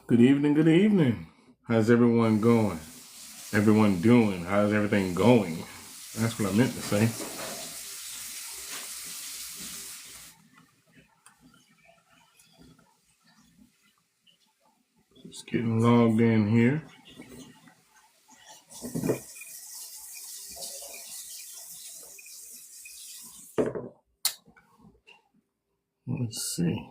Good evening, good evening. How's everyone going? Everyone doing? How's everything going? That's what I meant to say. Just getting logged in here. Let's see.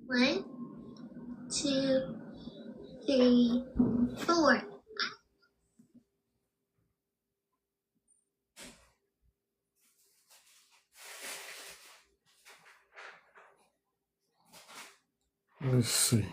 One, two, three, four. Let's see.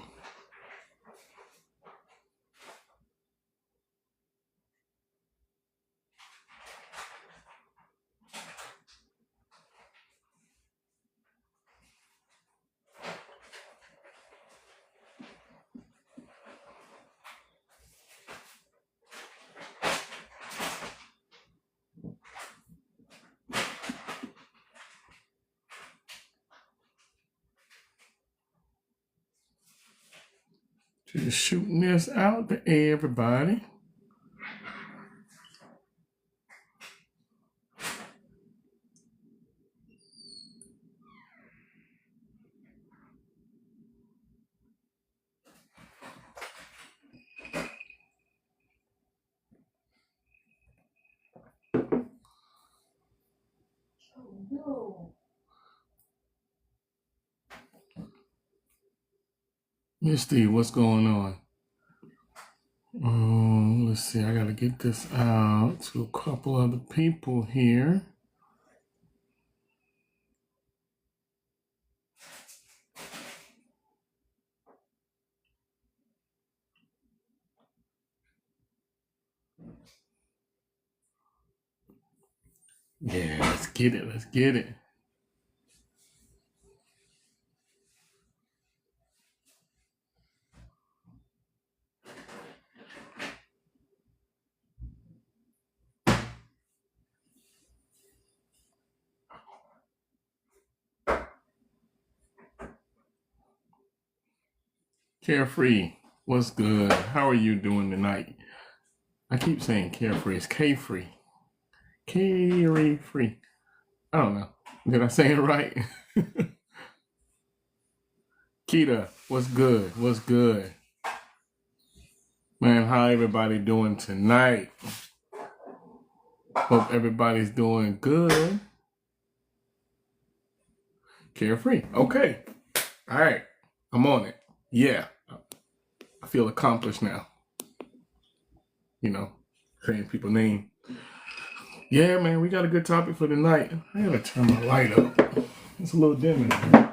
Just shooting this out to everybody. Misty, what's going on? Let's see. I gotta get this out to a couple other people here. Yeah, let's get it. Let's get it. Carefree, what's good? How are you doing tonight? I keep saying carefree. It's K-free. Carefree. I don't know. Did I say it right? Keita, what's good? What's good? Man, how everybody doing tonight? Hope everybody's doing good. Carefree. Okay. All right. I'm on it. Yeah. I feel accomplished now. You know, saying people's name. Yeah, man, we got a good topic for tonight. I gotta turn my light up. It's a little dim in here.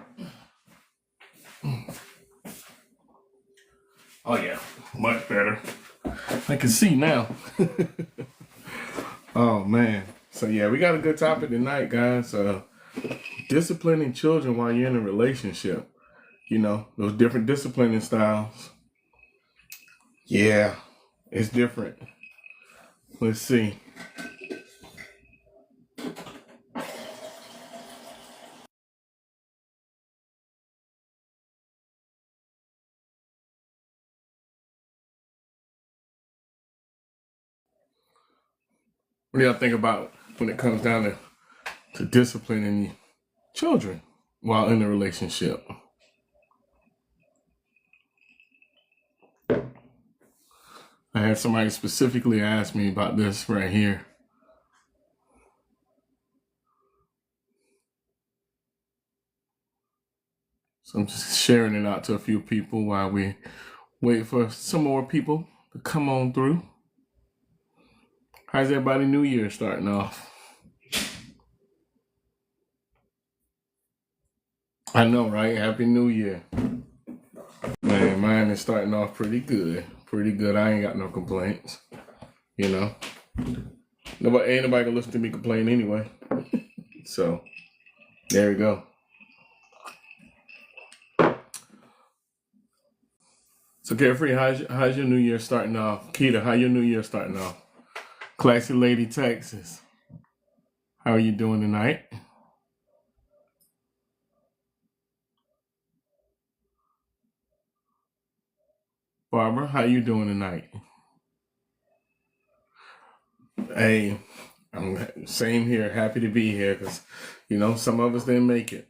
Oh yeah, much better. I can see now. Oh man. So yeah, we got a good topic tonight, guys. Disciplining children while you're in a relationship. You know, those different disciplining styles. Yeah, it's different. Let's see. What do y'all think about when it comes down to disciplining children while in a relationship? I had somebody specifically ask me about this right here. So I'm just sharing it out to a few people while we wait for some more people to come on through. How's everybody New Year starting off? I know, right? Happy New Year. Man, mine is starting off pretty good. Pretty good. I ain't got no complaints. You know, ain't nobody gonna listen to me complain anyway. So there we go. So Carefree, how's your New Year starting off? Keita, how your New Year starting off? Classy Lady Texas, how are you doing tonight? Barbara, how you doing tonight? Hey, I'm same here. Happy to be here because, some of us didn't make it.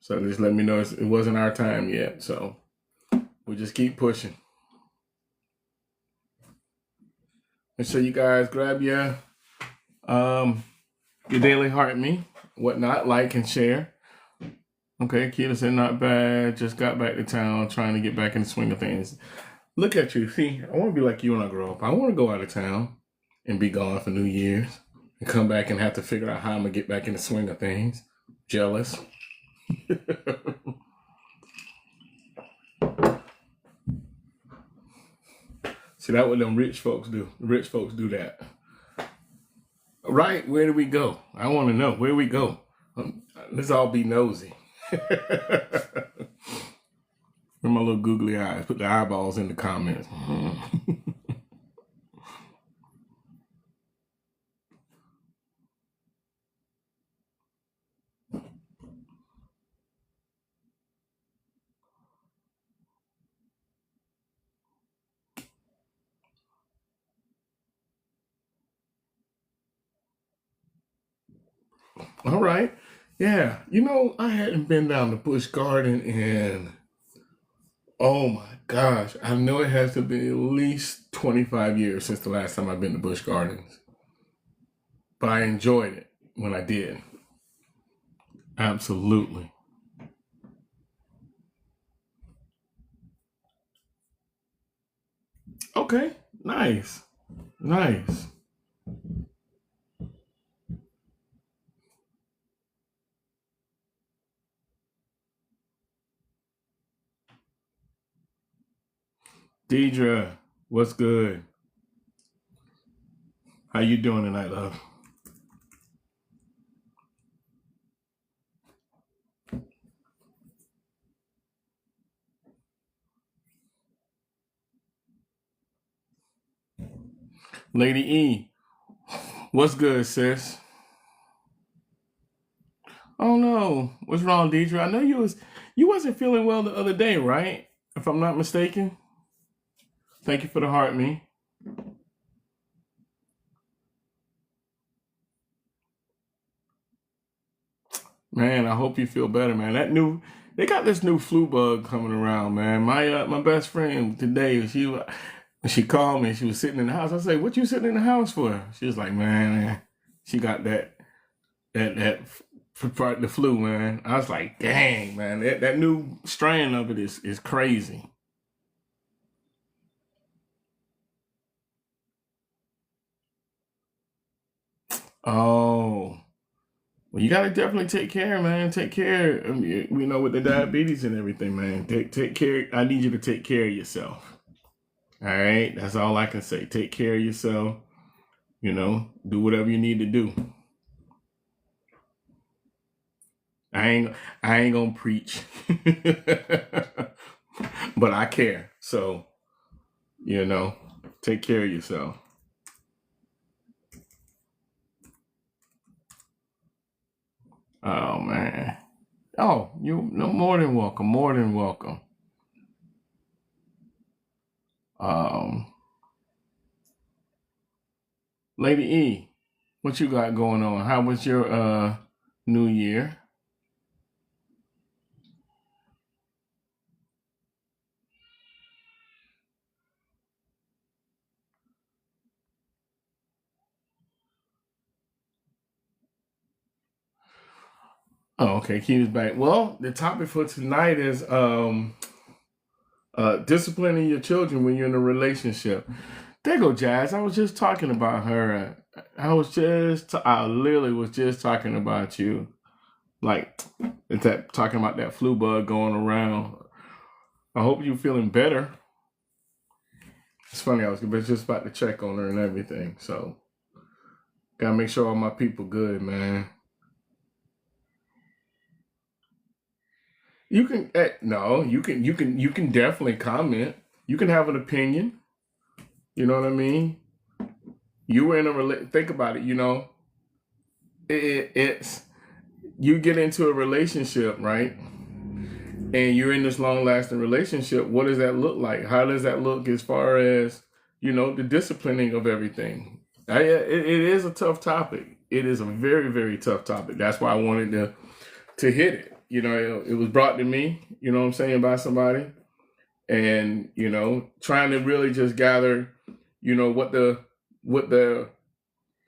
So just let me know it wasn't our time yet. So we just keep pushing. And so you guys grab your daily heart me, whatnot, like and share. Okay, Keita said not bad. Just got back to town, trying to get back in the swing of things. Look at you. See, I want to be like you when I grow up. I want to go out of town and be gone for New Year's and come back and have to figure out how I'm going to get back in the swing of things. Jealous. See, that's what them rich folks do. Rich folks do that. Right, where do we go? I want to know. Where we go? Let's all be nosy. With my little googly eyes. Put the eyeballs in the comments. All right. Yeah. I hadn't been down to Busch Garden in, oh my gosh, I know it has to be at least 25 years since the last time I've been to Busch Gardens. But I enjoyed it when I did. Absolutely. Okay. Nice. Nice. Deidre, what's good? How you doing tonight, love? Lady E, what's good, sis? Oh no, what's wrong, Deidre? I know you wasn't feeling well the other day, right? If I'm not mistaken. Thank you for the heart, me. Man, I hope you feel better, man. They got this new flu bug coming around, man. My best friend today, she called me. She was sitting in the house. I say, "What you sitting in the house for?" She was like, "Man, she got the flu, man." I was like, "Dang, man, that new strain of it is crazy." Oh, well, you gotta definitely take care, man. Take care. With the diabetes and everything, man. Take care. I need you to take care of yourself. All right, that's all I can say. Take care of yourself. Do whatever you need to do. I ain't gonna preach, but I care. So take care of yourself. Oh man. Oh, you no more than welcome. More than welcome. Um, Lady E, what you got going on? How was your New Year? Oh, okay. Keita's back. Well, the topic for tonight is disciplining your children when you're in a relationship. There go Jazz. I was just talking about her. I literally was just talking about you. like it's that talking about that flu bug going around. I hope you're feeling better. It's funny, I was just about to check on her and everything. So gotta make sure all my people good, man. You can no, you can definitely comment. You can have an opinion. You know what I mean? You were in a think about it. You know, it's you get into a relationship, right? And you're in this long-lasting relationship. What does that look like? How does that look as far as, you know, the disciplining of everything? It is a tough topic. It is a very, very tough topic. That's why I wanted to hit it. You know, it was brought to me, you know what I'm saying, by somebody. And, you know, trying to really just gather, you know, what the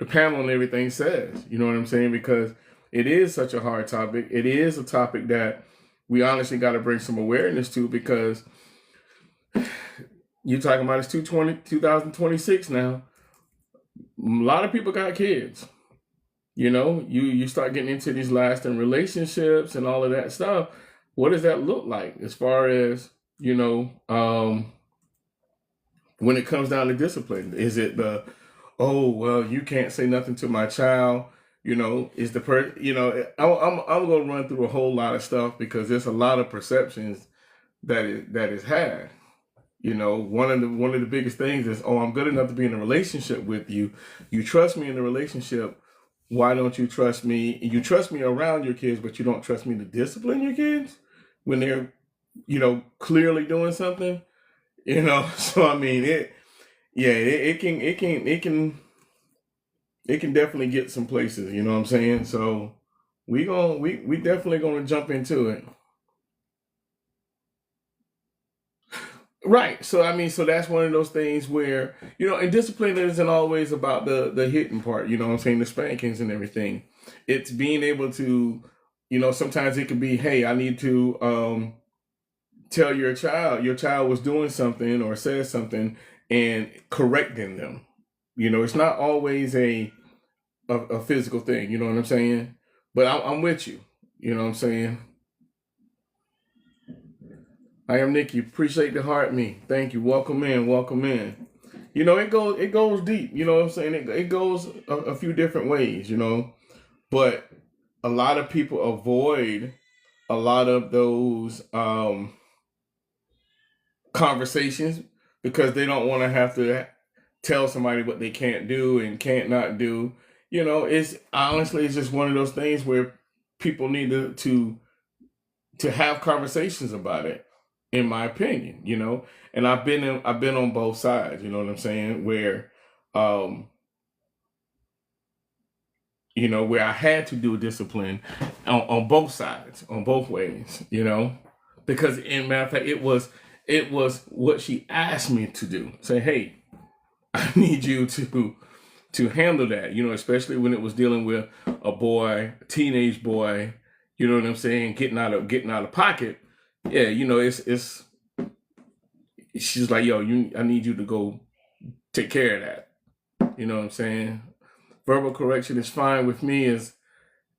panel and everything says. You know what I'm saying? Because it is such a hard topic. It is a topic that we honestly got to bring some awareness to, because you're talking about it's 2026 now. A lot of people got kids. You know, you start getting into these lasting relationships and all of that stuff. What does that look like as far as, you know, when it comes down to discipline? Is it oh, well, you can't say nothing to my child? You know, is you know, I'm going to run through a whole lot of stuff, because there's a lot of perceptions that is had. You know, one of the biggest things is, oh, I'm good enough to be in a relationship with you. You trust me in the relationship. Why don't you trust me? You trust me around your kids, but you don't trust me to discipline your kids when they're, you know, clearly doing something. You know, so I mean, it can definitely get some places. You know what I'm saying? So we definitely gonna jump into it. Right. So I mean, so that's one of those things where, you know, and discipline isn't always about the hitting part, you know what I'm saying, the spankings and everything. It's being able to, you know, sometimes it could be, hey, I need to tell your child was doing something or says something, and correcting them. You know, it's not always a physical thing, you know what I'm saying? But I'm with you. You know what I'm saying? I am Nikki. Appreciate the heart me. Thank you. Welcome in. Welcome in. You know, it goes deep. You know what I'm saying? It goes a few different ways, you know. But a lot of people avoid a lot of those conversations because they don't want to have to tell somebody what they can't do and can't not do. You know, it's just one of those things where people need to have conversations about it, in my opinion, you know. And I've been on both sides, you know what I'm saying, where you know, where I had to do discipline on both sides, on both ways, you know, because in matter of fact, it was what she asked me to do. Say, hey, I need you to handle that, you know, especially when it was dealing with a boy, a teenage boy, you know what I'm saying, getting out of pocket. Yeah, you know, it's she's like, yo, I need you to go take care of that. You know what I'm saying? Verbal correction is fine with me as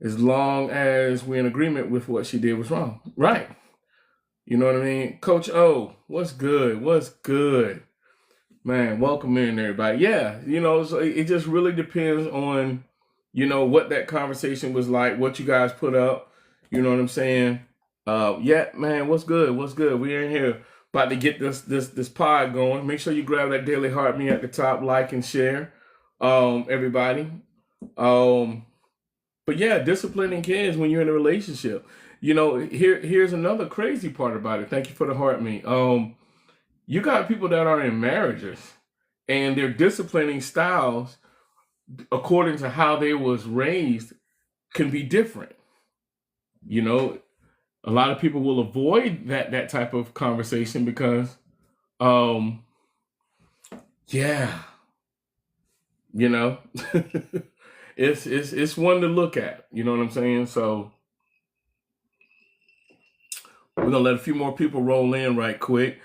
long as we're in agreement with what she did was wrong. Right. You know what I mean? Coach O, what's good? What's good? Man, welcome in, everybody. Yeah, you know, so it just really depends on, you know, what that conversation was like, what you guys put up. You know what I'm saying? Yeah, man, what's good? What's good? We're in here about to get this pod going. Make sure you grab that daily heart me at the top, like and share, everybody. But yeah, disciplining kids when you're in a relationship. You know, here's another crazy part about it. Thank you for the heart me. You got people that are in marriages and their disciplining styles, according to how they was raised, can be different. You know, a lot of people will avoid that type of conversation because, yeah, you know, it's one to look at. You know what I'm saying? So we're gonna let a few more people roll in right quick.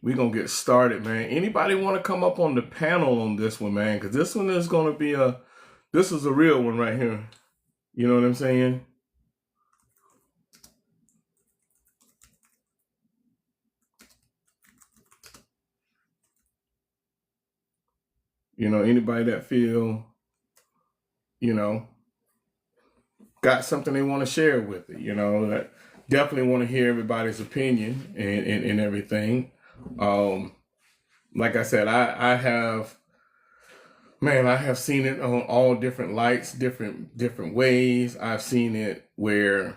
We're gonna get started, man. Anybody want to come up on the panel on this one, man? Because this one is gonna be this is a real one right here. You know what I'm saying? Anybody that feel, got something they want to share with it, that definitely want to hear everybody's opinion and everything. Like I said, I have, man, I have seen it on all different lights, different ways. I've seen it where,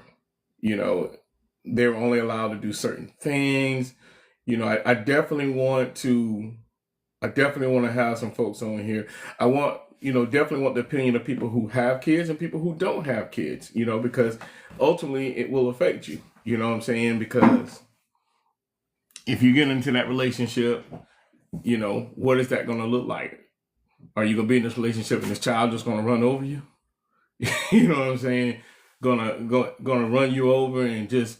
they're only allowed to do certain things. I definitely want to have some folks on here. I want, definitely want the opinion of people who have kids and people who don't have kids, because ultimately it will affect you. You know what I'm saying? Because if you get into that relationship, what is that going to look like? Are you going to be in this relationship and this child just going to run over you? You know what I'm saying? Gonna run you over and just,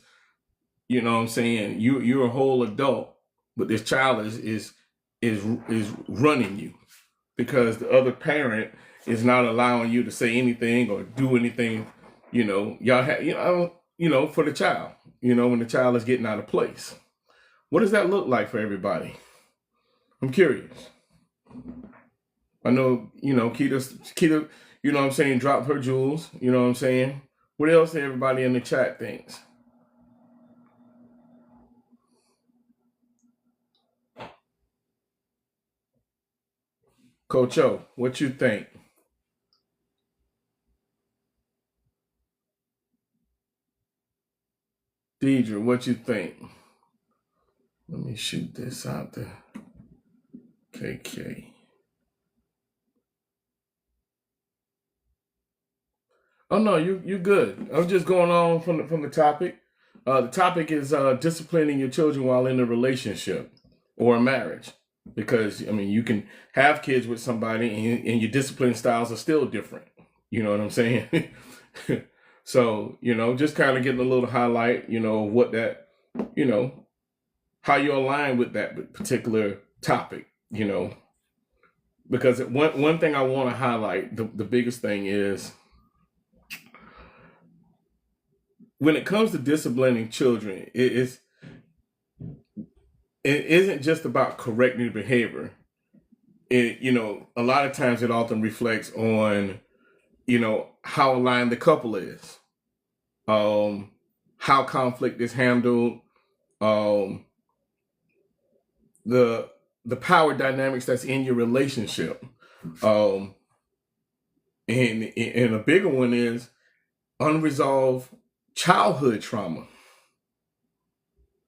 you know what I'm saying? You're a whole adult, but this child is running you because the other parent is not allowing you to say anything or do anything. Y'all have, for the child. When the child is getting out of place, what does that look like for everybody? I'm curious. I know, Keita, you know what I'm saying, dropped her jewels. You know what I'm saying? What else everybody in the chat thinks? Coach O, what you think? Deidre, what you think? Let me shoot this out there. KK. Oh no, you good. I'm just going on from the topic. The topic is disciplining your children while in a relationship or a marriage, because you can have kids with somebody and your discipline styles are still different. You know what I'm saying? So just kind of getting a little highlight. What that, how you align with that particular topic. Because one thing I want to highlight, the biggest thing is, when it comes to disciplining children, it isn't just about correcting behavior. A lot of times it often reflects on, how aligned the couple is, how conflict is handled, the power dynamics that's in your relationship, and a bigger one is unresolved childhood trauma.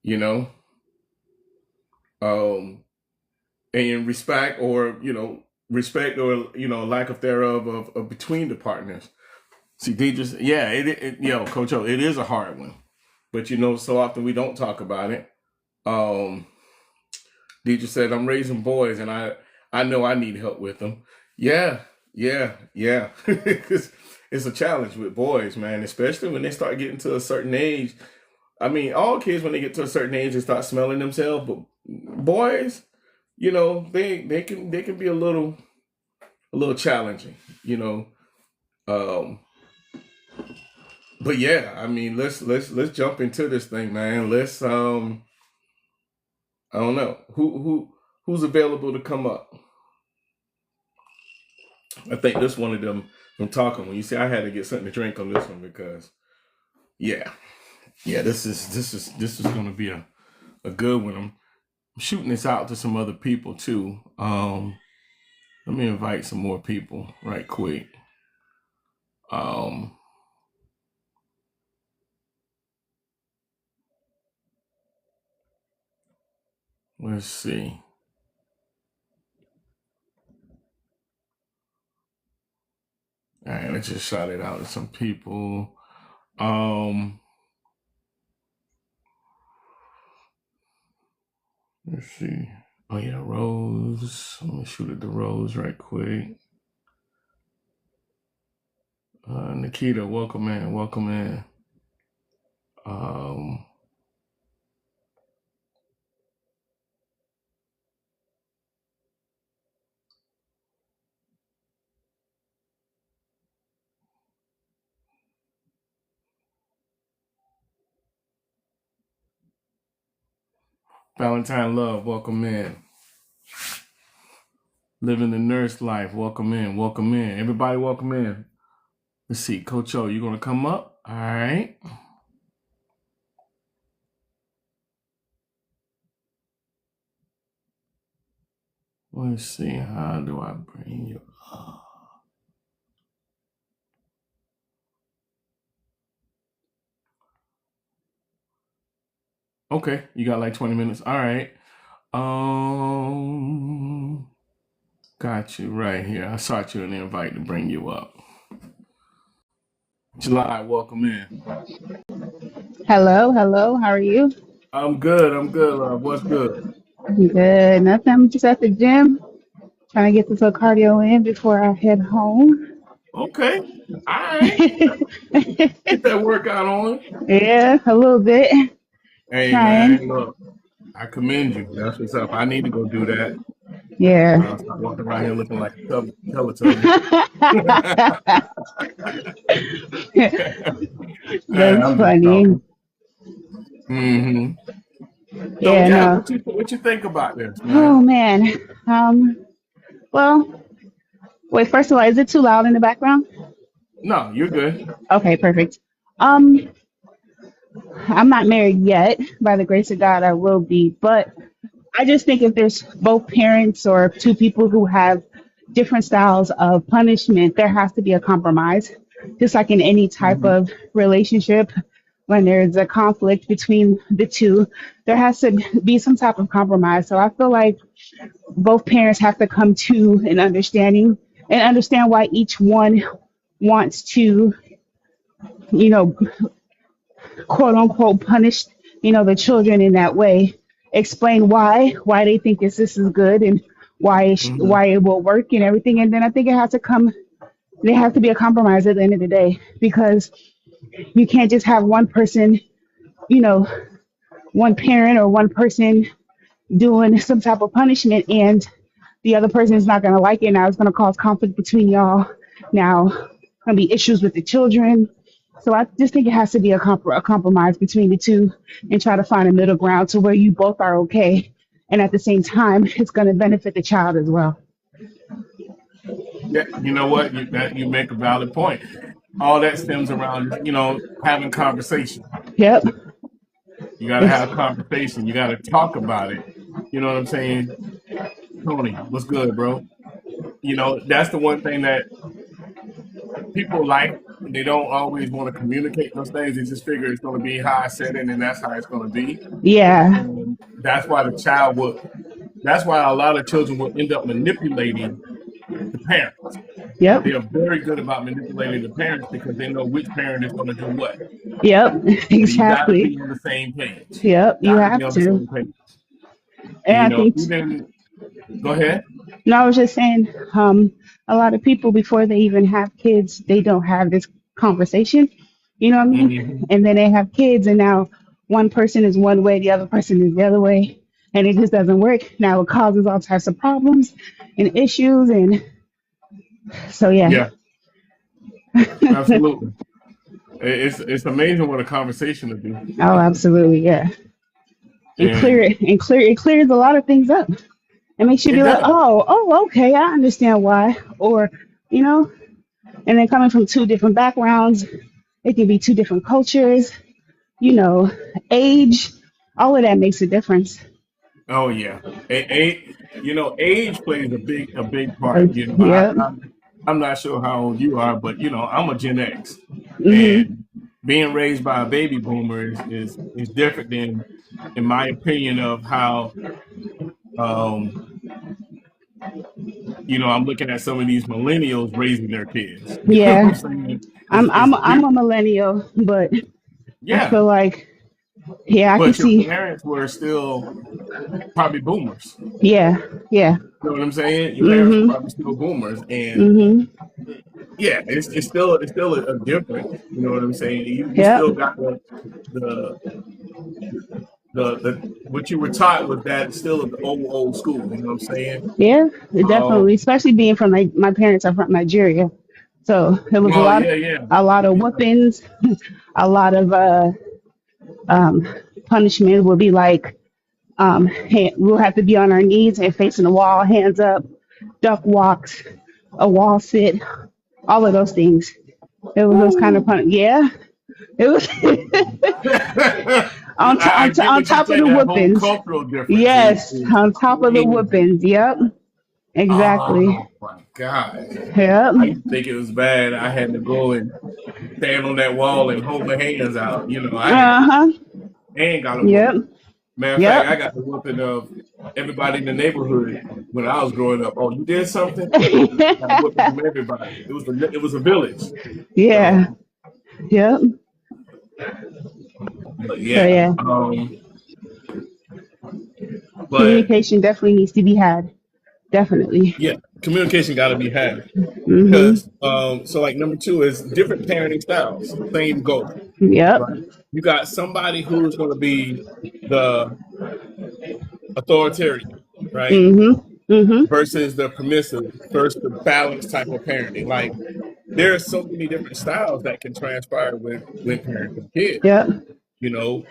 And respect or lack of thereof of between the partners. See, Coach O, it is a hard one, but so often we don't talk about it. Deidre said, "I'm raising boys, and I know I need help with them." Yeah. It's a challenge with boys, man, especially when they start getting to a certain age. All kids, when they get to a certain age, they start smelling themselves, but boys, they can be a little challenging, but yeah, let's jump into this thing, man. Let's I don't know who's available to come up. I think this one of them from talking when you say I had to get something to drink on this one, because this is going to be a good one. I'm shooting this out to some other people too. Let me invite some more people right quick. Let's see. All right, let's just shout it out to some people. Let's see. Oh yeah, Rose. Let me shoot at the Rose right quick. Nikita, welcome in. Valentine Love, welcome in. Living the nurse life. Welcome in. Welcome in. Everybody, welcome in. Let's see, Coach O, you gonna come up? All right. Let's see. How do I bring you up? Okay, you got like 20 minutes. All right. Got you right here. I sought you an invite to bring you up. July, welcome in. Hello, hello. How are you? I'm good. I'm good, love. What's good? Good. Nothing. I'm just at the gym trying to get this little cardio in before I head home. Okay. All right. Get that workout on. Yeah, a little bit. Hey, man, Trying. look, I commend you. That's what's up. I need to go do that. Yeah. Stop walking around here looking like a Teletubby. That's I'm just funny. talking. Hmm. So Yeah, yeah, no. what you think about this, Oh man? man. Um, well, wait, first of all, is it too loud in the background? No, you're good. Okay, perfect. Um, I'm not married yet. By the grace of God, I will be, but I just think if there's both parents or two people who have different styles of punishment, there has to be a compromise. Just like in any type Hmm. of relationship, when there's a conflict between the two, there has to be some type of compromise. So I feel like both parents have to come to an understanding and understand why each one wants to, you know, quote unquote punish, the children in that way. Explain why they think this is good and Hmm. why it will work and everything. And then I think it has to come. There has to be a compromise at the end of the day because you can't just have one person, you know, one parent or one person doing some type of punishment and the other person is not going to like it. Now it's going to cause conflict between y'all. Now, going to be issues with the children. So I just think it has to be a compromise between the two and try to find a middle ground to where you both are okay. And at the same time, it's going to benefit the child as well. Yeah, you know what? You make a valid point. All that stems around, having conversation. Yep. You got to It's, have conversation. You got to talk about it. You know what I'm saying? Tony, what's good, bro? That's the one thing that people like. They don't always want to communicate those things. They just figure it's going to be how I said it, and that's how it's going to be. yeah. And that's why the child would. That's why a lot of children will end up manipulating the parents. Yep. They are very good about manipulating the parents because they know which parent is going to do what. Yep. So you got to be Exactly. on the same page. Yep. You Got to be have on the to. same page. And I think, Even go ahead. no, I was just saying, a lot of people before they even have kids, they don't have this conversation. You know what I mean? Hmm. And then they have kids, and now one person is one way, the other person is the other way, and it just doesn't work. Now it causes all types of problems and issues, and so yeah. Yeah, absolutely. It's amazing what a conversation will do. Oh, absolutely, yeah. And It clears a lot of things up. It makes you it be like, does. oh, okay, I understand why, or you know, and then coming from two different backgrounds, it can be two different cultures, you know, age, all of that makes a difference. Oh yeah. Age plays a big part. Yeah. I'm not sure how old you are, but I'm a Gen X, Hmm. and being raised by a baby boomer is different than, in my opinion, of how um I'm looking at some of these millennials raising their kids. You know what I'm Yeah. saying? It's, I'm it's I'm I'm a different. millennial, but I Yeah, feel like yeah, I can but your see. parents were still probably boomers. Yeah. Yeah. You know what I'm saying? Your parents were Mhm. probably still boomers, and Mhm. yeah, it's still a difference. You know what I'm saying? You Yep. still got the the what you were taught was that it's still the old school. You know what I'm saying? Yeah. Um, Definitely, especially being from like my parents are from Nigeria, so it was oh yeah, yeah, a lot of yeah. whoopings, a lot of um punishment would be like we'll have to be on our knees and facing the wall, hands up. duck walks, a wall sit, all of those things. It was those kind of Woo. fun. Yeah, it was I get on what you're top of saying. the That whole whoopings. cultural difference Yes, is on top of the crazy. whoopings. Yep, exactly. Oh my God. Yep. I used to think it was bad. I had to go and stand on that wall and hold my hands out. I had Uh huh. and got a Yep. whooping. Matter of fact, Yep. I got the whooping of everybody in the neighborhood when I was growing up. Oh, you did something? Got a whooping from everybody. It was a village. So, Yeah. Yep. but So yeah, yeah, but communication definitely needs to be had. Definitely. yeah, communication got to be had Mhm. because so like number two is different parenting styles. Same goal, Yep. right? You got somebody who's going to be the authoritarian, right? Mhm. Mhm. Versus the permissive, versus the balanced type of parenting. Like there are so many different styles that can transpire when parenting kids. Yep. You know,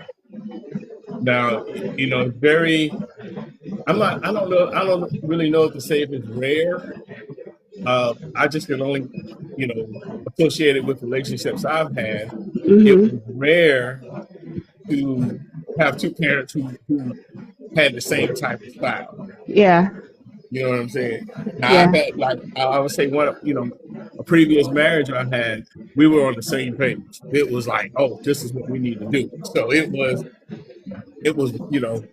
now it's very. I'm not. I don't know. I don't really know if to say if it's rare. I just can only, associate it with relationships I've had. It was Mhm. rare to have two parents who had the same type of style. Yeah. You know what I'm saying? Now I've Yeah. had like I would say one, a previous marriage I had, we were on the same page. It was like, oh, this is what we need to do. So it was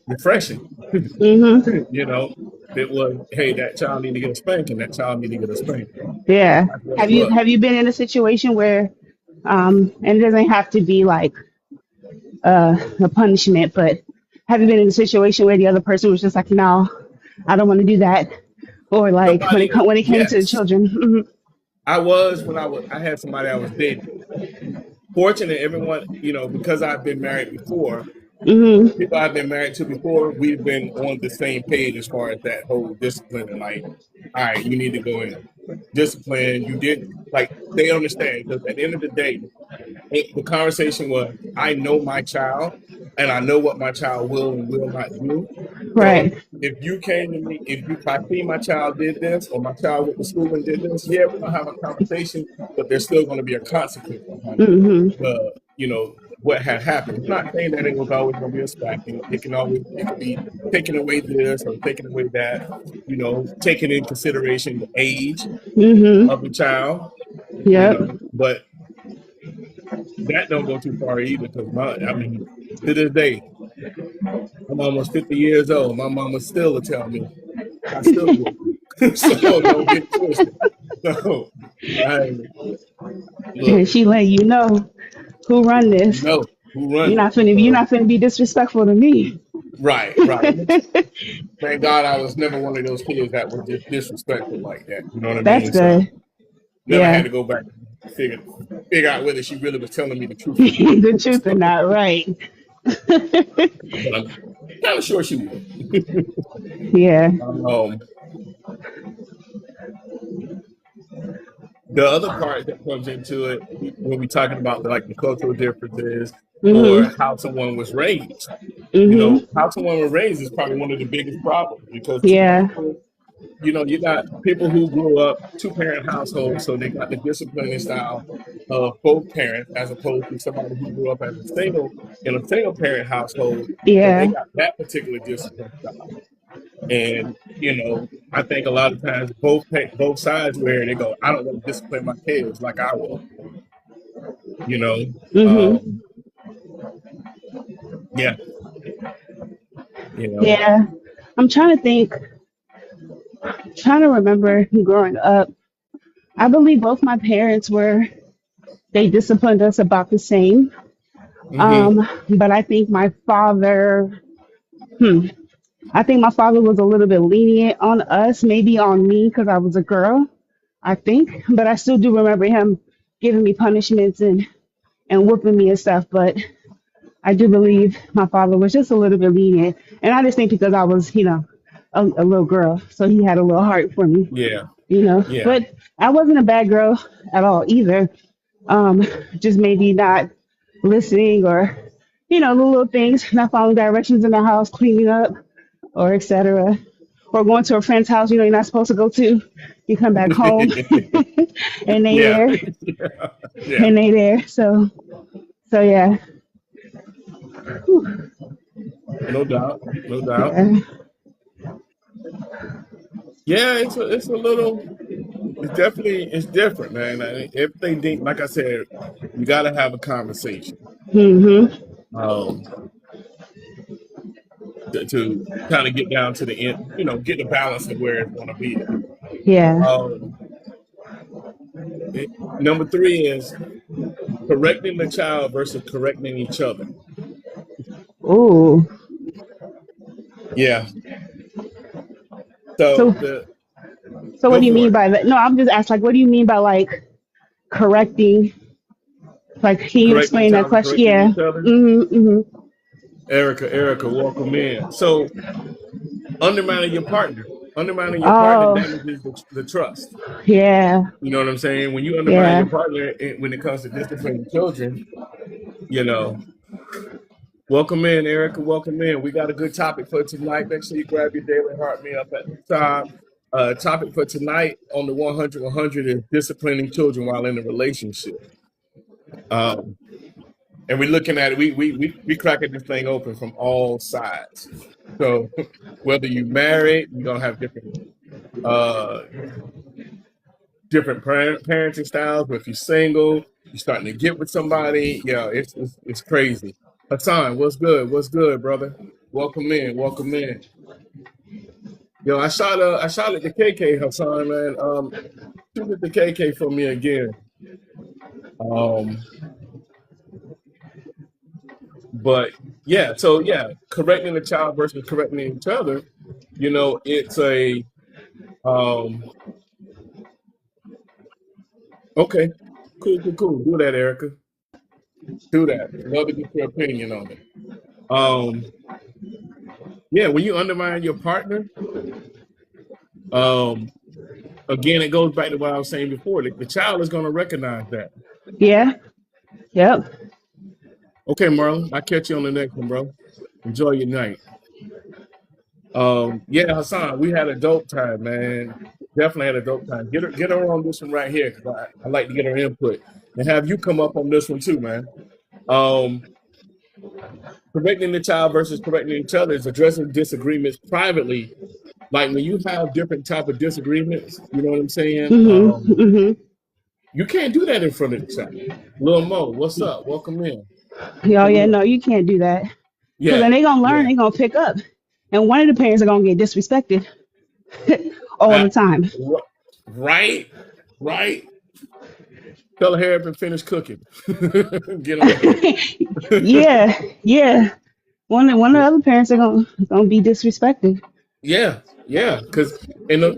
refreshing. Mhm. you know, it was, hey, that child need to get a spanking, that child need to get a spanking. Yeah. That's what it Have you was. have you been in a situation where and it doesn't have to be like a punishment, but have you been in a situation where the other person was just like, no, I don't want to do that, or like when Somebody, it came to the yes, children? Mhm. I was when I had somebody I was dating. Fortunate, everyone, because I've been married before, Mhm. people I've been married to before, we've been on the same page as far as that whole discipline and like, all right, you need to go in discipline. You did like they understand because at the end of the day, the conversation was, I know my child and I know what my child will and will not do. So Right. if you came to me, if I see my child did this or my child went to school and did this, yeah, we're gonna have a conversation, but there's still gonna be a consequence behind Mhm. what had happened. I'm not saying that it was always gonna be a spanking. It could be taking away this or taking away that, taking in consideration the age of Mhm. the child, Yep. but that don't go too far either because I mean, to this day, I'm almost 50 years old. My mama still will tell me I still whoop you. So don't get it twisted. So I And look, she letting you know who run you this. know who runs it. You're So not finna be disrespectful to me. right, right. Thank God I was never one of those kids that was just disrespectful like that. You know what I That's mean? So good. never had Yeah. to go back and figure out whether she really was telling me the truth or not. The truth or So, not, right. but I'm kind of sure she would. Yeah. um, the other part that comes into it when we're talking about like the cultural differences or Mhm. how someone was raised. Mhm. How someone was raised is probably one of the biggest problems because two Yeah. people, you got people who grew up two-parent households, so they got the disciplining style of both parents, as opposed to somebody who grew up as a single parent household, and they Yeah. got that particular discipline style. And I think a lot of times both sides where they go, I don't want to discipline my kids like I will. You know, Mhm. um, yeah, you know, Yeah. I'm trying to think. Trying to remember growing up. I believe both my parents were. They disciplined us about the same. hmm But I think my father. Hmm. I think my father was a little bit lenient on us, maybe on me because I was a girl. I think, but I still do remember him giving me punishments and whooping me and stuff. But I do believe my father was just a little bit lenient, and I just think because I was, a little girl, so he had a little heart for me, yeah, yeah, But I wasn't a bad girl at all either. Just maybe not listening or, the little things, not following directions in the house, cleaning up or etc. or going to a friend's house, you're not supposed to go to. You come back home and they Yeah, there yeah, and they there. So yeah. Whew, no doubt, no doubt. yeah. Yeah, it's a little. It's different, man. Everything, like I said, you got to have a conversation Mhm. um, to kind of get down to the end. Get the balance of where it's going to be at. Yeah. Um, Number three is correcting the child versus correcting each other. Ooh. Yeah. So So the so what go do you for mean it. by that? No, I'm just asking like what do you mean by like correcting? Like can you Correcting the explain that child and question? correcting Yeah. each other. Mhm. Erica, welcome in. So undermining your partner. Undermining your partner Oh, damages the trust. yeah. You know what I'm saying? When you undermine Yeah. your partner when it comes to disciplining children, you know. Welcome in, Erica. Welcome in. We got a good topic for tonight. Make sure you grab your daily heart me up at the top. Topic for tonight on the 100 is disciplining children while in a relationship. Um, and we're looking at it. We cracking this thing open from all sides. So whether you married, you're gonna have uh, different parenting styles. But if you're single, you're starting to get with somebody. Yeah, it's crazy. Hassan, what's good? What's good, brother? Welcome in. Welcome in. Yo, I shot at the KK, Hassan, man. Shoot at the KK for me again. Um, but yeah, so yeah, correcting the child versus correcting each other. It's a okay, cool. Do that, Erica. Do that. Love to get your opinion on it. Um, yeah, when you undermine your partner, um, again, it goes back to what I was saying before. The child is going to recognize that. Yeah. Yep. Okay, Marlon, I'll catch you on the next one, bro. Enjoy your night. Yeah, Hassan, we had a dope time, man. Definitely had a dope time. Get her on this one right here because I like to get her input and have you come up on this one too, man. Um, Correcting the child versus correcting each other is addressing disagreements privately. Like when you have different type of disagreements, you know what I'm saying? Mhm. Mhm. You can't do that in front of the child. Lil Mo, what's up? Welcome in. Oh For yeah, real. no, you can't do that. Because then Yeah, they're gonna learn, yeah. they're gonna pick up. And one of the parents are gonna get disrespected all Uh, the time. right, right. Tell her up and finish cooking. Get on it. Yeah, yeah. One of the other parents are gonna be disrespected. Yeah, yeah. Because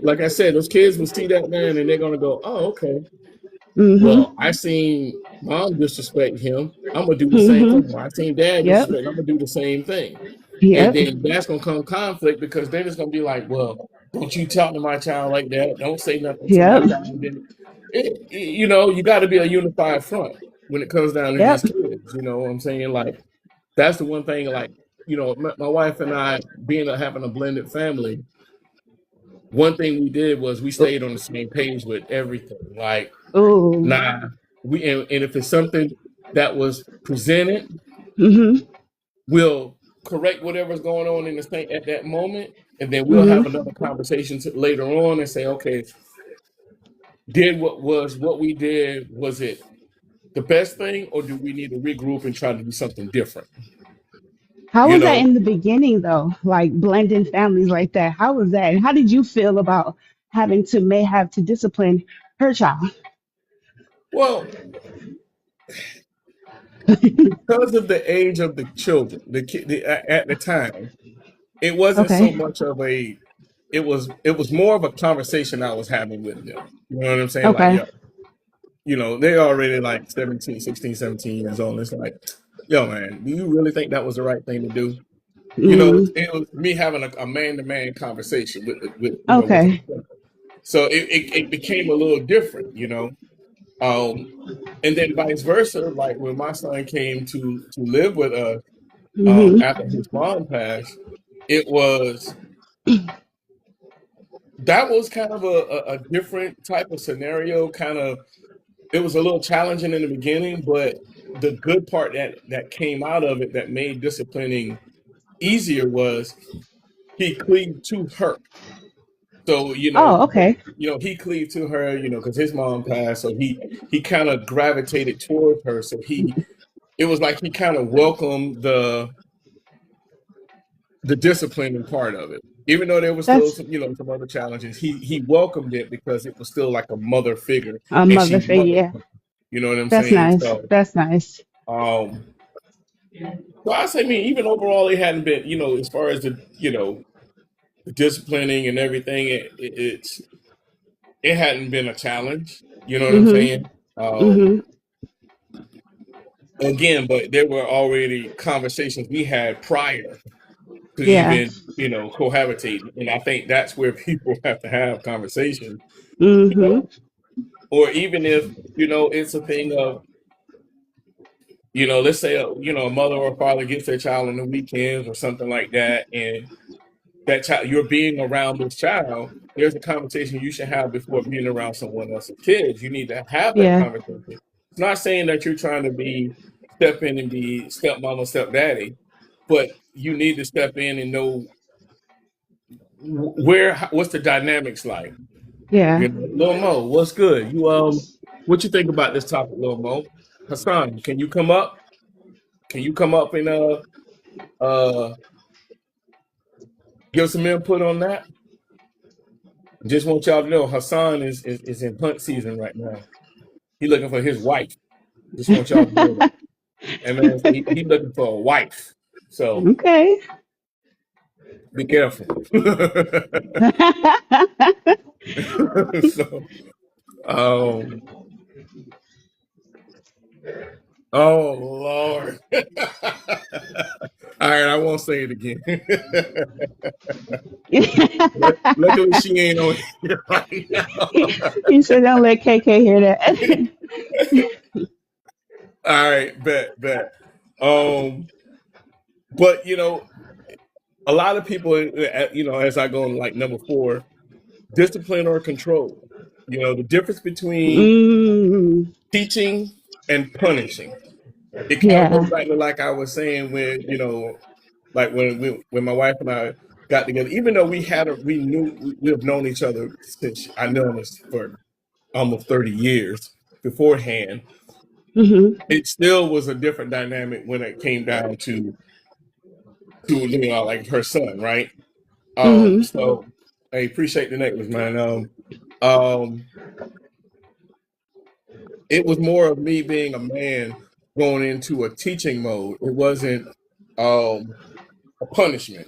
like I said, those kids will see that man and they're gonna go, "Oh, okay. Mhm. Well, I seen mom disrespect him. I'm gonna do the same thing. Mhm. Well, I seen dad Yep. disrespect. I'm gonna do the same thing." And Yep. then that's gonna come conflict because then it's gonna be like, "Well, don't you talk to my child like that. Don't say nothing to my Yep. child." And then, you got to be a unified front when it comes down to these Yep. kids. You know what I'm saying? Like that's the one thing. Like my wife and I having a blended family. One thing we did was we stayed on the same page with everything. Like, Oh. nah, and if it's something that was presented, Mhm. we'll correct whatever's going on in the state at that moment, and then we'll have Mhm. another conversation later on and say, okay, what we did, was it the best thing, or do we need to regroup and try to do something different? How You was that know, in the beginning though? Like blending families like that. How was that? And how did you feel about having to may have to discipline her child? well, because of the age of the children, at the time, it wasn't so Okay. much of a. It was more of a conversation I was having with them. You know what I'm saying? Like, Okay. yo, they're already like 17, 16, 17 years old. It's like, yo, man, do you really think that was the right thing to do? Mm. It was me having a man-to-man conversation with Okay. so it became a little different. And then vice versa, like when my son came to live with us Mhm. after his mom passed, it was that was kind of a different type of scenario. Kind of, it was a little challenging in the beginning, but the good part that came out of it that made disciplining easier was he cleaved to her. So Oh, okay. he cleaved to her, because his mom passed, so he kind of gravitated towards her. So it was like he kind of welcomed the disciplining part of it. Even though there was still That's some other challenges, he welcomed it because it was still like a mother figure, a and mother she figure. loved Yeah, him. You know what I'm that's saying? nice. So, That's nice. um, so I say, I mean, even overall, it hadn't been, as far as the disciplining and everything, it hadn't been a challenge. You know what I'm Mhm. saying? Um, Mhm. again, but there were already conversations we had prior to Yeah. even cohabitating, and I think that's where people have to have conversations, you Mhm. know, or even if it's a thing of let's say a mother or a father gets their child on the weekends or something like that, and that child you're being around this child. There's a conversation you should have before being around someone else's kids. You need to have that Yeah. conversation. It's not saying that you're trying to step in and be stepmama, stepdaddy, but you need to step in and know what's the dynamics like. Yeah. Lil Mo, what's good? What you think about this topic, Lil Mo? Hassan, can you come up? Can you come up and uh give some input on that? Just want y'all to know Hassan is in hunt season right now. He looking for his wife. Just want y'all to know that. And man, he looking for a wife. So Okay. be careful. So um oh Lord. All right, I won't say it again. Luckily, she ain't on here right now. You said don't let KK hear that. All right, bet. Um, but a lot of people, as I go on like number 4, discipline or control. The difference between Mm, teaching and punishing. It kind of yeah. goes back to like I was saying when like when my wife and I got together. Even though we've known each other since I known us for almost 30 years beforehand. Mhm. It still was a different dynamic when it came down to like her son, right? Mhm. So I appreciate the necklace, man. Um, it was more of me being a man going into a teaching mode. It wasn't a punishment.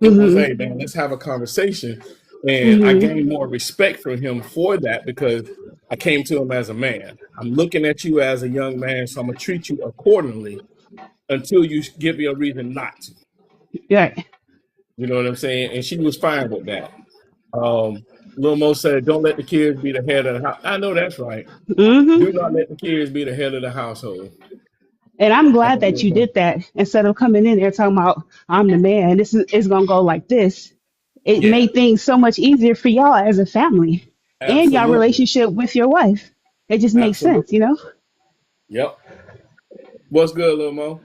It was, Mhm. hey man, let's have a conversation. And I Mhm. gained more respect for him for that because I came to him as a man. I'm looking at you as a young man, so I'm gonna treat you accordingly until you give me a reason not to. Right. You know what I'm saying? And she was fine with that. Um, Lil Mo said, "Don't let the kids be the head of the house." I know that's right. Do Mhm. not let the kids be the head of the household. And I'm I'm glad a that real you man. did that instead of coming in there talking about I'm the man. This is gonna go like this. It Yeah, made things so much easier for y'all as a family and y'all absolutely, relationship with your wife. It just makes sense, absolutely. you know? Yep. What's good, Lil Mo?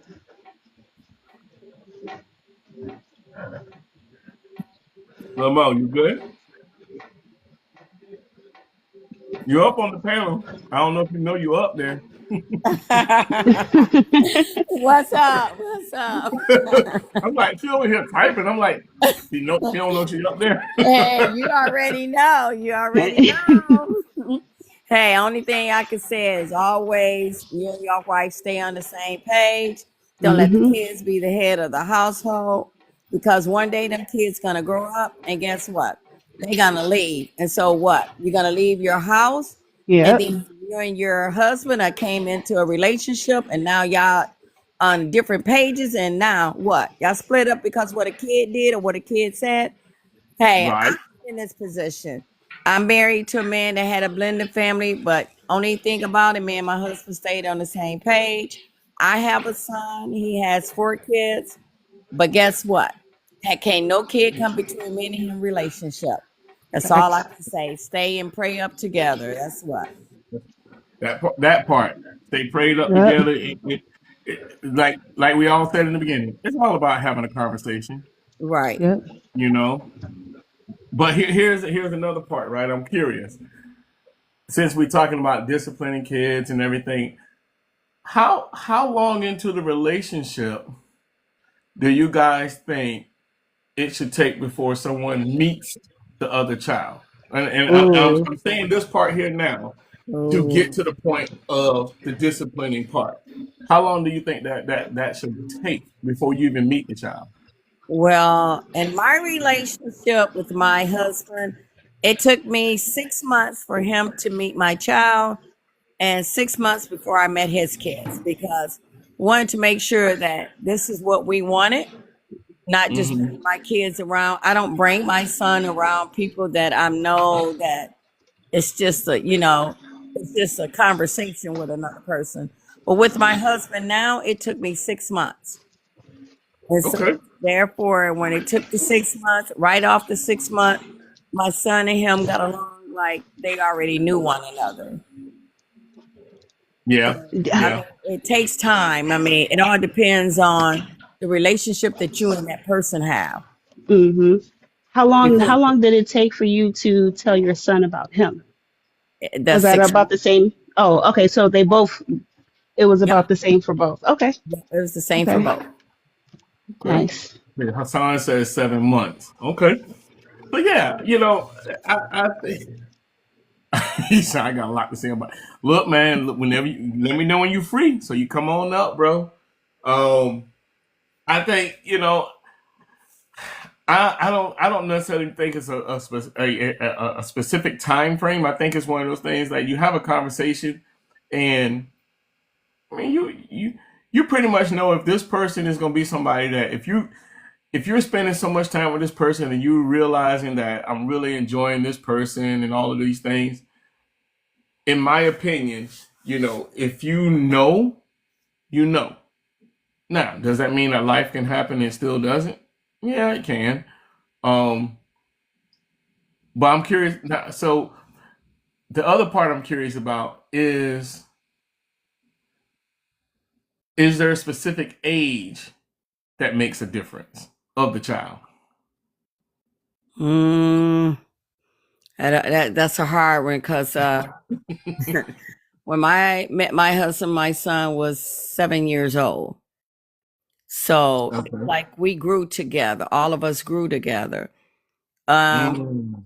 Lil Mo, you good? You're up on the panel. I don't know if you know you're up there. What's up? What's up? I'm like, she over here typing. I'm like, she don't know she's up there. Hey, you already know. You already know. Hey, only thing I can say is always you and your wife stay on the same page. Don't let the Hmm. kids be the head of the household because one day them kids gonna grow up and guess what? They gonna leave. And so what? You're gonna leave your house and Yep. then you and your husband came into a relationship and now y'all on different pages and now what? Y'all split up because what a kid did or what a kid said. Hey, I'm Right. in this position. I'm married to a man that had a blended family, but only thing about it, me and my husband stayed on the same page. I have a son. He has 4 kids. But guess what? That can't no kid come between me and him relationship. That's all I can say. Stay and pray up together. That's what. That part. They prayed up Yep. together. Like we all said in the beginning, it's all about having a conversation, Right. Yep. you know. But here's another part, right? I'm curious. Since we're talking about disciplining kids and everything, how long into the relationship do you guys think it should take before someone meets the other child? Ooh. I'm saying this part here now to get Ooh. to the point of the disciplining part. How long do you think that should take before you even meet the child? Well, in my relationship with my husband, it took me 6 months for him to meet my child and 6 months before I met his kids because I wanted to make sure that this is what we wanted, not just Hmm. bring my kids around. I don't bring my son around people that I know that it's just it's just a conversation with another person. But with my husband now, it took me 6 months. And so Okay. therefore, when it took the 6 months, right off the 6 month, my son and him got along like they already knew one another. Yeah. And I Yeah. mean, Yeah. it takes time. I mean, it all depends on the relationship that you and that person have. Mm-hmm. How long? Before How long did it take for you to tell your son about him? Was That's that six about months. the same? Oh, okay. So they both. It was Yep, about the same for both. Okay. it was the same for Okay. both. okay. Nice. Yeah, Hassan says 7 months. Okay. But yeah, I think he said I got a lot to say about it. Look, man, look, whenever you let me know when you're free, so you come on up, bro. Um, I think I don't necessarily think it's a specific time frame. I think it's one of those things that you have a conversation, and I mean you pretty much know if this person is going to be somebody that if you're spending so much time with this person and you realizing that I'm really enjoying this person and all of these things, in my opinion, if you know. Now, does that mean that life can happen and still doesn't? Yeah, it can. Um, but I'm curious now. So the other part I'm curious about is there a specific age that makes a difference of the child? Mm, that's a hard one because when I met my husband, my son was 7 years old. So it's Okay. like we grew together. All of us grew together. Um, Mm.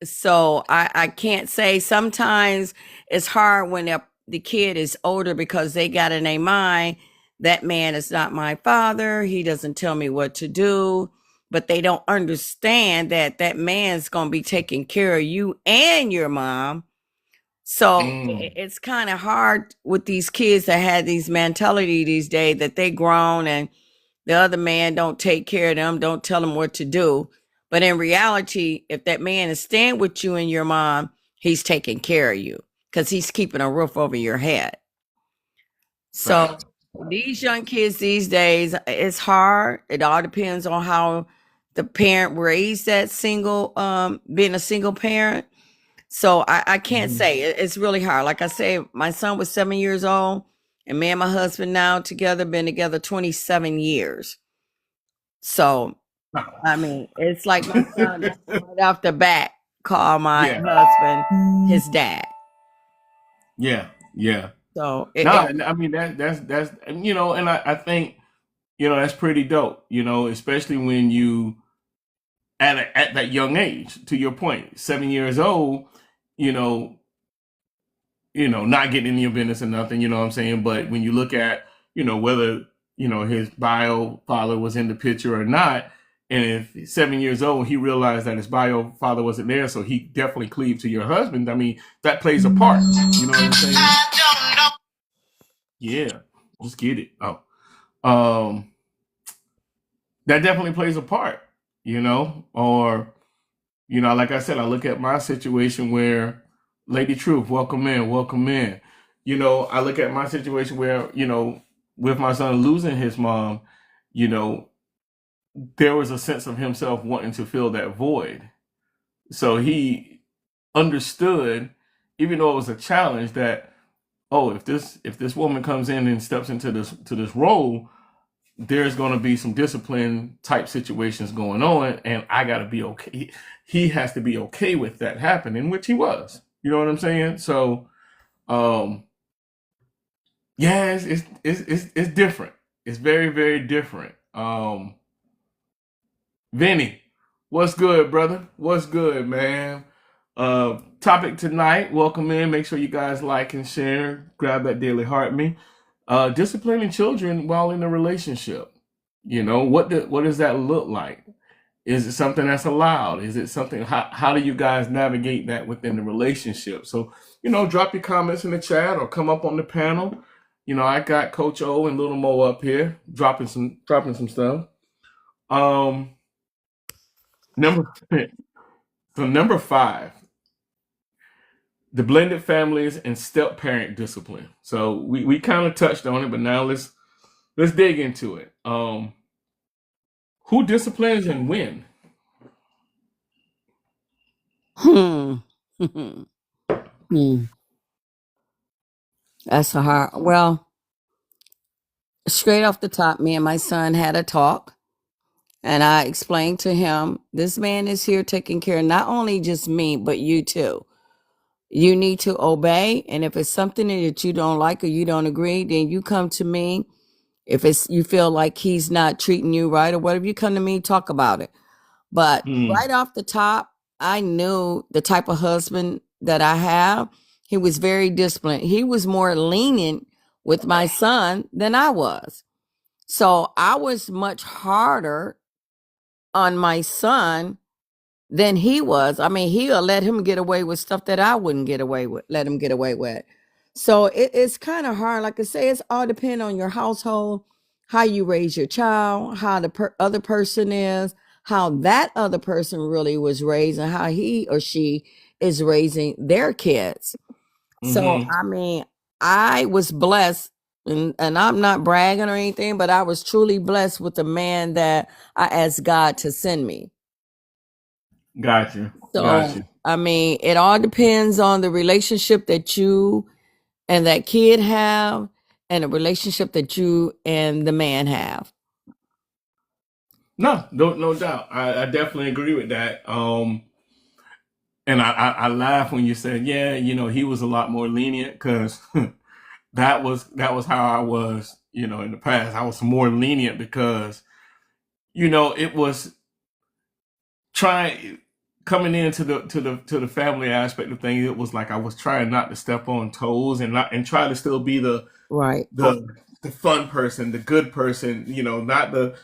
so I can't say sometimes it's hard when the kid is older because they got in their mind that man is not my father. He doesn't tell me what to do, but they don't understand that that man's going to be taking care of you and your mom. So Mm. it's kind of hard with these kids that had these mentality these days that they grown and the other man don't take care of them, don't tell them what to do. But in reality, if that man is staying with you and your mom, he's taking care of you because he's keeping a roof over your head. So Facts. these young kids these days, it's hard. It all depends on how the parent raised that being a single parent. So I can't Mhm. say it's really hard. Like I say, my son was 7 years old, and me and my husband now together been together 27 years. So Wow. I mean, it's like my son right off the bat called my Yeah. husband his dad. Yeah. Yeah. So No, I mean that's and I think that's pretty dope. Especially when you at that young age. To your point, 7 years old. You know, not getting in your business or nothing. You know what I'm saying? But when you look at whether his bio father was in the picture or not, and if he's 7 years old, he realized that his bio father wasn't there, so he definitely cleaved to your husband. I mean, that plays a part. You know what I'm saying? Yeah, just get it. Oh, um, that definitely plays a part. Or like I said, I look at my situation where Lady Truth, welcome in, welcome in. I look at my situation where with my son losing his mom, you know, there was a sense of himself wanting to fill that void. So he understood, even though it was a challenge, that if this woman comes in and steps into this role, there's going to be some discipline type situations going on, and I got to be okay. He has to be okay with that happening, which he was. You know what I'm saying? So, yeah, it's different. It's very, very different. Vinny, what's good, brother? What's good, man? Topic tonight. Welcome in. Make sure you guys like and share. Grab that daily heart me. Disciplining children while in a relationship. You know, what does that look like? Is it something that's allowed? Is it something? How do you guys navigate that within the relationship? So, drop your comments in the chat or come up on the panel. I got Coach O and Little Mo up here dropping some stuff. Number 5, the blended families and step parent discipline. So we kind of touched on it, but now let's dig into it. Who disciplines and when? That's a hard. Well, straight off the top, me and my son had a talk, and I explained to him, this man is here taking care of not only just me, but you too. You need to obey, and if it's something that you don't like or you don't agree, then you come to me. If you feel like he's not treating you right or whatever, you come to me, talk about it. But right off the top, I knew the type of husband that I have. He was very disciplined. He was more lenient with my son than I was. So I was much harder on my son than he was. I mean, he'll let him get away with stuff that I wouldn't let him get away with. So it's kind of hard. Like I say, it's all depend on your household, how you raise your child, how the other person is, how that other person really was raised, and how he or she is raising their kids. So, I mean, I was blessed, and I'm not bragging or anything, but I was truly blessed with the man that I asked God to send me. Gotcha. So, I mean, it all depends on the relationship that you and that kid have, and the relationship that you and the man have. No doubt. I definitely agree with that. And I laugh when you said, yeah, he was a lot more lenient, because that was how I was, in the past. I was more lenient because, it was coming into the family aspect of things. It was like I was trying not to step on toes and try to still be the fun person, the good person, not the,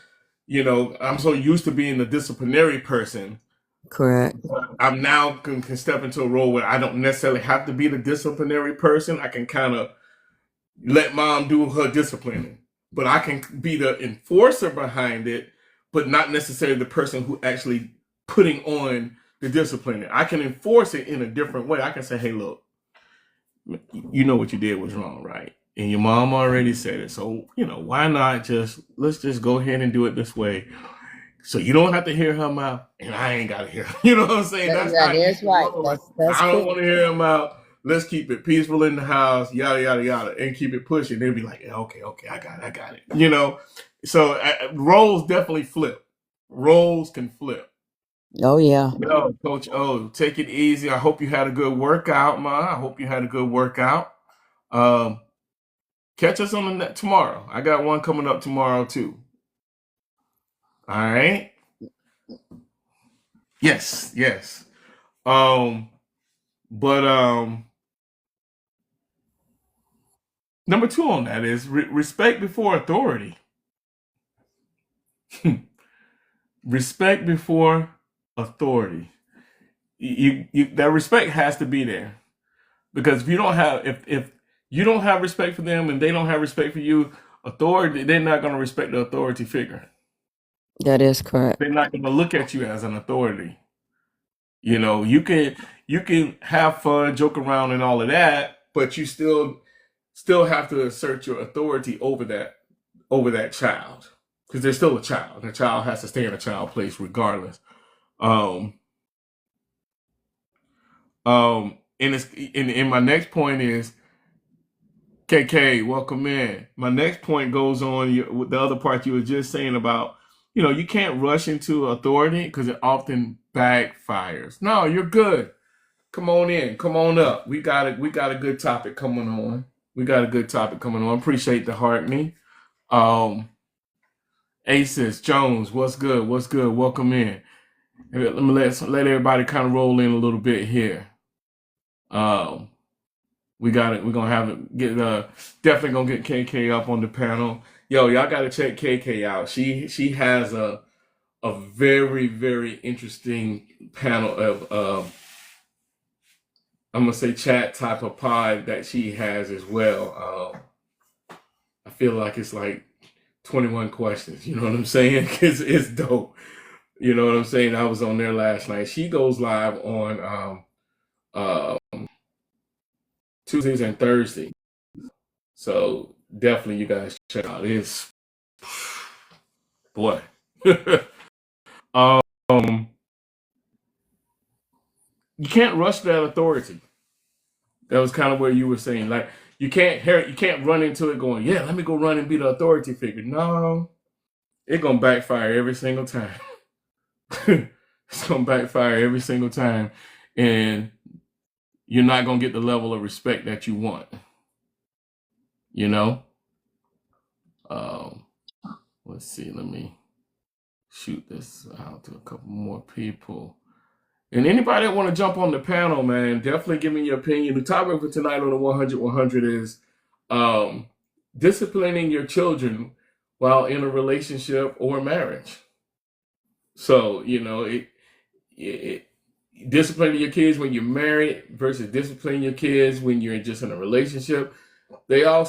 I'm so used to being the disciplinary person. Correct. I'm now can step into a role where I don't necessarily have to be the disciplinary person. I can kind of let mom do her disciplining, but I can be the enforcer behind it, but not necessarily the person who actually putting on the disciplining. I can enforce it in a different way. I can say, hey, look, you know what you did was wrong, right? And your mom already said it. So, why not let's just go ahead and do it this way. So you don't have to hear her mouth, and I ain't got to hear her. You know what I'm saying? That's right. That's I don't want to hear her mouth. Let's keep it peaceful in the house, yada, yada, yada, and keep it pushing. They'll be like, okay, I got it. So roles definitely flip. Roles can flip. Oh, yeah. Coach O, take it easy. I hope you had a good workout, Ma. I hope you had a good workout. Catch us on the net tomorrow. I got one coming up tomorrow, too. All right. Yes. Number 2 on that is respect before authority. Respect before authority. That respect has to be there, because if you don't have respect for them and they don't have respect for you, authority, they're not going to respect the authority figure. That is correct. They're not going to look at you as an authority. You can have fun, joke around, and all of that, but you still have to assert your authority over that child, because they're still a child. The child has to stay in a child place regardless. And my next point is, KK, welcome in. My next point goes on with the other part you were just saying about, you can't rush into authority because it often backfires. No, you're good. Come on in. Come on up. We got a good topic coming on. Appreciate the heartening. Aces, Jones, what's good? What's good? Welcome in. Let me let everybody kind of roll in a little bit here. We're gonna have it definitely gonna get KK up on the panel. Yo, y'all gotta check KK out. She has a very, very interesting panel of I'm gonna say chat type of pod that she has as well. I feel like it's like 21 questions, you know what I'm saying? It's dope. You know what I'm saying? I was on there last night. She goes live on Tuesdays and Thursdays. So definitely you guys check out. It's boy. You can't rush that authority. That was kind of where you were saying, like, you can't run into it going, yeah, let me go run and be the authority figure. No, it's gonna backfire every single time. It's gonna backfire every single time, and you're not gonna get the level of respect that you want. Let's see. Let me shoot this out to a couple more people. And anybody that want to jump on the panel, man, definitely give me your opinion. The topic for tonight on the 100 is disciplining your children while in a relationship or marriage. So, disciplining your kids when you're married versus disciplining your kids when you're just in a relationship, they all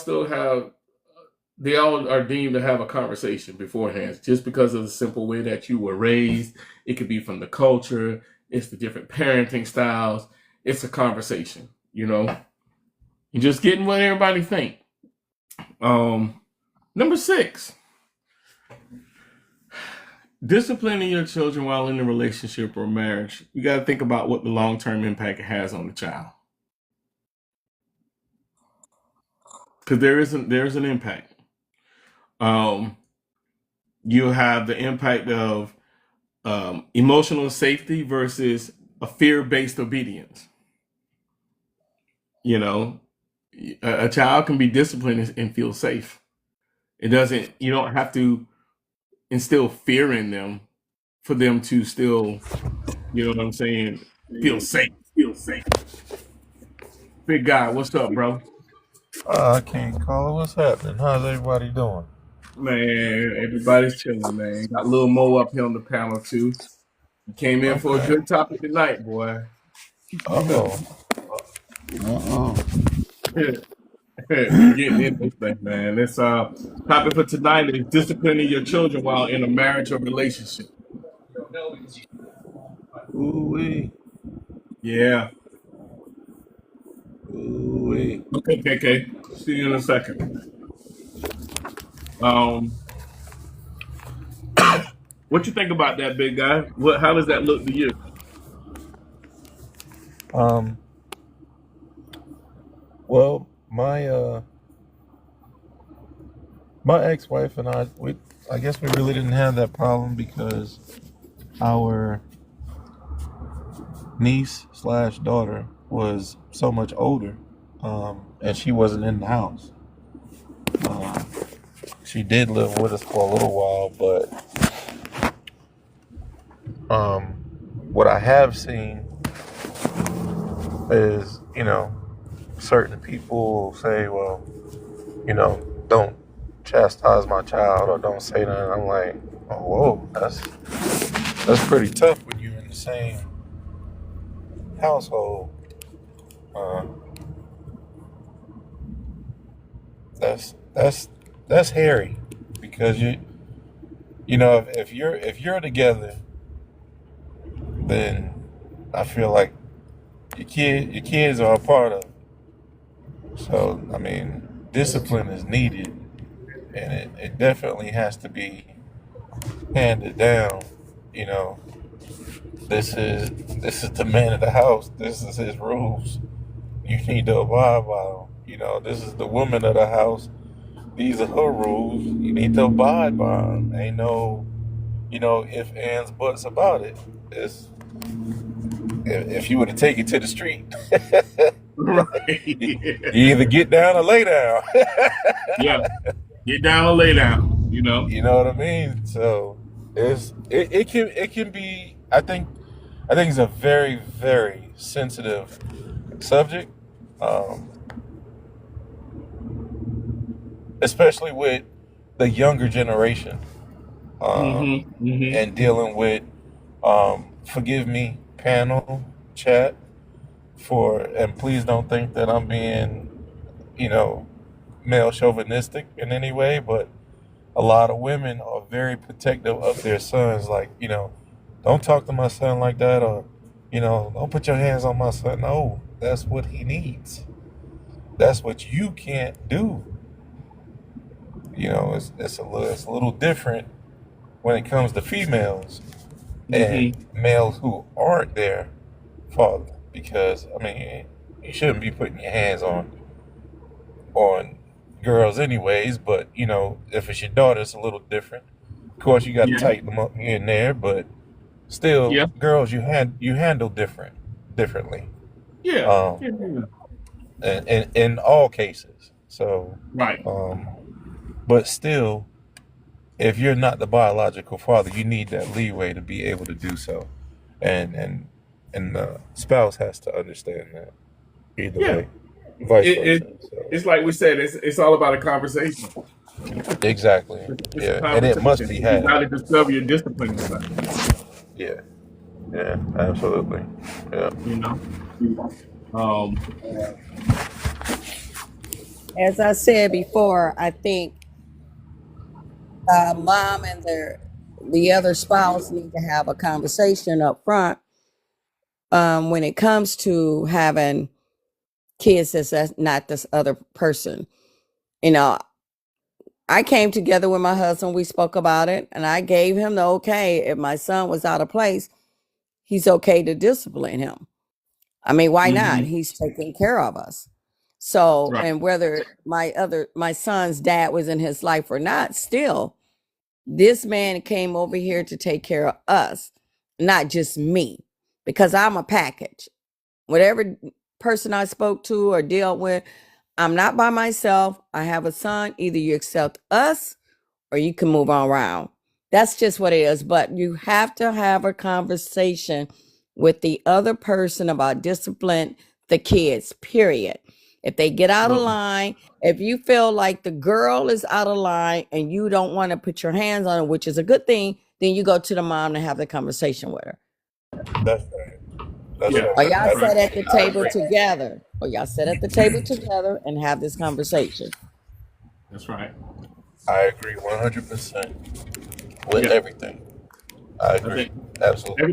are deemed to have a conversation beforehand, just because of the simple way that you were raised. It could be from the culture. It's the different parenting styles. It's a conversation, You're just getting what everybody think. Number 6, disciplining your children while in a relationship or marriage. You got to think about what the long-term impact it has on the child. Because there's an impact. You have the impact of emotional safety versus a fear-based obedience. A child can be disciplined and feel safe. You don't have to instill fear in them for them to still, you know what I'm saying, feel safe. Big guy, what's up, bro? I can't call it. What's happening? How's everybody doing? Man, everybody's chilling, man. Got Lil Mo up here on the panel too. You came in for a good topic tonight, boy. Uh-oh. We're getting into this thing, man. This topic for tonight is disciplining your children while in a marriage or relationship. Ooh-wee. Yeah. Ooh-wee. Okay, KK. See you in a second. What you think about that, big guy? How does that look to you? Well, my ex-wife and I guess we really didn't have that problem because our niece/daughter was so much older, and she wasn't in the house. She did live with us for a little while, but what I have seen is, certain people say, well, don't chastise my child or don't say that. I'm like, oh, whoa, that's pretty tough when you're in the same household. That's hairy because if you're together, then I feel like your kids are a part of it. So I mean, discipline is needed, and it definitely has to be handed down, this is the man of the house. This is his rules. You need to abide by them. This is the woman of the house. These are her rules. You need to abide by them. Ain't no, if, ands, buts about it. It's, if you were to take it to the street, Right. you either get down or lay down. Yeah. Get down or lay down, you know? You know what I mean? So it can be. I think it's a very, very sensitive subject, um, especially with the younger generation, and dealing with, forgive me, panel chat and please don't think that I'm being, you know, male chauvinistic in any way, but a lot of women are very protective of their sons. Like, don't talk to my son like that, or, don't put your hands on my son. No, that's what he needs. That's what you can't do. It's a little different when it comes to females and males who aren't their father, because I mean, you shouldn't be putting your hands on girls anyways. But if it's your daughter, it's a little different. Of course, you got to Yeah. tighten them up here and there, but still, Yeah. girls you handle differently, Yeah. um, Yeah. and in all cases. So, Right. but still, if you're not the biological father, you need that leeway to be able to do so, and the spouse has to understand that either Yeah. way, vice It, versa. So, it's like we said, it's all about a conversation. exactly, It's a yeah, and it must conversation. be You had. got to discover your discipline inside, Yeah, yeah, absolutely, yeah. you know? Um, As I said before, I think mom and the other spouse need to have a conversation up front when it comes to having kids that's not this other person. You know, I came together with my husband, we spoke about it, and I gave him the okay. If my son was out of place, he's okay to discipline him. I mean, why not? mhm. He's taking care of us. So, Right. and whether my son's dad was in his life or not, still, this man came over here to take care of us, not just me, because I'm a package. Whatever person I spoke to or dealt with, I'm not by myself. I have a son. Either you accept us or you can move on around. That's just what it is. But you have to have a conversation with the other person about discipline the kids, period. If they get out of Well, line, if you feel like the girl is out of line and you don't want to put your hands on it, which is a good thing, then you go to the mom and have the conversation with her. That's right. That's yeah. Or right. y'all That's right. sit at the table together. Or y'all sit at the table together and have this conversation. That's right. I agree 100% with Yeah. everything. I I agree, think absolutely.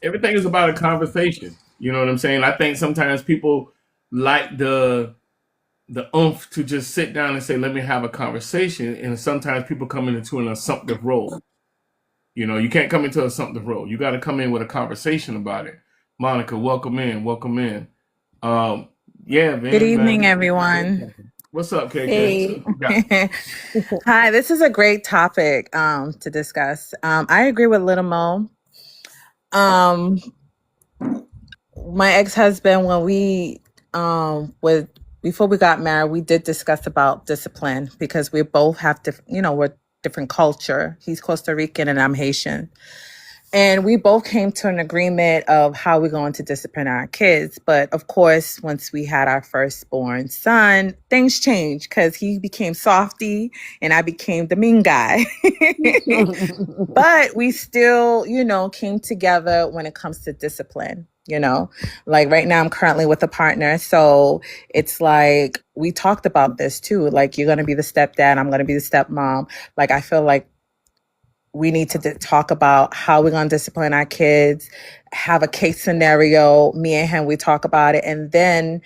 everything is about a conversation. You know what I'm saying? I think sometimes people like the oomph to just sit down and say, "Let me have a conversation." And sometimes people come into an assumptive role. You can't come into an assumptive role. You got to come in with a conversation about it. Monica, welcome in. Welcome in. Um, yeah, Good man, glad evening, to everyone. What's up, KK? Hey, What you got? Hi, this is a great topic to discuss. I agree with Little Mo. Um, my ex-husband, when we with before we got married, we did discuss about discipline because we both have we're different culture. He's Costa Rican and I'm Haitian. And we both came to an agreement of how we're going to discipline our kids. But of course, once we had our firstborn son, things changed because he became softy and I became the mean guy. But we still, came together when it comes to discipline. Like right now, I'm currently with a partner. So it's like we talked about this too. Like, you're going to be the stepdad, I'm going to be the stepmom. Like, I feel like we need to talk about how we're going to discipline our kids, have a case scenario. Me and him, we talk about it. And then,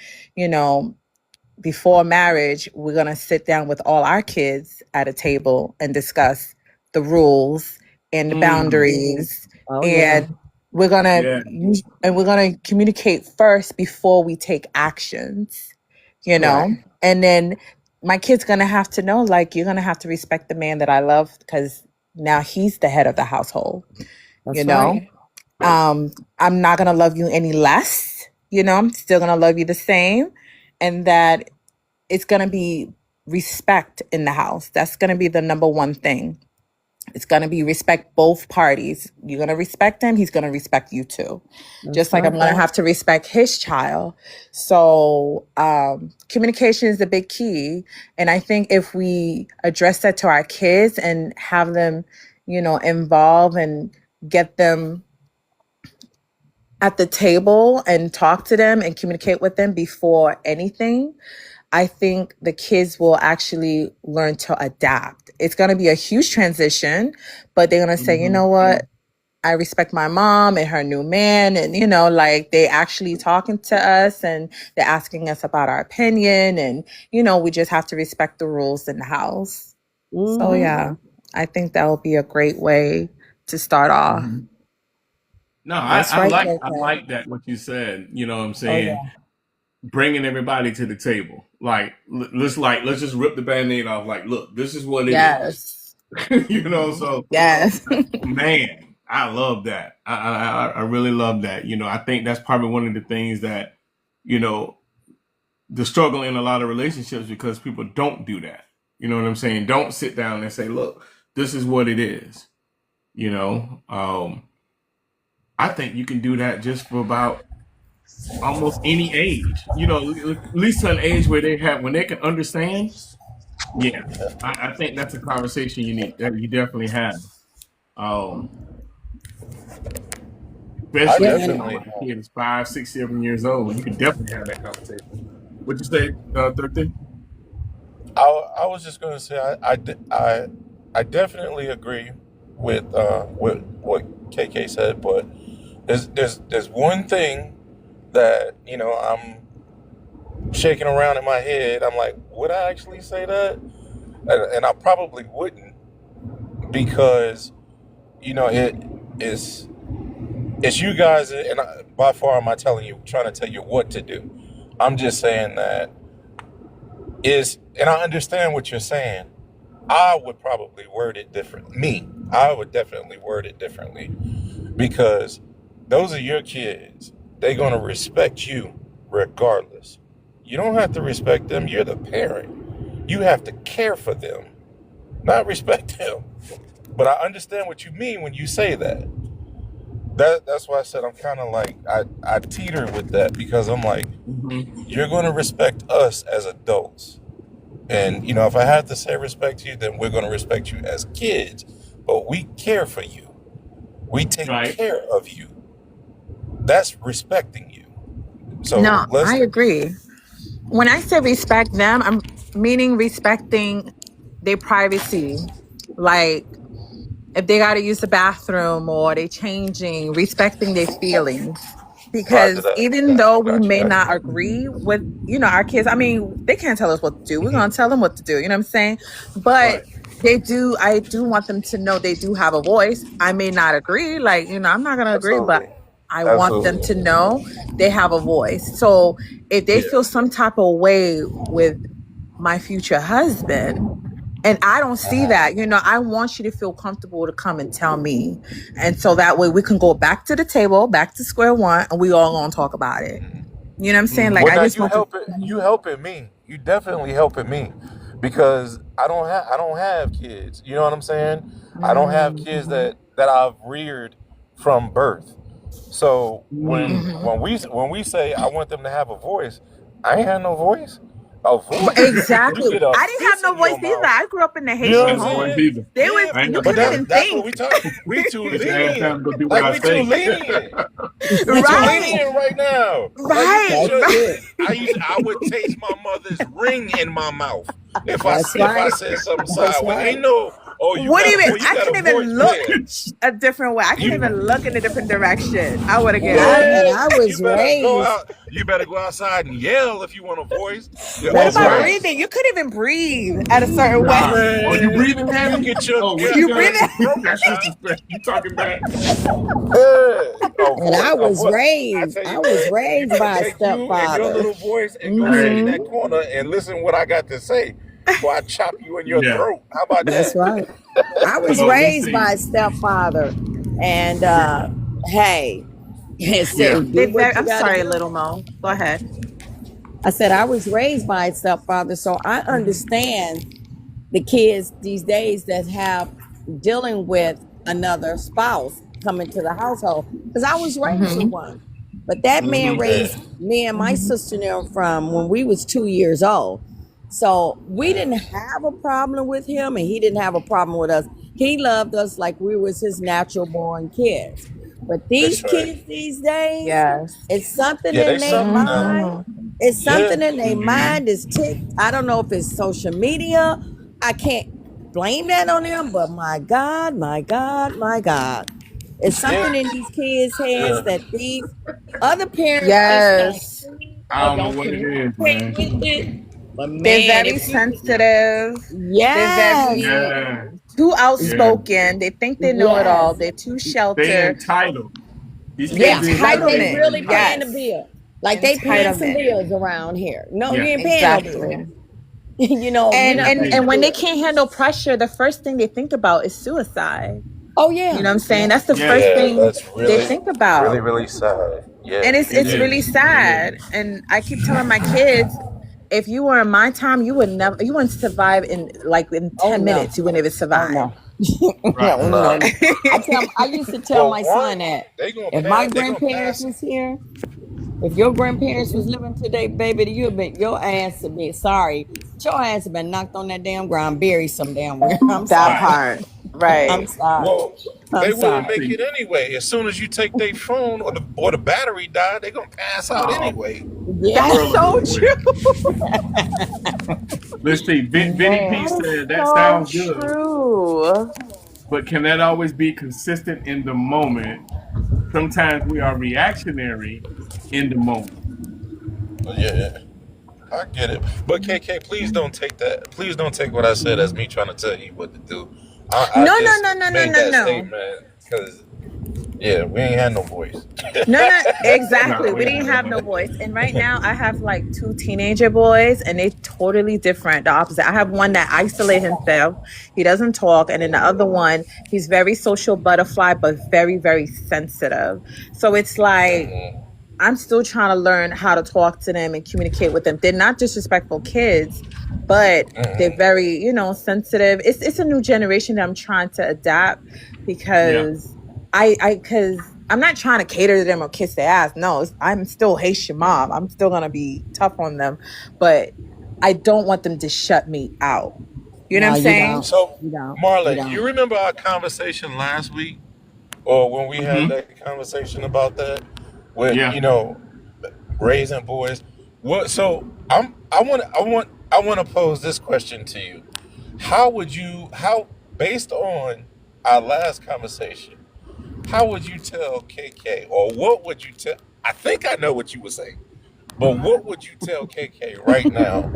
before marriage, we're going to sit down with all our kids at a table and discuss the rules and the Mm, boundaries oh yeah. and We're gonna Yeah. use, and we're gonna communicate first before we take actions, you know? Right. And then my kid's gonna have to know, like, you're gonna have to respect the man that I love because now he's the head of the household, you That's know? right. I'm not gonna love you any less, you know, I'm still gonna love you the same. And that it's gonna be respect in the house. That's gonna be the number one thing. It's going to be respect both parties. You're going to respect him. He's going to respect you too. That's Just like I'm right. going to have to respect his child. So communication is the big key. And I think if we address that to our kids and have them, you know, involve and get them at the table and talk to them and communicate with them before anything, I think the kids will actually learn to adapt. It's going to be a huge transition, but they're going to say, you Mm-hmm. know what? I respect my mom and her new man. And, you know, like they actually talking to us and they're asking us about our opinion. And, you know, we just have to respect the rules in the house. So, Mhm. yeah, I think that will be a great way to start off. Mm-hmm. No, That's I right, like JK. that what you said. You know what I'm Oh, saying? yeah. Bringing everybody to the table. Let's just rip the band-aid off. Like, look, this is what it Yes. is. You know, so Yes. man, I love that. I really love that. You know, I think that's probably one of the things that, you know, the struggle in a lot of relationships because people don't do that. You know what I'm saying? Don't sit down and say, look, this is what it is. You know, I think you can do that just for about almost any age. You know, at least to an age where when they can understand. Yeah, I think that's a conversation that you definitely have. Um, I especially Yeah. if you know definitely, like a kid is 5, 6, 7 years old, you can definitely have that conversation. What you say, 13? I was just gonna say I definitely agree with what KK said, but there's one thing that I'm shaking around in my head. I'm like, would I actually say that? And I probably wouldn't because it's it's you guys, and by far I'm not trying to tell you what to do. I'm just saying that and I understand what you're saying. I would probably word it different. I would definitely word it differently because those are your kids. They're going to respect you regardless. You don't have to respect them. You're the parent. You have to care for them, not respect them. But I understand what you mean when you say that. That's why I said I'm kind of like, I teeter with that because I'm like, Mm-hmm. you're going to respect us as adults. And, if I have to say respect to you, then we're going to respect you as kids. But we care for you. We take Right. care of you. That's respecting you. So No, let's. I agree. When I say respect them, I'm meaning respecting their privacy. Like if they got to use the bathroom or they changing, respecting their feelings. Roger Because that. even though we may Gotcha. not agree with, our kids, I mean, they can't tell us what to do. We're going to tell them what to do. You know what I'm saying? But Right. I do want them to know they do have a voice. I may not agree. Like, I'm not going to agree, but Absolutely. I want them to Absolutely. know they have a voice. So if they Yeah. feel some type of way with my future husband, and I don't see that, I want you to feel comfortable to come and tell me. And so that way we can go back to the table, back to square one, and we all gonna talk about it. You know what I'm saying? Like Well, I now just want to. you helping me. You definitely helping me because I don't have kids. You know what I'm saying? I don't have kids Mhm. that I've reared from birth. So Mm. when we say I want them to have a voice, I ain't had no voice. A voice? You Exactly. get a I didn't have fist no in your voice either. mouth. I grew up in the You know I what Haitian ain't I'm no home. voice saying? either. They Yeah, was I ain't you no but couldn't voice. even that's what think. we talk. We too Get your ass lenient. time to go do what Like I we too say. lenient. We too Right, lenient right now. Like you get right, your. right. I would taste my mother's ring in my mouth That's if I right. said something That's sideways. right. Ain't no. Oh, What do you mean? you I got can a voice. even look Yeah. a different way. I can You even look in a different direction. I would have And get I it. and yeah. I You was better go raised. out. You better go outside and yell if you want a voice. Yeah, What oh That's about right. what? breathing? You couldn't even breathe at a certain way. Nah. Oh, you Man, breathing you heavy? get your Oh, what you You got? breathing? goddamn throat That's shot. disrespect. You talking back? Yeah. Oh, of And I course, was I tell I you was what, you raised better by a take you and your stepfather. little voice and go sit in Hey, that Mm-hmm. corner and listen what I got to say before I chop you in your yeah. throat. How about That's that? right. I was So raised by a listen, stepfather. And hey, yeah, say They do what very. you I'm gotta sorry, do. little Mo. Go ahead. I said I was raised by a stepfather, so I understand the kids these days that have dealing with another spouse coming to the household because I was raised with Mm-hmm. one. But that man hmm raised Yeah. me and my Mm-hmm. sister now from when we was 2 years old. So we didn't have a problem with him and he didn't have a problem with us. He loved us like we was his natural born kids. But these That's right. kids these days, Yes. it's something Yeah, they in their something now. mind. Mm-hmm. It's Yeah. something in their hmm mind is ticked. I don't know if it's social media. I can't blame that on them, but my God, my God, my God. It's Yeah. something in these kids' heads Yeah. that these other parents just don't Yes. see I or don't know don't what it is, communicate man. with it. But They're man, very if you Yeah, sensitive. They're yes, very yeah, too yeah. outspoken. They think they know it all. yes, They're too They sheltered. entitled. These kids yeah, these like days, they Entitlement. they really entitled. paying the Yes. bill. Like they paying some Entitlement. bills around here. No, you Yeah, ain't paying no bill. Exactly. You And not and yeah. paying and the when they bill. can't handle pressure, the first thing they think about is suicide. Oh You yeah, know what I'm saying? yeah, That's the Yes, first Yeah, thing that's they really, think really, about. really sad. Yeah. And it's it it's is. really It is. sad. And I keep telling my kids, if you were in my time, you wouldn't survive in oh 10 no, minutes. You wouldn't even oh survive. no. Right. No, no, Nah. no. I used to tell Well, my one, son that they gonna if my pass. They gonna grandparents pass. was here, if your grandparents was living today, baby, your ass would be sorry. Your ass have been knocked on that damn ground, buried some damn where. I'm That Right. sorry. part. I'm Right. sorry. Well, I'm they Yeah. wouldn't sorry. make See. it anyway. As soon as you take their phone or the battery die, they gonna pass out Oh, anyway. Yeah. That's world is so so weird. true. Let's see. Vinny P That Man. is said that so sounds good, true. but can that always be consistent in the moment? Sometimes we are reactionary in the moment. Yeah, I get it. But KK, please don't take that. Please don't take what I said as me trying to tell you what to do. I No, no, just no, no, no, made no, that no. statement because yeah, we ain't had no voice. No, no, No, exactly. we We ain't didn't doing have no voice. And right now I have like two teenager boys and they totally different, the opposite. I have one that isolate himself. He doesn't talk. And then the other one, he's very social butterfly, but very, very sensitive. So it's like Mhm. I'm still trying to learn how to talk to them and communicate with them. They're not disrespectful kids, but they're Mhm. very, sensitive. It's a new generation that I'm trying to adapt Yeah. because because I'm not trying to cater to them or kiss their ass. No, I'm still Haitian mom. I'm still gonna be tough on them, but I don't want them to shut me out. You know what No, I'm you saying? don't. So, You don't. You Marla, you don't. remember our conversation last week, or when we had hmm that conversation about that with Yeah. raising boys? What? So I want to pose this question to you. How based on our last conversation, how would you tell KK, or what would you tell? I think I know what you would say, but what would you tell KK right now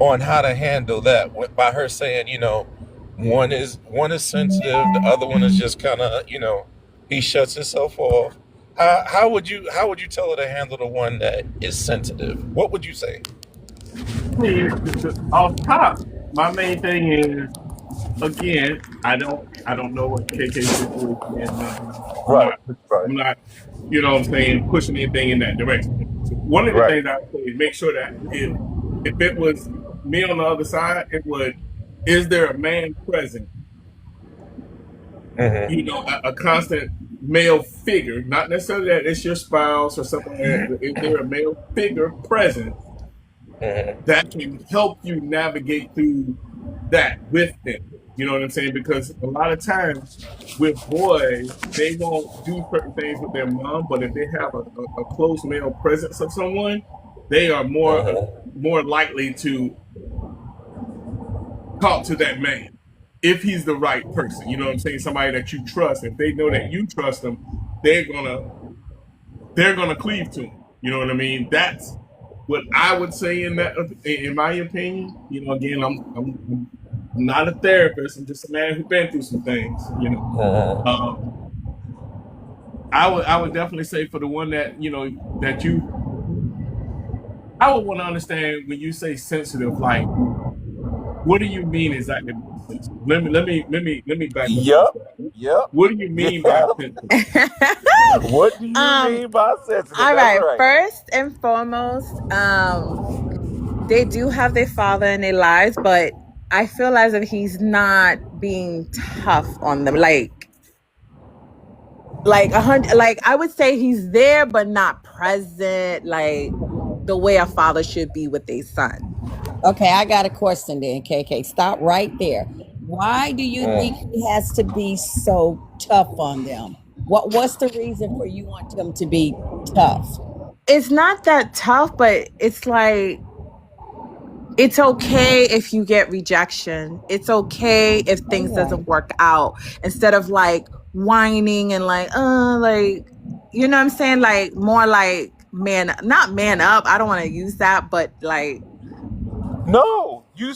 on how to handle that by her saying, one is sensitive, the other one is just kind of, he shuts himself off. How would you tell her to handle the one that is sensitive? What would you say? See, off top, my main thing is again, I don't know what KK situation is now. I'm Right, not right, I'm not, what I'm saying, pushing anything in that direction. One of the right. things I would say is make sure that if it was me on the other side, it would is there a man present, Mm-hmm. a constant male figure, not necessarily that it's your spouse or something like that, but is there a male figure present Mm-hmm. that can help you navigate through that with them? You know what I'm saying? Because a lot of times with boys, they won't do certain things with their mom, but if they have a close male presence of someone, they are Mm-hmm. more likely to talk to that man if he's the right person. You know what I'm saying? Somebody that you trust. If they know that you trust them, they're gonna cleave to him. You know what I mean? That's what I would say in my opinion. Again, I'm not a therapist. I'm just a man who's been through some things. Mm-hmm. Um, I would definitely say for the one that that you, I would want to understand when you say sensitive, like what do you mean exactly by sensitive? Let me back up Yep. real quick. Yep. What do you mean by Yeah. sensitive? What do you um mean by sensitive? all That's right, right. first and foremost, they do have their father in their lives, but I feel as if he's not being tough on them. Like 100, like I would say he's there but not present, like the way a father should be with a son. Okay, I got a question then, KK. Stop right there. Why do you think Mm. he has to be so tough on them? What's the reason for you want him to be tough? It's not that tough, but it's like it's okay if you get rejection. It's okay if things All right. doesn't work out. Instead of like whining and like you know what I'm saying? Like more like not man up. I don't want to use that, but like No, you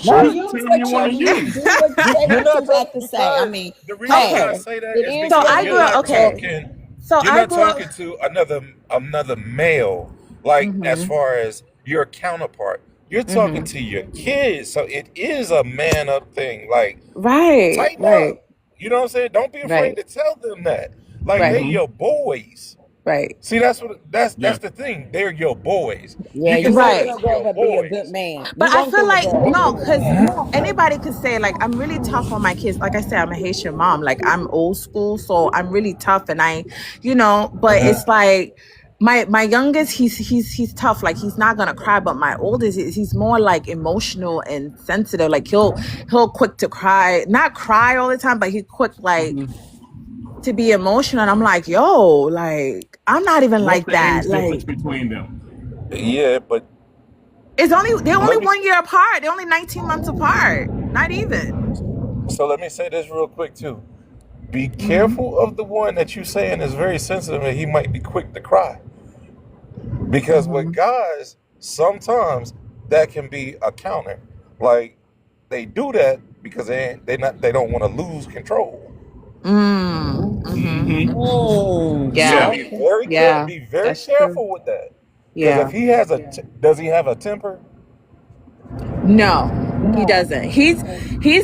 No, should. Use use the term what you want to you use. do what say You're what not you got to talking say. I because mean, the reason why I hey, say that it is is so because what I it grew you're up is. not okay. talking. So You're I not grew up talking to another male, like as hmm far as your counterpart. You're talking hmm to your kids, so it is a man up thing. Like, right, tighten right, up. You know what I'm saying? Don't be afraid right, to tell them that. Like they right, Mm-hmm. your boys. right, See, that's Yeah. the thing. They're your boys. Yeah, You you can say want right. them this to to grow up your and be a good boys. man. But You I want feel them to like grow up and no, be a good because man. anybody could say like I'm really tough on my kids. Like I said, I'm a Haitian mom. Like I'm old school, so I'm really tough, and but it's like my youngest, he's tough. Like he's not gonna cry, but my oldest, he's more like emotional and sensitive. Like he'll quick to cry, not cry all the time, but he quick like Mm-hmm. to be emotional. And I'm like, yo, like I'm not even What's like the that. age difference Like between them? Yeah, but they're only let me. 1 year apart. They're only 19 months apart. Not even. So let me say this real quick too. Be hmm careful of the one that you saying is very sensitive and he might be quick to cry. Because with hmm guys, sometimes that can be a counter. Like they do that because they don't want to lose control. Mm-hmm. Mm-hmm. Yeah, So Yeah. Okay. yeah, be very that's true. careful with that. Because if Yeah. he has does he have a temper? No, he doesn't. He's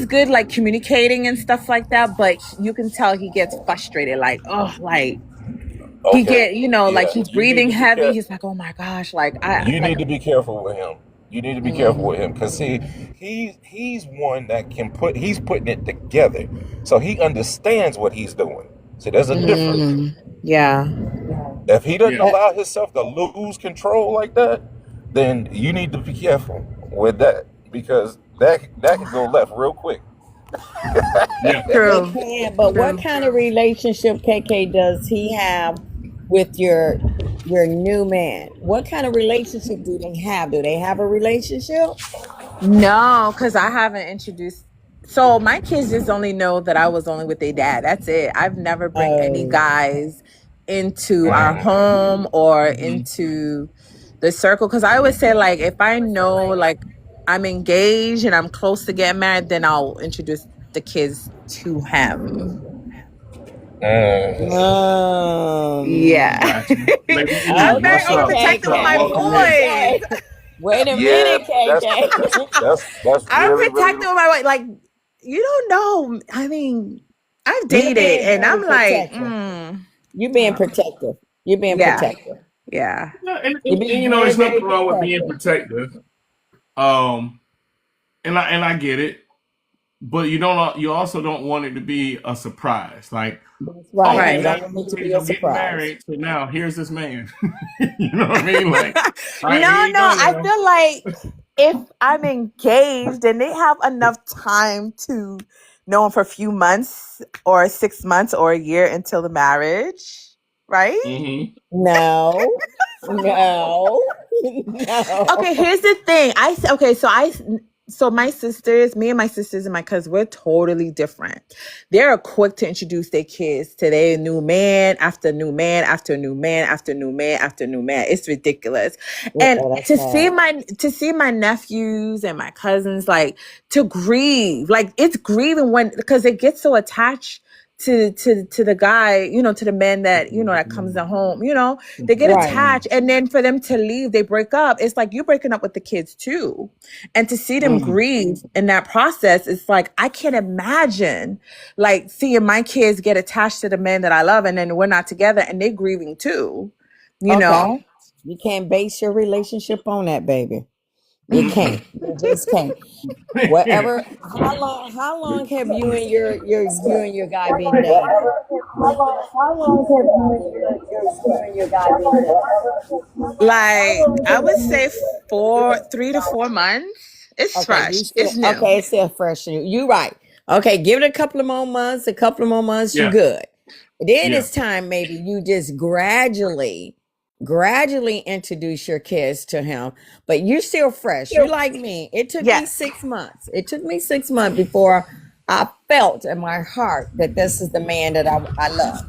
good like communicating and stuff like that, but you can tell he gets frustrated. Like, oh, like he Okay, get, like yeah, he's you need breathing to be heavy. careful. He's like, oh my gosh, like I You like. need to be careful with him. You need to be careful Mm, with him because see, he's one that he's putting it together, so he understands what he's doing. See, there's a difference. yeah. If he doesn't Yeah. allow himself to lose control like that, then you need to be careful with that because that can go left real quick. Yeah. It True. can, but what True. kind of relationship, KK, does he have with your new man? What kind of relationship do they have? Do they have a relationship? No, because I haven't introduced. So my kids just only know that I was only with their dad. That's it. I've never bring any Oh, guys into our Mm. home or Mm-hmm. into the circle. Because I always say, like, if I know, like, I'm engaged and I'm close to getting married, then I'll introduce the kids to him. Mm. Yeah. Gotcha. Lady E, I'm very what's up? okay, What's overprotective of up? my KK. Welcome in. boys. Okay. Wait a Yeah, minute, that's KK. that's I'm really protective of my boys. Like, you don't know. I mean, I've You're dated being and very I'm like, protective. You're being protective. You're being yeah, protective. yeah. Yeah, You're and, being very, there's very nothing wrong with being protective. protective. Um, and I get it, but you also don't want it to be a surprise. Like, That's oh, right. hey, You Right. now don't I'm want it to be engaged, a I'm getting surprise. married, so now here's this man. You know what I mean? Like, all right, here No, you no. go I now. feel like if I'm engaged and they have enough time to know him for a few months or 6 months or a year until the marriage, right? Mm-hmm. No, no, Okay, no. here's the thing. So my sisters, me and my sisters and my cousins, we're totally different. They're quick to introduce their kids to their new man after new man after new man after new man after new man. It's ridiculous. And That's sad. to see my nephews and my cousins like to grieve, like it's grieving when because they get so attached to the guy, to the men that that comes to home, they get Right. attached, and then for them to leave, they break up. It's like you're breaking up with the kids too, and to see them grieve in that process, it's like I can't imagine like seeing my kids get attached to the men that I love, and then we're not together, and they're grieving too. Okay. You can't base your relationship on that, baby. You can't. You just can't. Whatever. How long have you and your guy been dating? Like I would say 3 to 4 months. It's Okay, you fresh. still It's new. okay, it's still fresh. You right. Okay, give it a couple of more months, you Yeah. good. Then Yeah. it's time maybe you just gradually introduce your kids to him, but you're still fresh. You like me. It took me Yes. 6 months. It took me 6 months before I felt in my heart that this is the man that I love.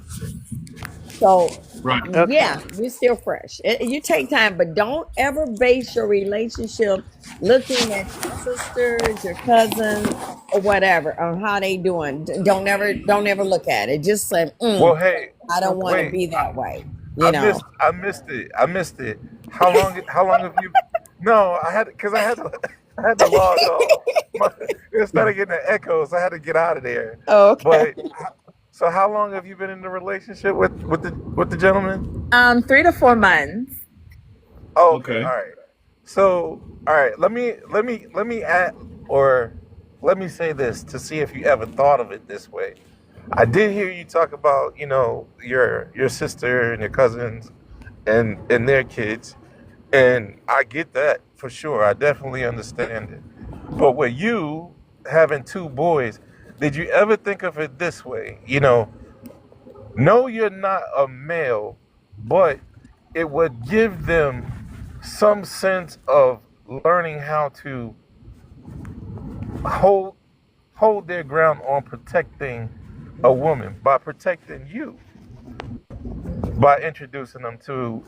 So Right. Okay. yeah, you're still fresh. You take time, but don't ever base your relationship looking at your sisters, your cousins, or whatever on how they doing. Don't ever look at it. Just say, Well, hey, I don't want to wait, be that way. I missed it. I missed it. How long? How long have you? No, I had because I had to. I had to log off. It started getting the echoes. I had to get out of there. Okay. But so, how long have you been in the relationship with the gentleman? 3 to 4 months. Oh, okay. Okay. All right. So, all right. Let me add, or let me say this to see if you ever thought of it this way. I did hear you talk about, your sister and your cousins and their kids, and I get that for sure. I definitely understand it. But with you having two boys, did you ever think of it this way? No, you're not a male, but it would give them some sense of learning how to hold hold their ground on protecting a woman by protecting you, by introducing them to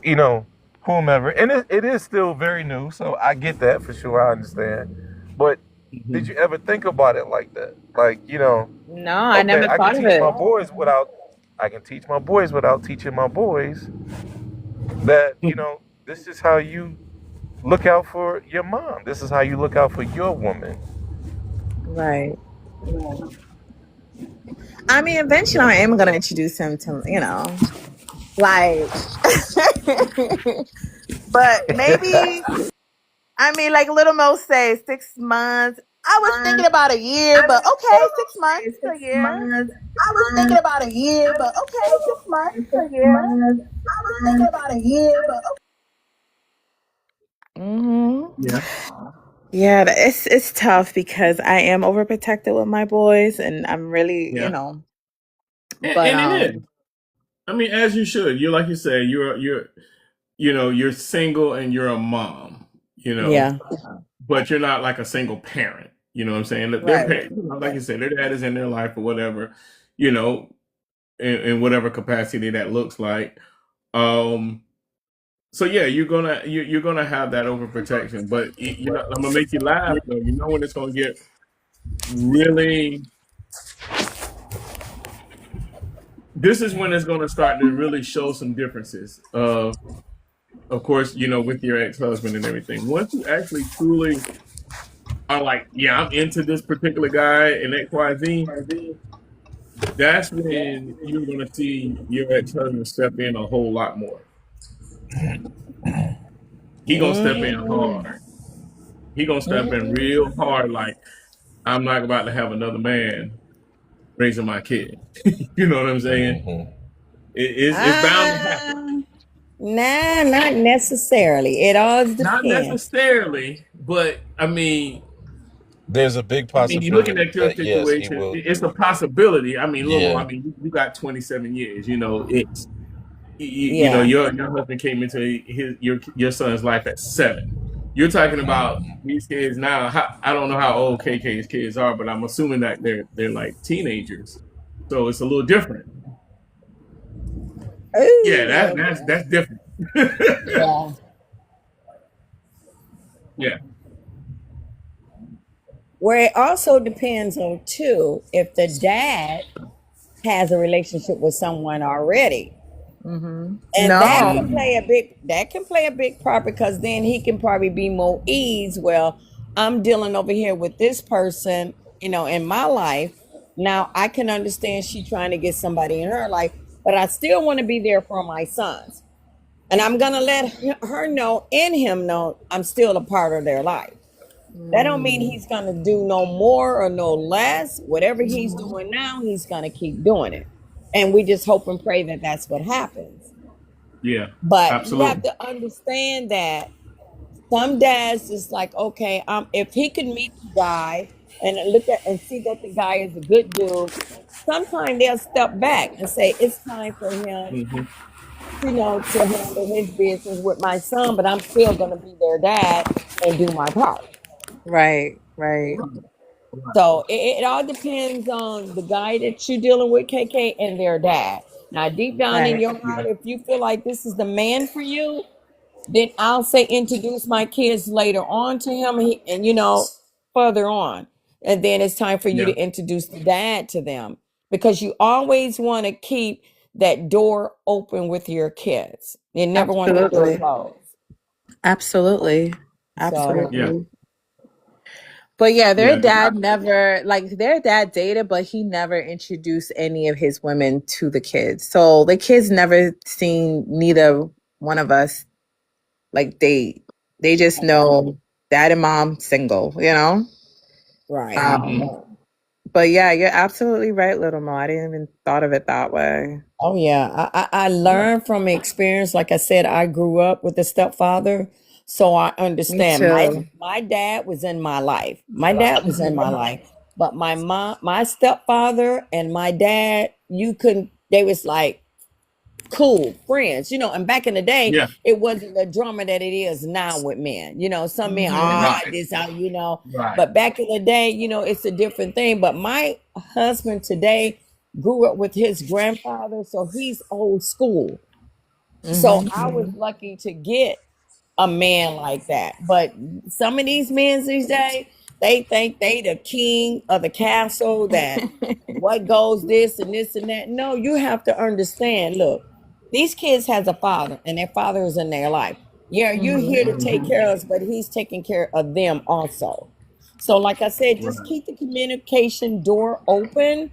whomever. And it is still very new, so I get that for sure. I understand. But did you ever think about it like that? Like, No, I okay, never thought of it. I can teach my boys without teaching my boys that, this is how you look out for your mom. This is how you look out for your woman. Right. I mean, eventually I am gonna introduce him to, like, but maybe, I mean, like Little Mo say, 6 months. I was thinking about a year, but okay, 6 months to a year. Hmm. Yeah. Yeah, it's tough because I am overprotected with my boys, and I'm really, Yeah. but And it is. I mean, as you should. You're like you say, you're single and you're a mom, Yeah. but you're not like a single parent. You know what I'm saying? Look, their right. parents, like you said, their dad is in their life or whatever, you know, in whatever capacity that looks like. So yeah, you're gonna have that overprotection, but I'm gonna make you laugh though. You know when it's gonna get really. This is when it's gonna start to really show some differences. Of course, with your ex-husband and everything. Once you actually truly are like, yeah, I'm into this particular guy and XYZ, that's when you're gonna see your ex-husband step in a whole lot more. He gonna step in hard. He gonna step in real hard. Like, I'm not about to have another man raising my kid. You know what I'm saying? Mhm. It's bound to happen. Nah, not necessarily. It all Not depends. necessarily, but I mean, There's a big you're looking possibility at your that yes, he situation. will. It's a possibility. I mean, Lobo. I Yeah. mean, you got 27 years. It's Yeah. your husband came into your son's life at 7. You're talking about these kids now. I don't know how old KK's kids are, but I'm assuming that they're like teenagers. So it's a little different. Yeah, Ooh, that's different. yeah. Yeah. Where it also depends on too, if the dad has a relationship with someone already. Mm-hmm. And No. that can play a big part, because then he can probably be more ease. Well, I'm dealing over here with this person, in my life. Now I can understand she trying to get somebody in her life, but I still want to be there for my sons. And I'm gonna let her know and him know I'm still a part of their life. That don't mean Mm. he's gonna do no more or no less. Whatever he's doing now, he's gonna keep doing it. And we just hope and pray that that's what happens. Yeah, But you have absolutely. to understand that some dads just like, okay, if he can meet the guy and look at and see that the guy is a good dude, sometimes they'll step back and say it's time for him, Hmm. to handle his business with my son, but I'm still gonna be their dad and do my part. Right, right. So it all depends on the guy that you're dealing with, KK, and their dad. Now, deep down in Right. your heart, if you feel like this is the man for you, then I'll say introduce my kids later on to him, and further on, and then it's time for you to Yeah, introduce the dad to them, because you always want to keep that door open with your kids. You never want that door Absolutely. closed. Absolutely. So yeah, Absolutely. But yeah, their yeah. dad never, like, their dad dated, but he never introduced any of his women to the kids. So the kids never seen neither one of us like date. They just know dad and mom single, you know? right. Hmm. Um, but yeah, you're absolutely right, Little Mo. I didn't even thought of it that way. Oh yeah, I Yeah. learned from experience. Like I said, I grew up with a stepfather, so I Me understand. My too. my dad was in my life. My dad was in my life, but my stepfather and my dad, you couldn't. They was like cool friends, and back in the day, Yeah. it wasn't the drama that it is now with men. Some men, Mm-hmm. Right. this how. Right. But back in the day, it's a different thing. But my husband today grew up with his grandfather, so he's old school. So I was Mm-hmm. lucky to get a man like that. But some of these men these days, they think they the king of the castle, that what goes this and this and that. No, you have to understand. Look, these kids has a father, and their father is in their life. Yeah, you're here to Mm-hmm. take Hmm. care of us, but he's taking care of them also. So, like I said, just Right. keep the communication door open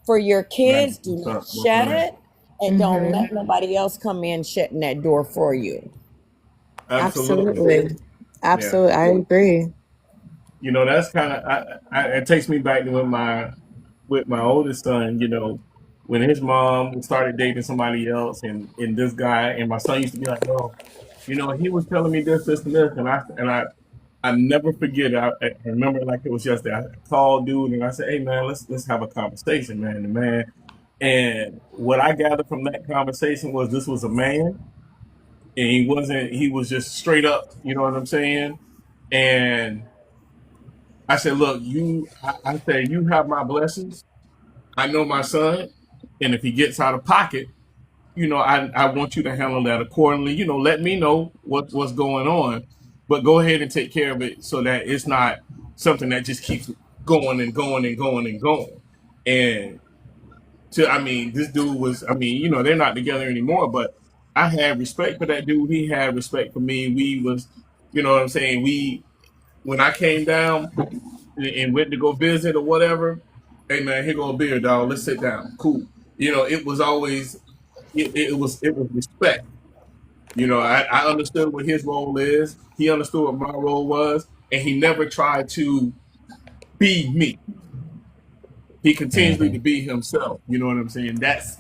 for your That's kids. Do what's not up. Welcome shut in. it, and don't Mm-hmm. let nobody else come in shutting that door for you. Absolutely. Absolutely. Yeah. Absolutely. I agree. That's kind of it takes me back to when my oldest son, when his mom started dating somebody else, and this guy, and my son used to be like, well, he was telling me this, and this, and I never forget it. I remember it like it was yesterday. I called dude and I said, hey man, let's have a conversation, man. And what I gathered from that conversation was this was a man, and he was just straight up, you know what I'm saying? And I said, look, I said, you have my blessings. I know my son. And if he gets out of pocket, I want you to handle that accordingly. Let me know what's going on, but go ahead and take care of it so that it's not something that just keeps going and going and going and going. And I mean, this dude was, I mean, they're not together anymore, but I had respect for that dude. He had respect for me. We was, you know what I'm saying? When I came down and went to go visit or whatever, hey man, here go a beer, dog. Let's sit down. Cool. It was always it was respect. I understood what his role is. He understood what my role was, and he never tried to be me. He continuously to Hmm. be himself. You know what I'm saying? That's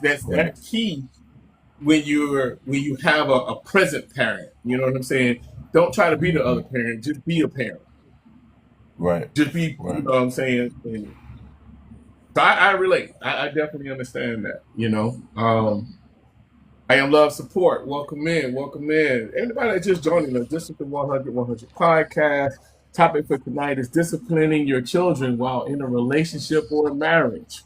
key when you have a present parent. You know what I'm saying? Don't try to be the other parent. Just be a parent. Right. Just be. You Right. know what I'm saying? And so I relate. I definitely understand that. I am love support. Welcome in. Welcome in. Anybody that just joining us, this is the 100 podcast. Topic for tonight is disciplining your children while in a relationship or a marriage.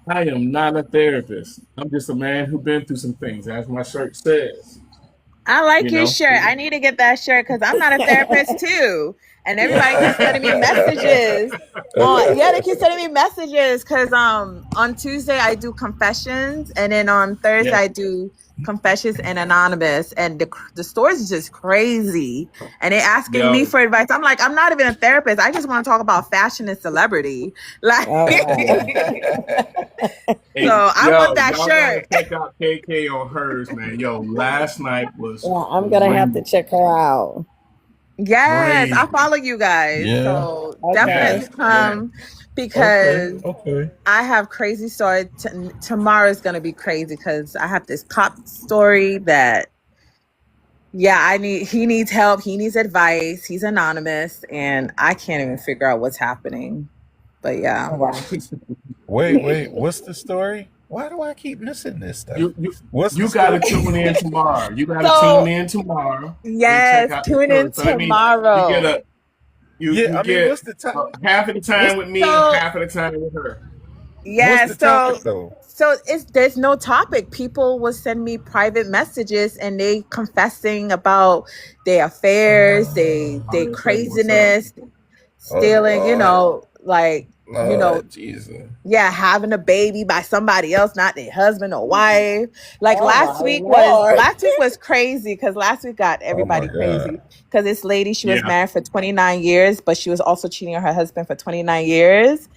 I am not a therapist. I'm just a man who's been through some things, as my shirt says. I like You your know. shirt. I need to get that shirt because I'm not a therapist too. And everybody keeps sending me messages. Yeah, they keep sending me messages because on Tuesday I do confessions, and then on Thursday Yeah. I do confessions and anonymous, and the stories is just crazy. And they're asking me Yo. for advice. I'm like, I'm not even a therapist. I just want to talk about fashion and celebrity. Like, Hey, so I yo, want that y'all shirt. gotta check out KK on hers, man. Yo, last night was Yeah, I'm gonna have to crazy. check her out. Yes, I Crazy. follow you guys. Yeah. So Okay. definitely come because Okay. I have crazy story. Tomorrow's gonna be crazy because I have this cop story that he needs help, he needs advice, he's anonymous, and I can't even figure out what's happening. But yeah. Oh, wow. Wait. What's the story? Why do I keep missing this stuff? What's You the gotta story? tune in tomorrow. You gotta So- tune in tomorrow. Yes, and check out the tune in story. So that means tomorrow. You get what's the time? half of the time with me So- and half of the time with her. Yeah, What's the topic though? So there's no topic. People will send me private messages and they confessing about their affairs, they that's what's craziness, stealing, you know, like you know, Jesus. yeah, having a baby by somebody else, not their husband or wife. Like Oh, last my week Lord. was crazy because last week got everybody Oh, my God. crazy. Because this lady, she was Yeah. married for 29 years, but she was also cheating on her husband for 29 years.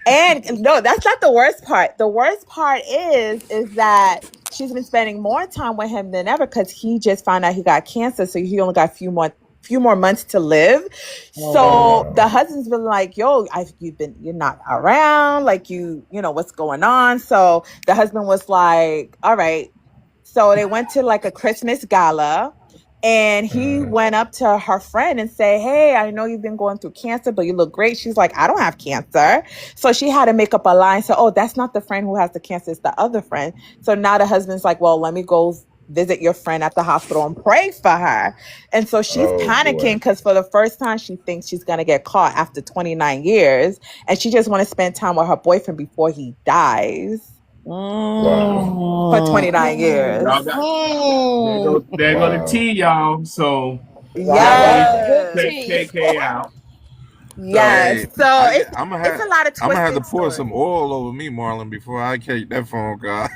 And no, that's not the worst part. The worst part is that she's been spending more time with him than ever because he just found out he got cancer, so he only got a few more months to live. So the husband's been like, yo, you're not around, like you know what's going on. So the husband was like, all right. So they went to like a Christmas gala, and he went up to her friend and say, hey, I know you've been going through cancer, but you look great. She's like, I don't have cancer. So she had to make up a lie and say, oh, that's not the friend who has the cancer, it's the other friend. So now the husband's like, well, let me go visit your friend at the hospital and pray for her. And so she's panicking because for the first time she thinks she's going to get caught after 29 years. And she just want to spend time with her boyfriend before he dies for 29 years. Y'all got, there go the tea, y'all. So Yes. check KK out. Yes. So it's I'm gonna a lot of twisted I'm gonna have to pour stories. some oil over me, Marlon, before I catch that phone call.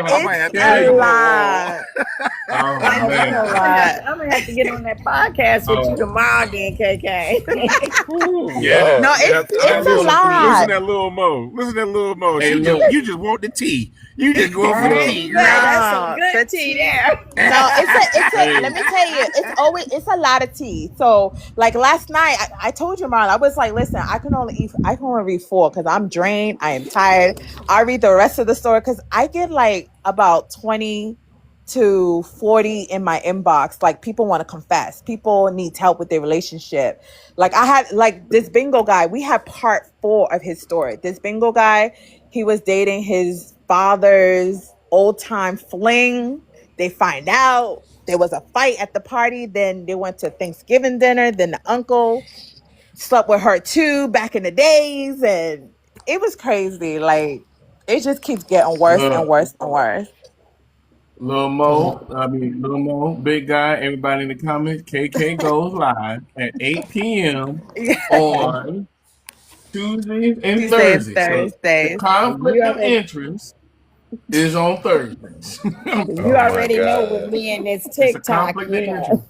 I might have to It's tell a you lot. Oh, man. I'm gonna have to get on that podcast with you tomorrow, then, KK. Yeah. No, it's a lot. Listen to Lil Mo. Hey, You just want the tea. You just go for the tea. That's some No, good the tea there. No, it's a let me tell you, it's a lot of tea. So like last night, I told you, Marlon, I was like, listen, I can only read 4 because I'm drained, I am tired. I read the rest of the story because I get like about 20 to 40 in my inbox. Like people want to confess, people need help with their relationship. Like I had like this bingo guy, we had part 4 of his story. This bingo guy, he was dating his father's old time fling. They find out there was a fight at the party. Then they went to Thanksgiving dinner. Then the uncle slept with her too back in the days. And it was crazy. Like, it just keeps getting worse and worse and worse. Lil Mo, big guy, everybody in the comments, KK goes live at 8 p.m. on Tuesdays and Tuesdays, Thursdays. So Thursdays. the conflict of interest is on Thursdays. You already know with me and this It's a TikTok, conflict of interest.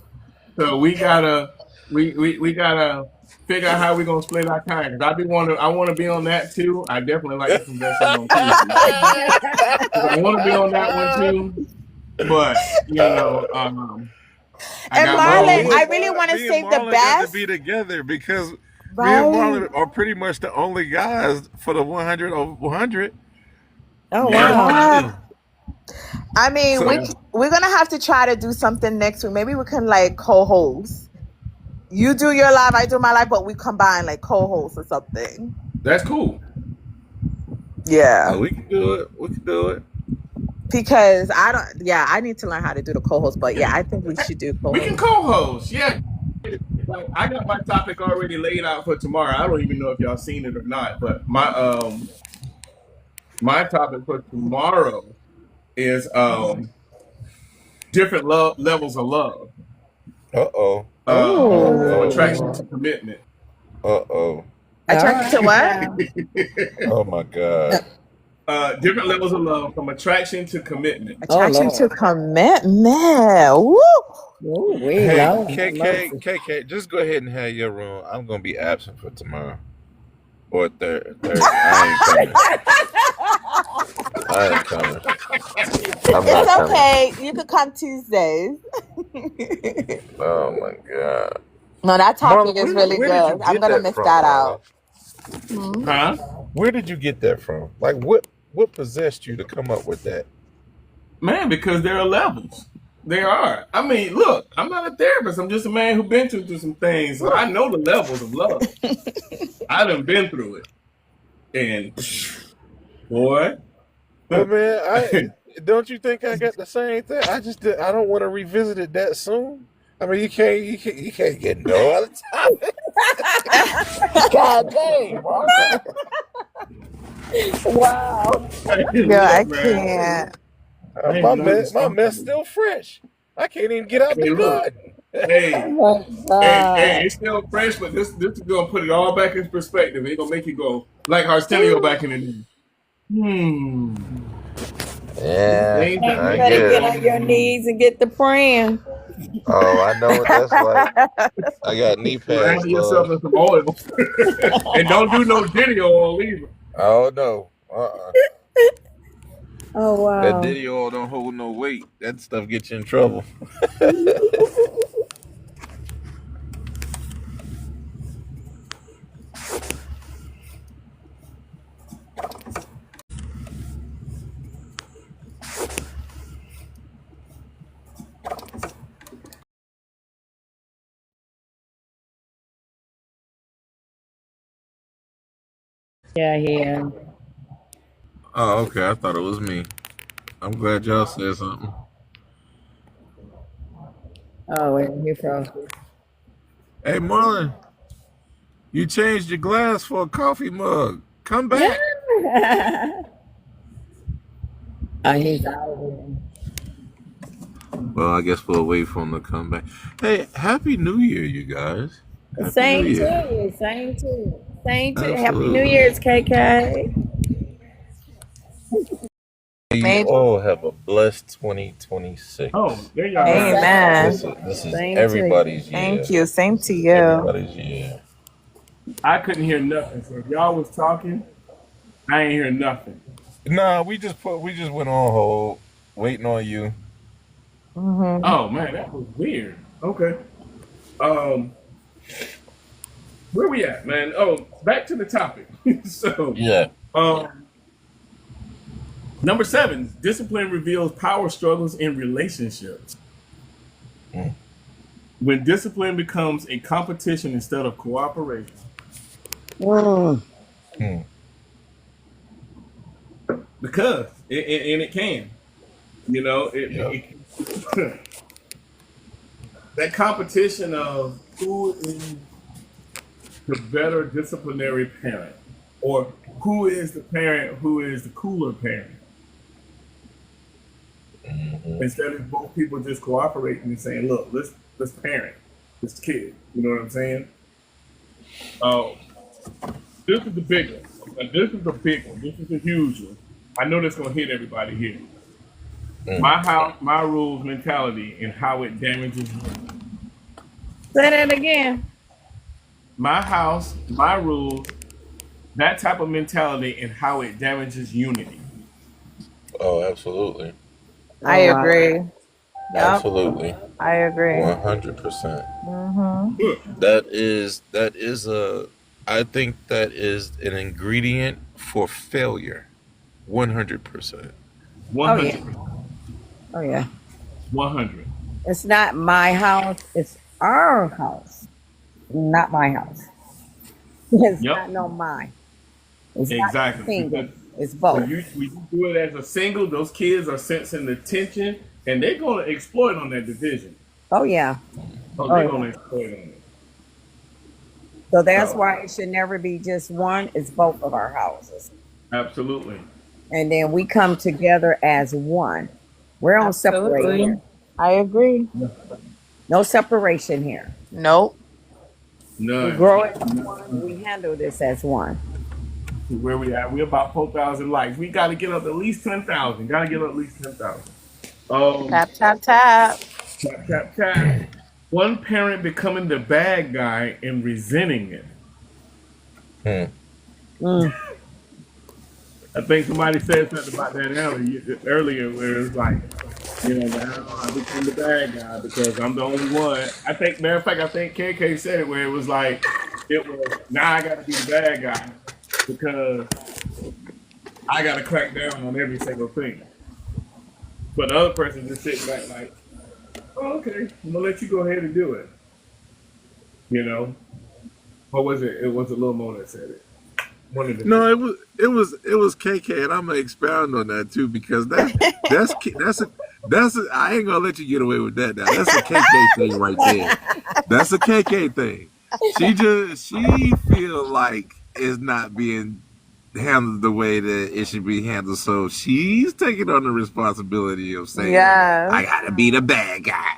So we gotta figure out how we're gonna split our time. Cause I want to be on that too. I definitely like to invest on Tuesday. I want to be on that one too. But you know, And Marlon, I really want to Me and save the Marlon got best. to be together because me Right. and Marlon are pretty much the only guys for the 100 over 100. Oh, Yeah. wow. I mean, So- we're gonna have to try to do something next week. Maybe we can like co-host. You do your live, I do my live, but we combine like co-host or something. that's cool. Yeah. we can do it. Because I need to learn how to do the co-host, but yeah, I think we should do We can co-host. co-host. Yeah. Like, I got my topic already laid out for tomorrow. I don't even know if y'all seen it or not, but My topic for tomorrow is different levels of love, Uh-oh. from Ooh. attraction Uh-oh. to commitment. Uh-oh. All Attracted to right what? now. Oh my God. Different levels of love from attraction to commitment. Oh Attraction to Lord. commitment. Woo. Ooh, we Hey, Lord have KK, mercy. KK, just go ahead and have your room. I'm gonna be absent for tomorrow. Or Thursday. I ain't coming. I ain't coming. I'm It's not coming. okay. You could come Tuesdays. Oh my God. No, that topic Marlon, is really where did you good. I'm get gonna that miss from, that Marlon? out. Hmm? Huh? Where did you get that from? Like what possessed you to come up with that? Man, because there are levels. There are. I mean, look, I'm not a therapist. I'm just a man who been through some things. So I know the levels of love. I done been through it. And boy, But man, I don't you think I got the same thing? I don't want to revisit it that soon. I mean, you can't get no other topic. God dang, bro. Wow. Yeah, I look, man. can't. Hey, My look, mess, my mess still fresh. I can't even get out the hey, look. garden. Hey, Oh my hey, God. it's still fresh, but this is gonna put it all back in perspective. It's gonna make you go like Arsenio back in the day. Yeah, Same And you I thing. better get guess. on your knees and get the praying. Oh, I know what that's like. I got knee pads, Surround yourself love. in some oil, and don't do no Diddy oil either. Oh no. Uh-uh. Oh That wow. Diddy oil don't hold no weight. That stuff gets you in trouble. Yeah, yeah. Oh, okay. I thought it was me. I'm glad y'all said something. Oh, where you from? Hey, Marlon, you changed your glass for a coffee mug. Come Yeah. back. Oh, he's out of here. Well, I guess we'll wait for him to come back. Hey, Happy New Year, you guys. Happy New Same to Year. you. Same to you. Same to you. Happy New Absolutely. Year's, KK. You Maybe. all have a blessed 2026. Oh, there y'all Oh, go. Amen. This is same to you. everybody's Thank year. you. Same This to is you. everybody's year. I couldn't hear nothing. So if y'all was talking, I ain't hear nothing. Nah, we just went on hold, waiting on you. Hmm. Oh man, that was weird. Okay. Um, where we at, man? Oh, back to the topic. so, Yeah. um, number 7, discipline reveals power struggles in relationships. Mm. When discipline becomes a competition instead of cooperation. Mm. Hmm. Because and it can, you know, Yep. that competition of who is the better disciplinary parent, or who is the parent who is the cooler parent. Hmm. Instead of both people just cooperating and saying, "Look, let's parent this kid." You know what I'm saying? Oh, this is the big one. This is the big one. This is the huge one. I know that's gonna hit everybody here. Mm. My house, my rules mentality and how it damages me. Say that again. My house, my rules, that type of mentality and how it damages unity. Oh, absolutely. I Oh wow. agree. Yep. Absolutely. I agree. 100%. Hmm. That is I think that is an ingredient for failure. 100%. Oh yeah. 100%. Oh yeah. 100. It's not my house. It's our house. Not my house. It's Yep, not no mine. It's not exactly. single. Because It's both. when you do it as a single, those kids are sensing the tension and they're going to exploit on that division. Oh yeah. Oh, Oh they're yeah. going to exploit on it. So that's So, why it should never be just one. It's both of our houses. absolutely. and then we come together as one. We don't separate Absolutely. here. I agree. No separation here. Nope. We None. grow as one. We handle this as one. Where we at? We about 4,000 likes. We got to get up at least 10,000. Got to get up at least 10,000. Tap, tap, tap. Tap, tap, tap. One parent becoming the bad guy and resenting it. Mm. I think somebody said something about that earlier where it's like, now I became the bad guy because I'm the only one. I think, matter of fact, I think KK said it where it was like, now I got to be the bad guy because I got to crack down on every single thing. But the other person just sitting back like, oh, okay, I'm going to let you go ahead and do it. Or was it? It was a little more that said it. One of the No, it was KK, and I'm gonna expound on that too because that's I ain't gonna let you get away with that now. That's a KK thing right there. That's a KK thing. She feel like it's not being handled the way that it should be handled, so she's taking on the responsibility of saying, Yes. "I gotta be the bad guy."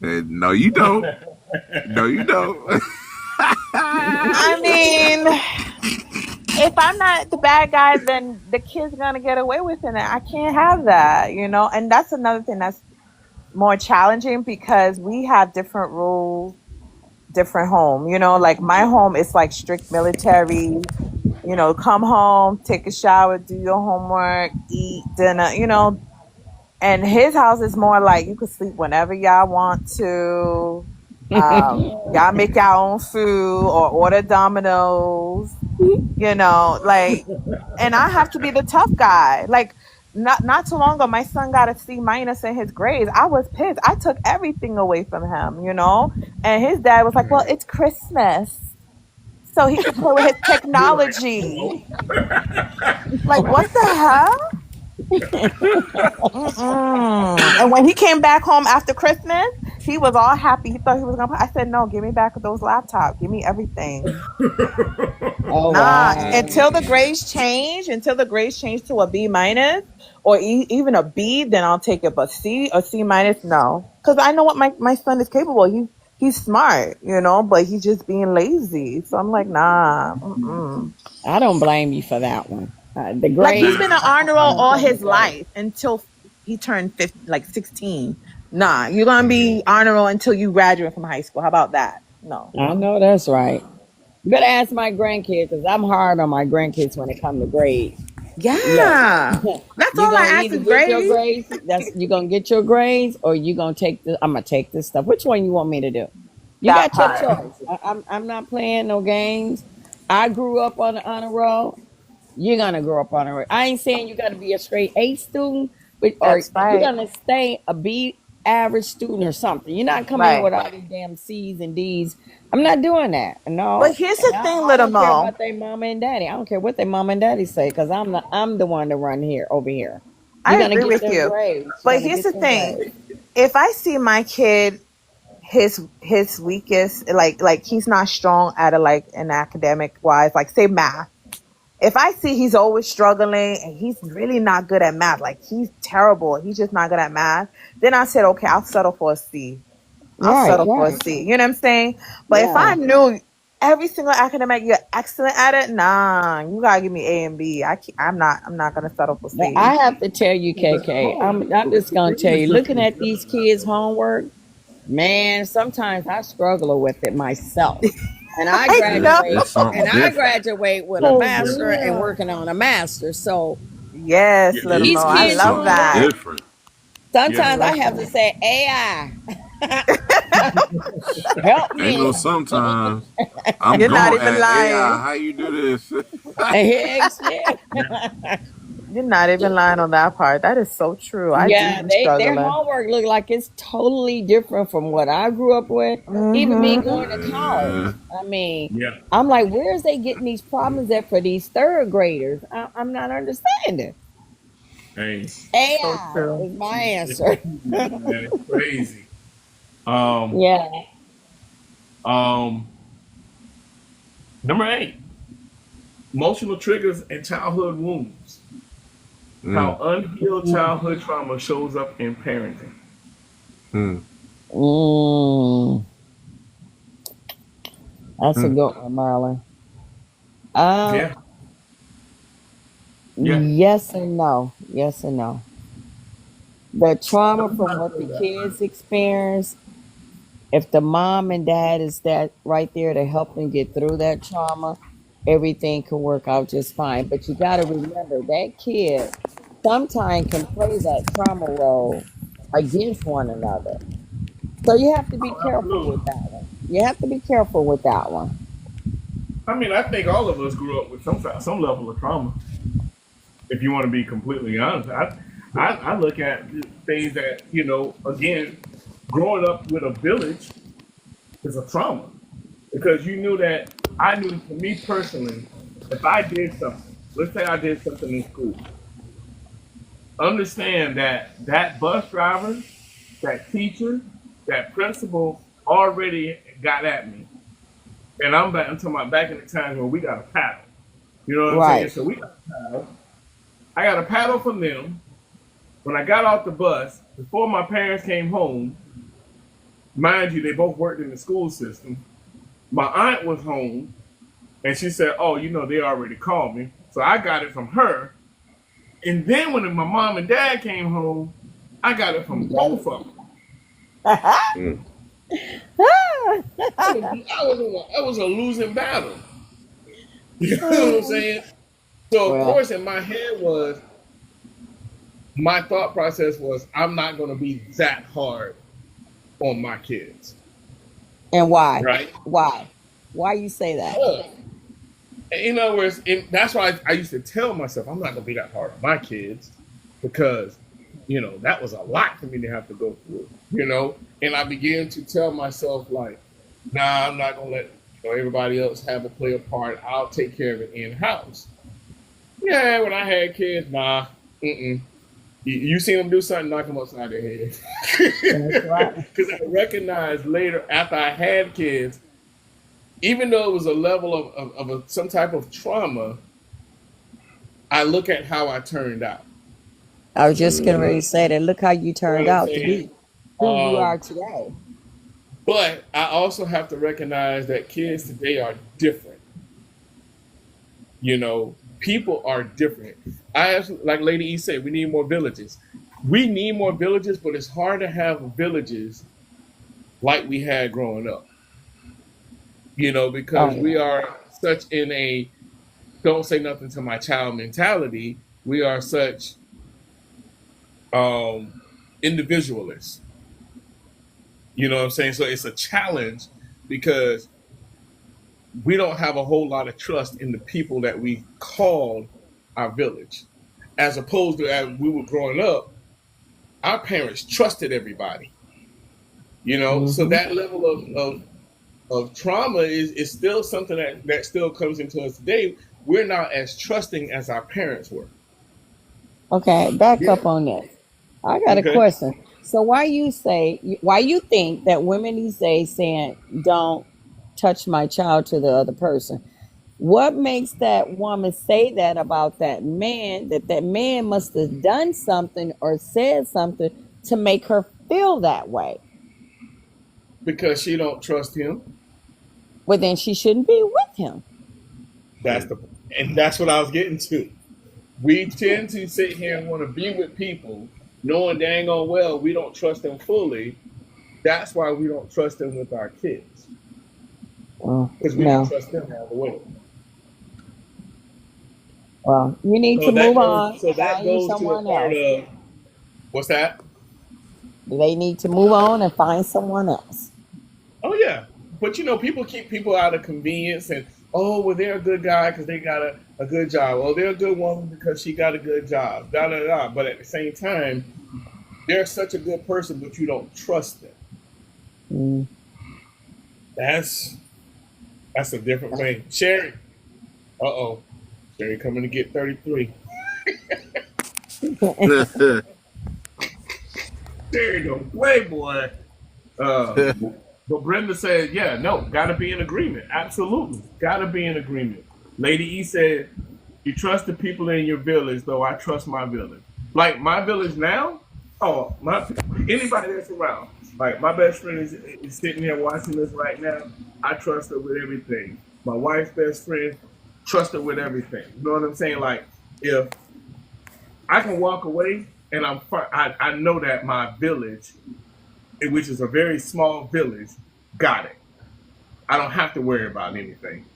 And no, you don't. No, you don't. I mean, if I'm not the bad guy, then the kid's gonna get away with it. I can't have that, And that's another thing that's more challenging because we have different rules, different home. Like my home is like strict military. Come home, take a shower, do your homework, eat dinner. And his house is more like you can sleep whenever y'all want to. Y'all make your own food or order Domino's, like, and I have to be the tough guy. Like, not too long ago, my son got a C- in his grades. I was pissed. I took everything away from him, and his dad was like, "Well, it's Christmas, so he could play with his technology." Like, what the hell? And when he came back home after Christmas, he was all happy. He thought he was gonna. I said, "No, give me back those laptops. Give me everything." Oh Nah, wow. until the grades change to a B minus or even a B, then I'll take it. But C or C minus, no, because I know what my son is capable. He's smart, but he's just being lazy. So I'm like, nah. I don't blame you for that one. The Like he's grades. been an honor roll all his life until he turned 16. Nah, you're gonna be honor roll until you graduate from high school. How about that? No. I know that's right. You better ask my grandkids because I'm hard on my grandkids when it comes to grades. Yeah, Look, that's you all I gonna ask either is get your grades. grades. You gonna get your grades, or you gonna take the. I'm gonna take this stuff. Which one you want me to do? You That got your part. choice. I'm not playing no games. I grew up on the honor roll. You're gonna grow up on it. I ain't saying you gotta be a straight A student, but or That's you're right. gonna stay a B average student or something. You're not coming in Right. with all these damn C's and D's. I'm not doing that. But No. here's And the I, thing, I little don't care Mo. about their mama and daddy. I don't care what their mama and daddy say, because I'm the one to run here over here. You're I gonna agree get with them you. grades. You're But gonna here's get the them thing. grades. If I see my kid his weakest, like he's not strong at it, like in academic wise, like say math. If I see he's always struggling and he's really not good at math, like he's terrible, he's just not good at math, then I said, okay, I'll settle for a C. I'll Right, settle for a right. C. You know what I'm saying? But if I Yeah. knew every single academic you're excellent at it, nah, you gotta give me A and B. I'm not gonna settle for But C. I have to tell you, KK, I'm just gonna tell you, looking at these kids' homework, man, sometimes I struggle with it myself. And I I know. It's graduate something and I different. graduate with a Oh, master and yeah. working on a master. So Yes, little these Mo. It's I it's kids' love something that. homework, different. sometimes I have to say, AI, help Ain't no me. sometimes. I'm You're not going even at AI. lying. How you do this? Heck, yeah. You're not even lying on that part. That is so true. I do Yeah, be their struggling. homework look like it's totally different from what I grew up with. Even me Mm-hmm. going to college. I mean, Yeah. I'm like, where is they getting these problems at for these third graders? I'm not understanding. Hey, So AI true. is my answer. man, it's crazy. Um, Yeah. um, Number 8, emotional triggers and childhood wounds. how Mm, unhealed childhood trauma shows up in parenting. mm, Mm, that's a mm. good one, Marlon. Um, Yeah, yeah. yes and no. Yes and no. The trauma from Sometimes what feel the that. kids experience, if the mom and dad is that right there to help them get through that trauma, everything can work out just fine. But you got to remember that kid sometimes can play that trauma role against one another. So you have to be Oh, careful absolutely. with that one. You have to be careful with that one. I mean, I think all of us grew up with some level of trauma. If you want to be completely honest, I look at things that again, growing up with a village is a trauma because you knew that I knew for me personally, if I did something, let's say I did something in school, understand that that bus driver, that teacher, that principal already got at me. And I'm talking about back in the times when we got a paddle. You know what I'm saying? Right. So we got a paddle. I got a paddle from them. When I got off the bus, before my parents came home, mind you, they both worked in the school system. My aunt was home and she said, "Oh, they already called me." So I got it from her. And then when my mom and dad came home, I got it from You got both it. of them. That was a losing battle. You know what I'm saying? So of Well, course, in my head my thought process was, I'm not going to be that hard on my kids, and why? right? Why? Why you say that? In other words, that's why I used to tell myself I'm not going to be that hard on my kids because, that was a lot for me to have to go through. And I began to tell myself like, nah, I'm not going to let everybody else have a play a part. I'll take care of it in house. Yeah, when I had kids, nah, mm-mm. You seen them do something, knock them upside their head. That's right. Because I recognized later, after I had kids, even though it was a level of some type of trauma, I look at how I turned out. I was just getting ready to say that. Look how you You know turned what I'm out to saying? be who you are Um, today. but I also have to recognize that kids today are different. People are different. Like Lady E said, we need more villages. We need more villages, but it's hard to have villages like we had growing up. Oh Because we yeah. are such in a don't say nothing to my child mentality. We are such um, individualists. You know what I'm saying? So it's a challenge because we don't have a whole lot of trust in the people that we call our village. As opposed to as we were growing up, our parents trusted everybody. So Hmm. that level of trauma is still something that still comes into us today. We're not as trusting as our parents were. Okay, back Yeah. up on this. I got a Okay. question. So why you think that women these days saying don't touch my child to the other person? What makes that woman say that about that man? That man must have done something or said something to make her feel that way. Because she don't trust him. Well, then she shouldn't be with him. That's the and that's what I was getting to. We tend to sit here and want to be with people knowing dang on well we don't trust them fully. That's why we don't trust them with our kids. Because we don't No. trust them all the way. Well, you need So to move that goes on, so that find you goes to a someone part else. of what's that? They need to move on and find someone else. Oh yeah. But people keep people out of convenience and oh well they're a good guy because they got a good job. Oh they're a good woman because she got a good job. Da da da. But at the same time, they're such a good person, but you don't trust them. Mm. That's that's a different thing. Sherry. Uh-oh. Sherry coming to get 33. Sherry don't play, boy. But Brenda said, yeah, no, gotta be in agreement. Absolutely. Gotta be in agreement. Lady E said, You trust the people in your village, though I trust my village. Like my village now, oh my anybody that's around. Like my best friend is sitting here watching this right now. I trust her with everything. My wife's best friend, trust her with everything. You know what I'm saying? Like if I can walk away and I know that my village, which is a very small village, got it. I don't have to worry about anything.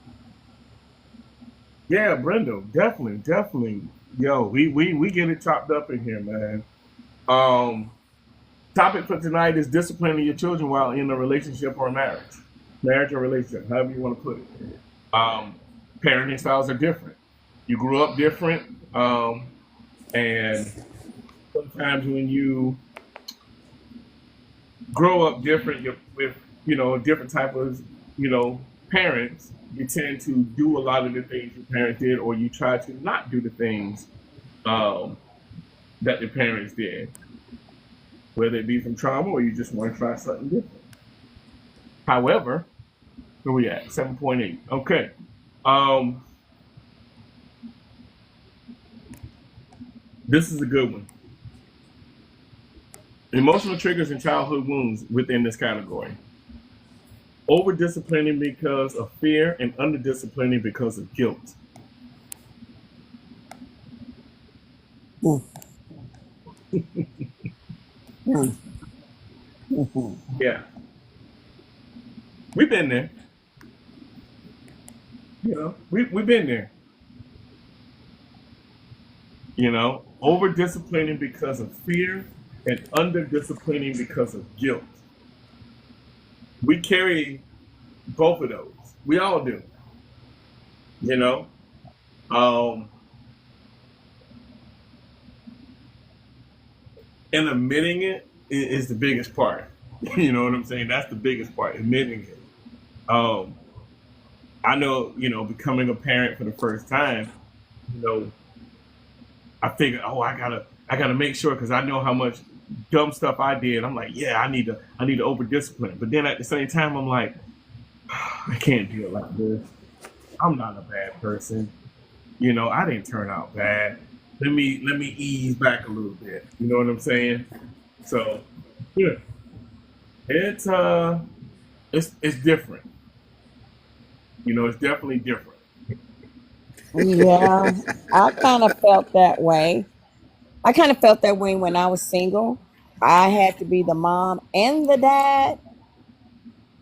Yeah, Brenda, definitely, definitely. Yo, we get it chopped up in here, man. Um, Topic for tonight is disciplining your children while in a relationship or marriage or relationship, however you want to put it. Parenting styles are different. You grew up different, and sometimes when you grow up different with different type of parents, you tend to do a lot of the things your parents did, or you try to not do the things um, that the parents did, whether it be from trauma or you just want to try something different. However, where we at? 7.8. Okay. Um, this is a good one. Emotional triggers and childhood wounds within this category. Over disciplining because of fear and under disciplining because of guilt. Mm, mm, mhm. Yeah, we've been there. We've been there. Over disciplining because of fear and under disciplining because of guilt. We carry both of those. We all do. You know, um, and admitting it is the biggest part. You know what I'm saying? That's the biggest part, admitting it. Um, I know, becoming a parent for the first time, you know, I figured, oh, I gotta make sure because I know how much dumb stuff I did. I'm like, yeah, I need to over discipline. But then at the same time, I'm like, I can't do it like this. I'm not a bad person. I didn't turn out bad. Let me ease back a little bit. You know what I'm saying? So yeah, it's it's different. It's definitely different. Yeah, I kind of felt that way. I kind of felt that way when I was single. I had to be the mom and the dad,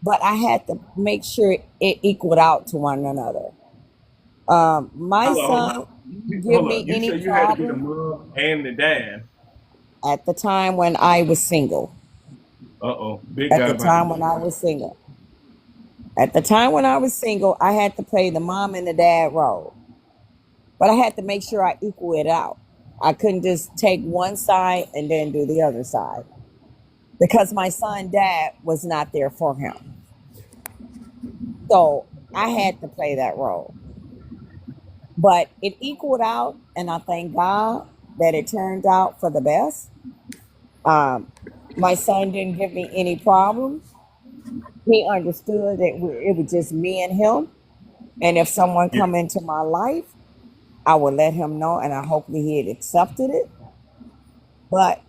but I had to make sure it equaled out to one another. My Hello. son didn't give Hold me on. You any said you had to be the problem mom and the dad. at the time when I was single. Uh-oh. Big At guy the about to time get when I hurt. was single. At the time when I was single, I had to play the mom and the dad role. But I had to make sure I equal it out. I couldn't just take one side and then do the other side because my son dad was not there for him. So I had to play that role. But it equaled out, and I thank God that it turned out for the best. Um, my son didn't give me any problems. He understood that it was just me and him. And if someone Yeah. come into my life, I would let him know, and I hopefully he had accepted it. But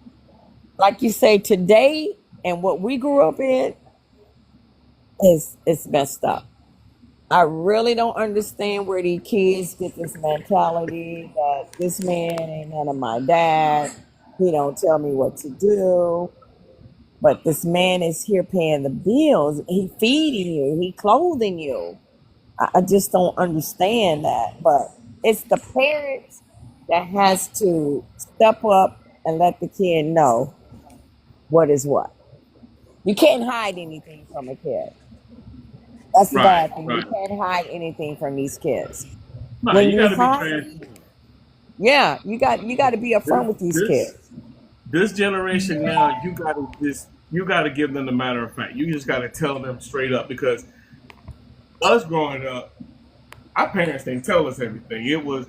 like you say, today and what we grew up in is messed up. I really don't understand where these kids get this mentality that this man ain't none of my dad. He don't tell me what to do. But this man is here paying the bills. He feeding you. He clothing you. I just don't understand that. But it's the parents that has to step up and let the kid know what is what. You can't hide anything from a kid. That's the Right, bad thing. You right. can't hide anything from these kids. Nah, When you you gotta be hide, transparent. yeah, you got to be This upfront with these this kids. this generation now, you gotta give them the matter of fact. You just gotta tell them straight up because us growing up, our parents didn't tell us everything. It was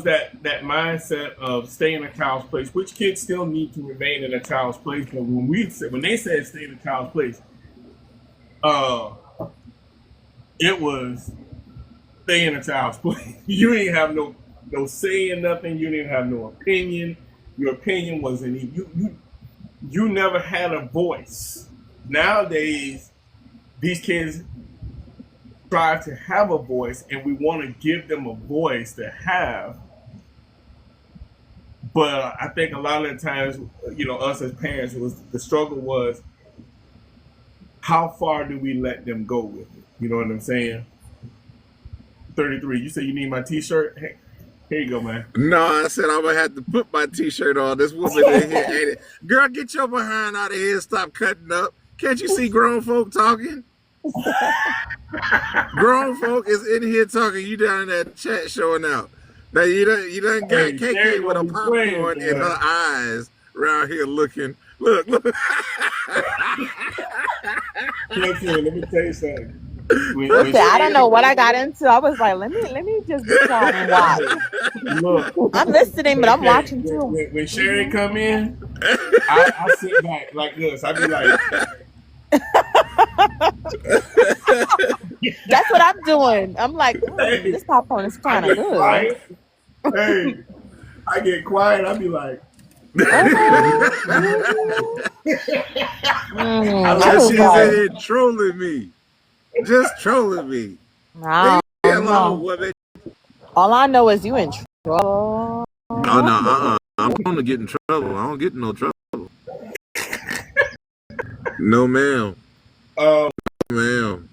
that mindset of stay in a child's place, which kids still need to remain in a child's place. But when they said stay in a child's place, uh, it was stay in a child's place. You ain't have no no say in nothing. You didn't have no opinion. Your opinion wasn't even, you never had a voice. Nowadays, these kids try to have a voice, and we want to give them a voice to have. But I think a lot of the times, us as parents, the struggle was how far do we let them go with it? You know what I'm saying? 33. You say you need my T-shirt? Hey, here you go, man. No, I said I'm gonna have to put my T-shirt on. This woman in here, ain't it? Girl, get your behind out of here. Stop cutting up. Can't you see grown folk talking? Grown folk is in here talking. You down in that chat showing out. Now you done got Hey, KK Sherry with a gonna be playing, popcorn in boy. her eyes around here looking. Look. Look, let me tell you something. Listen, I don't know what I got into. I was like, let me just be quiet and watch. Look, I'm listening, but I'm okay, watching too. when Sherry come in, I sit back like this. I be like, That's what I'm doing. I'm like, hey, this popcorn is I kind of get good. quiet. Hey, I get quiet. I be like, I Just was she's like, in here trolling me. Just trolling me. I Leave me don't alone, know. woman. All I know is you in trouble. Oh no, I'm gonna get in trouble. I don't get in no trouble. No, ma'am. Ma'am.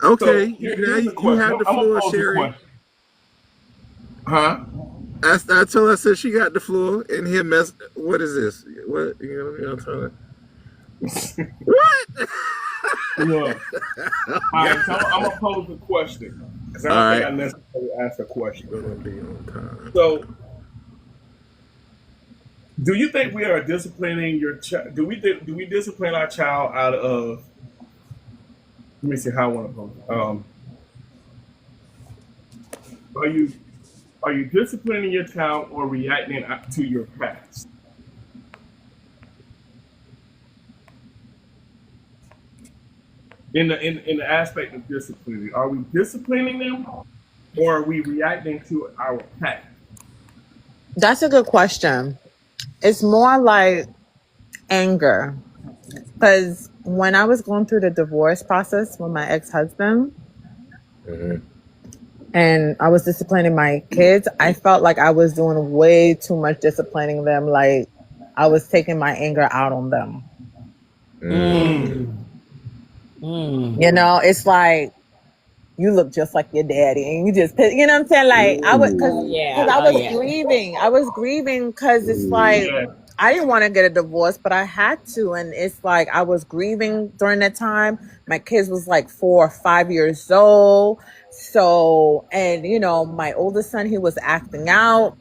Okay, so now here's the you question. have the I'm gonna floor, pose the Sherry. question. Huh? I told her, I said she got the floor and here mess. What is this? What I'm trying to. What? Look. All right, so I'm gonna pose the question because I don't think I necessarily asked a question. Gonna be on time. So, do you think we are disciplining your child? Do we discipline our child out of? Let me see how I want to pose it. Are you disciplining your child or reacting to your past? In the aspect of disciplining, are we disciplining them or are we reacting to our past? That's a good question. It's more like anger. Because when I was going through the divorce process with my ex-husband and I was disciplining my kids, I felt like I was doing way too much disciplining them. Like I was taking my anger out on them. You know, it's like you look just like your daddy and you just, you know what I'm saying? Like I would, because I was grieving. I was grieving because it's like, I didn't want to get a divorce, but I had to. And it's like, I was grieving during that time. My kids was like 4 or 5 years old. So, and you know, my oldest son, he was acting out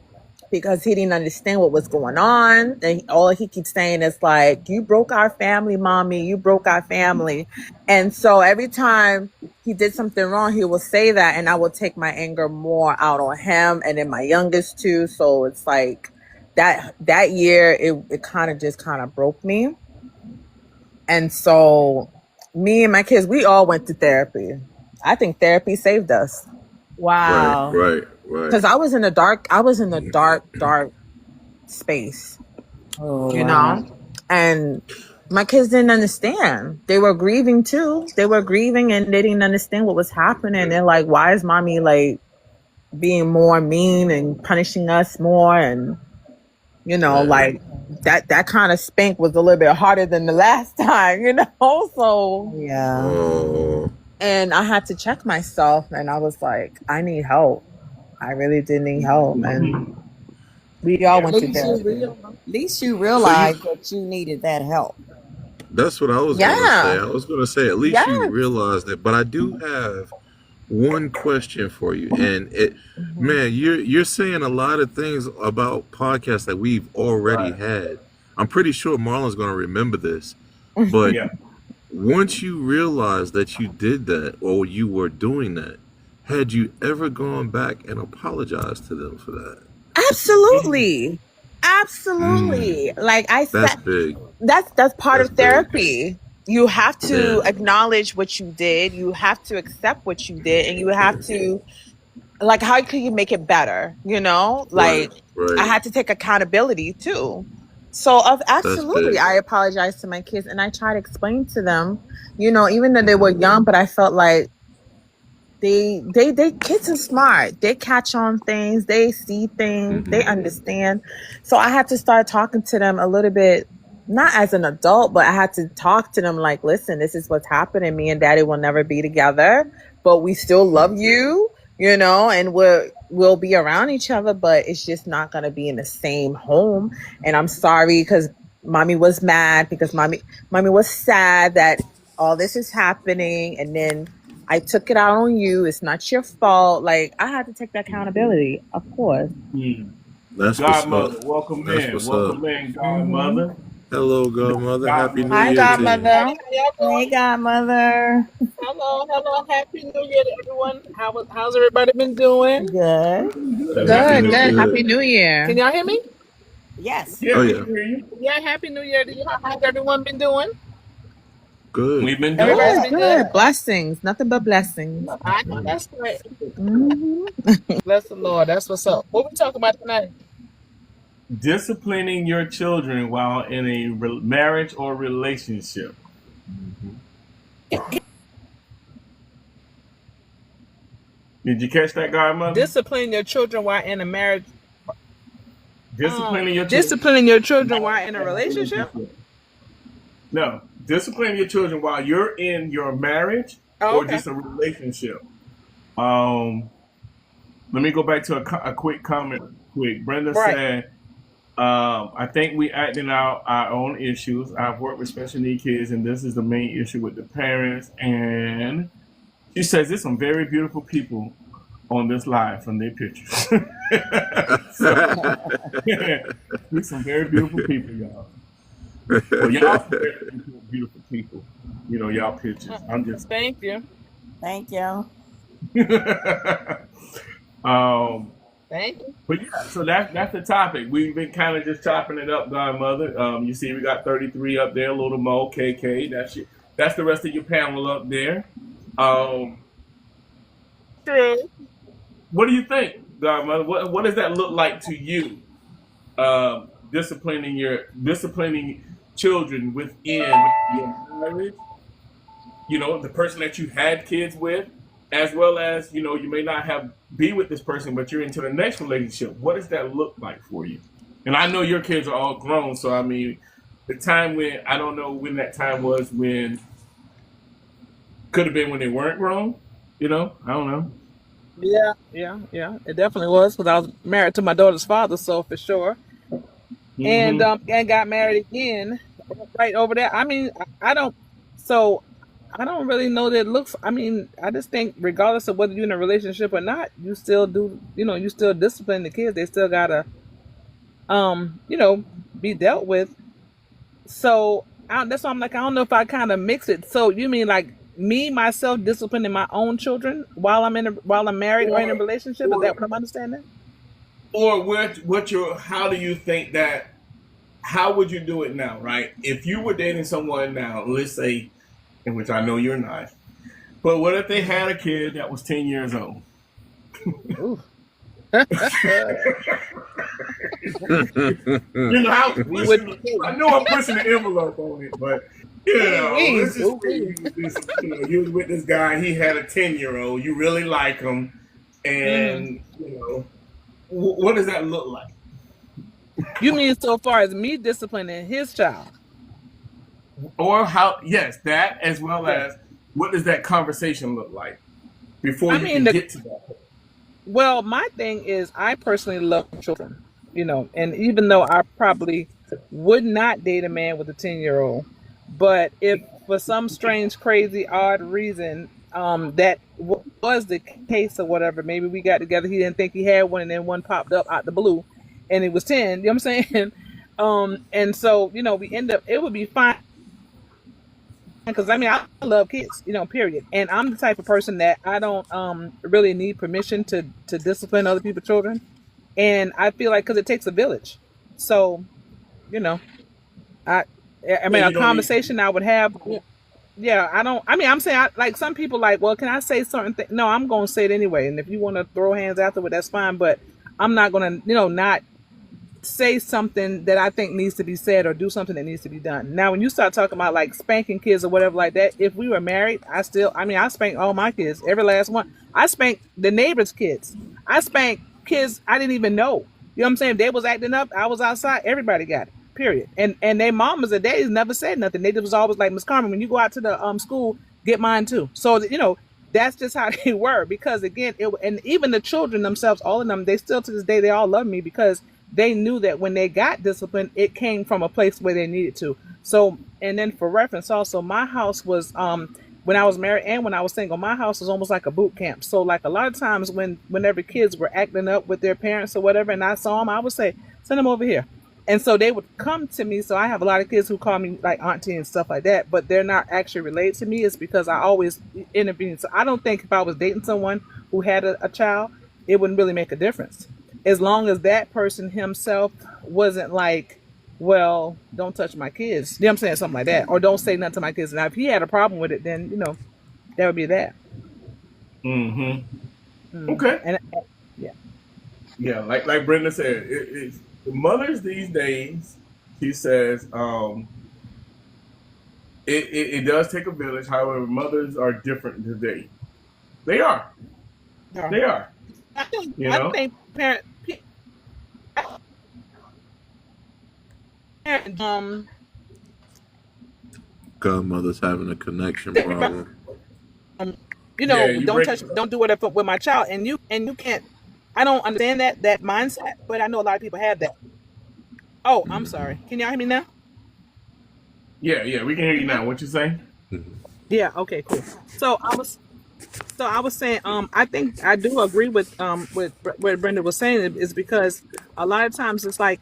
because he didn't understand what was going on. And all he keeps saying is like, you broke our family, mommy, you broke our family. And so every time he did something wrong, he will say that, and I will take my anger more out on him and then my youngest too. So it's like that year, it kind of broke me. And so me and my kids, we all went to therapy. I think therapy saved us. Wow. Right. Because I was in a dark space, you know, and my kids didn't understand. They were grieving too. They were grieving and they didn't understand what was happening. They're like, why is mommy like being more mean and punishing us more? And, you know, like that kind of spank was a little bit harder than the last time, you know? So, and I had to check myself and I was like, I need help. I really did need help, and we all went to therapy. At least you realized that you needed that help. That's what I was going to say. I was going to say, at least you realized it. But I do have one question for you, and man, you're saying a lot of things about podcasts that we've already had. I'm pretty sure Marlon's going to remember this, but once you realized that you did that or you were doing that, had you ever gone back and apologized to them for that? Absolutely. Like I said, that's big. That's part of therapy. you have Yeah. to acknowledge what you did, you have to accept what you did, and you have to, like, how could you make it better, you know? Right. Like, I Right. had to take accountability too. So of That's absolutely, big. I apologize to my kids, and I try to explain to them, you know, even though they were young, but I felt like they kids are smart. They catch on things, they see things, they understand. So I had to start talking to them a little bit, not as an adult, but I had to talk to them like, listen, this is what's happening. Me and daddy will never be together, but we still love you, you know, and we'll be around each other, but it's just not gonna be in the same home. And I'm sorry because mommy was mad because mommy was sad that all this is happening, and then I took it out on you. It's not your fault. Like, I had to take that accountability, of course. That's what's Godmother, up. welcome That's in. what's Welcome up. in, Godmother. Hello, Godmother. Happy New Hi, Year to you. godmother. Y'all Hey, godmother. hello, happy New Year to everyone. How's everybody been doing? Good. Happy Good, New good. Year. Happy New Year. Can y'all hear me? Yes. Yeah, Oh we yeah. can hear you. Yeah, happy New Year to you. How's everyone been doing? Good. We've been doing Everybody's Good, been good. good. Blessings. Nothing but blessings. I know that's right. hmm Bless the Lord. That's what's up. What we talking about tonight? disciplining your children while in a marriage or relationship. Did you catch that, Godmother? Disciplining your children while in a marriage. Disciplining your children. Disciplining your children while in a relationship. No, disciplining your children while you're in your marriage Oh, or okay. just a relationship. Let me go back to a quick comment. Quick, Brenda Right. said, "I think we acting out our own issues. I've worked with special need kids, and this is the main issue with the parents." And she says, "There's some very beautiful people on this live from their pictures." So, there's some very beautiful people, y'all. Well, y'all some very beautiful people. You know, y'all pictures. I'm just. Thank you. Thank you. Thank you. But yeah, so that's the topic. We've been kind of just chopping it up, Godmother. You see, we got 33 up there, Little Mo, KK. That's the rest of your panel up there. True. What do you think, Godmother? What does that look like to you? Disciplining children within your marriage. You know, the person that you had kids with, as well as, you know, you may not be with this person, but you're into the next relationship. What does that look like for you? And I know your kids are all grown, so I mean, the time when, I don't know when that time was, when could have been when they weren't grown, you know? I don't know. Yeah. It definitely was because I was married to my daughter's father, so for sure. And got married again right over there. I mean, I don't really know that it looks. I mean, I just think regardless of whether you're in a relationship or not, you still do. You know, you still discipline the kids. They still gotta, be dealt with. So that's why I'm like, I don't know if I kind of mix it. So you mean like me myself disciplining my own children while I'm married or in a relationship? Is that what I'm understanding? Or how do you think that, how would you do it now, right? If you were dating someone now, let's say, in which I know you're not, but what if they had a kid that was 10 years old? Ooh. You know, I know I'm pushing the envelope on it, but you know, let's just say you was with this guy, he had a 10-year-old, you really like him, and you know, what does that look like? You mean so far as me disciplining his child? Or yes, that, as well as what does that conversation look like before you can get to that? Well, my thing is I personally love children, you know, and even though I probably would not date a man with a 10-year-old, but if for some strange, crazy, odd reason that was the case or whatever, maybe we got together, he didn't think he had one, and then one popped up out the blue, and it was 10. You know what I'm saying? And so, you know, we end up, it would be fine. Because I mean, I love kids, you know, period. And I'm the type of person that I don't really need permission to discipline other people's children. And I feel like because it takes a village. So, you know, I mean, a conversation I would have. Yeah, I don't. I mean, I'm saying like some people like, well, can I say certain things? No, I'm gonna say it anyway. And if you want to throw hands afterward, that's fine. But I'm not gonna, not say something that I think needs to be said or do something that needs to be done. Now, when you start talking about like spanking kids or whatever like that, if we were married, I spanked all my kids, every last one. I spanked the neighbors' kids. I spanked kids I didn't even know. You know what I'm saying? If they was acting up, I was outside. Everybody got it. Period. And their mamas and daddies never said nothing. They was always like, Miss Carmen, when you go out to the school, get mine too. So that's just how they were. Because again, and even the children themselves, all of them, they still to this day they all love me because they knew that when they got disciplined, it came from a place where they needed to. So, and then for reference, also, my house was when I was married and when I was single, my house was almost like a boot camp. So, like a lot of times whenever kids were acting up with their parents or whatever, and I saw them, I would say, send them over here. And so they would come to me. So I have a lot of kids who call me like auntie and stuff like that, but they're not actually related to me. It's because I always intervene. So I don't think if I was dating someone who had a child, it wouldn't really make a difference. As long as that person himself wasn't like, well, don't touch my kids. You know what I'm saying? Something like that. Or don't say nothing to my kids. Now, if he had a problem with it, then, that would be that. Mm-hmm. Okay. And yeah. Yeah, like Brenda said, it's the mothers these days, she says, it does take a village. However, mothers are different today. They are. Yeah. They are. I think parent Godmother's having a connection problem. don't do whatever with my child, and you can't. I don't understand that mindset, but I know a lot of people have that. Oh, I'm sorry. Can y'all hear me now? Yeah, we can hear you now. What you saying? Yeah. Okay. Cool. So I was saying, I think I do agree with what Brenda was saying is because a lot of times it's like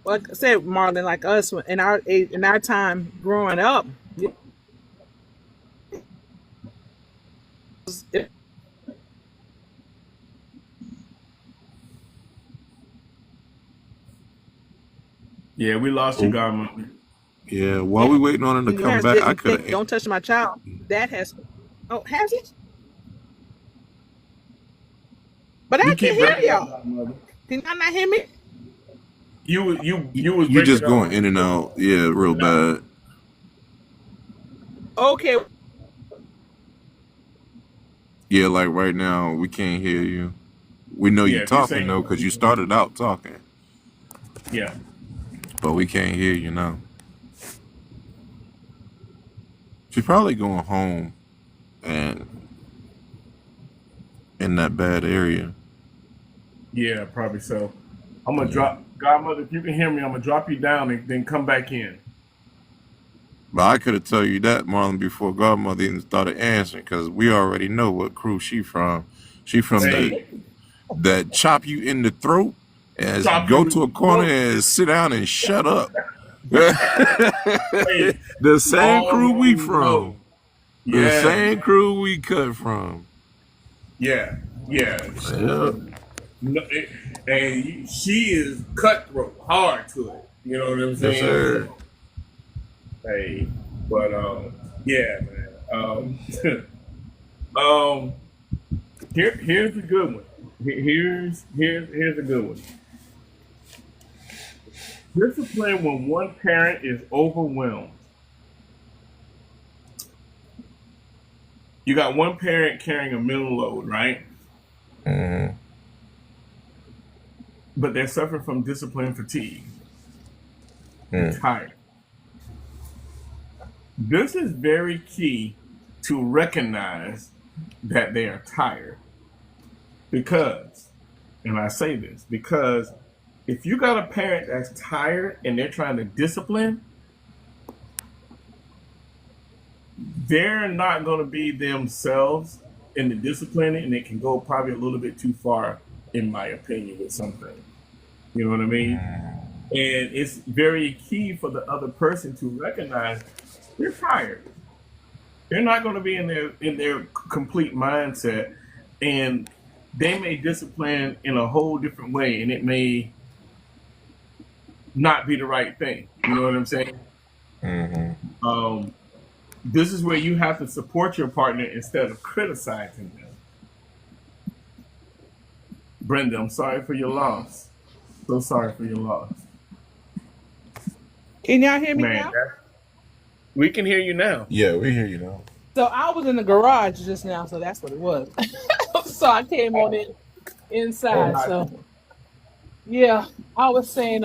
I said, Marlon, like us in our age, in our time growing up. Yeah, we lost you, Godmother. Yeah, while we waiting on him to come back, I could. Don't touch my child. That has. Oh, has it? But I can hear y'all. Can y'all not hear me? You just going in and out. Yeah, real bad. Okay. Yeah, like right now we can't hear you. We know you're talking though, because you started out talking. Yeah. But we can't hear you now. She's probably going home and in that bad area. Yeah, probably so. I'm gonna drop Godmother. If you can hear me, I'm gonna drop you down and then come back in. But I could have told you that, Marlon, before Godmother even started answering, because we already know what crew she from. She from that chop you in the throat and go to a corner and sit down and shut up. The same crew we from. Yeah. The same crew we cut from. Yeah. No, and she is cutthroat, hard to it. You know what I'm saying? Yes, sir. Hey, but yeah, man. Here's a good one. Here's a good one. Discipline when one parent is overwhelmed. You got one parent carrying a mental load, right? Mm-hmm. But they're suffering from discipline fatigue. They're tired. This is very key to recognize that they are tired. Because, and I say this, because if you got a parent that's tired and they're trying to discipline, they're not going to be themselves in the disciplining, and it can go probably a little bit too far, in my opinion, with something. You know what I mean? And it's very key for the other person to recognize they're tired. They're not going to be in their complete mindset, and they may discipline in a whole different way, and it may not be the right thing. You know what I'm saying? Mm-hmm. This is where you have to support your partner instead of criticizing them. Brenda, I'm sorry for your loss. So sorry for your loss. Can y'all hear me Man, now? we can hear you now. Yeah, we hear you now. So I was in the garage just now, so that's what it was. So I came on in inside. So yeah, I was saying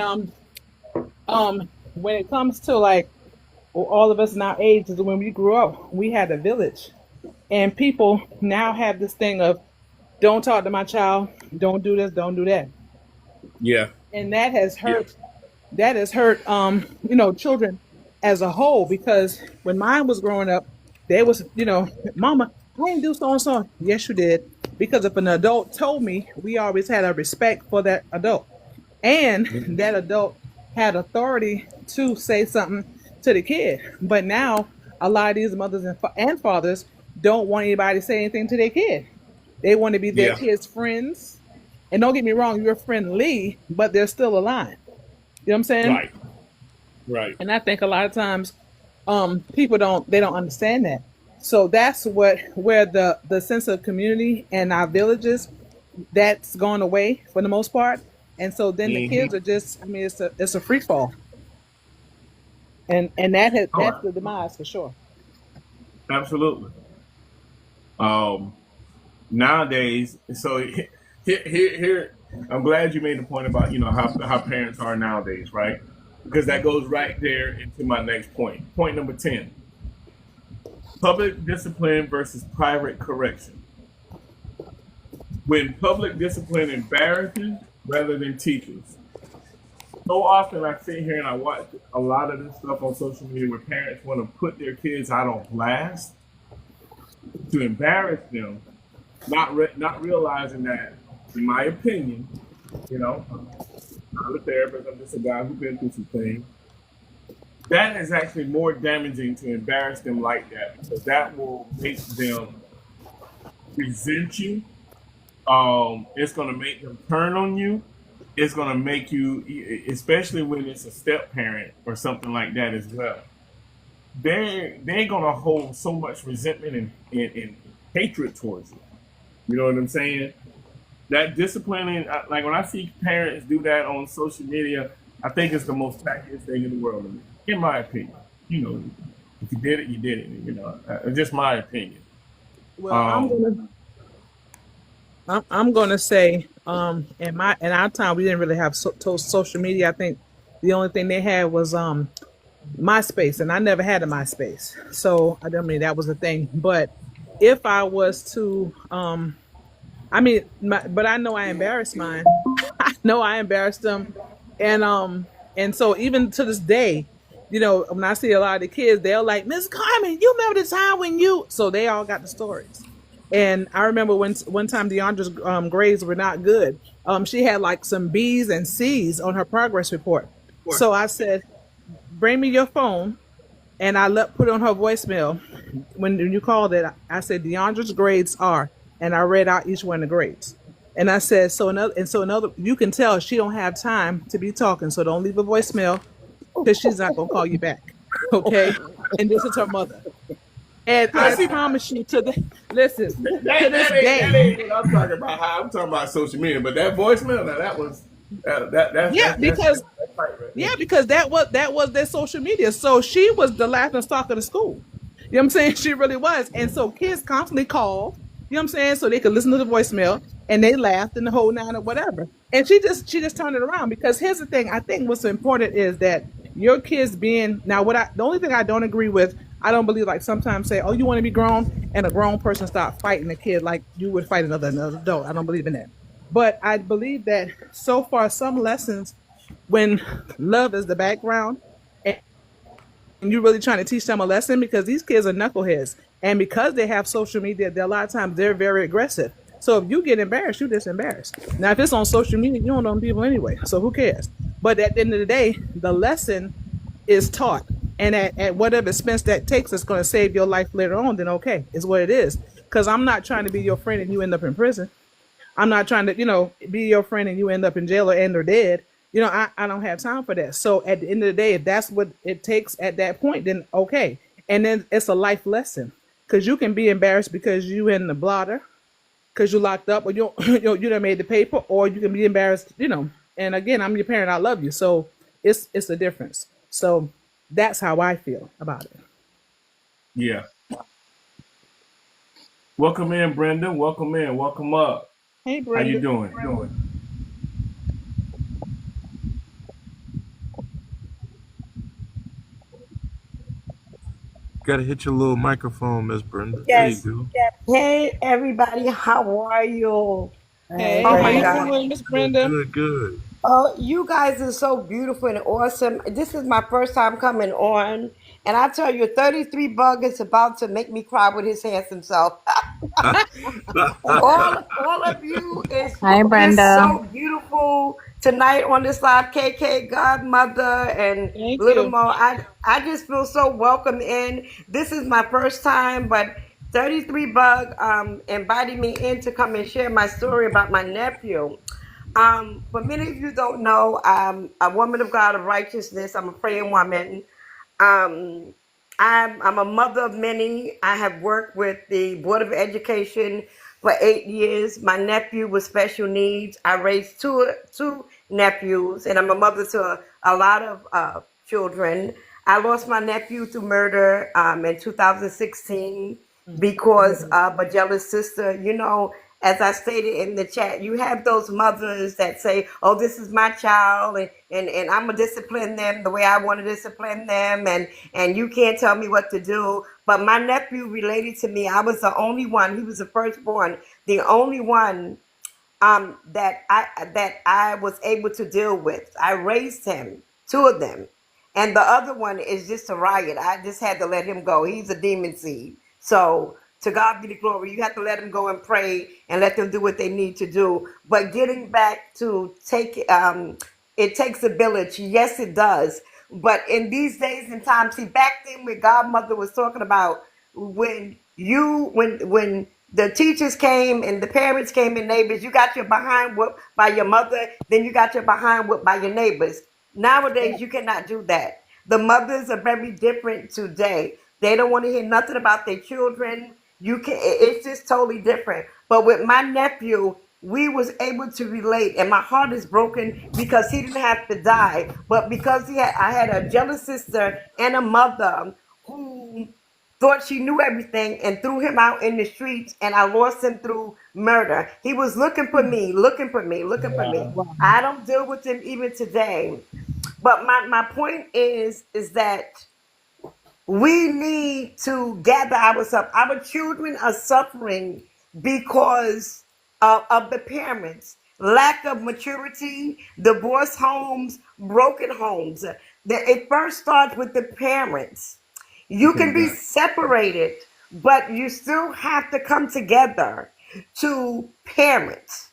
when it comes to like all of us in our ages, when we grew up, we had a village, and people now have this thing of don't talk to my child, don't do this, don't do that, Yeah. and that has hurt. That has hurt, children as a whole. Because when mine was growing up, they was, Mama, I didn't do so and so. Yes, you did. Because if an adult told me, we always had a respect for that adult, and that adult had authority to say something to the kid. But now, a lot of these mothers and fathers don't want anybody to say anything to their kid. They want to be their Yeah. kids' friends. And don't get me wrong, you're friendly, but there's still a line. You know what I'm saying? Right. Right. And I think a lot of times people don't understand that. So that's where the sense of community and our villages, that's gone away for the most part. And so then the kids are just, I mean, it's a free fall. And that's the demise for sure. Absolutely. Nowadays, so here, I'm glad you made the point about how parents are nowadays, right? Because that goes right there into my next point. Point number 10: public discipline versus private correction. When public discipline embarrasses rather than teaches. So often I sit here and I watch a lot of this stuff on social media where parents want to put their kids out on blast to embarrass them, not realizing that, in my opinion, I'm not a therapist, I'm just a guy who's been through some things. That is actually more damaging to embarrass them like that, because that will make them resent you. It's going to make them turn on you. It's going to make you, especially when it's a step parent or something like that as well. They're going to hold so much resentment and hatred towards you. You know what I'm saying? That disciplining, like when I see parents do that on social media, I think it's the most tactless thing in the world to me, in my opinion. If you did it, you did it. It's just my opinion. Well, I'm gonna say, in our time we didn't really have social media. I think the only thing they had was MySpace, and I never had a MySpace, so I don't mean that was a thing. But if I was to, but I know I embarrassed mine. I know I embarrassed them, and so even to this day, when I see a lot of the kids, they're like, Miss Carmen, you remember the time when you? So they all got the stories. And I remember one time Deandra's grades were not good. She had like some B's and C's on her progress report. So I said, bring me your phone. And I put it on her voicemail. When you called it, I said, Deandra's grades are, and I read out each one of the grades. And I said, you can tell she don't have time to be talking. So don't leave a voicemail, because she's not going to call you back. Okay. And this is her mother. And I promise you listen, to this day. I'm talking about I'm talking about social media, but that voicemail, now that was because that was their social media. So she was the laughing stock of the school. You know what I'm saying? She really was. And so kids constantly called, you know what I'm saying, so they could listen to the voicemail, and they laughed in the whole nine or whatever. And she just turned it around, because here's the thing. I think what's important is that your kids being, now the only thing I don't agree with, I don't believe, like sometimes say, oh, you want to be grown, and a grown person start fighting a kid like you would fight another adult. I don't believe in that. But I believe that so far some lessons, when love is the background, and you're really trying to teach them a lesson, because these kids are knuckleheads. And because they have social media, a lot of times they're very aggressive. So if you get embarrassed, you just embarrassed. Now, if it's on social media, you don't know people anyway, so who cares? But at the end of the day, the lesson is taught. And at whatever expense that takes, it's going to save your life later on, then okay, is what it is. Because I'm not trying to be your friend and you end up in prison. I'm not trying to, be your friend and you end up in jail or dead. I don't have time for that. So at the end of the day, if that's what it takes at that point, then okay. And then it's a life lesson because you can be embarrassed because you in the blotter, because you locked up, or you done made the paper, or you can be embarrassed, And again, I'm your parent. I love you, so it's a difference. So that's how I feel about it. Yeah. Welcome in, Brenda. Welcome in. Welcome up. Hey, How Brenda. you doing? Gotta hit your little microphone, Miss Brenda. There you Yes. go. Hey, everybody, how are you? Hey, Hey, Oh how my you Brenda. God. doing, Miss Good, Brenda? good, good. Oh, you guys are so beautiful and awesome. This is my first time coming on. And I tell you, 33 Bug is about to make me cry with his handsome self. All of you is Hi, just Brenda. so beautiful tonight on this live. KK, Godmother, and Thank Little you. Mo. I just feel so welcome in. This is my first time, but 33 Bug invited me in to come and share my story about my nephew. For many of you don't know, I'm a woman of God of righteousness. I'm a praying woman. Um, I'm a mother of many. I have worked with the Board of Education for 8 years. My nephew with special needs. I raised two nephews, and I'm a mother to a lot of children. I lost my nephew through murder in 2016 because of a jealous sister. As I stated in the chat, you have those mothers that say, "Oh, this is my child, and I'm gonna discipline them the way I want to discipline them, and you can't tell me what to do." But my nephew related to me. I was the only one. He was the firstborn, the only one that I was able to deal with. I raised him, two of them, and the other one is just a riot. I just had to let him go. He's a demon seed. So to God be the glory. You have to let them go and pray and let them do what they need to do. But getting back to it takes a village. Yes, it does. But in these days and times, see, back then when Godmother was talking about when the teachers came and the parents came and neighbors, you got your behind whooped by your mother, then you got your behind whooped by your neighbors. Nowadays, you cannot do that. The mothers are very different today. They don't want to hear nothing about their children. It's just totally different. But with my nephew, we was able to relate, and my heart is broken because he didn't have to die, but because I had a jealous sister and a mother who thought she knew everything and threw him out in the streets, and I lost him through murder. He was looking for me, looking for me, looking for me. I don't deal with him even today. But my point is that we need to gather ourselves. Our children are suffering because of the parents, lack of maturity, divorce homes, broken homes. It first starts with the parents. You can be separated, but you still have to come together to parent.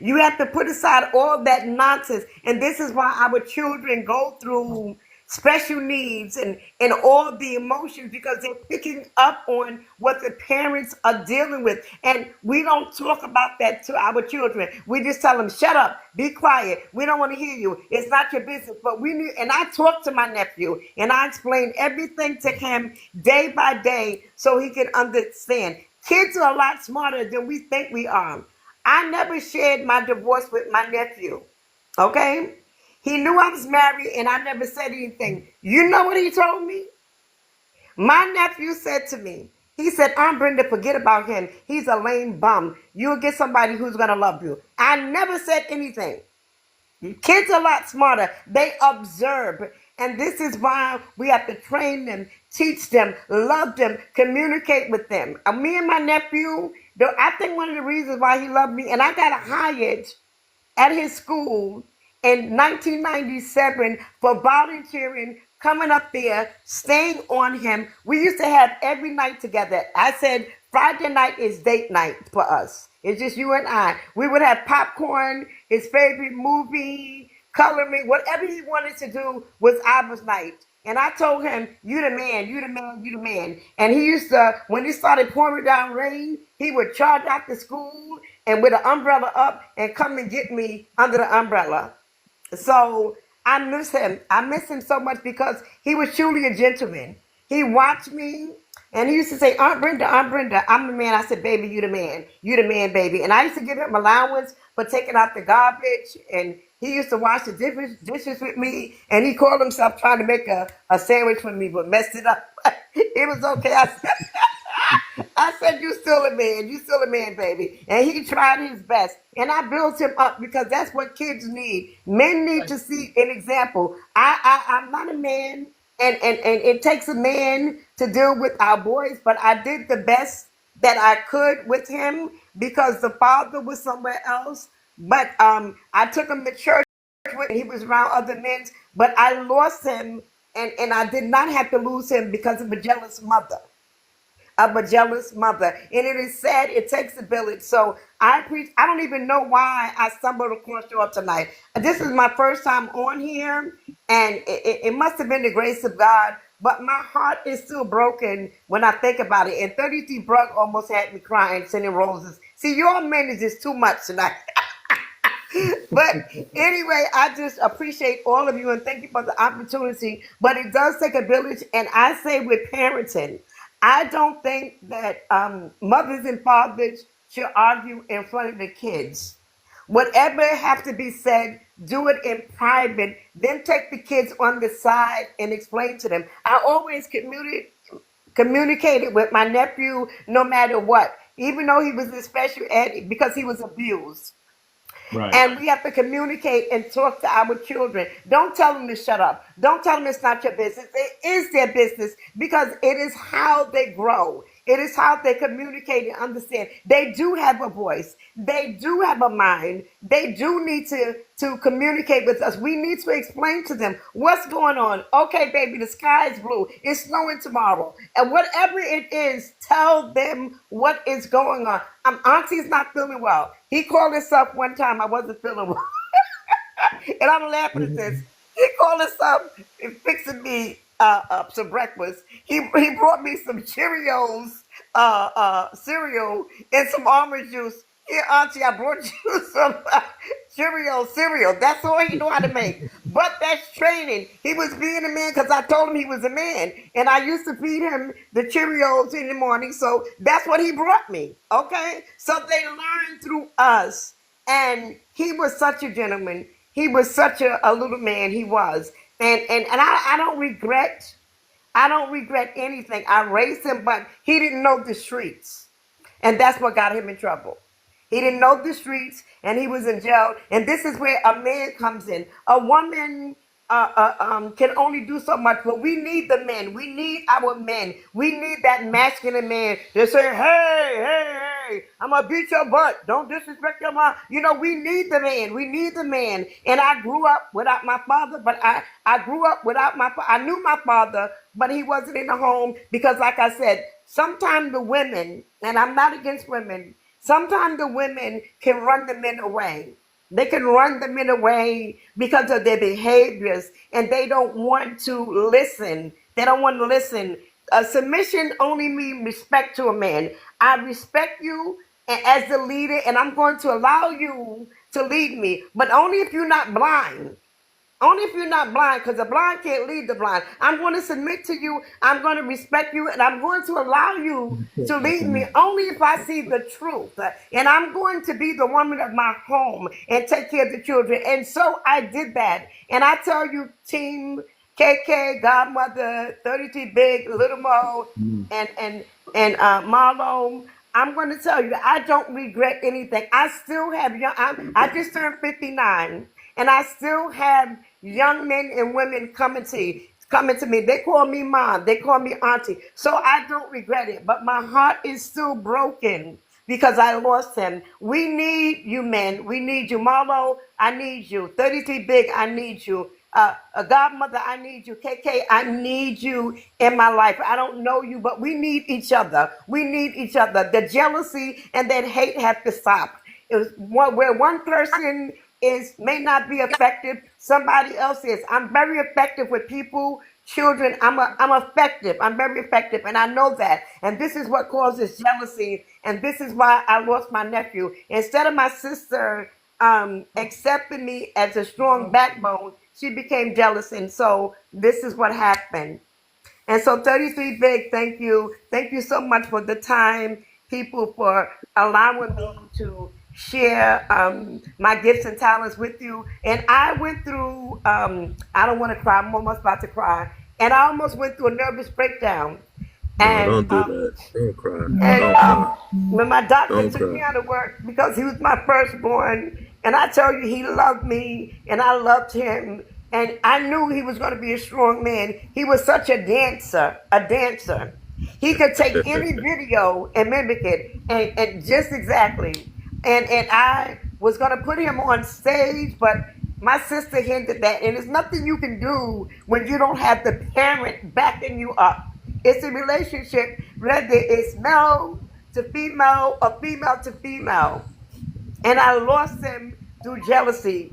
You have to put aside all that nonsense. And this is why our children go through special needs and all the emotions, because they're picking up on what the parents are dealing with. And we don't talk about that to our children. We just tell them, shut up, be quiet. We don't want to hear you. It's not your business. But we need, and I talk to my nephew and I explain everything to him day by day so he can understand. Kids are a lot smarter than we think we are. I never shared my divorce with my nephew. Okay? He knew I was married and I never said anything. You know what he told me? My nephew said to me, he said, Aunt Brenda, forget about him. He's a lame bum. You'll get somebody who's going to love you. I never said anything. Kids are a lot smarter. They observe. And this is why we have to train them, teach them, love them, communicate with them. Me and my nephew, I think one of the reasons why he loved me, and I got hired at his school in 1997 for volunteering, coming up there, staying on him. We used to have every night together. I said Friday night is date night for us. It's just you and I. We would have popcorn, his favorite movie, coloring, whatever he wanted to do was our night. And I told him, you the man, you the man, you the man. And he used to, when it started pouring down rain, he would charge out the school and with an umbrella up and come and get me under the umbrella. So I miss him. I miss him so much because he was truly a gentleman. He watched me, and he used to say, Aunt Brenda, I'm the man. I said, baby, you the man. You the man, baby. And I used to give him allowance for taking out the garbage, and he used to wash the dishes with me, and he called himself trying to make a sandwich for me, but messed it up. It was okay. I said, you still a man. You still a man, baby. And he tried his best. And I built him up because that's what kids need. Men need to see an example. I'm not a man, and it takes a man to deal with our boys, but I did the best that I could with him because the father was somewhere else. But I took him to church with, he was around other men, but I lost him, and I did not have to lose him because of a jealous mother, of a jealous mother. And it is sad, it takes a village. So I preach, I don't even know why I stumbled across y'all tonight. This is my first time on here, and it must have been the grace of God. But my heart is still broken when I think about it. And 33 Brooke almost had me crying, sending roses. See, your men is just too much tonight. But anyway, I just appreciate all of you and thank you for the opportunity. But it does take a village, and I say with parenting, I don't think that mothers and fathers should argue in front of the kids. Whatever have to be said, do it in private. Then take the kids on the side and explain to them. I always communicated with my nephew no matter what, even though he was in special ed because he was abused. Right. And we have to communicate and talk to our children. Don't tell them to shut up. Don't tell them it's not your business. It is their business because it is how they grow. It is how they communicate and understand. They do have a voice. They do have a mind. They do need to communicate with us. We need to explain to them what's going on. Okay, baby, the sky is blue. It's snowing tomorrow. And whatever it is, tell them what is going on. Auntie's not feeling well. He called himself one time, I wasn't feeling well. And I'm laughing at this. He called us up and fixing me up some breakfast. He brought me some Cheerios cereal and some orange juice. Here, Auntie, I brought you some Cheerios cereal. That's all he knew how to make. But that's training. He was being a man because I told him he was a man. And I used to feed him the Cheerios in the morning. So that's what he brought me. Okay? So they learned through us. And he was such a gentleman. He was such a little man. He was. And I don't regret. I don't regret anything. I raised him, but he didn't know the streets. And that's what got him in trouble. He didn't know the streets and he was in jail. And this is where a man comes in. A woman can only do so much, but we need the men. We need our men. We need that masculine man to say, hey, I'm going to beat your butt. Don't disrespect your mom. You know, we need the man. We need the man. And I grew up without my father, but I grew up without my father. I knew my father, but he wasn't in the home because, like I said, sometimes the women, and I'm not against women, sometimes the women can run the men away. They can run the men away because of their behaviors, and they don't want to listen. They don't want to listen. Submission only means respect to a man. I respect you as the leader, and I'm going to allow you to lead me, but only if you're not blind. Only if you're not blind, because the blind can't lead the blind. I'm going to submit to you. I'm going to respect you, and I'm going to allow you to lead me only if I see the truth. And I'm going to be the woman of my home and take care of the children. And so I did that. And I tell you, Team KK, Godmother, 33 Big, Little Mo, and Marlo, I'm going to tell you, I don't regret anything. I still have I just turned 59. And I still have young men and women coming to me. They call me mom. They call me auntie. So I don't regret it. But my heart is still broken because I lost him. We need you, men. We need you. Marlo, I need you. 33 Big, I need you. A Godmother, I need you. KK, I need you in my life. I don't know you, but we need each other. We need each other. The jealousy and that hate have to stop. It was where one person may not be effective, somebody else is. I'm very effective with people, children. I'm effective. I'm very effective, and I know that. And this is what causes jealousy, and this is why I lost my nephew. Instead of my sister accepting me as a strong backbone, she became jealous, and so this is what happened. And so 33 Big, thank you. Thank you so much for the time, people, for allowing me to share my gifts and talents with you. And I went through, I don't want to cry, I'm almost about to cry. And I almost went through a nervous breakdown. No, And don't do that. Don't cry. and Don't cry. when my doctor Don't took me cry. out of work because he was my firstborn, and I tell you, he loved me and I loved him, and I knew he was going to be a strong man. He was such a dancer, a dancer. He could take any video and mimic it, and just exactly. And I was going to put him on stage, but my sister hinted that, and there's nothing you can do when you don't have the parent backing you up. It's a relationship, whether it's male to female or female to female. And I lost him through jealousy,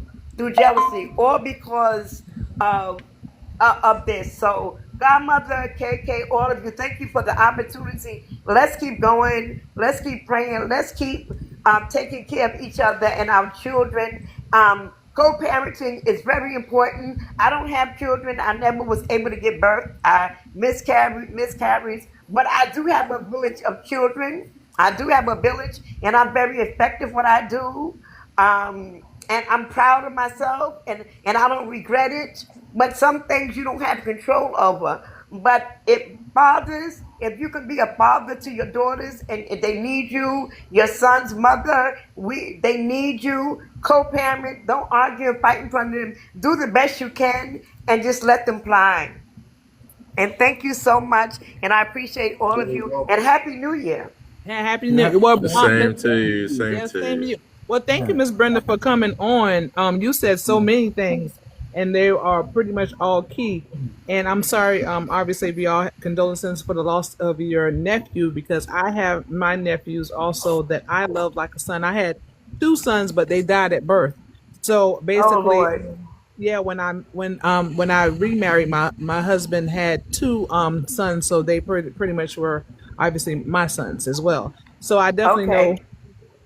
all because of this. So, Godmother, KK, all of you, thank you for the opportunity. Let's keep going. Let's keep praying. Let's keep taking care of each other and our children. Co-parenting is very important. I don't have children. I never was able to give birth. I miscarried, but I do have a village of children. I do have a village, and I'm very effective what I do. And I'm proud of myself, and I don't regret it. But some things you don't have control over. But if you can be a father to your daughters, and if they need you, your son's mother, they need you. Co-parent, don't argue and fight in front of them. Do the best you can, and just let them fly. And thank you so much, and I appreciate all of you. And Happy New Year. Happy New Year. Well, The same to you. Same yes, to same to you. you. Well, thank you, Miss Brenda, for coming on. You said so many things, and they are pretty much all key. And I'm sorry, obviously, we all condolences for the loss of your nephew, because I have my nephews also that I love like a son. I had two sons, but they died at birth. So Oh basically, Lord. yeah, when I remarried, my husband had two sons, so they pretty much were obviously my sons as well. So I definitely know, Okay.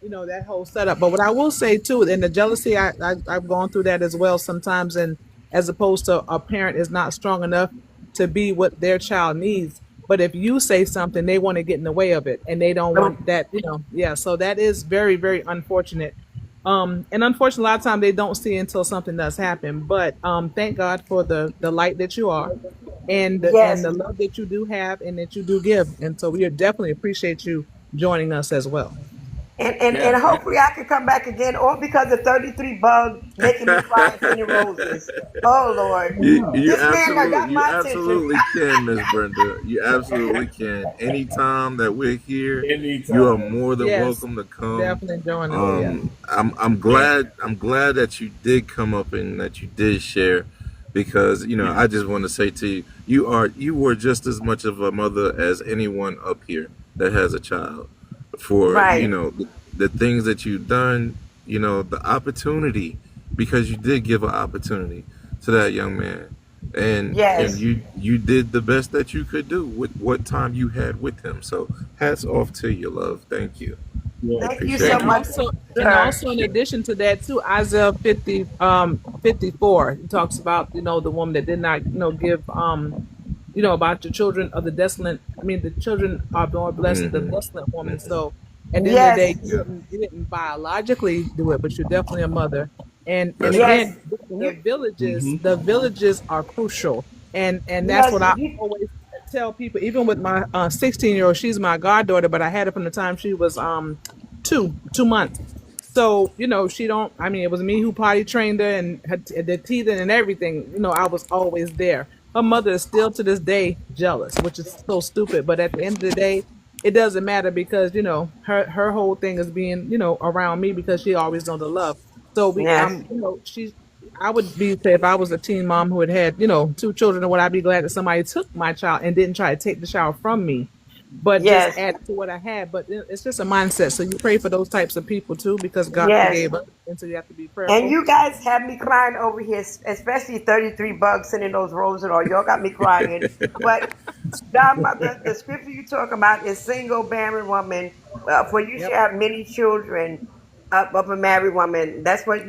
that whole setup. But what I will say too, and the jealousy, I've gone through that as well sometimes, and as opposed to a parent is not strong enough to be what their child needs. But if you say something, they want to get in the way of it, and they don't want that, yeah. So that is very, very unfortunate. And unfortunately, a lot of times they don't see until something does happen. But thank God for the light that you are, and Yes. the love that you do have and that you do give. And so we definitely appreciate you joining us as well. And Yeah. hopefully I can come back again, all because of 33 Bug making me cry and singing roses. Oh Lord. This man done got You my attention. absolutely can, Miss Brenda. You absolutely can. Anytime that we're here, you are Anytime. more than Yes, welcome to come. definitely join us. Yeah. Yeah. I'm glad that you did come up and that you did share, because I just want to say to you, you were just as much of a mother as anyone up here that has a child. For Right. the things that you've done, the opportunity, because you did give an opportunity to that young man, and Yes. you did the best that you could do with what time you had with him. So hats off to you, love. Thank you. Yeah. Thank you Appreciate so And you. much, also, sir. in addition to that, too, Isaiah 54, it talks about the woman that did not give about the children of the desolate. I mean, the children are more blessed than the Hmm. desolate woman. So at the end of the day, Yes. Yeah, you didn't biologically do it, but you're definitely a mother. And that's right. Yes. again, the You villages, Mm-hmm. are crucial, and that's what yes. I always tell people. Even with my 16-year-old, she's my goddaughter, but I had her from the time she was 2 months. So she don't. I mean, it was me who potty trained her and the teething and everything. I was always there. Her mother is still to this day jealous, which is so stupid. But at the end of the day, it doesn't matter, because her whole thing is being around me, because she always know the love. So we Yes. she's. I would be say, if I was a teen mom who had two children, would I be glad that somebody took my child and didn't try to take the child from me, but just Yes. add to what I had? But it's just a mindset. So you pray for those types of people too, because God Yes. forgave us, and so you have to be And prayerful. you guys have me crying over here, especially 33 Bugs sending those roses and all. Y'all got me crying. But Godmother, the scripture you talk about is single barren woman. For you Yep. shall have many children of a married woman. That's what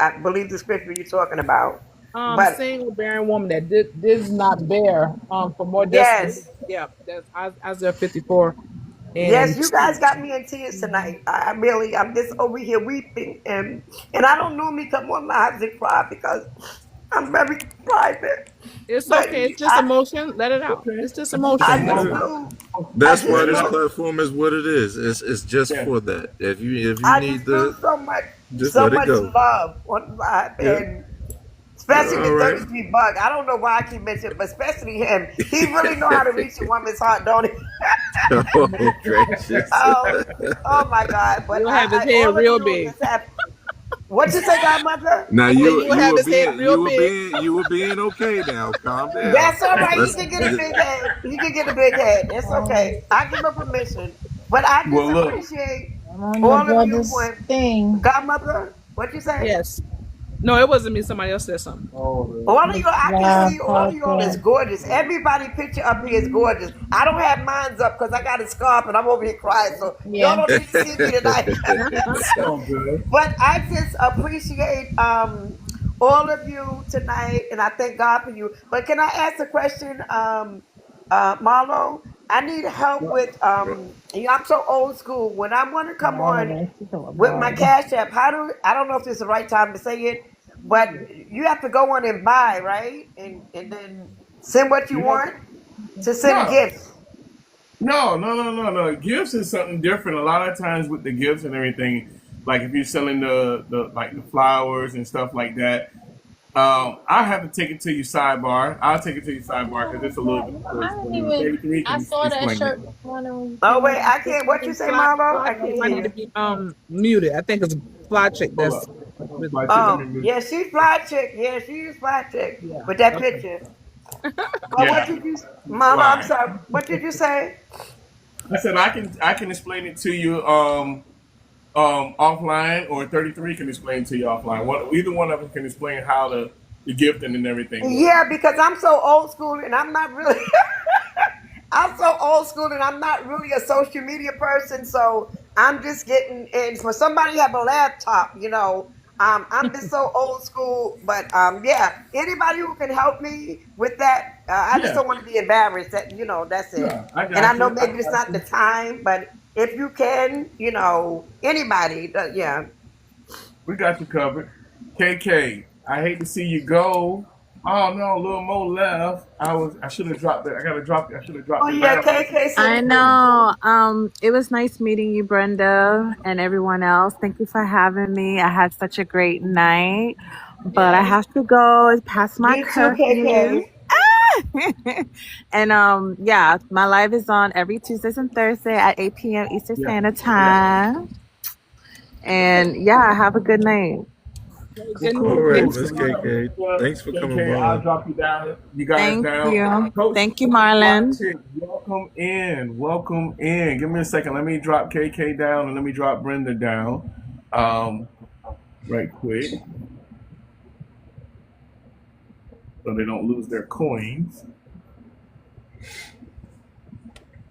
I believe the scripture you're talking about. But Single barren woman that did not bear for more destiny. yes, Yeah, that's Isaiah 54 yes, and you 2. guys got me in tears tonight. I really, I'm just over here weeping, and I don't normally come on live and cry because I'm very private. It's But okay. It's just I, emotion. Let it out. Okay. It's just Come I emotion. Let just it on. out. flew, I That's why just this Yeah. flew, platform is what it is. It's just Yeah. for that. If you I need just flew to just so let it much go. love on live, Yeah. and especially All the right. 33 bug. I don't know why I keep mentioning, but especially him. He really know how to reach a woman's heart, don't he? Oh gracious. Oh, oh my God! But You'll have his all head of real you big. just have what you say, Godmother? Now I said you will have his head real big. you were being okay now. Calm down. That's all right. He Let's can get a big head. He can get a big head. It's okay. I give him permission. But I just Well, look. appreciate I'm on your all of you brother's when thing. Godmother. What you say? Yes. No, it wasn't me. Somebody else said something. All of The you, I can live see all of you all is podcast. gorgeous. Everybody picture up here is gorgeous. I don't have mine up because I got a scarf and I'm over here crying. So y'all Yeah. don't need to see me tonight. All good. But I just appreciate all of you tonight, and I thank God for you. But can I ask a question, Marlo? I need help with you know, I'm so old school. When I want to come on Barbara. She's talking about with my Barbara. Cash App, how do I don't know if this is the right time to say it, but you have to go on and buy, right? And then send what you You have want to send no. gifts. No. Gifts is something different. A lot of times with the gifts and everything, like if you're selling the like the flowers and stuff like that, I have to take it to you sidebar. I'll take it to you sidebar because it's a little bit I personal. didn't You know, even. 33 I can saw that explain it. shirt this morning when you Oh came wait, in. I can't. What you say, Fly, Marlo? fly I can't chick might hear need to you. be muted. I think it's fly chick Hold that's up. with Fly chick, let me Oh, move. yeah, she fly chick. Yeah, she is fly chick yeah. with that Okay. picture. But what Yeah. did you, Mama? I'm Fly. sorry. What did you say? I said I can explain it to you offline, or 33 can explain it to you offline. Either one of them can explain how the gifting and everything works. Yeah, because I'm so old school and I'm not really. I'm so old school and I'm not really a social media person, so I'm just getting. And for somebody to have a laptop, you know, I'm just so old school. But yeah, anybody who can help me with that, I just Yeah. don't want to be embarrassed. That you know, that's it. No, I And I got know you. I maybe it's got not the you. time, but if you can, you know, anybody, yeah. We got you covered. KK, I hate to see you go. Oh no, a little more left. I should have dropped it. I should have Oh dropped it yeah, down. KK said I it too. know. It was nice meeting you, Brenda, and everyone else. Thank you for having me. I had such a great night, but I Yes. have to go. It's past my You too, curfew. KK. And yeah, my live is on every Tuesdays and Thursday at 8 p.m. Eastern Yeah. Standard Yeah. Time. And yeah, have a good night. Good All night, right, Cool. KK. Miss So yeah, KK. Thanks for coming KK, I'll by. drop you down. You guys Thank down. you. Coach Thank you, Fly Marlon. Chick, welcome in. Welcome in. Give me a second. Let me drop KK down and let me drop Brenda down. Right quick. So they don't lose their coins.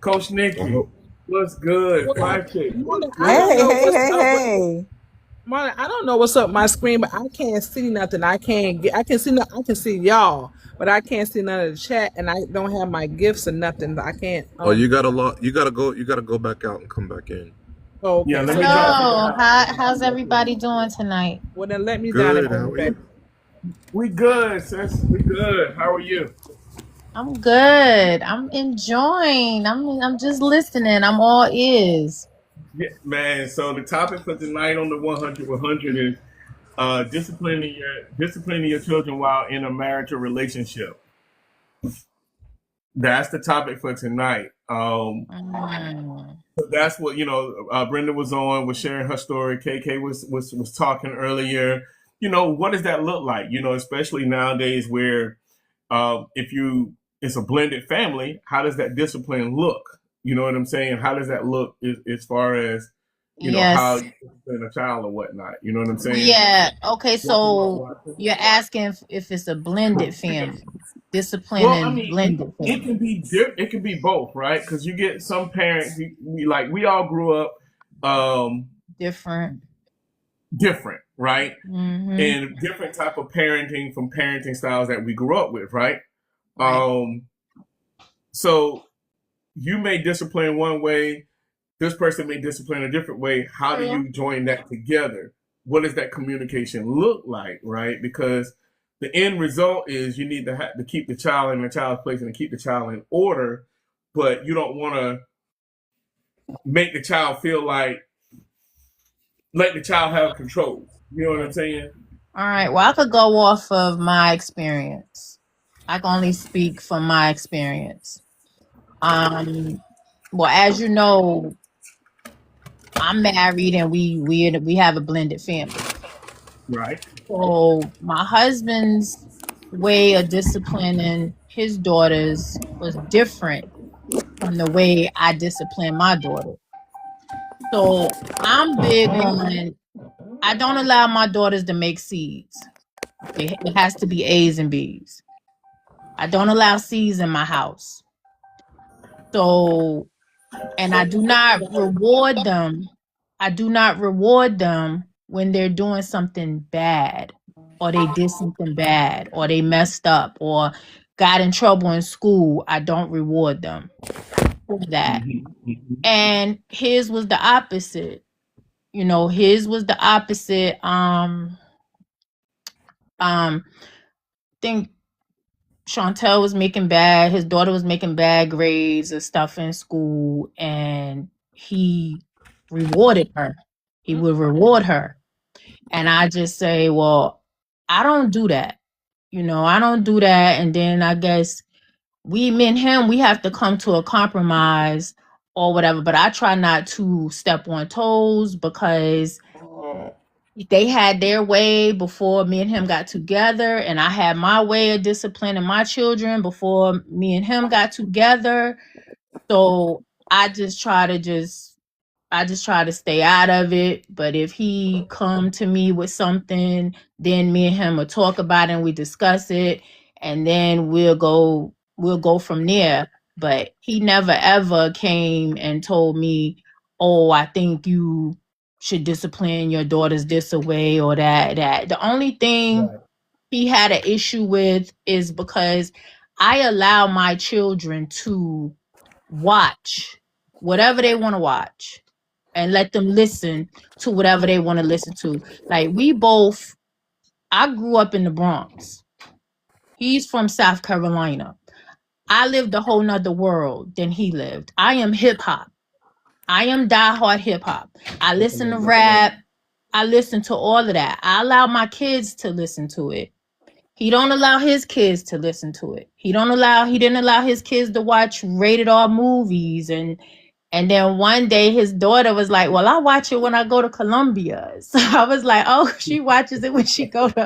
Coach I Nikki, hope. what's good? Well, Fly Chick, what's I don't Hey, good? know hey, what's hey, up with hey. Marlon. I don't know what's up with my screen, but I can't see nothing. I can't get. I can see. I can see y'all, but I can't see none of the chat, and I don't have my gifts or nothing. I can't. Oh, you got a lot. You gotta go back out and come back in. Oh, Yeah, okay. let So me you drop you Hello. down. How's everybody doing tonight? well then let me down and Good. bring How me are back. you? We good, sis. We good. How are you? I'm good. I'm enjoying. I'm just listening. I'm all ears. Yeah, man. So the topic for tonight on the 100 is disciplining your children while in a marriage or relationship. That's the topic for tonight. Mm. So that's what Brenda was sharing her story. KK was talking earlier. What does that look like? Especially nowadays where if it's a blended family, how does that discipline look? You know what I'm saying? How does that look as far as how Yes. you discipline a child or whatnot? You know what I'm saying? Yeah. Okay. Welcome, So Watson. you're asking if it's a blended family, discipline Well, I and mean, blended it family. can be it can be both, right? Because you get some parents. We all grew up. Different. different, right? Mm-hmm. And different type of parenting from parenting styles that we grew up with, right? Right. So you may discipline one way, this person may discipline a different way. How do True. you join that together? What does that communication look like, right? Because the end result is you need to keep the child in the child's place and to keep the child in order, but you don't want to make the child feel like let the child have control. You know what I'm saying? All right. Well, I could go off of my experience. I can only speak from my experience. Well, as you know, I'm married and we have a blended family. Right. So my husband's way of disciplining his daughters was different from the way I discipline my daughter. So I'm big on, I don't allow my daughters to make C's. It has to be A's and B's. I don't allow C's in my house. So, and I do not reward them. I do not reward them when they're doing something bad, or they did something bad, or they messed up, or got in trouble in school. I don't reward them for that. And his was the opposite. You know, his was the opposite. Think Chantel was making bad, his daughter was making bad grades and stuff in school, and he rewarded her. He would reward her. And I just say, well, I don't do that. You know, I don't do that. And then I guess me and him, we have to come to a compromise or whatever. But I try not to step on toes because they had their way before me and him got together, and I had my way of disciplining my children before me and him got together. So I just try to stay out of it. But if he come to me with something, then me and him will talk about it and we discuss it, and then we'll go from there. But he never ever came and told me, oh, I think you should discipline your daughters this way or that. The only thing he had an issue with is because I allow my children to watch whatever they want to watch and let them listen to whatever they want to listen to. Like I grew up in the Bronx. He's from South Carolina. I lived a whole nother world than he lived. I am hip hop. I am diehard hip hop. I listen to rap. I listen to all of that. I allow my kids to listen to it. He don't allow his kids to listen to it. He didn't allow his kids to watch rated R movies. And then one day his daughter was like, well, I watch it when I go to Columbia. So I was like, oh, she watches it when she go to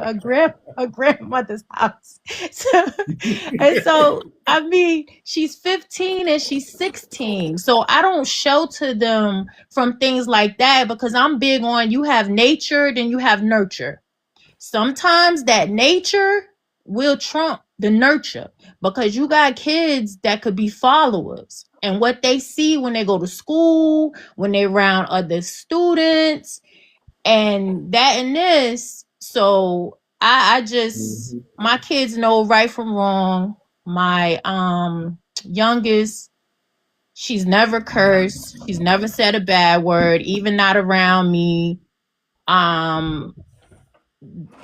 her grandmother's house. So, I mean, she's 15 and she's 16. So I don't shelter them from things like that because I'm big on you have nature, then you have nurture. Sometimes that nature will trump the nurture because you got kids that could be followers and what they see when they go to school, when they're around other students, and that and this. So I just my kids know right from wrong. My youngest, she's never cursed, she's never said a bad word, even not around me.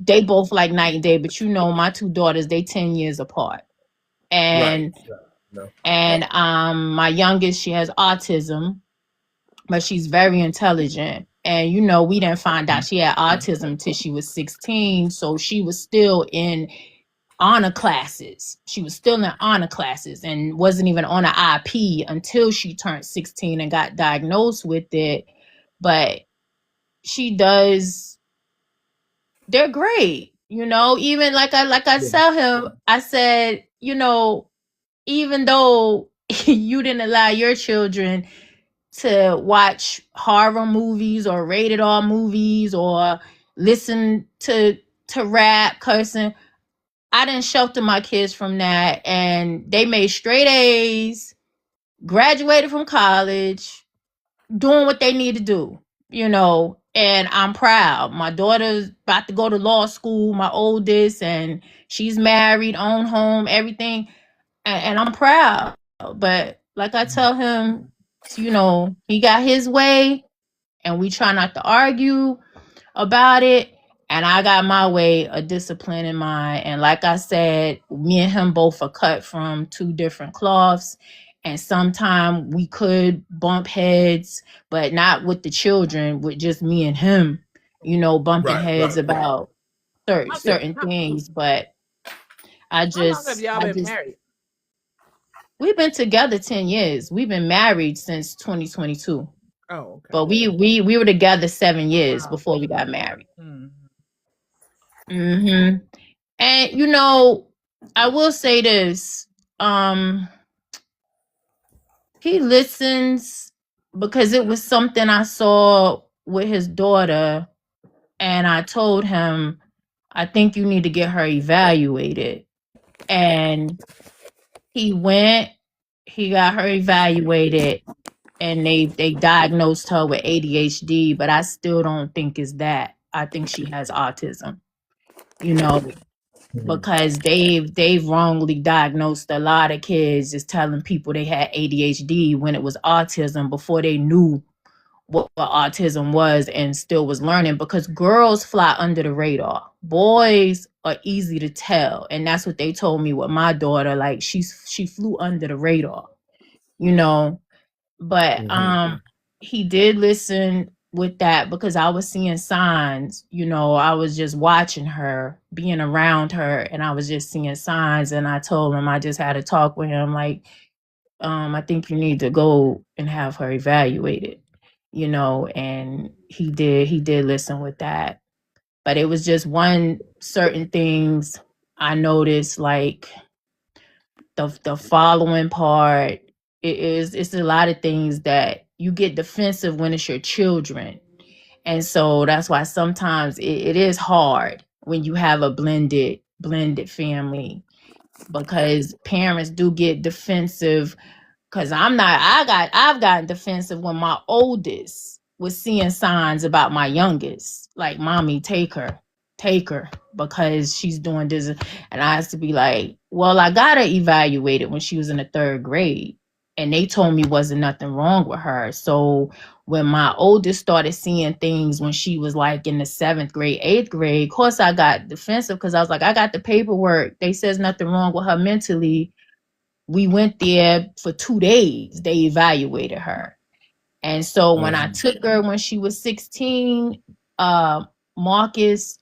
They both like night and day, but you know, my two daughters, they 10 years apart. And my youngest, she has autism, but she's very intelligent. And you know, we didn't find out she had autism till she was 16. So she was still in honor classes. She was still in honor classes and wasn't even on an IP until she turned 16 and got diagnosed with it. But they're great. You know, even like I tell him, I said, you know, even though you didn't allow your children to watch horror movies or rated R movies or listen to rap, cursing, I didn't shelter my kids from that. And they made straight A's, graduated from college, doing what they need to do, you know. And I'm proud. My daughter's about to go to law school, my oldest, and she's married, own home, everything. And I'm proud. But like I tell him, he got his way, and we try not to argue about it. And I got my way of discipline in mind. And like I said, me and him both are cut from two different cloths. And sometimes we could bump heads, but not with the children, with just me and him, bumping Right, heads right, right. about certain things. But I How long have just, y'all I been just, married? we've been together 10 years. We've been married since 2022. Oh, okay. But we were together 7 years Wow. before we got married. Mhm. Mm-hmm. And I will say this. He listens because it was something I saw with his daughter, and I told him, I think you need to get her evaluated. And he went, he got her evaluated, and they diagnosed her with ADHD, but I still don't think it's that. I think she has autism. Because they've wrongly diagnosed a lot of kids, just telling people they had ADHD when it was autism before they knew what autism was and still was learning, because girls fly under the radar. Boys are easy to tell, and that's what they told me with my daughter. Like she flew under the radar, you know. But he did listen with that because I was seeing signs, I was just watching her, being around her, and I was just seeing signs. And I told him, I just had to talk with him, like, I think you need to go and have her evaluated, and he did listen with that. But it was just one certain things I noticed, like the following part. It's a lot of things that you get defensive when it's your children. And so that's why sometimes it is hard when you have a blended family, because parents do get defensive. Cause I've gotten defensive when my oldest was seeing signs about my youngest, like, mommy, take her, because she's doing this. And I had to be like, well, I got her evaluated when she was in the 3rd grade, and they told me wasn't nothing wrong with her. So when my oldest started seeing things when she was like in the 7th grade, 8th grade, of course I got defensive, because I was like, I got the paperwork. They says nothing wrong with her mentally. We went there for 2 days. They evaluated her. And so when I took her when she was 16, Marcus,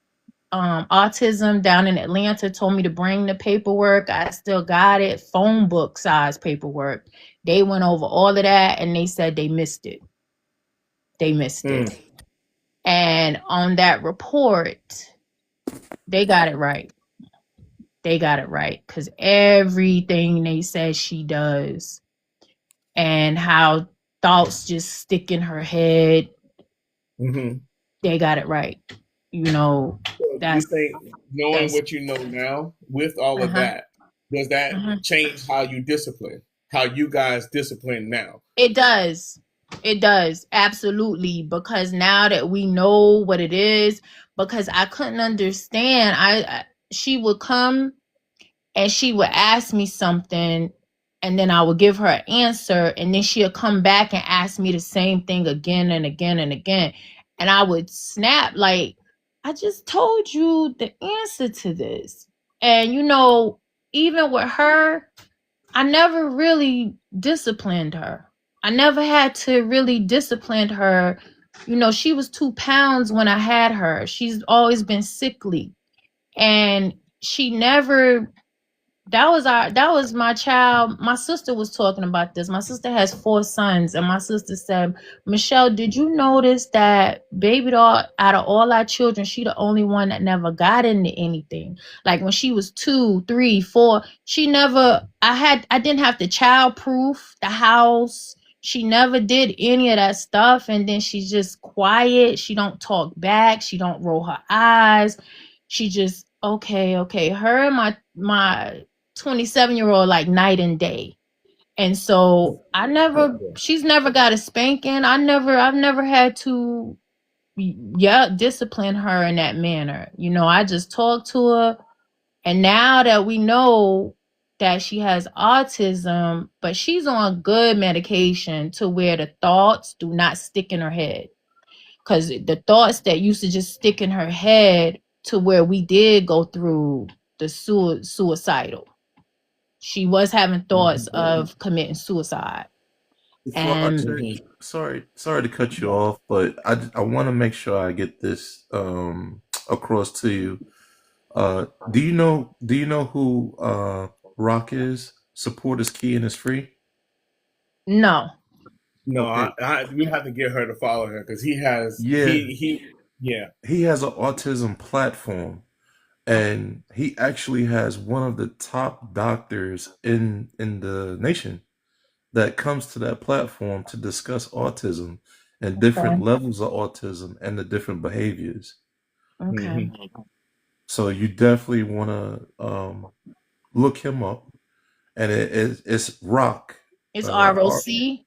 autism down in Atlanta, told me to bring the paperwork. I still got it, phone book size paperwork. They went over all of that, and they said they missed it. It. And on that report, they got it right. Because everything they said she does, and how thoughts just stick in her head, they got it right. So That's you think, knowing what you know now, with all of that, does that change how you discipline? How you guys discipline now? It does. Absolutely. Because now that we know what it is, because I couldn't understand. She would come and she would ask me something, and then I would give her an answer, and then she'll come back and ask me the same thing again and again and again. And I would snap, like, I just told you the answer to this. And even with her, I never really disciplined her. I never had to really discipline her. She was 2 pounds when I had her. She's always been sickly. And she never, that was my child. My sister was talking about this. My sister has 4 sons, and my sister said, Michelle, did you notice that baby doll, out of all our children, she the only one that never got into anything? Like when she was 2, 3, 4, she never, I didn't have to child-proof the house. She never did any of that stuff. And then she's just quiet. She don't talk back. She don't roll her eyes. She just, okay. Her and my 27-year-old, like night and day. And so she's never got a spanking. I've never had to yeah, discipline her in that manner. You know, I just talked to her, and now that we know that she has autism, but she's on good medication to where the thoughts do not stick in her head. Because the thoughts that used to just stick in her head, to where we did go through the suicidal. She was having thoughts of committing suicide. Before And Archie, sorry to cut you off, but I want to make sure I get this across to you. Do you know who Rock is? Support is key and is free. no. No, Okay. we have to get her to follow her because he has Yeah, yeah. he has an autism platform, and he actually has one of the top doctors in the nation that comes to that platform to discuss autism and different Okay. levels of autism and the different behaviors. Okay. So you definitely want to look him up, and it's Rock. It's R, ROC.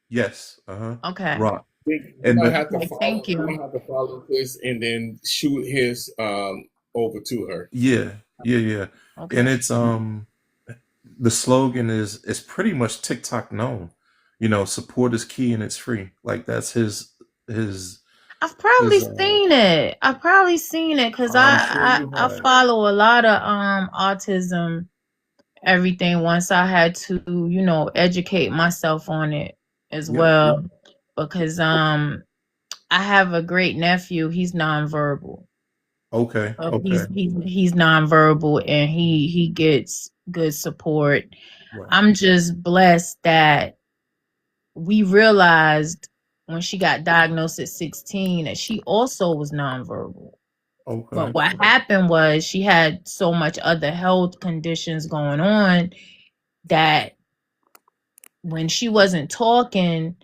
yes, Okay. Rock, We're and gonna the have to Okay, follow. thank We're you. gonna have to follow Chris and then shoot his over to her. yeah, and Okay. it's the slogan is pretty much TikTok known. You know, support is key and it's free. Like that's his I've probably his. seen it. I've probably seen it because I'm sure you I have. follow a lot of autism everything once I had to, you know, educate myself on it as Yep. well. Because I have a great nephew, he's nonverbal. Okay. He's nonverbal, and he gets good support. Right. I'm just blessed that we realized when she got diagnosed at 16 that she also was nonverbal. Okay. But what happened was she had so much other health conditions going on that when she wasn't talking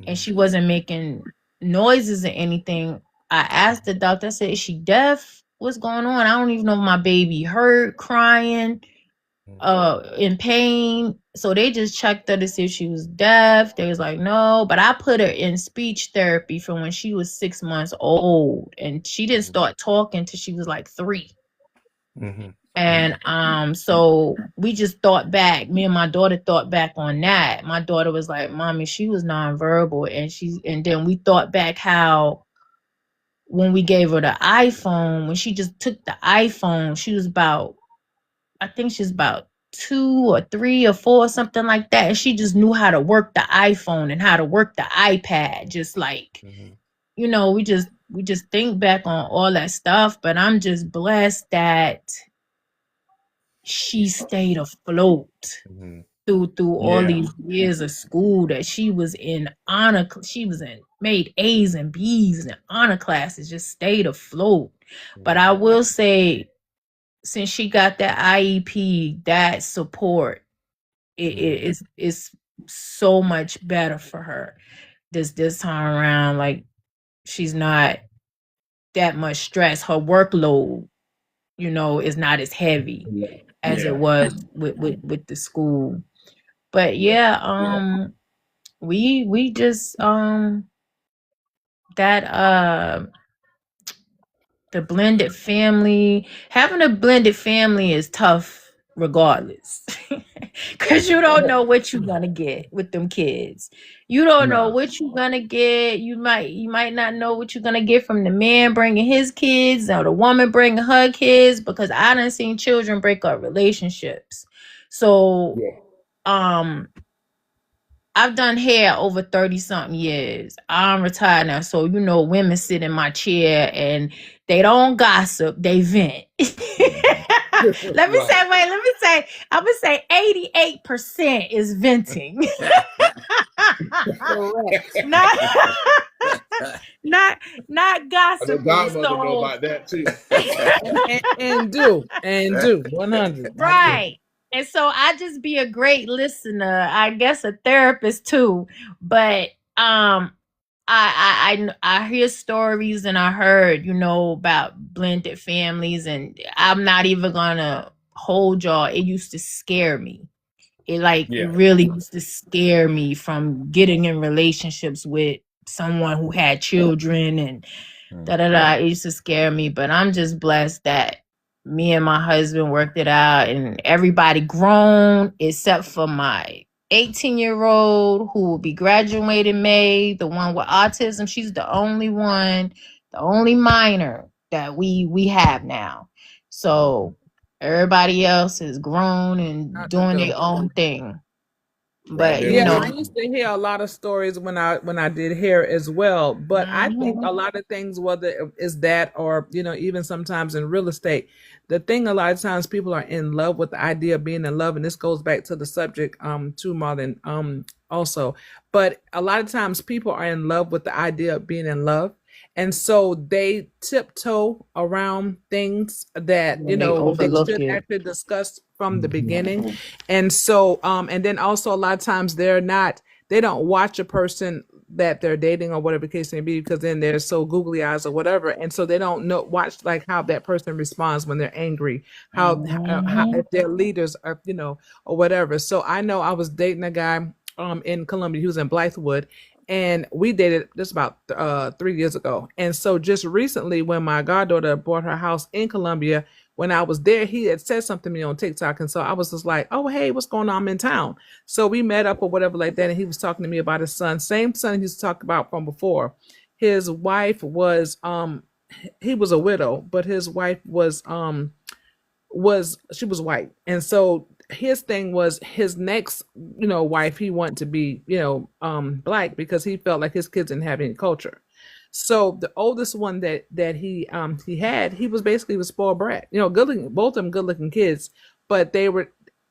and she wasn't making noises or anything, I asked the doctor, I said, is she deaf? What's going on? I don't even know if my baby hurt, crying, in pain. So they just checked her to see if she was deaf. They was like, no. But I put her in speech therapy from when she was 6 months old. And she didn't start talking till she was like 3. And so we just thought back. Me and my daughter thought back on that. My daughter was like, Mommy, she was nonverbal. And then we thought back how when we gave her the iPhone, when she just took the iPhone, she was about, I think she's about 2 or 3 or 4, something like that. And she just knew how to work the iPhone and how to work the iPad. Just like, you know, we just think back on all that stuff. But I'm just blessed that she stayed afloat through all these years of school, that she was in honor. She was in made A's and B's and honor classes, just stayed afloat. But I will say, since she got that IEP, that support, it's so much better for her this time around. Like, she's not that much stress. Her workload, you know, is not as heavy as it was with the school. But yeah, we just that the blended family, having a blended family is tough regardless. Because you don't know what you're gonna get with them kids. You don't know what you're gonna get. You might not know what you're gonna get from the man bringing his kids or the woman bringing her kids, because I done seen children break up relationships. So I've done hair over 30 something years. I'm retired now. So, you know, women sit in my chair and they don't gossip, they vent. Let me say, I'm going to say 88% is venting. not gossiping. Godmother know about that too. and do 100. Right. And so I just be a great listener, I guess a therapist too. But I hear stories, and I heard, you know, about blended families, and I'm not even gonna hold y'all. It used to scare me. It really used to scare me from getting in relationships with someone who had children, and Da da da. It used to scare me, but I'm just blessed that me and my husband worked it out, and everybody grown except for my 18-year-old who will be graduating May. The one with autism, she's the only one, the only minor that we have now. So everybody else is grown and doing their own thing. Right But there you Yeah, with I know, you. used to hear a lot of stories when I did hair as well. But I think a mhm, lot of things, whether it's that or even sometimes in real estate, the thing a lot of times people are in love with the idea of being in love, and this goes back to the subject too, Marlon, also. But a lot of times people are in love with the idea of being in love. And so they tiptoe around things that, when they they overlook should it. actually discuss from the beginning. And so, and then also a lot of times they don't watch a person that they're dating or whatever the case may be, because then they're so googly eyes or whatever. And so they don't watch like how that person responds when they're angry, how Mhm. if their leaders are, or whatever. So I know I was dating a guy in Columbia. He was in Blythewood, and we dated just about 3 years ago. And so just recently, when my goddaughter bought her house in Columbia, when I was there, he had said something to me on TikTok. And so I was just like, oh, hey, what's going on? I'm in town. So we met up or whatever like that. And he was talking to me about his son, same son he used to talk about from before. His wife was, he was a widow, but his wife she was white. And so his thing was his next, wife, he wanted to be, black, because he felt like his kids didn't have any culture. So the oldest one that he had, he was basically a spoiled brat. Good looking, both of them good looking kids, but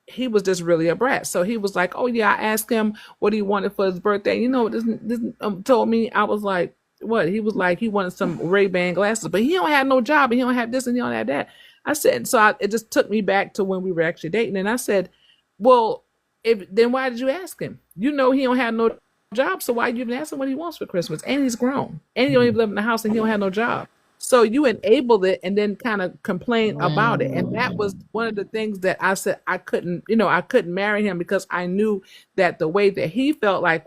he was just really a brat. So he was like, oh yeah, I asked him what he wanted for his birthday. This told me. I was like, what? He was like, he wanted some Ray-Ban glasses, but he don't have no job, and he don't have this, and he don't have that. I said, so it just took me back to when we were actually dating, and I said, well, then why did you ask him? He don't have no job, so why you even ask him what he wants for Christmas? And he's grown, and he don't even live in the house, and he don't have no job. So you enabled it, and then kind of complain about it, and that was one of the things that I said I couldn't marry him, because I knew that the way that he felt like,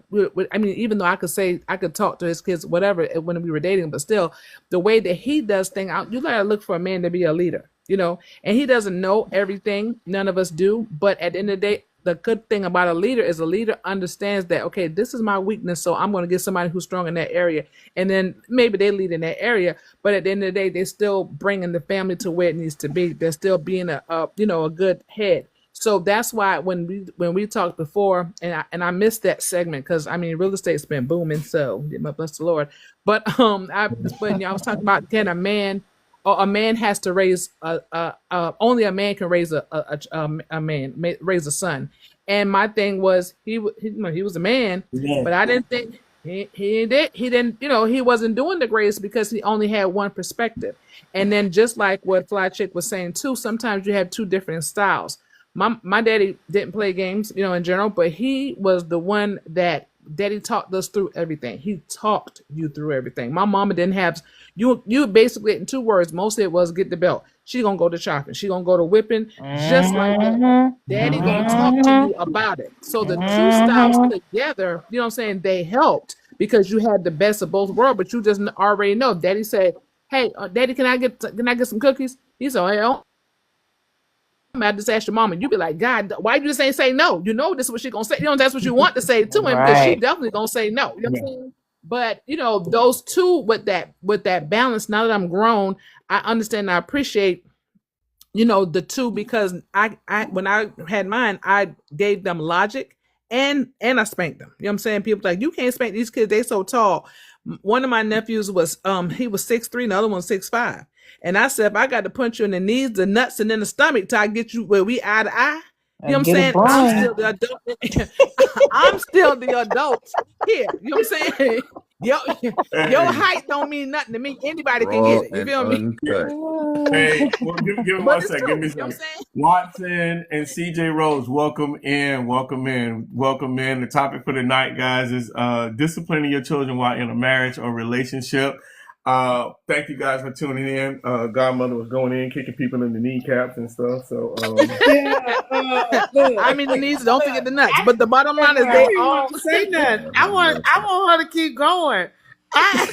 I mean, even though I could talk to his kids, whatever, when we were dating, but still, the way that he does things, you gotta look for a man to be a leader, and he doesn't know everything. None of us do, but at the end of the day, the good thing about a leader is a leader understands that, okay, this is my weakness, so I'm going to get somebody who's strong in that area, and then maybe they lead in that area, but at the end of the day, they're still bringing the family to where it needs to be. They're still being a good head. So that's why when we talked before, and I missed that segment, because I mean, real estate's been booming, so bless the Lord. But I was talking about, can a man, or a man has to raise only a man can raise raise a son. And my thing was, he was a man, but I didn't think he didn't, he wasn't doing the greatest, because he only had one perspective. And then, just like what Fly Chick was saying too, sometimes you have two different styles. My daddy didn't play games, in general, but he was the one that daddy talked us through everything. He talked you through everything. My mama didn't have you basically, in two words, mostly it was get the belt. She gonna go to shopping. She gonna go to whipping, just like that. Daddy gonna talk to you about it. So the two styles together, you know what I'm saying, they helped, because you had the best of both worlds, but you just already know. Daddy said, hey, Daddy, can I get some cookies? He said, hey, I just ask your mama. You be like, God, why you just ain't say no? This is what she gonna say. That's what you want to say to him, because she Right. definitely gonna say no. You know what I'm saying? But those two with that balance. Now that I'm grown, I understand. I appreciate the two, because I when I had mine, I gave them logic, and I spanked them. You know what I'm saying? People like, you can't spank these kids, they so tall. One of my nephews was he was 6'3", and the other one 6'5". And I said, if I got to punch you in the knees, the nuts, and in the stomach till I get you where we eye to eye, you know what I'm Get it saying? I'm boom. still the adult. I'm still the adult here. You know what I'm saying? Your height don't mean nothing to me. Anybody can get it. You feel me? Hey, well, give me But one it's second. true. Give me You know what I'm some. saying? Watson and CJ Rose, welcome in. The topic for the night, guys, is disciplining your children while in a marriage or relationship. Thank you guys for tuning in. Godmother was going in, kicking people in the kneecaps and stuff. So I mean, the knees, don't forget the nuts. But the bottom line is, they all say nothing. I want her to keep going. I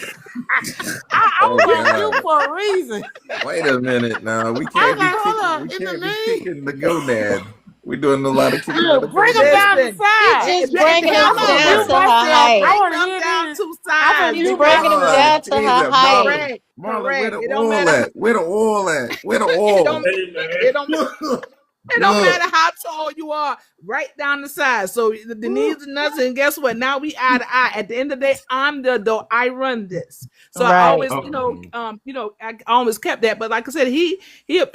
Oh was on mute God. for a reason. Wait a minute now. We I can't was be like, hold kicking up. we In the can't be name, kicking the gonad. We're doing a lot of kicking of the Look, bring him gonad. down to listen. size. Just And bringing then him I'm Come gonna on, down mute to bring. her myself. I height. Bring want to him hear down this. to I size thought He's you bringing because him Lord down to her Jesus, height. Marlon. correct, Marlon, where correct. the It don't oil matter. at? Where the oil at? Where the It oil? don't. Hey It don't. man. It don't Look. matter how tall you are, right down the side. So the knees and nuts, and guess what? Now we eye to eye. At the end of the day, I'm the adult. I run this. So I Right. always, Okay. I always kept that. But like I said, I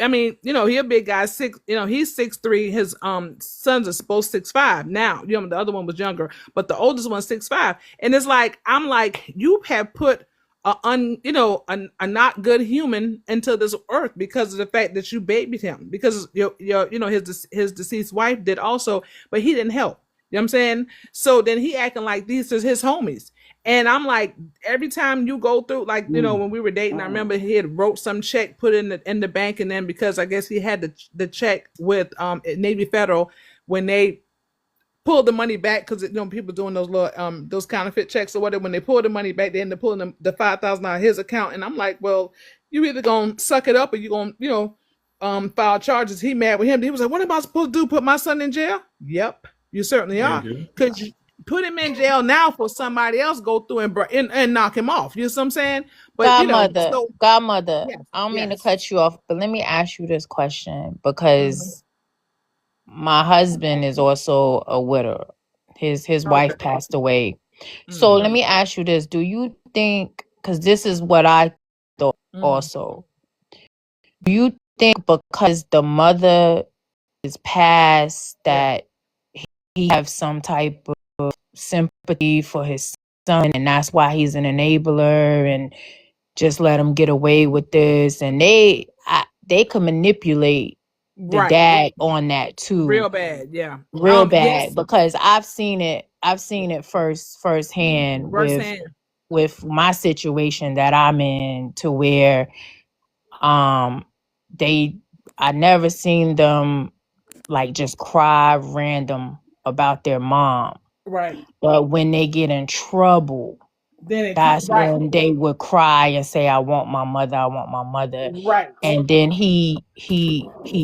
mean, he a big guy. He's 6'3". His sons are supposed 6'5". Now, the other one was younger, but the oldest one's 6'5". And it's like I'm like, you have put a not good human into this earth because of the fact that you babied him, because his deceased wife did also, but he didn't help. You know what I'm saying? So then he acting like these is his homies. And I'm like, every time you go through, like, when we were dating, I remember he had wrote some check, put in the bank, and then because I guess he had the check with Navy Federal, when they pulled the money back, because people doing those little those counterfeit checks or whatever. When they pulled the money back, they ended up pulling the $5,000 out of his account. And I'm like, well, you either gonna suck it up or you gonna file charges. He mad with him. He was like, what am I supposed to do? Put my son in jail? Yep, you certainly There are. you go. Because you put him in jail now for somebody else go through and knock him off. You know what I'm saying? But Godmother, yes, I don't mean to yes. cut you off, but let me ask you this question Mhm. because my husband is also a widower. His Okay. wife passed away. So let me ask you this. Do you think, because this is what I thought also, do you think because the mother is passed that he have some type of sympathy for his son and that's why he's an enabler and just let him get away with this, and they could manipulate the Right. dad on that too, Real bad. Yeah. real bad, Yes. because I've seen it firsthand Firsthand. with my situation that I'm in, to where they I never seen them like just cry random about their mom, Right. but when they get in trouble, Then it comes that's right. when they would cry and say, I want my mother, I want my mother. Right. And then he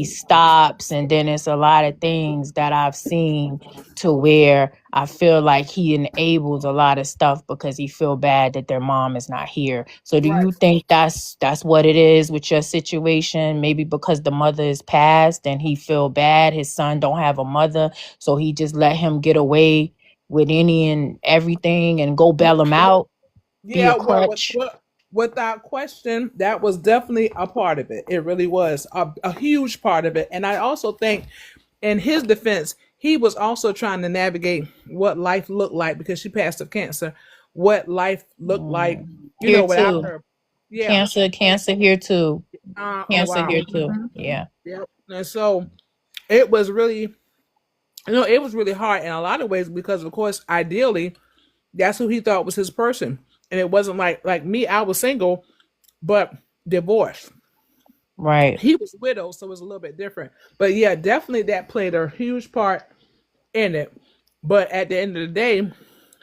stops, and then it's a lot of things that I've seen to where I feel like he enables a lot of stuff because he feel bad that their mom is not here. So do Right. you think that's what it is with your situation? Maybe because the mother is passed and he feel bad his son don't have a mother, so he just let him get away with any and everything and go bail him out, be a Yeah, crutch. without question, that was definitely a part of it. It really was a huge part of it. And I also think, in his defense, he was also trying to navigate what life looked like, because she passed of cancer. What life looked like, Here without too. her. Yeah. Cancer here too. Oh Cancer wow. here too. Yeah. Yep. And so it was really, it was really hard in a lot of ways, because of course, ideally, that's who he thought was his person. And it wasn't like me, I was single, but divorced. Right. He was widowed, so it was a little bit different. But yeah, definitely that played a huge part in it. But at the end of the day,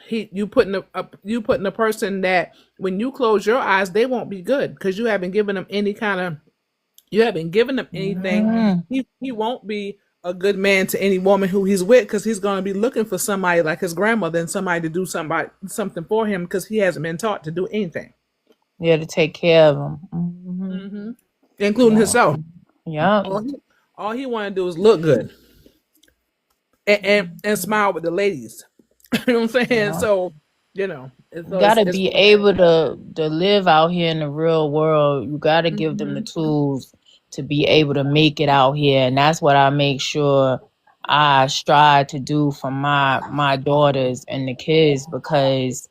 you putting a person that when you close your eyes, they won't be good, because you haven't given them anything. Mm. He won't be a good man to any woman who he's with, because he's going to be looking for somebody like his grandmother and somebody to do something for him, because he hasn't been taught to do anything, Yeah, to take care of them. including himself. Yeah. All he want to do is look good and smile with the ladies. You know what I'm saying? So You gotta be able to live out here in the real world. You gotta give them the tools to be able to make it out here, and that's what I make sure I strive to do for my daughters and the kids, because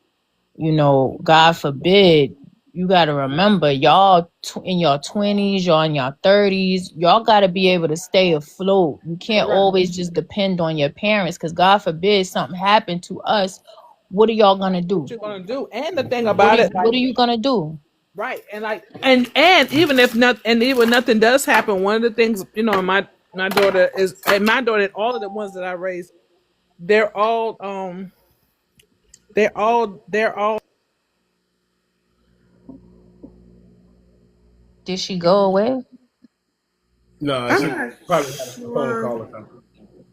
God forbid, you got to remember, y'all in your 20s, y'all in your 30s, y'all got to be able to stay afloat. You can't always just depend on your parents, because God forbid something happened to us. What are y'all going to do? What you going to do? And the thing about what are you going to do? Right. And even if nothing does happen, one of the things, my daughter and all of the ones that I raised, they're all Did she go away? No, I'm she not probably had a phone sure. call or something.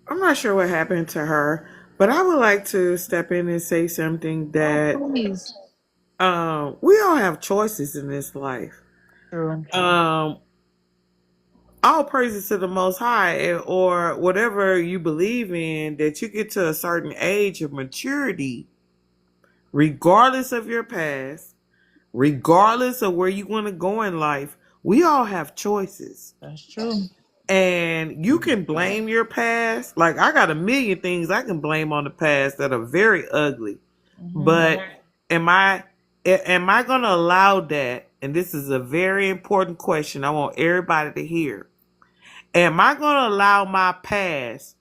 I'm not sure what happened to her, but I would like to step in and say something Oh, that please. we all have choices in this life. True. All praises to the Most High, or whatever you believe in, that you get to a certain age of maturity, regardless of your past, regardless of where you want to go in life. We all have choices. That's true. And you can blame your past. Like, I got a million things I can blame on the past that are very ugly. But am I going to allow that? And this is a very important question I want everybody to hear. Am I going to allow my past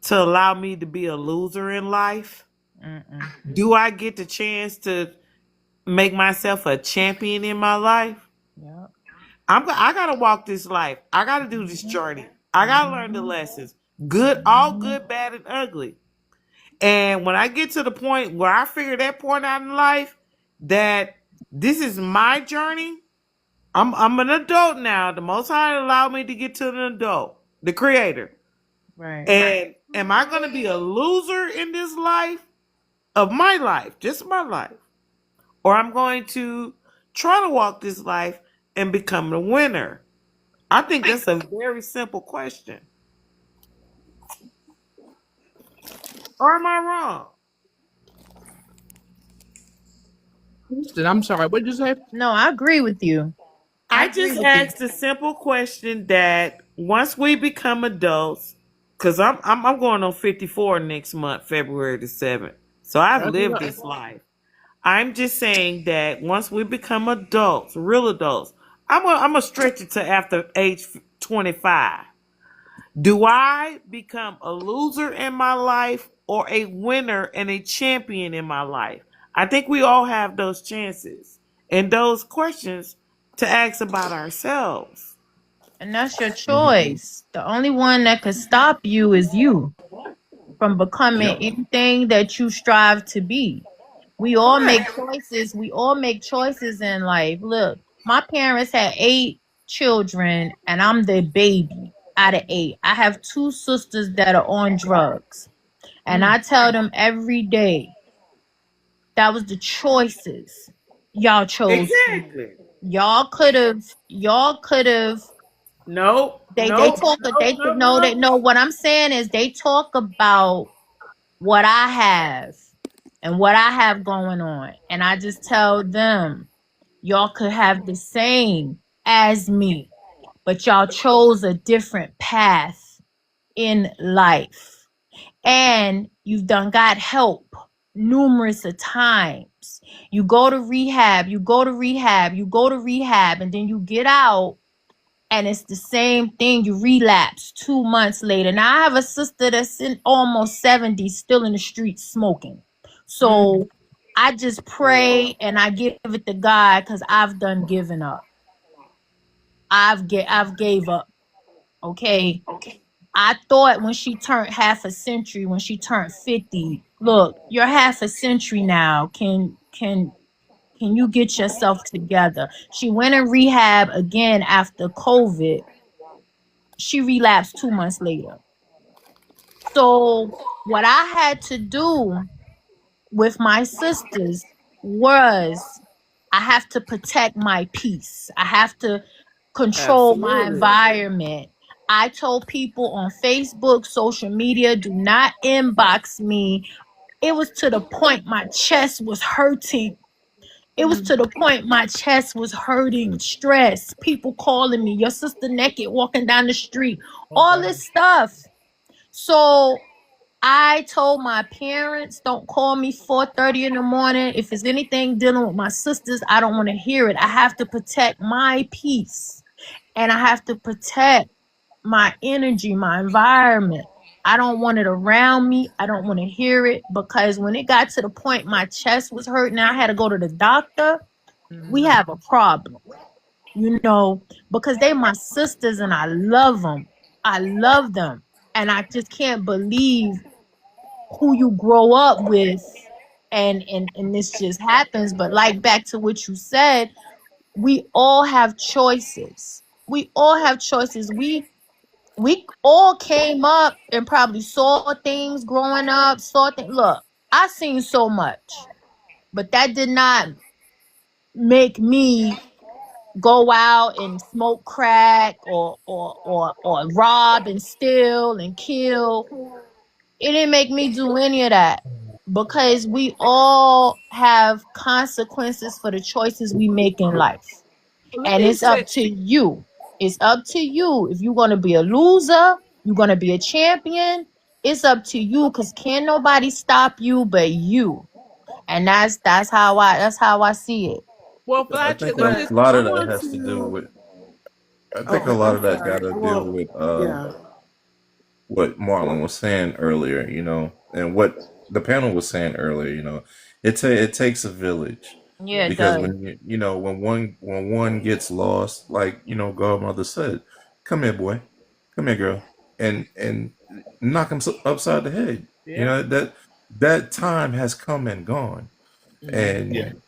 to allow me to be a loser in life? Do I get the chance to make myself a champion in my life? Yeah. I gotta walk this life. I gotta do this journey. I gotta learn the lessons. Good, all good, bad, and ugly. And when I get to the point where I figure that point out in life, that this is my journey. I'm an adult now. The Most High allowed me to get to an adult, the Creator. Right. And am I gonna be a loser in this life of my life, just my life, or I'm going to try to walk this life and become a winner? I think that's a very simple question. Or am I wrong? I'm sorry. What did you say? No, I agree with you. I agree just with you. asked a simple question that once we become adults, because I'm going on 54 next month, February the 7th. So I've lived this life. I'm just saying that once we become adults, real adults, I'm gonna stretch it to after age 25. Do I become a loser in my life or a winner and a champion in my life? I think we all have those chances and those questions to ask about ourselves. And that's your choice. The only one that could stop you is you from becoming anything that you strive to be. We all make choices. We all make choices in life. Look, my parents had 8 children, and I'm the baby out of 8. I have 2 sisters that are on drugs. And I tell them every day, that was the choices y'all chose. Exactly. Y'all could have. No. They talk. No. What I'm saying is they talk about what I have and what I have going on, and I just tell them, y'all could have the same as me, but y'all chose a different path in life, and you've done got help numerous of times. You go to rehab, and then you get out, and it's the same thing. You relapse 2 months later. Now I have a sister that's in almost 70, still in the streets smoking. So I just pray and I give it to God, because I've done given up. I've gave up. Okay. I thought when she turned half a century, when she turned 50, look, you're half a century now. Can you get yourself together? She went in rehab again after COVID. She relapsed 2 months later. So what I had to do with my sisters was I have to protect my peace. I have to control my environment. I told people on Facebook, social media, do not inbox me. It was to the point my chest was hurting. Stress, people calling me, your sister naked walking down the street, all this stuff. So I told my parents, don't call me 4:30 in the morning. If it's anything dealing with my sisters, I don't want to hear it. I have to protect my peace, and I have to protect my energy, my environment. I don't want it around me. I don't want to hear it, because when it got to the point my chest was hurting, I had to go to the doctor. We have a problem, because they my sisters and I love them. And I just can't believe who you grow up with, and this just happens. But like, back to what you said, we all have choices. We all have choices. We all came up and probably saw things growing up, saw things. Look, I seen so much, but that did not make me go out and smoke crack or rob and steal and kill. It didn't make me do any of that because we all have consequences for the choices we make in life. Let And me it's up say, to you. It's up to you. If you're going to be a loser, you're going to be a champion. It's up to you because can't nobody stop you but you. And that's how I see it. well, I Fly Chick, think let me a But just lot I of that want has to do to. with. I think a Oh, lot I'm of that got sorry. to I deal want. with Yeah. what Marlon was saying earlier, and what the panel was saying earlier. It takes a village, Yeah, it because does. when when one gets lost, like Godmother said, "Come here, boy, come here, girl," and knock him upside the head. yeah. That time has come and gone, Yeah. and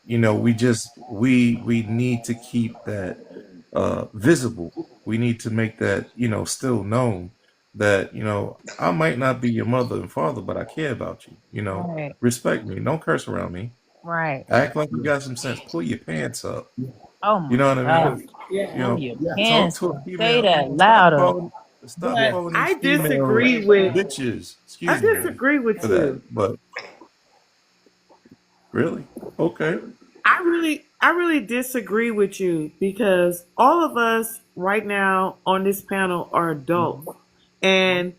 we need to keep that visible. We need to make that still known that I might not be your mother and father, but I care about you. Right, Respect me. Don't curse around me. right. Act like you got some sense. Pull your pants up. Oh You my know what I mean? God. Cause yeah, Pull your Talk pants to a up. Say female. that Stop louder. calling. Stop but calling these I females disagree with. bitches. I Excuse me disagree for with that. you. But really, okay. I really disagree with you because all of us right now on this panel are adults, and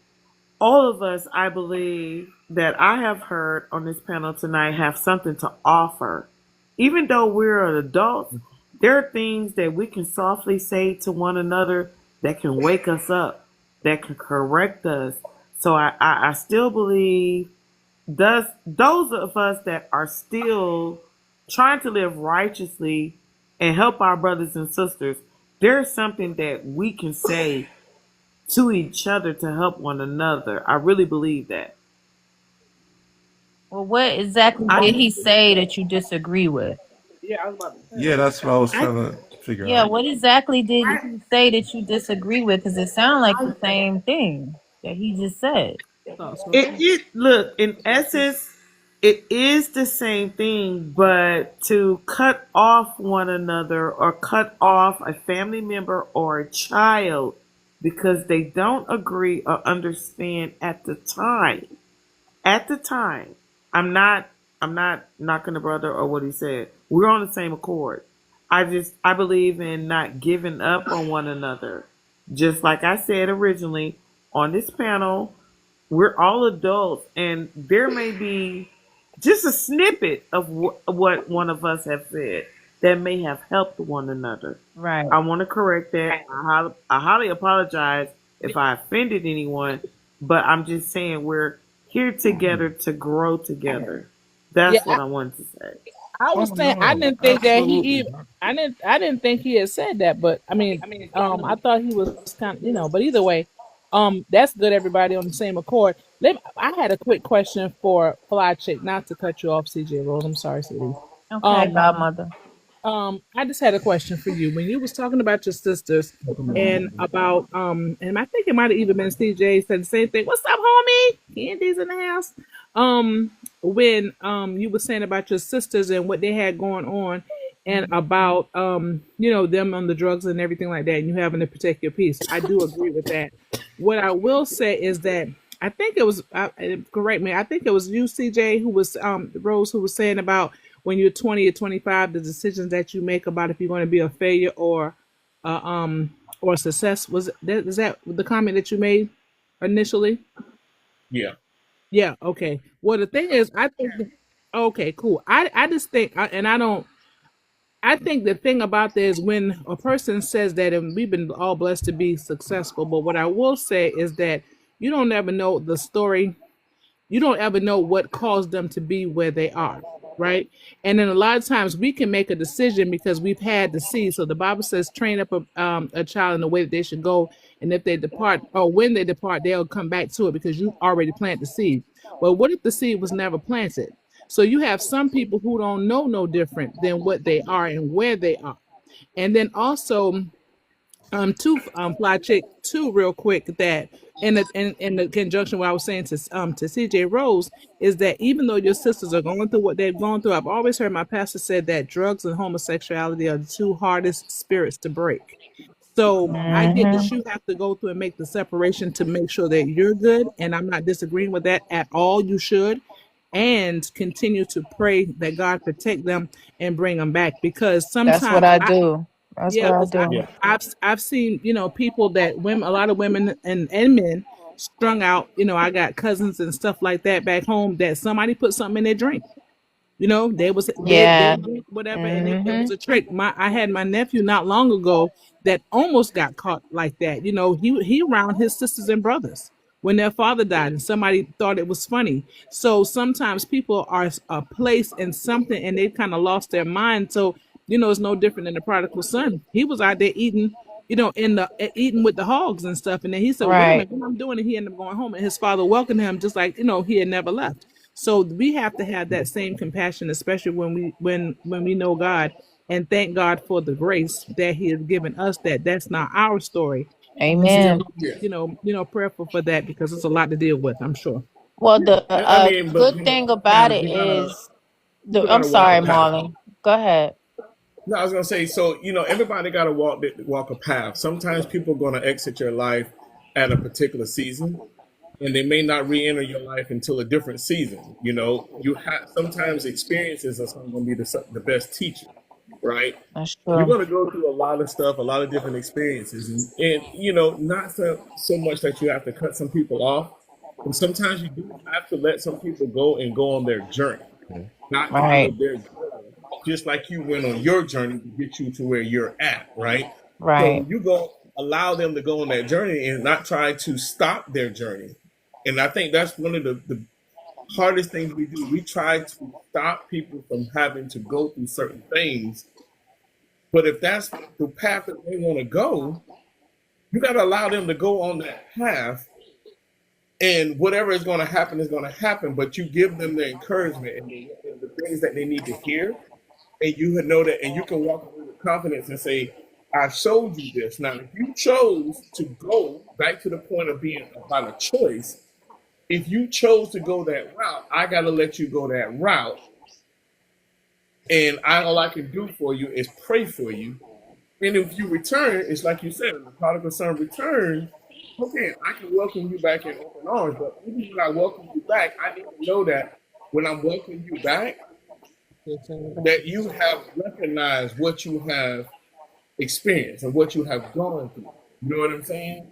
all of us, I believe, that I have heard on this panel tonight have something to offer. Even though we're adults, there are things that we can softly say to one another that can wake us up, that can correct us. So I still believe those of us that are still trying to live righteously and help our brothers and sisters, there's something that we can say to each other to help one another. I really believe that. Well, what exactly I did he say that you disagree with? yeah, I was about to Yeah, say. that's what I was I trying to figure Yeah, out. what exactly did I, he say that you disagree with? Because it sounded like I the same thing that he just said. Thought so it, too. it look in essence it is the same thing, but to cut off one another or cut off a family member or a child because they don't agree or understand at the time. I'm not knocking the brother or what he said. We're on the same accord. I believe in not giving up on one another. Just like I said originally on this panel, we're all adults, and there may be just a snippet of what one of us have said that may have helped one another. Right. I want to correct that. I highly apologize if I offended anyone, but I'm just saying we're here together to grow together. Yeah, That's what I wanted to say. I Oh was saying I no, didn't think that he absolutely. even I didn't think he had said that, but I mean, I thought he was kind of, but either way, that's good. Everybody on the same accord. I had a quick question for Fly Chick, not to cut you off, CJ Rose. I'm sorry, sweetie. Okay, Um, godmother. I just had a question for you. When you was talking about your sisters and about and I think it might have even been CJ said the same thing. What's up, homie? Candy's in the house. When you were saying about your sisters and what they had going on and about them on the drugs and everything like that, and you having to protect your peace. I do agree with that. What I will say is that I think it was correct me. I think it was you, CJ, who was Rose, who was saying about when you're 20 or 25, the decisions that you make about if you're going to be a failure or a success. Is that the comment that you made initially? Yeah. Yeah. Okay. Well, the thing is, I think. Okay. Cool. I just think, and I don't. I think the thing about this is when a person says that, and we've been all blessed to be successful, but what I will say is that you don't ever know the story, you don't ever know what caused them to be where they are, right? And then a lot of times we can make a decision because we've had the seed. So the Bible says, train up a child in the way that they should go, and if they depart, or when they depart, they'll come back to it because you've already planted the seed. But what if the seed was never planted? So you have some people who don't know no different than what they are and where they are. And then also, fly chick too, real quick, that in the conjunction what I was saying to CJ Rose is that even though your sisters are going through what they've gone through, I've always heard my pastor said that drugs and homosexuality are the two hardest spirits to break. So I get that Mm-hmm. you have to go through and make the separation to make sure that you're good, and I'm not disagreeing with that at all. You should, and continue to pray that God protect them and bring them back, because That's what sometimes I do. That's what yeah, I because do. Yeah. I've seen, people that women, a lot of women and men strung out. I got cousins and stuff like that back home that somebody put something in their drink. They Yeah. drink whatever, and it Mm-hmm. was a trick. I had my nephew not long ago that almost got caught like that. He around his sisters and brothers when their father died, and somebody thought it was funny. So sometimes people are a place and something, and they've kind of lost their mind. So it's no different than the prodigal son. He was out there eating, eating with the hogs and stuff, and then he said, "Wait a Right. minute, what I'm doing?" And he ended up going home, and his father welcomed him just like he had never left. So we have to have that same compassion, especially when we know God, and thank God for the grace that He has given us. That's not our story, and still, Amen. Yeah. prayerful for that, because it's a lot to deal with, I'm sure. Well, the I mean, but good thing about sometimes it is people I'm gotta walk a sorry, path. Marlon. Go ahead. No, I was gonna say, so everybody gotta walk a path. Sometimes people are gonna exit your life at a particular season, and they may not re-enter your life until a different season. You have sometimes experiences are going to be the best teacher, right? That's You're true. going to go through a lot of stuff, a lot of different experiences, and not so much that you have to cut some people off, but sometimes you do have to let some people go and go on their journey, not to Right. live their journey, just like you went on your journey to get you to where you're at, right? So Right. you go allow them to go on that journey and not try to stop their journey. And I think that's one of the hardest things we do. We try to stop people from having to go through certain things. But if that's the path that they want to go, you got to allow them to go on that path. And whatever is going to happen is going to happen. But you give them the encouragement and the things that they need to hear. And you know that, and you can walk away with confidence and say, I showed you this. Now, if you chose to go back to the point of being about a choice, if you chose to go that route, I got to let you go that route. And all I can do for you is pray for you. And if you return, it's like you said, when the prodigal son returns, okay, I can welcome you back in open arms. But even when I welcome you back, I need to know that when I'm welcoming you back, that you have recognized what you have experienced and what you have gone through. You know what I'm saying?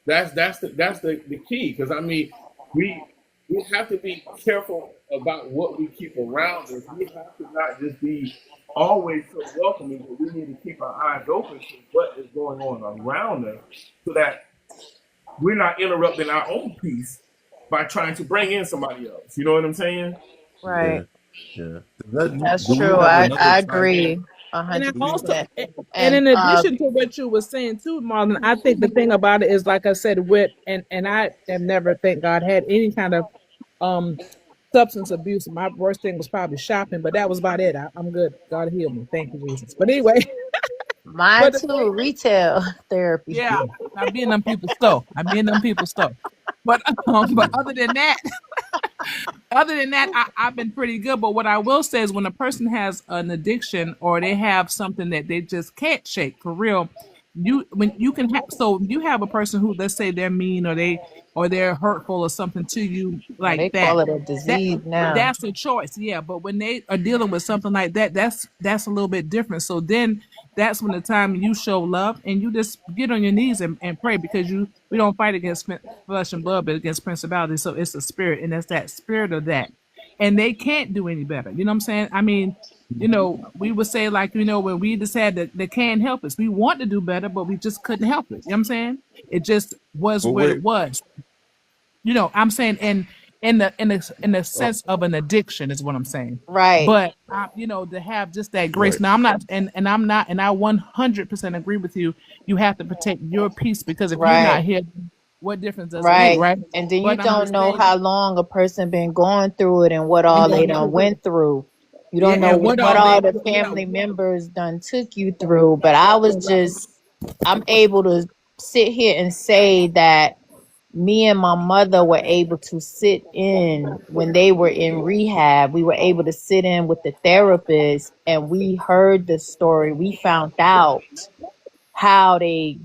That's the key, because I mean we have to be careful about what we keep around us. We have to not just be always so welcoming, but we need to keep our eyes open to what is going on around us, so that we're not interrupting our own peace by trying to bring in somebody else. You know what I'm saying? Yeah, Right. yeah. That's Do we true. have another I time? agree And I 100%. and And in addition to what you were saying too, Marlon, I think the thing about it is, like I said, and I have never, thank God, had any kind of um substance abuse. My worst thing was probably shopping, but that was about it. I'm good. God healed me. Thank you, Jesus. But anyway, mine but the too, retail therapy. yeah, I be in them people's store. I be in them people's store. But but other than that, I've been pretty good. But what I will say is, when a person has an addiction or they have something that they just can't shake for real, when you can have, so you have a person who, let's say, they're mean, or they're hurtful or something to you Oh, like they that. call it a That disease now. that's a choice, yeah. But when they are dealing with something like that, that's a little bit different. So then that's when the time you show love and you just get on your knees and pray, because we don't fight against flesh and blood, but against principalities. So it's a spirit, and that's that spirit of that. And they can't do any better. You know what I'm saying? I mean, we would say, like, when we just had they can't help us. We want to do better, but we just couldn't help it. You know what I'm saying? It just was But what it wait, was. I'm saying, in the oh, sense of an addiction is what I'm saying. Right. But to have just that grace. right. Now I'm not, and I'm not, and I 100% agree with you. You have to protect your peace, because if you're not Right. here, what difference does it make, Right. right? And then you But I'm don't just know saying, how long a person been going through it and what and all they going done through it. went through. You Yeah, don't know and what what all they all the yeah, family members done took you through, but I'm able to sit here and say that me and my mother were able to sit in when they were in rehab. We were able to sit in with the therapist and we heard the story. We found out how they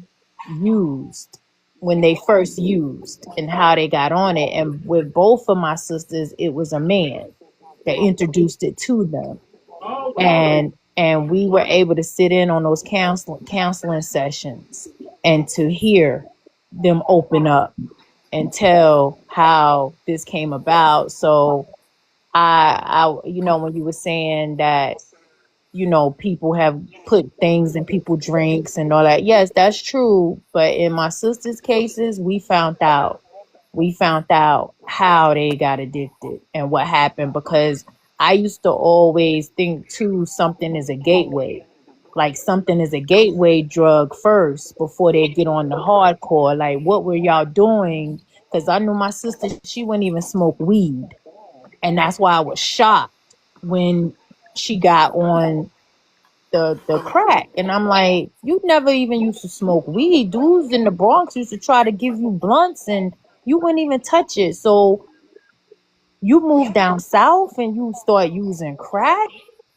used when they first used and how they got on it. And with both of my sisters, it was a man that introduced it to them. And we were able to sit in on those counseling sessions and to hear them open up and tell how this came about. So when you were saying that, people have put things in people drinks and all that. Yes, that's true. But in my sister's cases, we found out how they got addicted and what happened, because I used to always think too something is a gateway. Like something is a gateway drug first before they get on the hardcore. Like, what were y'all doing? Because I knew my sister, she wouldn't even smoke weed. And that's why I was shocked when she got on the crack. And I'm like, you never even used to smoke weed. Dudes in the Bronx used to try to give you blunts and you wouldn't even touch it. So you moved down south and you start using crack?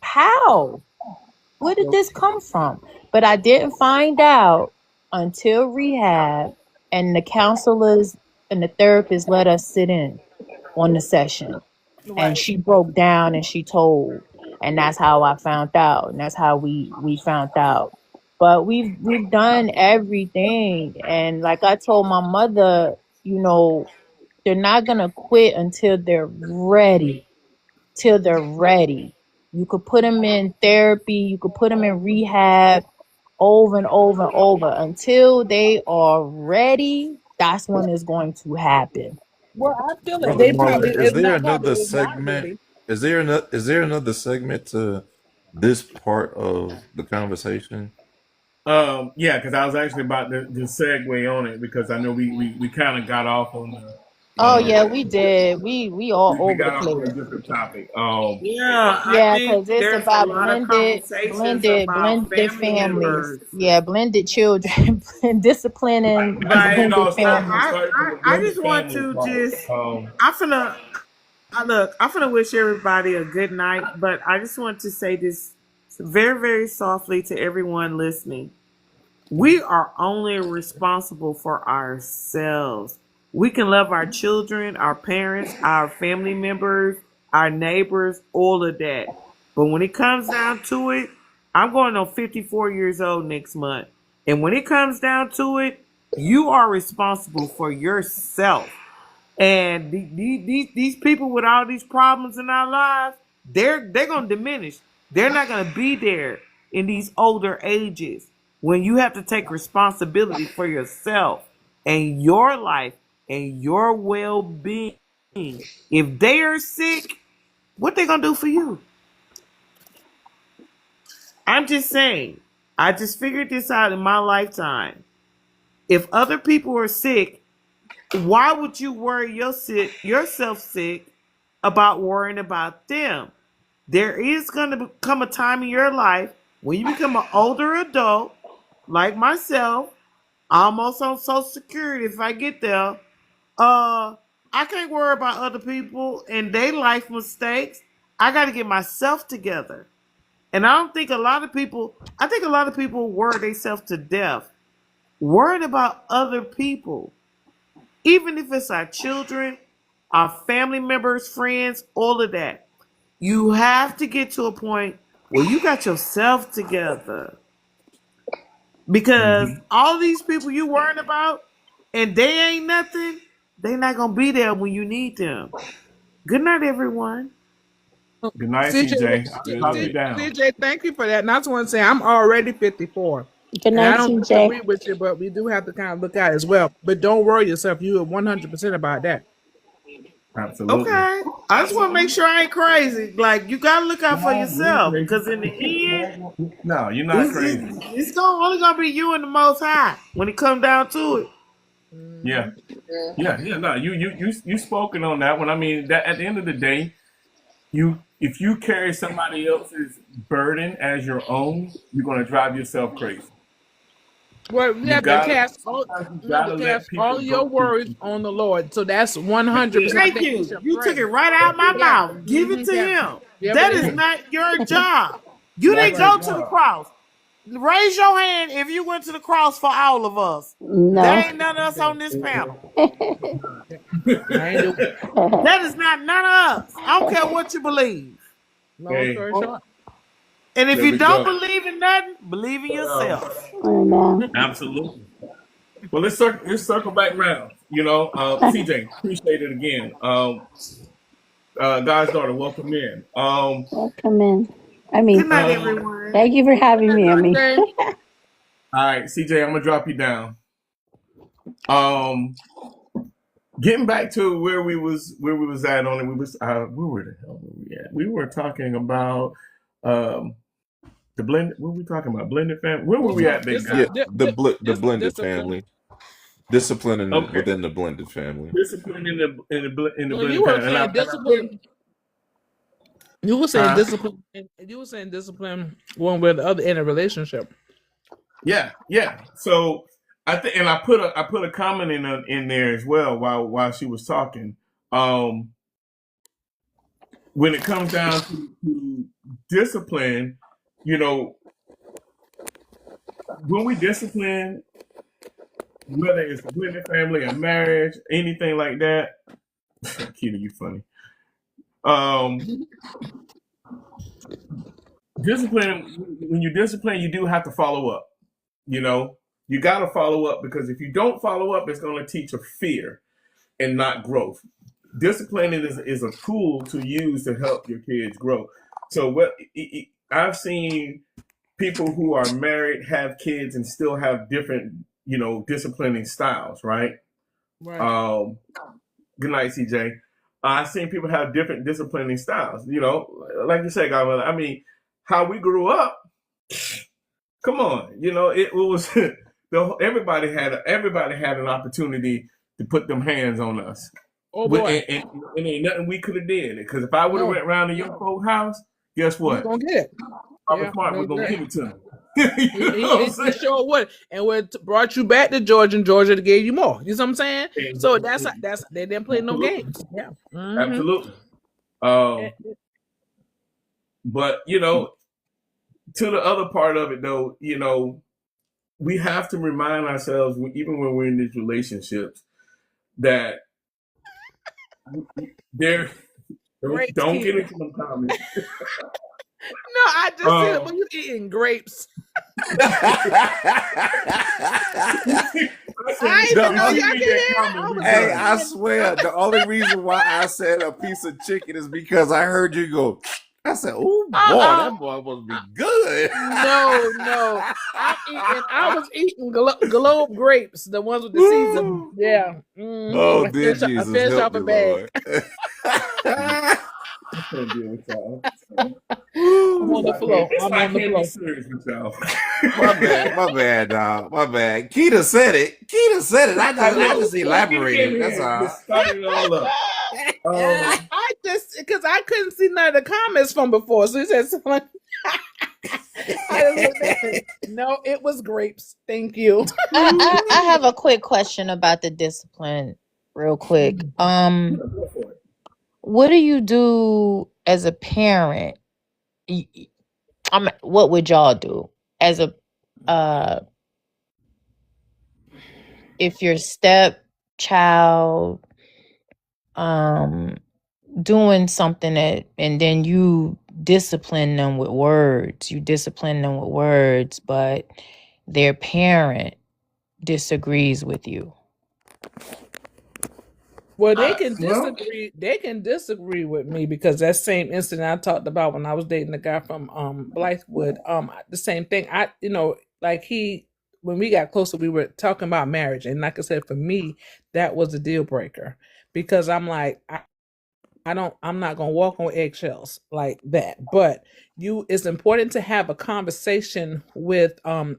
How? Where did this come from? But I didn't find out until rehab, and the counselors and the therapists let us sit in on the session. And right. she broke down and she told. And that's how I found out. And that's how we found out. But we've done everything. And like I told my mother, they're not gonna quit until they're ready. Till they're ready. You could put them in therapy, you could put them in rehab over and over and over until they are ready. That's when it's going to happen. Well, I feel that Brother they Marlon, probably is is there not another probably is not segment? ready. Is there another segment to this part of the conversation? Yeah, because I was actually about to segue on it because I know we kind of got off on the Oh yeah, we did. We all we over the got off on a place. different topic. Yeah, I Yeah, think because it's there's a about lot of conversations about blended family families. members. Yeah, blended children, disciplining Like, it blended all started. It families. started from the I blended just want family to part. just, I'm finna, I'm finna wish everybody a good night, but I just want to say this very, very softly to everyone listening. We are only responsible for ourselves. We can love our children, our parents, our family members, our neighbors, all of that. But when it comes down to it, I'm going on 54 years old next month. And when it comes down to it, you are responsible for yourself. And these people with all these problems in our lives, they're gonna diminish. They're not gonna be there in these older ages when you have to take responsibility for yourself and your life and your well-being. If they are sick, what they gonna do for you? I'm just saying. I just figured this out in my lifetime. If other people are sick, why would you worry yourself sick about worrying about them? There is going to come a time in your life when you become an older adult, like myself, almost on Social Security. If I get there, I can't worry about other people and their life mistakes. I got to get myself together. And I don't think a lot of people. I think a lot of people worry themselves to death, worried about other people. Even if it's our children, our family members, friends, all of that. You have to get to a point where you got yourself together. Because all these people you worrying about and they ain't nothing, they not gonna be there when you need them. Good night, everyone. Good night, CJ, CJ. I'll talk you down. CJ, thank you for that. And I just want to say I'm already 54. Good And I night, don't TJ. disagree with you, but we do have to kind of look out as well. But don't worry yourself. You are 100% about that. Absolutely. Okay. I just want to make sure I ain't crazy. Like, you gotta look out for No, you ain't yourself. crazy. Because in the end, No, you're not crazy. only gonna be you and the most high when it comes down to it. Yeah. Yeah. No, you spoken on that one. I mean, that at the end of the day, if you carry somebody else's burden as your own, you're gonna drive yourself crazy. Well, you You have to gotta cast all sometimes you you have to gotta let cast all people your go through worries some on things. the Lord. So that's That's 100%. I it. Thank think we you. should You took pray. it right out of That's my it. Yeah. mouth. Give it to Yeah. him. Yeah, That but is amen. not your job. You Not didn't Right. your go to the job. cross. Raise your hand if you went to the cross for all of us. That No. ain't none of us Yeah. on this panel. Yeah. I ain't do That is not none of us. I don't care what you believe. long Okay, story short. And if there you we don't go. believe in nothing, believe in yourself. Amen. Absolutely. Well, let's circle back round. CJ, appreciate it again. God's daughter, welcome in. Welcome in. Good night, Um, everyone. Thank you for having me. I mean, Okay. all right, CJ, I'm gonna drop you down. Um, Getting back to where we was at on it, where were the hell were we at? We were talking about the blend. What were we talking about? Blended family. Where were we Also, at, big Yeah, guy? the blended discipline. family, discipline Okay, within the blended family. discipline in the So you blended were family, and saying I put discipline. You were saying huh? discipline. And you were saying discipline one with the other in a relationship. Yeah. So I think, and I put a comment in there as well while she was talking. When it comes down to discipline, you know, when we discipline, whether it's a blended family, a marriage, anything like that. Keita, you funny. Discipline. When you discipline, you do have to follow up. You got to follow up, because if you don't follow up, it's going to teach a fear and not growth. Discipline is a tool to use to help your kids grow. So I've seen people who are married, have kids, and still have different, disciplining styles, right? Right. Good night, CJ. I've seen people have different disciplining styles. Like you said, Godmother. I mean, how we grew up. Come on, it was everybody had an opportunity to put them hands on us. Oh boy. And ain't nothing we could have did. Because if I would have No. went around to your folk house, guess You what? gonna get it. Papa Yeah. Smart was You're gonna gonna give get it to him. it. You know what I'm He saying? sure would. And what brought you back to Georgia, and Georgia gave you more. You know what I'm saying? So that's they didn't play no Absolutely. games. Yeah. Mhm. Absolutely. But to the other part of it, though, we have to remind ourselves, even when we're in these relationships, that there Grapes, don't get Keita. into them comments. No, I just said it when you eating grapes. I even know y'all can hear it. Hey, I swear, the only reason why I said a piece of chicken is because I heard you go. I said, "Oh boy, that boy must be good." No. I was eating globe grapes, the ones with the season. Yeah. Mm-hmm. Oh, dear Jesus, I finished help off a me, bag. Lord. I can't deal with y'all. I'm on the floor. It's I'm like on the can't be floor. serious with y'all. My bad, dog. My bad. Keita said it. I just elaborated. That's all. Started it all up. I just because I couldn't see none of the comments from before, so he said something like, I just looked at it. No, it was grapes. Thank you. I have a quick question about the discipline, real quick. Go for it. What do you do as a parent? What would y'all do as a if your stepchild doing something and then you discipline them with words, but their parent disagrees with you? Well, they can disagree. They can disagree with me because that same incident I talked about when I was dating the guy from Blythewood. The same thing. When we got closer, we were talking about marriage, and like I said, for me, that was a deal breaker because I'm like, I'm not gonna walk on eggshells like that. But it's important to have a conversation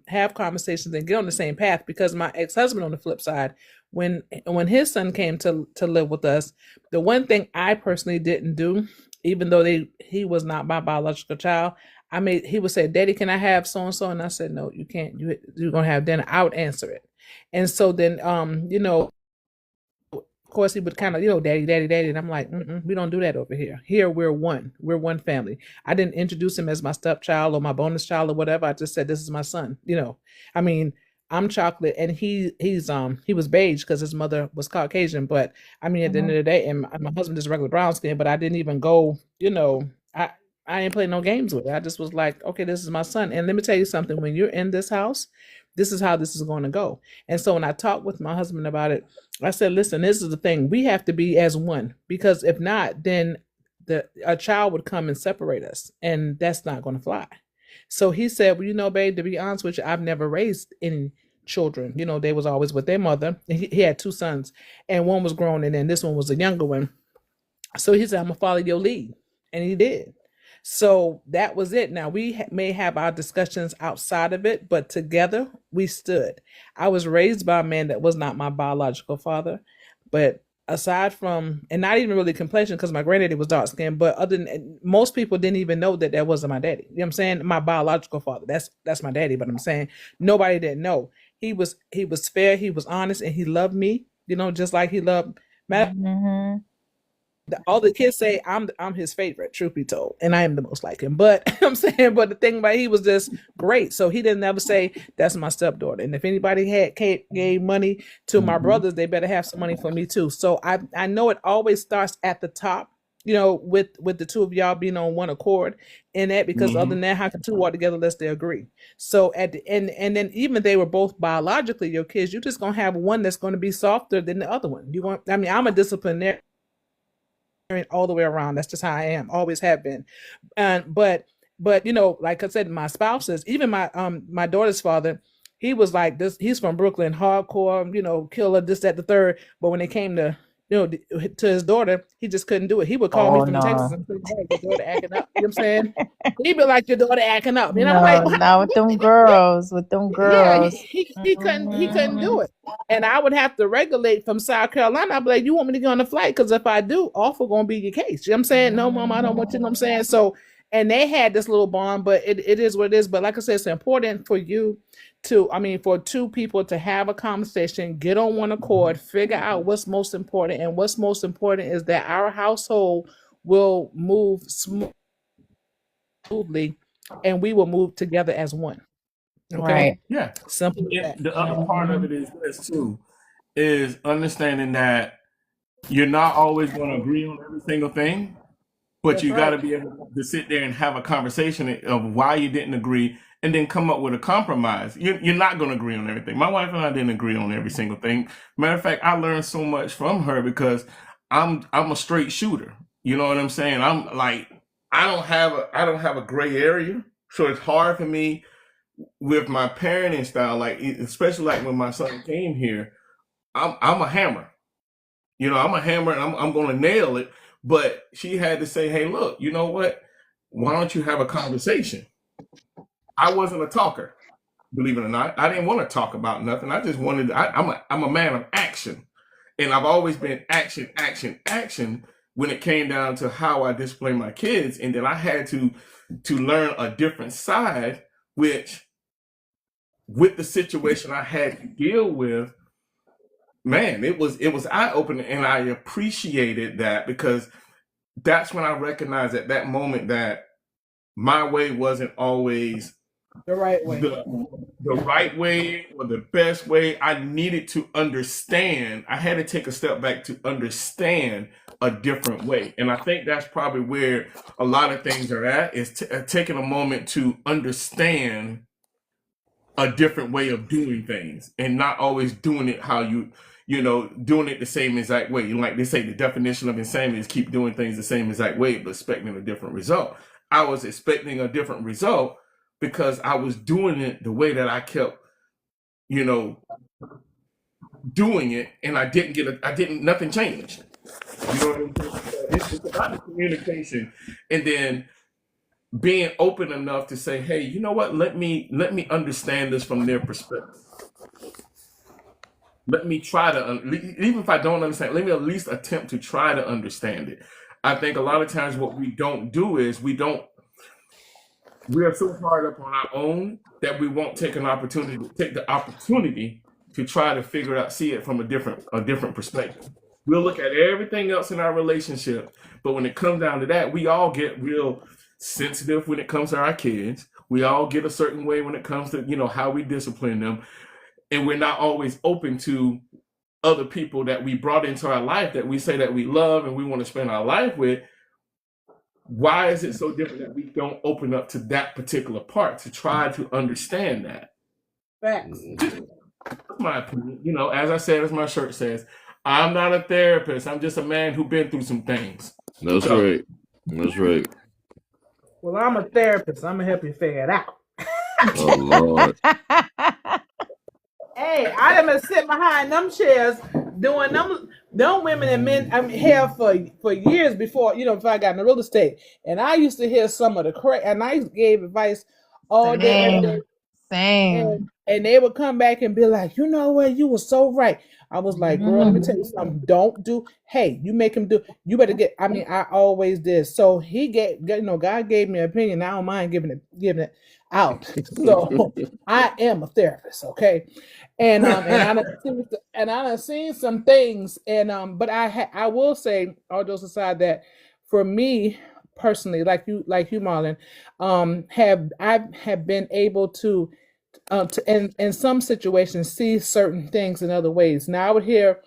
have conversations and get on the same path, because my ex-husband, on the flip side, when his son came to live with us, the one thing I personally didn't do even though he was not my biological child. He would say, "Daddy, can I have so and so?" And I said, "No, you can't. You're gonna have dinner." I would answer it, and so then, of course, he would kind of, "Daddy, daddy, daddy," and I'm like, "We don't do that over here. Here, we're one. We're one family." I didn't introduce him as my stepchild or my bonus child or whatever. I just said, "This is my son." I mean, I'm chocolate, and he was beige because his mother was Caucasian. But I mean, at the end of the day, and my husband is regular brown skin. But I didn't even go, I ain't playing no games with it. I just was like, okay, this is my son. And let me tell you something. When you're in this house, this is how this is going to go. And so when I talked with my husband about it, I said, listen, this is the thing. We have to be as one, because if not, then a child would come and separate us, and that's not going to fly. So he said, well, babe, to be honest with you, I've never raised any children. They was always with their mother. He had 2 sons, and one was grown, and then this one was a younger one. So he said, I'm going to follow your lead. And he did. So that was it. Now, we may have our discussions outside of it, but together we stood. I was raised by a man that was not my biological father, but aside from, and not even really complexion, because my granddaddy was dark skinned, but other than, most people didn't even know that wasn't my daddy. You know what I'm saying? My biological father. That's my daddy, but I'm saying nobody didn't know. He was fair, he was honest, and he loved me, just like he loved all the kids say I'm his favorite, truth be told, and I am the most like him. But I'm saying, but the thing about he was just great. So he didn't ever say that's my stepdaughter. And if anybody gave money to my brothers, they better have some money for me too. So I know it always starts at the top, with the 2 of y'all being on one accord in that, because other than that, how can 2 walk together unless they agree? So at the end, and then even they were both biologically your kids, you're just gonna have one that's going to be softer than the other one. I'm a disciplinarian all the way around. That's just how I am, always have been. But like I said, my spouses, even my daughter's father, he was like this. He's from Brooklyn, hardcore, killer, this, that, the third. But when it came to to his daughter, he just couldn't do it. He would call me from Texas and say, "Hey, your daughter acting up." You know what I'm saying? He'd be like, "Your daughter acting up." And I'm like, what? Not with them girls. With them girls. Yeah, he couldn't do it. And I would have to regulate from South Carolina. I'd be like, "You want me to go on the flight? Because if I do, awful gonna be your case." You know what I'm saying? "No, mom, I don't want you." You know what I'm saying? So, and they had this little bond, but it is what it is. But like I said, it's important for for 2 people to have a conversation, get on one accord, figure out what's most important. And what's most important is that our household will move smoothly, and we will move together as one. Okay. Right. Yeah. Simple as that. The other part of it is this too, is understanding that you're not always going to agree on every single thing, but That's you got to right. be able to sit there and have a conversation of why you didn't agree, and then come up with a compromise. You're not going to agree on everything. My wife and I didn't agree on every single thing. Matter of fact, I learned so much from her because I'm a straight shooter. You know what I'm saying? I'm like, I don't have a gray area, so it's hard for me with my parenting style. Like, especially like when my son came here, I'm a hammer. I'm a hammer, and I'm going to nail it. But she had to say, "Hey, look, you know what? Why don't you have a conversation?" I wasn't a talker, believe it or not. I didn't want to talk about nothing. I just wanted. I'm a man of action, and I've always been action, action, action when it came down to how I display my kids. And then I had to learn a different side, which with the situation I had to deal with, man, it was eye opening, and I appreciated that, because that's when I recognized at that moment that my way wasn't always The right way. the right way or the best way. I needed to understand. I had to take a step back to understand a different way. And I think that's probably where a lot of things are at, is taking a moment to understand a different way of doing things, and not always doing it how doing it the same exact way. Like they say, the definition of insanity is keep doing things the same exact way, but expecting a different result. I was expecting a different result because I was doing it the way that I kept, doing it, and nothing changed. You know what I'm saying? It's about the communication, and then being open enough to say, "Hey, you know what? Let me understand this from their perspective. Let me try to, even if I don't understand, let me at least attempt to try to understand it." I think a lot of times what we don't do is we are so hard up on our own that we won't take the opportunity to try to figure it out, see it from a different perspective. We'll look at everything else in our relationship, but when it comes down to that, we all get real sensitive when it comes to our kids. We all get a certain way when it comes to, how we discipline them, and we're not always open to other people that we brought into our life that we say that we love and we want to spend our life with. Why is it so different that we don't open up to that particular part to try to understand that? Facts. That's my opinion. As I said, as my shirt says, I'm not a therapist. I'm just a man who's been through some things. That's right. That's right. Well, I'm a therapist. I'm gonna help you figure it out. Oh Lord. Hey, I done been sitting behind them chairs doing them women and men here for years before I got into real estate. And I used to hear some of the correct, and I gave advice all day, every day. Same. And they would come back and be like, you know what, you were so right. I was like, girl, let me tell you something. You make him do, you better get, I always did. So God gave me an opinion. I don't mind giving it out. So I am a therapist, okay? And I done seen some things, but I will say, all jokes aside, that for me personally, like you, Marlon, I have been able to in some situations see certain things in other ways. Now I would hear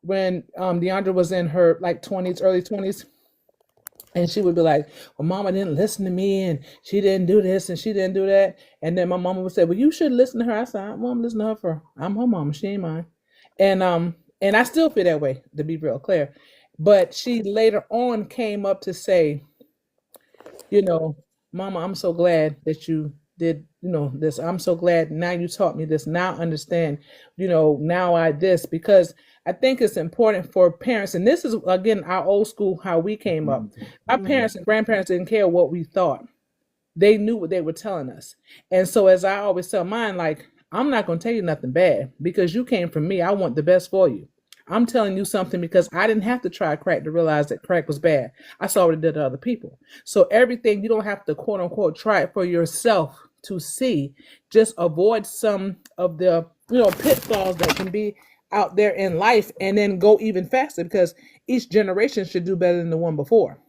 when Deandra was in her early 20s, and she would be like, well, mama didn't listen to me, and she didn't do this, and she didn't do that. And then my mama would say, well, you should listen to her. I said, well, I'm listening to her I'm her mama, she ain't mine. And I still feel that way, to be real clear. But she later on came up to say, mama, I'm so glad that you did, this. I'm so glad now you taught me this. Now I understand, now I this, because I think it's important for parents. And this is, again, our old school, how we came up. Our parents and grandparents didn't care what we thought. They knew what they were telling us. And so as I always tell mine, I'm not going to tell you nothing bad because you came from me. I want the best for you. I'm telling you something because I didn't have to try crack to realize that crack was bad. I saw what it did to other people. So everything, you don't have to quote unquote try it for yourself to see. Just avoid some of the pitfalls that can be out there in life, and then go even faster, because each generation should do better than the one before.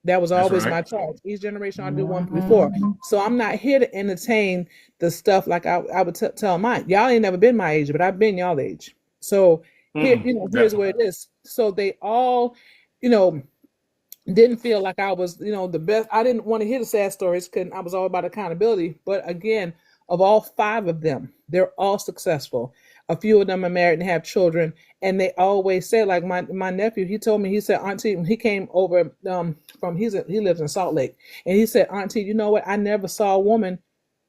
That was always my charge. Each generation ought to do one before. So I'm not here to entertain the stuff like I would tell mine. Y'all ain't never been my age, but I've been y'all age. So here's where it is. So they all, didn't feel like I was, the best. I didn't want to hear the sad stories because I was all about accountability. But again, of all 5 of them, they're all successful. A few of them are married and have children. And they always say, like my nephew, he told me, he said, Auntie, he came over he lives in Salt Lake. And he said, Auntie, you know what? I never saw a woman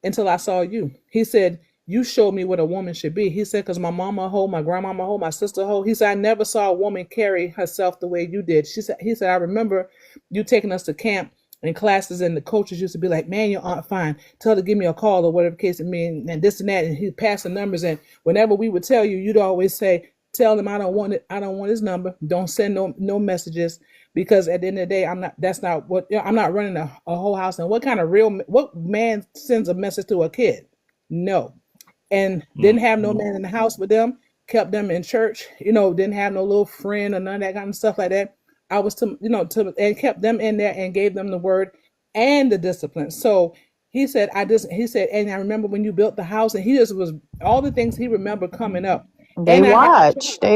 until I saw you. He said, you showed me what a woman should be. He said, because my mama hold, my grandmama hold, my sister hold. He said, I never saw a woman carry herself the way you did. He said, I remember you taking us to camp and classes, and the coaches used to be like, man, your aunt fine. Tell her to give me a call or whatever case it means, and this and that. And he'd pass the numbers. And whenever we would tell you, you'd always say, tell them I don't want it. I don't want his number. Don't send no messages, because at the end of the day, I'm not running a whole house. And what man sends a message to a kid? No. And didn't have no man in the house with them, kept them in church, didn't have no little friend or none of that kind of stuff like that. I was and kept them in there and gave them the word and the discipline. So he said, and I remember when you built the house, and he just was all the things he remembered coming up. They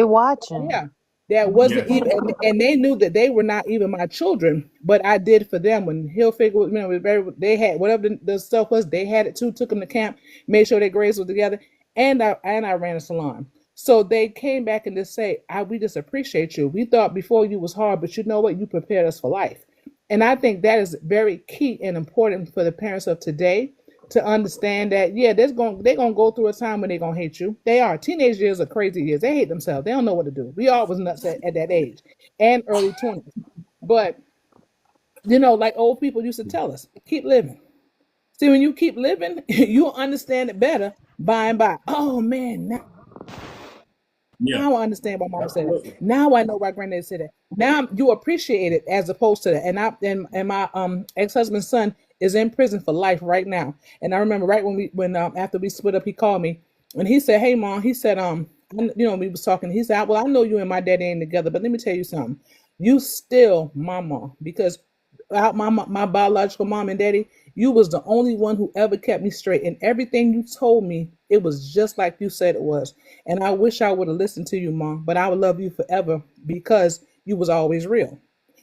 watching. Yeah. That wasn't even, and they knew that they were not even my children, but I did for them. When Hilfiger, they had whatever the stuff was, they had it too. Took them to camp, made sure their grades were together, and I ran a salon. So they came back and just say, we just appreciate you. We thought before you was hard, but you know what? You prepared us for life, and I think that is very key and important for the parents of today to understand that, they're gonna go through a time when they're gonna hate you. They are. Teenage years are crazy years. They hate themselves. They don't know what to do. We all was nuts at that age and early 20s. But like old people used to tell us, keep living. See, when you keep living, you'll understand it better by and by. Oh man, now Yeah. Now I understand why mama said Absolutely. it. Now I know why granddaddy said it. Now you appreciate it as opposed to that. And my ex-husband's son is in prison for life right now. And I remember right when after we split up, he called me and he said, "Hey mom," he said, we was talking. He said, "Well, I know you and my daddy ain't together, but let me tell you something. You still mama because out my biological mom and daddy, you was the only one who ever kept me straight. And everything you told me, it was just like you said it was. And I wish I would have listened to you, mom, but I would love you forever because you was always real."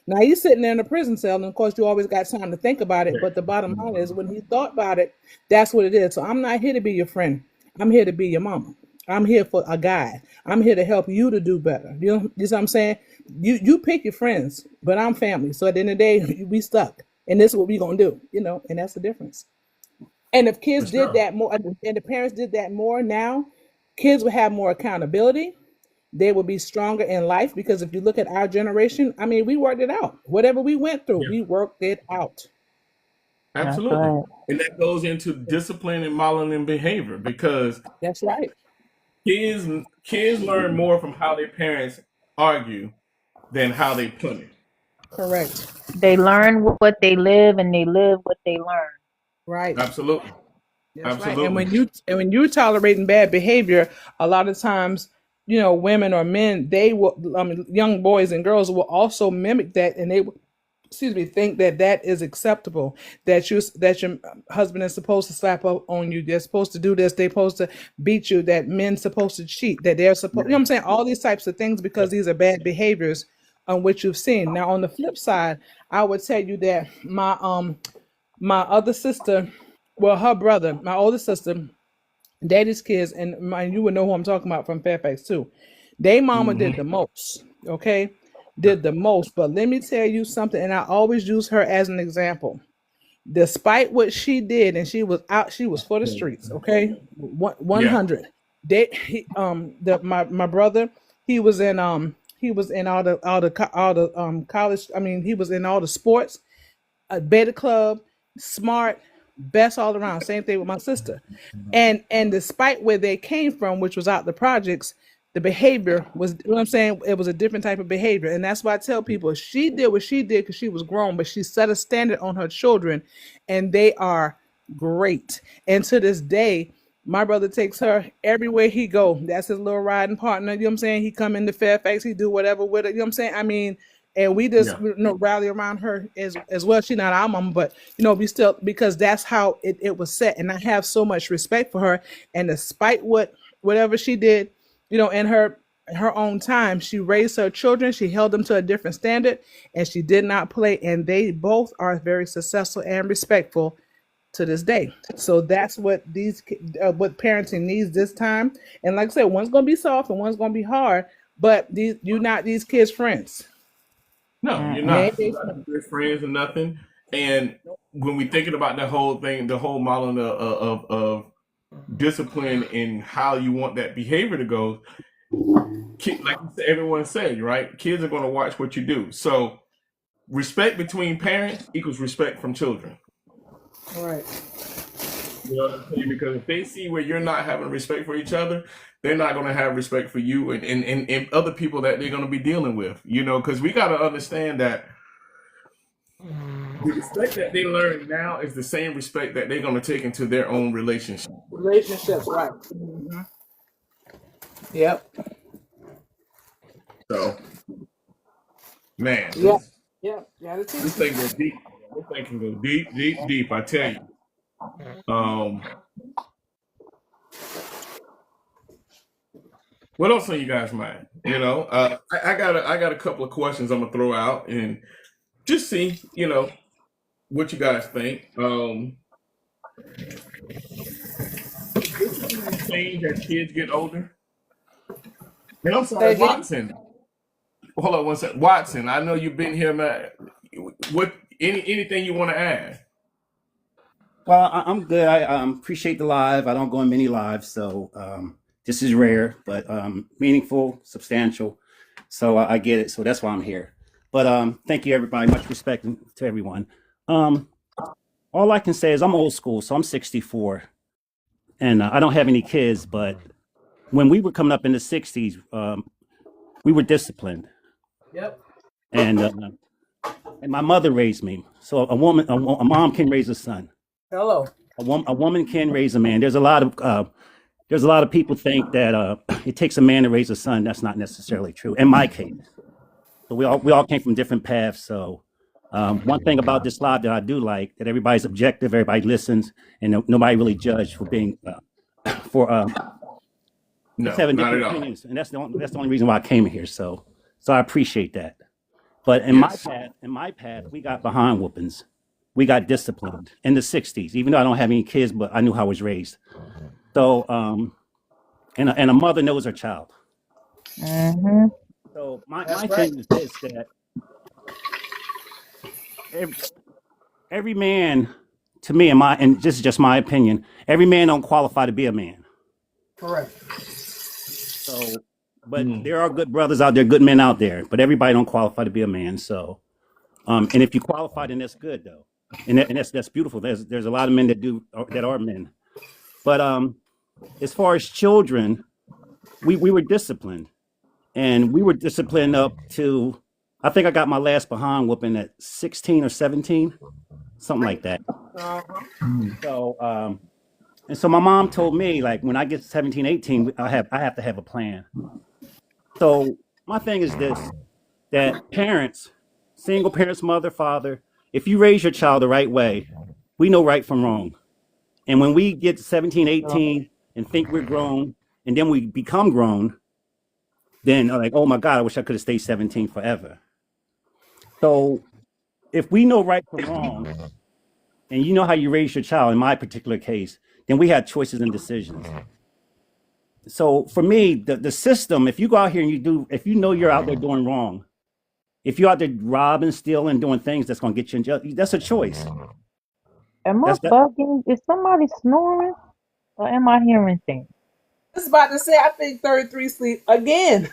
Now he's sitting there in a prison cell, and of course you always got time to think about it. But the bottom line is when he thought about it, that's what it is. So I'm not here to be your friend. I'm here to be your mama. I'm here for a guide. I'm here to help you to do better. You know what I'm saying? You pick your friends, but I'm family. So at the end of the day, we stuck. And this is what we gonna do, and that's the difference. And if For kids did sure. that more and the parents did that more now, kids would have more accountability. They would be stronger in life because if you look at our generation, I mean, we worked it out. Whatever we went through, Yeah. we worked it out. That's Absolutely. right. And that goes into discipline and modeling behavior because That's right. kids learn more from how their parents argue than how they punish. Correct. They learn what they live and they live what they learn. Right. Absolutely. That's right. Absolutely. And when you're tolerating bad behavior, a lot of times, women or men, they will, young boys and girls will also mimic that, and they will, think that is acceptable. That your husband is supposed to slap up on you. They're supposed to do this. They're supposed to beat you. That men's supposed to cheat. That they're supposed, you know what I'm saying? All these types of things because these are bad behaviors on which you've seen. Now, on the flip side, I would tell you that my other sister, well, her brother, my older sister, daddy's kids, and you would know who I'm talking about from Fairfax too. They mama did the most, okay? Did the most. But let me tell you something, and I always use her as an example. Despite what she did, and she was out, she was for the streets, okay? Yeah. 100. My brother, he was in all the college. I mean, he was in all the sports, beta club, smart, best all around. Same thing with my sister. And despite where they came from, which was out the projects, the behavior was, you know what I'm saying? It was a different type of behavior. And that's why I tell people she did what she did because she was grown, but she set a standard on her children and they are great. And to this day, my brother takes her everywhere he go. That's his little riding partner. You know what I'm saying? He come into Fairfax, he do whatever with it. You know what I'm saying? I mean, and we just Yeah. rally around her as well. She's not our mama, but we still, because that's how it was set. And I have so much respect for her. And despite whatever she did, in her own time, she raised her children. She held them to a different standard, and she did not play. And they both are very successful and respectful to this day. So that's what what parenting needs this time. And like I said, one's gonna be soft and one's gonna be hard. But you're not these kids' friends. No, you're You not. ain't You're their not friends. good friends or nothing. And when we thinking about the whole thing, the whole modeling of discipline and how you want that behavior to go, like everyone said, right? Kids are going to watch what you do. So respect between parents equals respect from children. All right. You know what I'm saying? Because if they see where you're not having respect for each other, they're not going to have respect for you and other people that they're going to be dealing with. Because we got to understand that the respect that they learn now is the same respect that they're going to take into their own relationship. Relationships, right. Yep. So, man, Yep. Yep. Gotta this teach thing them. goes deep. This thing can go deep, deep, deep. I tell you. What else on you guys' mind? I got a couple of questions I'm gonna throw out and just see, what you guys think. Discipline change as kids get older. And I'm Say sorry, again. Watson. Hold on one second, Watson. I know you've been here, man. What anything you want to add? Well, I'm good. I appreciate the live. I don't go on many lives, so this is rare, but meaningful, substantial. So I get it. So that's why I'm here. But thank you, everybody. Much respect to everyone. All I can say is I'm old school, so I'm 64, and I don't have any kids. But when we were coming up in the '60s, we were disciplined, Yep. and my mother raised me. So a mom can raise a son. Hello. A woman can raise a man. There's a lot of people think that it takes a man to raise a son. That's not necessarily true. In my case, so we all came from different paths. So one thing about this live that I do like that everybody's objective, everybody listens, and nobody really judged for being for No, just having not different at all. opinions, and that's the only reason why I came here. So I appreciate that. But Yes. in my path, we got behind whoopings. We got disciplined in the '60s, even though I don't have any kids, but I knew how I was raised. So, and a mother knows her child. Mm-hmm. So my That's right. thing is this, that every man, to me, and this is just my opinion, every man don't qualify to be a man. Correct. So, but there are good brothers out there, good men out there, but everybody don't qualify to be a man. So, and if you qualify, then that's good though, and that's beautiful. There's a lot of men that are men, but as far as children, we were disciplined, and we were disciplined up to, I think I got my last behind whooping at 16 or 17, something like that. So, and so my mom told me, like, when I get 17, 18, I have to have a plan. So my thing is this, that parents, single parents, mother, father, if you raise your child the right way, we know right from wrong. And when we get 17, 18 and think we're grown, and then we become grown, then like, oh my God, I wish I could have stayed 17 forever. So if we know right from wrong, and you know how you raise your child, in my particular case, then we have choices and decisions. So for me, the system, if you go out here and if you know you're out there doing wrong, if you're out there robbing, stealing, doing things that's going to get you in jail, that's a choice. Am I That's that. bugging? Is somebody snoring? Or am I hearing things? I was about to say, I think 33 sleep again.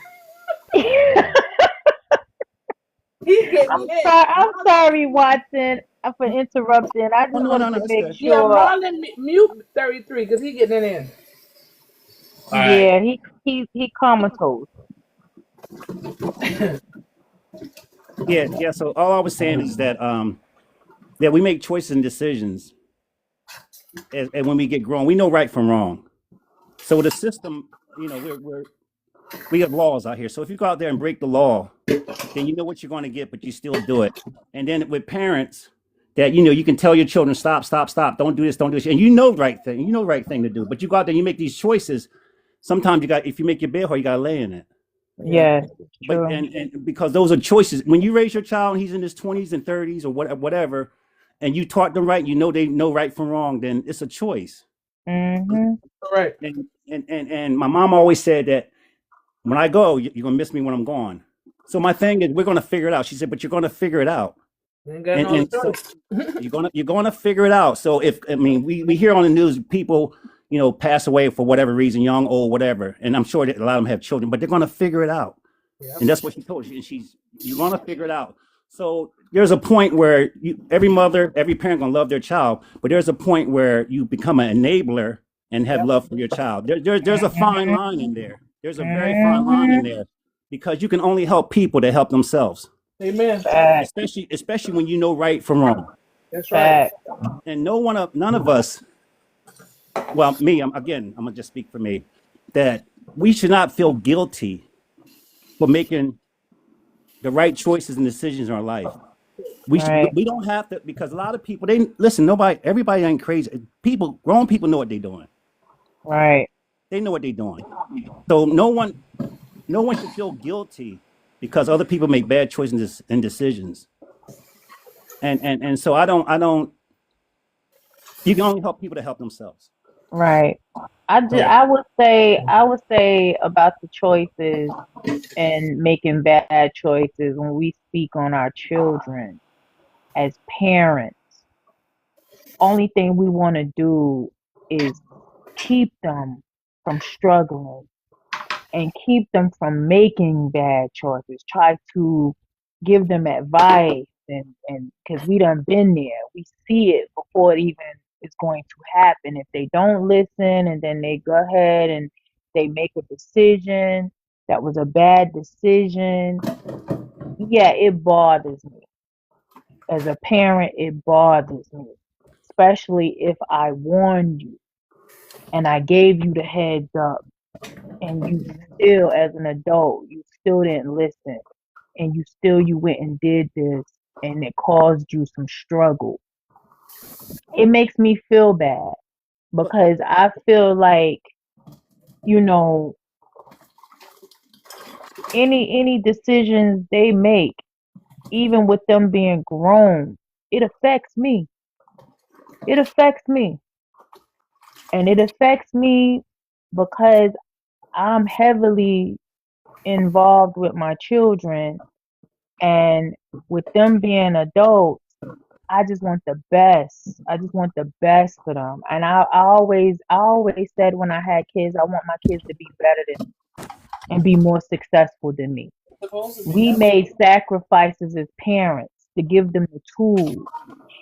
He's getting lit. I'm sorry, Watson, for interrupting. I just Oh, no, wanted to that's make good. Yeah, sure. Marlon, mute 33 because he's getting it in. All right. Yeah, he comatose. Yeah. So all I was saying is that that we make choices and decisions, and when we get grown, we know right from wrong. So the system, we have laws out here. So if you go out there and break the law, then you know what you're going to get, but you still do it. And then with parents, that you can tell your children, stop, don't do this, don't do this, and right thing to do. But you go out there, and you make these choices. Sometimes if you make your bed hard, you got to lay in it. Yes, But true. and because those are choices. When you raise your child and he's in his 20s and 30s or whatever, and you taught them right, they know right from wrong, then it's a choice. Mm-hmm. Right. And my mom always said that when I go, you're gonna miss me when I'm gone. So my thing is, we're gonna figure it out. She said, but you're gonna figure it out. Ain't got no And so choice. you're gonna figure it out. So we hear on the news people pass away for whatever reason, young, old, whatever, and I'm sure that a lot of them have children, but they're gonna figure it out. Yep. And that's what she told you. And you're gonna figure it out. So there's a point where every mother, every parent gonna love their child, but there's a point where you become an enabler and have love for your child. There's a fine line in there. There's a very fine line in there, because you can only help people that help themselves. Amen. Fact. Especially when you know right from wrong. That's right. Fact. And none of us, well, me, I'm gonna just speak for me, that we should not feel guilty for making the right choices and decisions in our life. Right. We don't have to, because a lot of people, everybody ain't crazy. Grown people know what they're doing. Right. They know what they're doing. So no one should feel guilty because other people make bad choices and decisions. And so I don't. You can only help people to help themselves. Right. I would say about the choices and making bad choices when we speak on our children as parents. Only thing we want to do is keep them from struggling and keep them from making bad choices. Try to give them advice and because we done been there. We see it before it even is going to happen. If they don't listen and then they go ahead and they make a decision that was a bad decision, yeah, it bothers me. As a parent, it bothers me, especially if I warned you and I gave you the heads up and you still, as an adult, you still didn't listen and you went and did this and it caused you some struggle. It makes me feel bad because I feel like, you know, any decisions they make, even with them being grown, it affects me. It affects me. And it affects me because I'm heavily involved with my children, and with them being adults, I just want the best. I just want the best for them. And I always said when I had kids, I want my kids to be better than me and be more successful than me. We made sacrifices as parents to give them the tools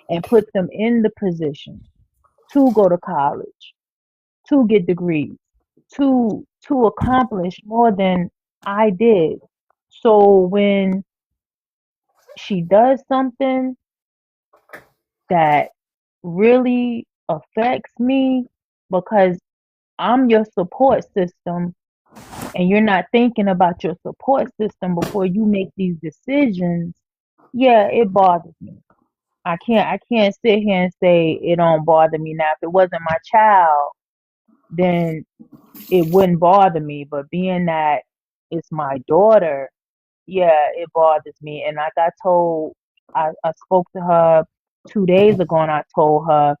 and put them in the position to go to college, to get degrees, to accomplish more than I did. So when she does something that really affects me because I'm your support system and you're not thinking about your support system before you make these decisions, yeah, it bothers me. I can't sit here and say it don't bother me now. If it wasn't my child, then it wouldn't bother me. But being that it's my daughter, yeah, it bothers me. And like I told, I spoke to her 2 days ago and I told her,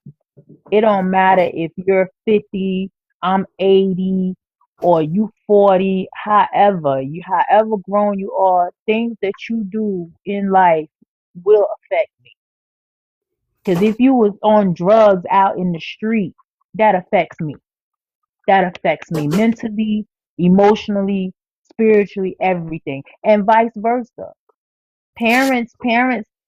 it don't matter if you're 50, I'm 80, or you 40, however grown you are, things that you do in life will affect me. Because if you was on drugs out in the street, that affects me. That affects me mentally, emotionally, spiritually, everything. And vice versa. Parents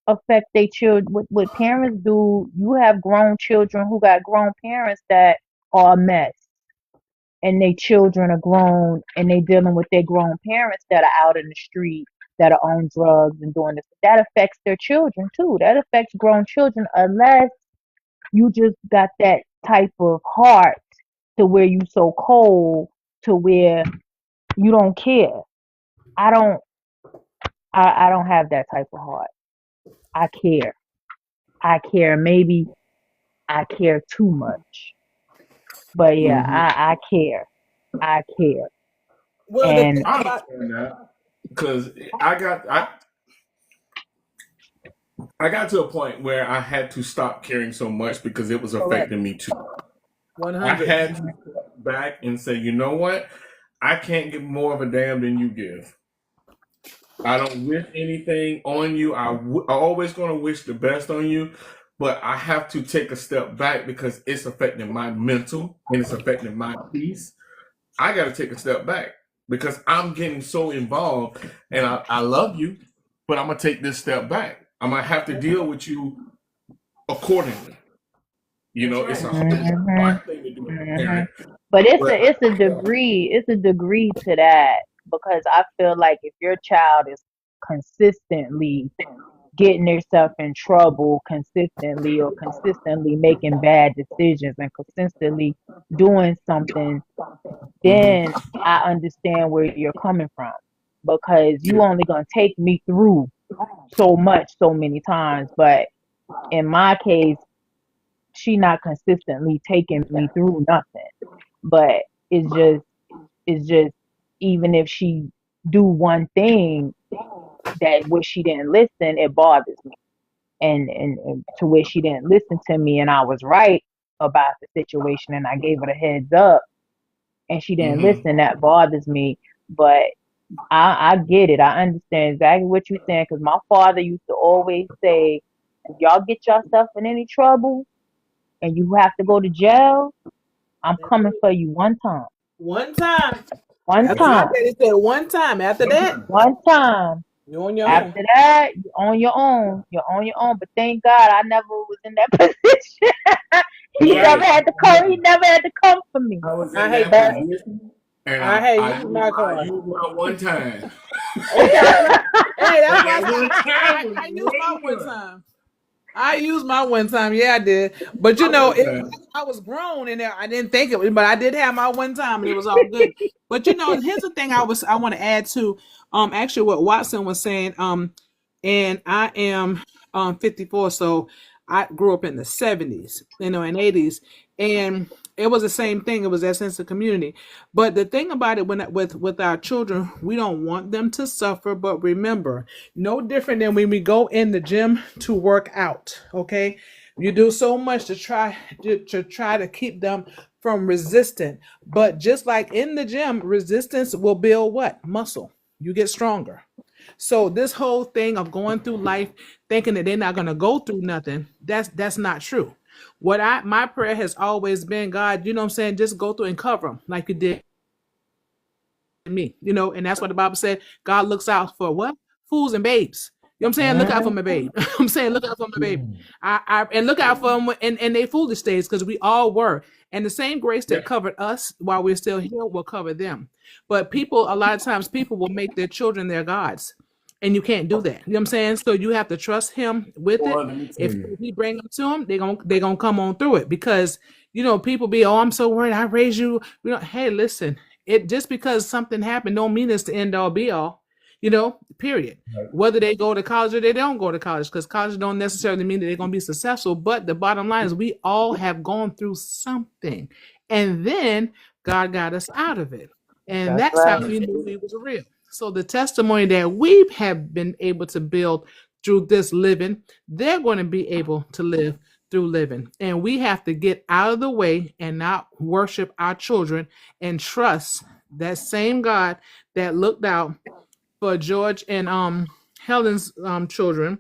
affect their children. What parents do, you have grown children who got grown parents that are a mess. And their children are grown and they dealing with their grown parents that are out in the street, that are on drugs and doing this. That affects their children too. That affects grown children unless you just got that type of heart to where you so cold to where you don't care. I don't I don't have that type of heart. I care. I care. Maybe I care too much. But yeah, Hmm. I care. I care. Well, the thing And I about understand that because I got to a point where I had to stop caring so much because it was correct affecting me too. I 100. had to step back and say, you know what? I can't give more of a damn than you give. I don't wish anything on you. I always going to wish the best on you, but I have to take a step back because it's affecting my mental and it's affecting my peace. I got to take a step back because I'm getting so involved and I love you, but I'm going to take this step back. I'm going to have to deal with you accordingly. You That's know, it's right. a hmm hard thing to do as a hmm parent, but it's but a degree to that because I feel like if your child is consistently getting themselves in trouble consistently or consistently making bad decisions and consistently doing something, mhm, then I understand where you're coming from because you yeah, only gonna take me through so much so many times. But in my case, she not consistently taking me through nothing. But it's just even if she do one thing that where she didn't listen, it bothers me. And to where she didn't listen to me and I was right about the situation and I gave her the heads up and she didn't mhm, listen, that bothers me. But I get it. I understand exactly what you're saying because my father used to always say, if y'all get yourself in any trouble and you have to go to jail, I'm That's coming it. for you one time. One time. One That's what yeah, my time. daddy said. One time. After that, sometimes, One time. you're on your yeah, own. After that, you're on your own. You're on your own. But thank God I never was in that position. He never right. had to come. He never had to come for me. I was I in hate that But that. position, and I had I used my I card. used my one time. Okay. Hey, that's And why that one I, time was I used my way one good. time. I used my one time. Yeah, I did. But you My know, one time. I was grown and I didn't think it, but I did have my one time and it was all good. But you know, here's the thing I want to add to actually what Watson was saying. And I am 54, so I grew up in the 70s, you know, and 80s. And it was the same thing. It was that sense of community. But the thing about it with our children, we don't want them to suffer, but remember, no different than when we go in the gym to work out. Okay, you do so much to try to keep them from resistant, but just like in the gym, resistance will build what? Muscle. You get stronger. So this whole thing of going through life thinking that they're not going to go through nothing, that's not true. My prayer has always been, God, you know what I'm saying, just go through and cover them like you did me, you know, and that's what the Bible said. God looks out for what? Fools and babes. You know what I'm saying? Look out for my babe. I'm saying look out for my baby. And look out for them in they foolish days, because we all were. And the same grace that covered us while we're still here will cover them. But a lot of times people will make their children their gods. And you can't do that. You know what I'm saying? So you have to trust him with it. Boy, let me tell If you. we bring them to him, they're gonna come on through it, because you know people be, oh, I'm so worried. I raised you. You know, hey, listen, it just because something happened don't mean it's the end all be all. You know, period. Whether they go to college or they don't go to college, because college don't necessarily mean that they're gonna be successful. But the bottom line is we all have gone through something, and then God got us out of it, and that's how we knew He was real. So the testimony that we have been able to build through this living, they're going to be able to live through living. And we have to get out of the way and not worship our children and trust that same God that looked out for George and Helen's children,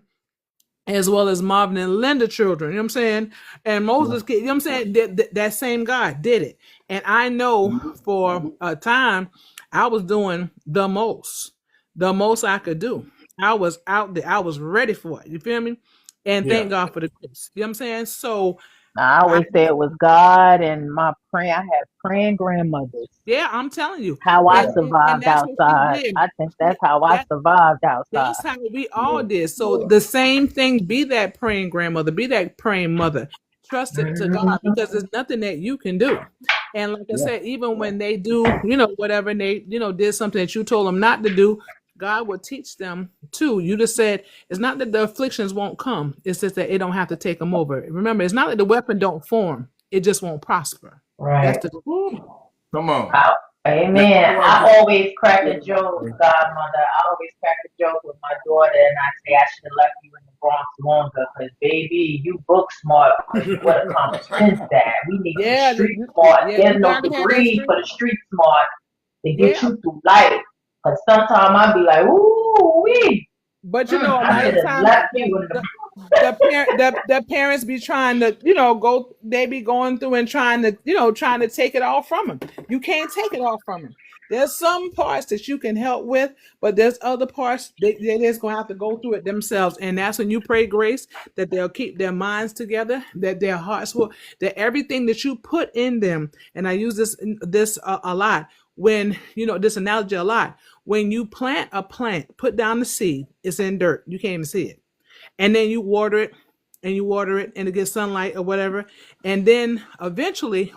as well as Marvin and Linda children, you know what I'm saying? And Moses' kid, you know what I'm saying? That same God did it. And I know for a time I was doing the most I could do. I was out there. I was ready for it. You feel me? And thank God for the grace. You know what I'm saying? So I I always say it was God and my praying. I had praying grandmothers. yeah, I'm telling you. How I And survived that's what we outside. did. I think Yeah, that's how I that survived outside. That's how we all did. So the same thing, be that praying grandmother, be that praying mother. Trust it to God, because there's nothing that you can do. And like I said, even when they do, you know, whatever, and they, you know, did something that you told them not to do, God will teach them too. You just said it's not that the afflictions won't come; it's just that it don't have to take them over. Remember, it's not that the weapon don't form; it just won't prosper. That's Right. the Come on. That Amen. boy I just always crack a joke, godmother. I always crack a joke with my daughter, and I say I should have left you in the Bronx longer, because baby, you book smart, but you would have come since that. We need some yeah, street smart. yeah. There's You no gotta have that degree strength. for the street smart to get Yeah. you through life. Because sometimes I'd be like, ooh, wee. But you know, a I lot should of have times left you in the. the parents be trying to, you know, they be going through and trying to take it all from them. You can't take it all from them. There's some parts that you can help with, but there's other parts they just gonna have to go through it themselves. And that's when you pray grace that they'll keep their minds together, that their hearts will, that everything that you put in them. And I use this a lot, when you know this analogy a lot. When you plant a plant, put down the seed, it's in dirt. You can't even see it. And then you water it and it gets sunlight or whatever. And then eventually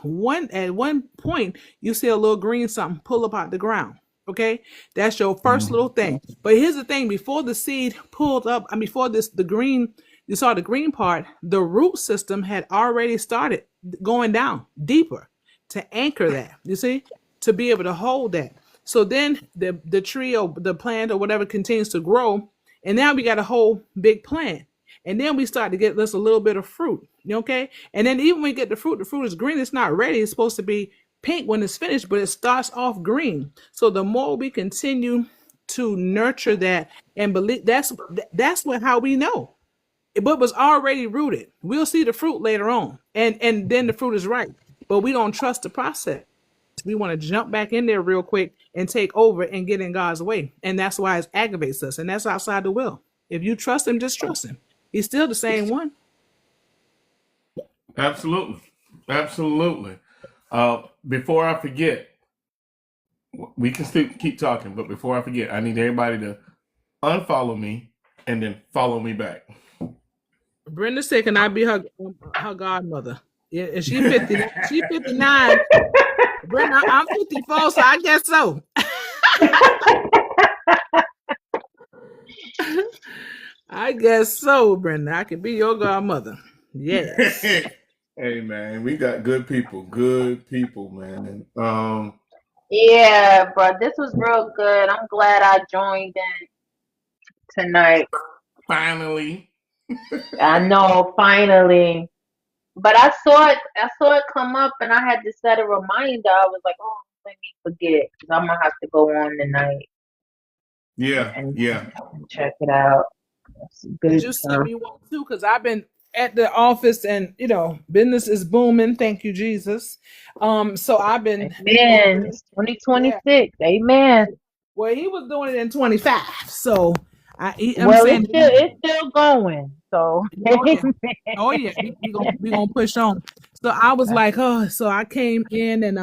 at one point you see a little green something pull up out the ground. Okay. That's your first little thing. But here's the thing, before the seed pulled up, and before you saw the green part, the root system had already started going down deeper to anchor that, you see, to be able to hold that. So then the tree or the plant or whatever continues to grow, and now we got a whole big plant. And then we start to get just a little bit of fruit. Okay. And then even when we get the fruit is green. It's not ready. It's supposed to be pink when it's finished, but it starts off green. So the more we continue to nurture that and believe, that's how we know. But was already rooted. We'll see the fruit later on. And then the fruit is ripe. But we don't trust the process. We want to jump back in there real quick and take over and get in God's way. And that's why it aggravates us. And that's outside the will. If you trust him, just trust him. He's still the same one. Absolutely. Absolutely. Before I forget, We can still keep talking, but before I forget, I need everybody to unfollow me and then follow me back. Brenda said, "Can I be her godmother?" Yeah, and she 50. She 59. Brenda, I'm 54, so I guess so. I guess so, Brenda. I can be your godmother. Yes. Hey man, we got good people, man. Yeah, bro, this was real good. I'm glad I joined in tonight. Finally. I know, finally. But I saw it come up, and I had to set a reminder. I was like, oh, let me forget, because I'm gonna have to go on tonight Yeah, and yeah. check it out. That's Did good you send stuff. me one too? Because I've been at the office and business is booming. Thank you, Jesus. So I've been Amen. It's 2026. Amen. Well, he was doing it in 25. So I'm Well, saying it's still going. So oh yeah, we gonna push on. So I was like, oh, so I came in and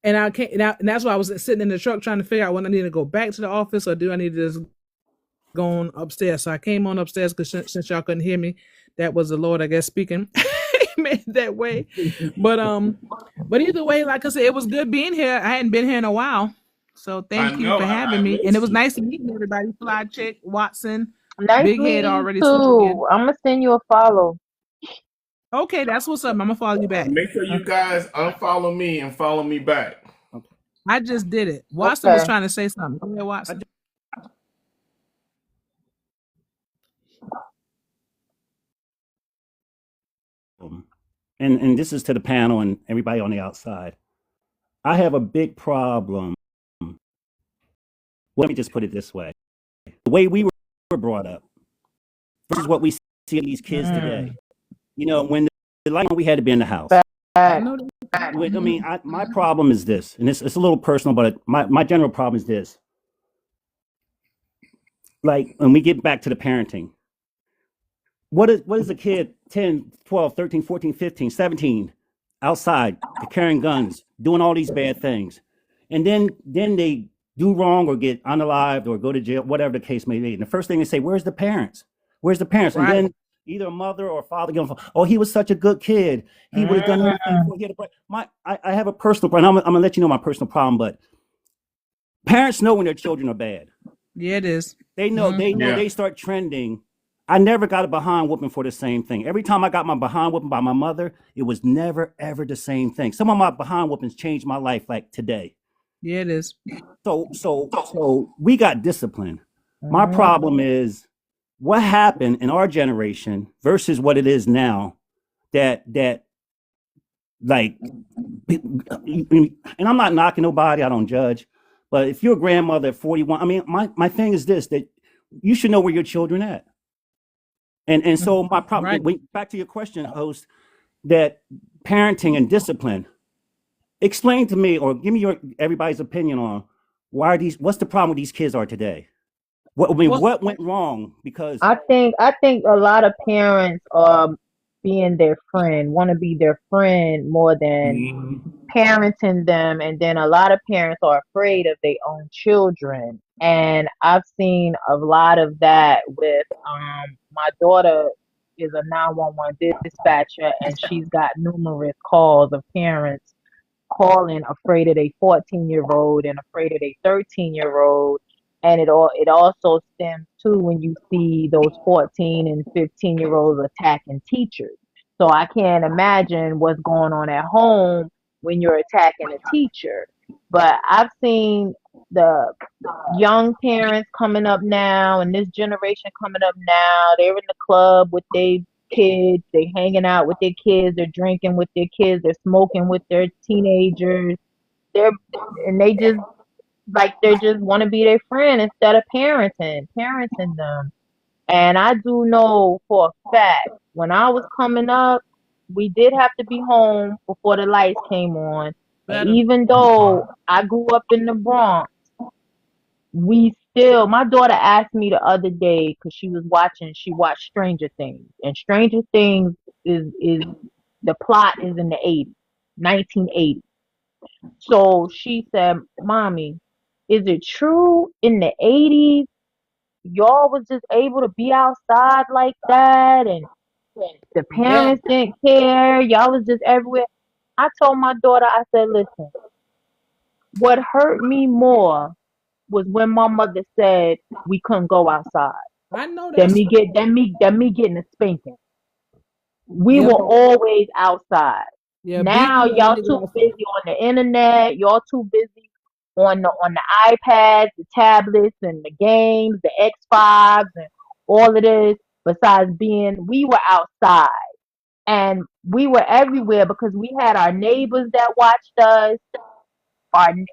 I came and that's why I was sitting in the truck trying to figure out when I need to go back to the office or do I need to just go on upstairs. So I came on upstairs because since y'all couldn't hear me, that was the Lord, I guess, speaking. Made that way. But either way, like I said, it was good being here. I hadn't been here in a while. So thank you for having me. And it was nice to meet everybody. Fly Chick, Watson, nice Big meeting Head you already. too. I'm gonna send you a follow. Okay, that's what's up. I'm gonna follow you back. Make sure you guys unfollow me and follow me back. I just did it. Watson was trying to say something. Go ahead, Watson. And this is to the panel and everybody on the outside. I have a big problem. Let me just put it this way. The way we were brought up versus what we see in these kids today. When the light we had to be in the house. My problem is this, and it's a little personal, but my general problem is this. Like, when we get back to the parenting, what is a kid 10, 12, 13, 14, 15, 17 outside carrying guns, doing all these bad things, and then they do wrong or get unalived or go to jail, whatever the case may be. And the first thing they say, where's the parents? Where's the parents? Right. And then either a mother or a father goes, oh, he was such a good kid. He would have done everything for he had I have a personal problem. I'm gonna let you know my personal problem, but parents know when their children are bad. Yeah, it is. They know, they start trending. I never got a behind whooping for the same thing. Every time I got my behind whooping by my mother, it was never, ever the same thing. Some of my behind whoopings changed my life, like today. Yeah, it is. So we got discipline. My problem is what happened in our generation versus what it is now. That like, and I'm not knocking nobody. I don't judge. But if you're a grandmother at 41, I mean, my thing is this, that you should know where your children at. And so my problem, back to your question, host, that parenting and discipline, explain to me or give me everybody's opinion on what's the problem with these kids are today? What went wrong? Because I think a lot of parents are being their friend, want to be their friend more than parenting them, and then a lot of parents are afraid of their own children. And I've seen a lot of that with my daughter is a 911 dispatcher, and she's got numerous calls of parents calling afraid of a 14-year-old and afraid of a 13-year-old. And it also stems too when you see those 14 and 15-year-olds attacking teachers. So I can't imagine what's going on at home when you're attacking a teacher. But I've seen the young parents coming up now and this generation coming up now. They're in the club with their kids, they're hanging out with their kids, they're drinking with their kids, they're smoking with their teenagers. They just want to be their friend instead of parenting them. And I do know for a fact, when I was coming up, we did have to be home before the lights came on. And even though I grew up in the Bronx, my daughter asked me the other day, because she watched Stranger Things. And Stranger Things is the plot is in the 80s, 1980. So she said, "Mommy, is it true in the 80s y'all was just able to be outside like that and the Yeah. parents didn't care, y'all was just everywhere?" I told my daughter, I said, "Listen, what hurt me more was when my mother said we couldn't go outside I know than that's me right. get than me getting a spanking. We Yeah, were but always outside. yeah, beating Now your y'all nigga too outside. busy on the internet. Y'all too busy on the iPads, the tablets, and the games, the X5s, and all of this. Besides we were outside and we were everywhere because we had our neighbors that watched us.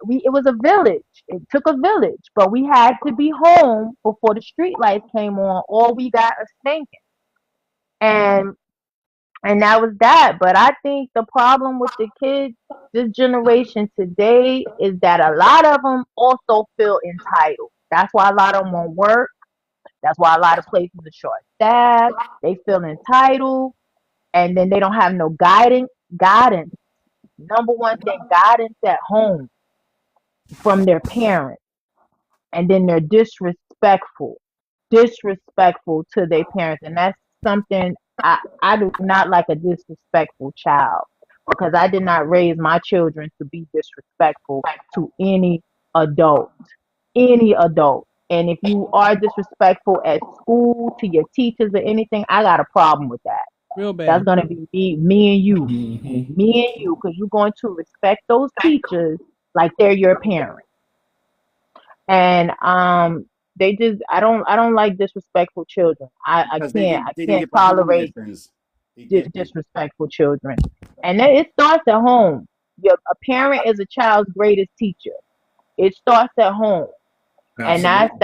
It was a village. It took a village, but we had to be home before the street lights came on, or we got a spanking. And that was that. But I think the problem with the kids this generation today is that a lot of them also feel entitled. That's why a lot of them won't work. That's why a lot of places are short staffed. They feel entitled, and then they don't have no guidance. Number one thing, guidance at home from their parents, and then they're disrespectful to their parents, and that's something I do not like, a disrespectful child, because I did not raise my children to be disrespectful to adult, any adult. And if you are disrespectful at school to your teachers or anything, I got a problem with that. Real That's bad. gonna be me and you, Mm-hmm. because you're going to respect those teachers like they're your parents. And they just I don't like disrespectful children. I because can't I they didn't can't get behind their tolerate friends. They didn't. disrespectful children. And then it starts at home. A parent is a child's greatest teacher. It starts at home. And Absolutely.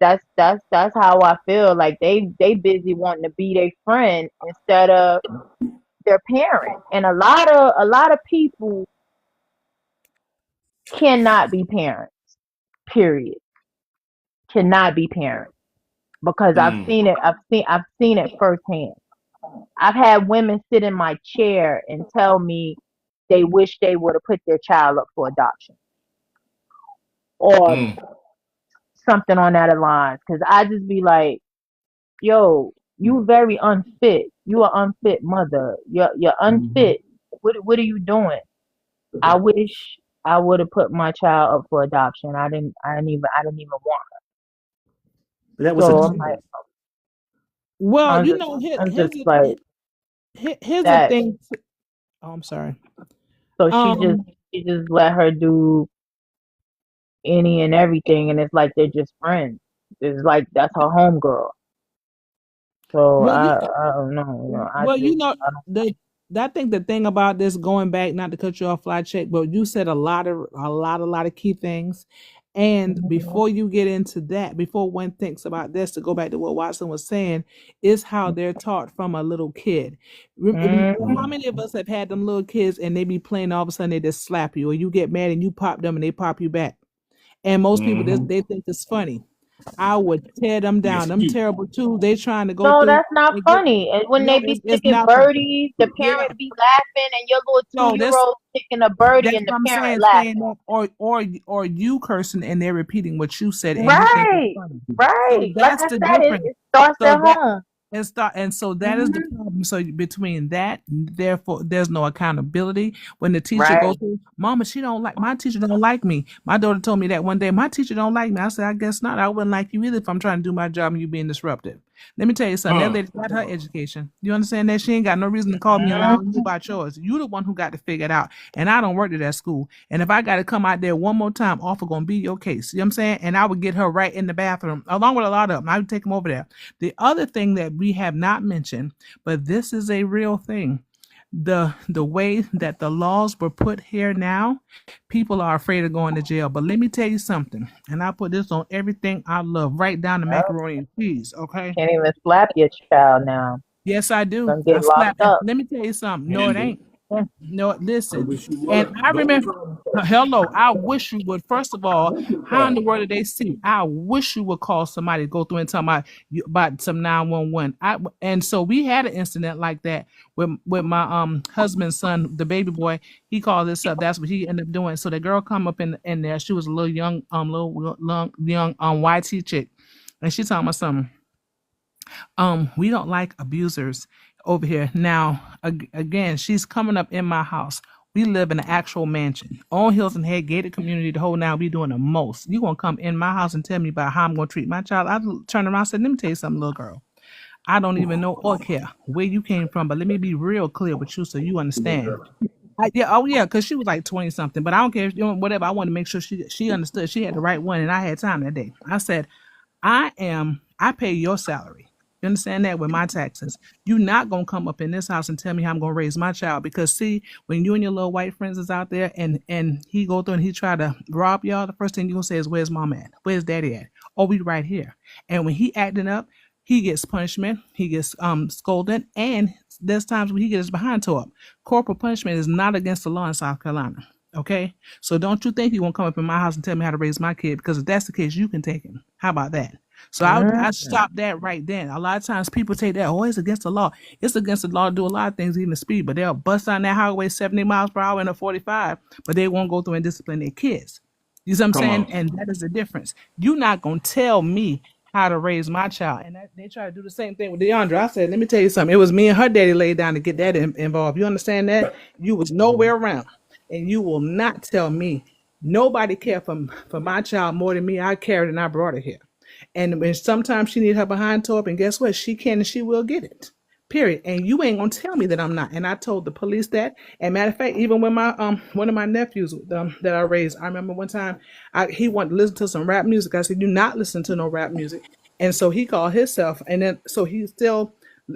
that's how I feel. Like they busy wanting to be their friend instead of their parent. And a lot of people cannot be parents. Period. Cannot be parents. Because I've Mm. seen it. I've seen it firsthand. I've had women sit in my chair and tell me they wish they would have put their child up for adoption or Mm. something on that lines. Because I just be like, yo, you very unfit. You are unfit mother. You're Mm-hmm. unfit. What are you doing? I wish I would have put my child up for adoption. I didn't even want her. But that was a So choice. Well, I'm you just know, I'm here's just the like here's the that. thing. Oh, I'm sorry. So Um, she just let her do any and everything, and it's like they're just friends. It's like that's her homegirl. So well, I don't know. well, I don't. the I think the thing about this, going back, not to cut you off, fly check, but you said a lot of key things. And before you get into that, before one thinks about this, to go back to what Watson was saying, is how they're taught from a little kid. How Mm, many of us have had them little kids and they be playing, all of a sudden they just slap you, or you get mad and you pop them and they pop you back? And most people, Mm-hmm. they think it's funny. I would tear them Yes, down. Them you. terrible too. They trying to go no, through that's not and get. funny. And when they No, be it's sticking not funny. birdies, the Yeah. parent be laughing, and your little No, 2 year old sticking a birdie, that's and the what I'm parent saying laughing. that, or you cursing and they're repeating what you said and you think it's Right, funny. So right. Like that's I the said, it, difference. it starts So at that home. so that is the Hmm. problem. So between that, therefore, there's no accountability. When the teacher Right. goes through, Mama, my teacher don't like me. My daughter told me that one day. My teacher don't like me. I said, I guess not. I wouldn't like you either if I'm trying to do my job and you being disruptive. Let me tell you something. That Huh. lady got her education. You understand that? She ain't got no reason to call me and lie on you about yours. You the one who got to figure it out. And I don't work at that school. And if I got to come out there one more time, offer gonna be your case. You know what I'm saying? And I would get her right in the bathroom, along with a lot of them. I would take them over there. The other thing that we have not mentioned, but this is a real thing. The way that the laws were put here now, people are afraid of going to jail. But let me tell you something, and I put this on everything I love, right down to Yep. macaroni and cheese. Okay. Can't even slap your child now. Yes, I do. Gonna I get slap. locked And up. let me tell you something. No, it And ain't. No, I listen. wish you And would. I Don't remember, try. hello, I wish you would. First of all, Don't how in try. the world did they see? I wish you would call somebody, go through and tell about about some 911. And so we had an incident like that with my husband's son, the baby boy. He called this up. That's what he ended up doing. So the girl come up in there. She was a little young, young YT chick, and she told me something. We don't like abusers over here. Now, again, she's coming up in my house. We live in an actual mansion on Hilton Head, gated community. The whole now we doing the most. You gonna come in my house and tell me about how I'm gonna treat my child? I turn around and said, "Let me tell you something, little girl. I don't even know or care where you came from, but let me be real clear with you so you understand." Yeah, oh yeah, because she was like 20 something, but I don't care, whatever. I want to make sure she understood. She had the right one, and I had time that day. I said, I pay your salary. You understand that with my taxes. You're not gonna come up in this house and tell me how I'm gonna raise my child because see, when you and your little white friends is out there and he go through and he try to rob y'all, the first thing you gonna say is, "Where's mom at? Where's daddy at?" Oh, we right here. And when he acting up, he gets punishment, he gets scolded, and there's times when he gets his behind tore up. Corporal punishment is not against the law in South Carolina. Okay? So don't you think you won't come up in my house and tell me how to raise my kid, because if that's the case, you can take him. How about that? So I stopped that right then. A lot of times people take that, oh, it's against the law. It's against the law to do a lot of things, even speed, but they'll bust on that highway 70 miles per hour in a 45, but they won't go through and discipline their kids. You see what I'm Come saying? on. And that is the difference. You're not going to tell me how to raise my child. And they try to do the same thing with DeAndre. I said, let me tell you something. It was me and her daddy laid down to get that involved. You understand that? You was nowhere around. And you will not tell me nobody care for my child more than me. I carried and I brought her here. And when sometimes she need her behind tore up, and guess what? She can and she will get it. Period. And you ain't gonna tell me that I'm not. And I told the police that. And matter of fact, even when my one of my nephews that I raised, I remember one time he wanted to listen to some rap music. I said, "Do not listen to no rap music." And so he called himself, and then so he still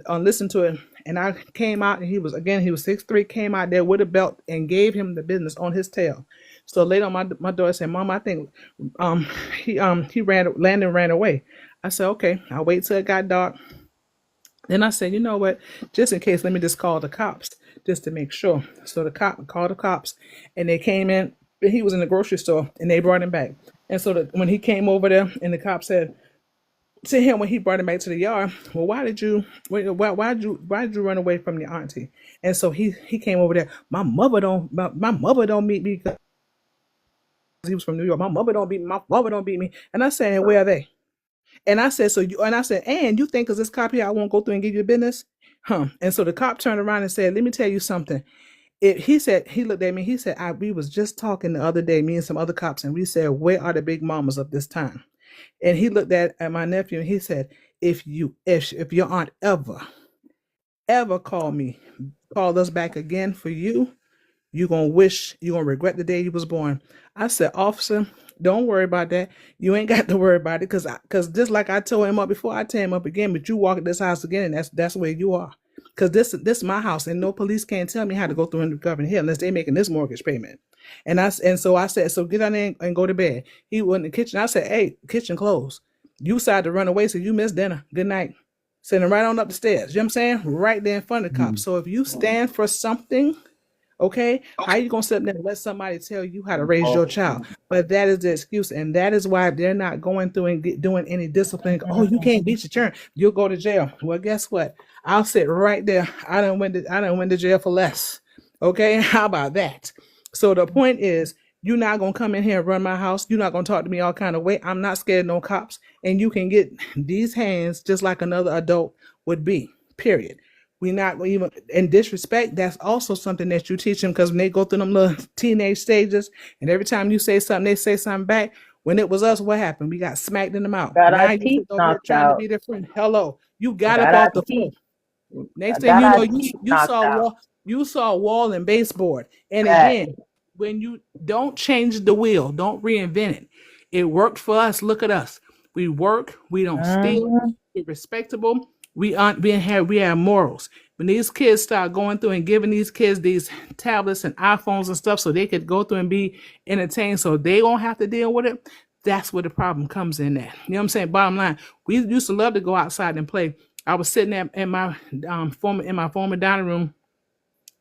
listened to it. And I came out, and he was 6'3", came out there with a belt and gave him the business on his tail. So later on, my daughter said, "Mom, I think he Landon ran away." I said, "Okay, I'll wait till it got dark." Then I said, "You know what? Just in case, let me just call the cops just to make sure." So the cop called the cops, and they came in. He was in the grocery store, and they brought him back. And so when he came over there, and the cop said to him when he brought him back to the yard, "Well, why did you run away from your auntie?" And so he came over there. My mother don't meet me because he was from New York. My mother don't beat me. My father don't beat me. And I said, "Where are they?" And I said, "And you think because this cop here, I won't go through and give you business?" And so the cop turned around and said, "Let me tell you something." He said, he looked at me, he said, we was just talking the other day, me and some other cops, and we said, "Where are the big mamas of this time?" And he looked at my nephew and he said, if your aunt ever call us back again for you, you're gonna regret the day you was born. I said, "Officer, don't worry about that. You ain't got to worry about it, because just like I told him up before, I tell him up again, but you walk in this house again, and that's where you are. Because this is my house, and no police can't tell me how to go through and govern here unless they making this mortgage payment." And so I said, "So get on there and go to bed." He went in the kitchen. I said, "Hey, kitchen closed. You decided to run away, so you missed dinner. Good night." Sending right on up the stairs. You know what I'm saying? Right there in front of the cops. So if you stand for something, okay, how you gonna sit up there and let somebody tell you how to raise your child? But that is the excuse, and that is why they're not going through and doing any discipline. "Oh, you can't beat your children. You'll go to jail." Well, guess what? I'll sit right there. I done went to jail for less. Okay, how about that? So the point is, you're not gonna come in here and run my house. You're not gonna talk to me all kind of way. I'm not scared of no cops, and you can get these hands just like another adult would be. Period. We not even in disrespect. That's also something that you teach them, because when they go through them little teenage stages, and every time you say something, they say something back. When it was us, what happened? We got smacked in the mouth. Got Now our you teeth sit over here knocked trying to out. be their friend. Hello, you got up Got our off the floor. teeth. Next thing Got you know, our teeth you knocked saw out. a wall and baseboard. And Facts. again, when you don't change the wheel, don't reinvent it. It worked for us. Look at us. We work. We don't steal. Mhm. We're respectable. We have morals. When these kids start going through and giving these kids these tablets and iPhones and stuff so they could go through and be entertained, so they don't have to deal with it, that's where the problem comes in at. You know what I'm saying? Bottom line, we used to love to go outside and play. I was sitting in my former dining room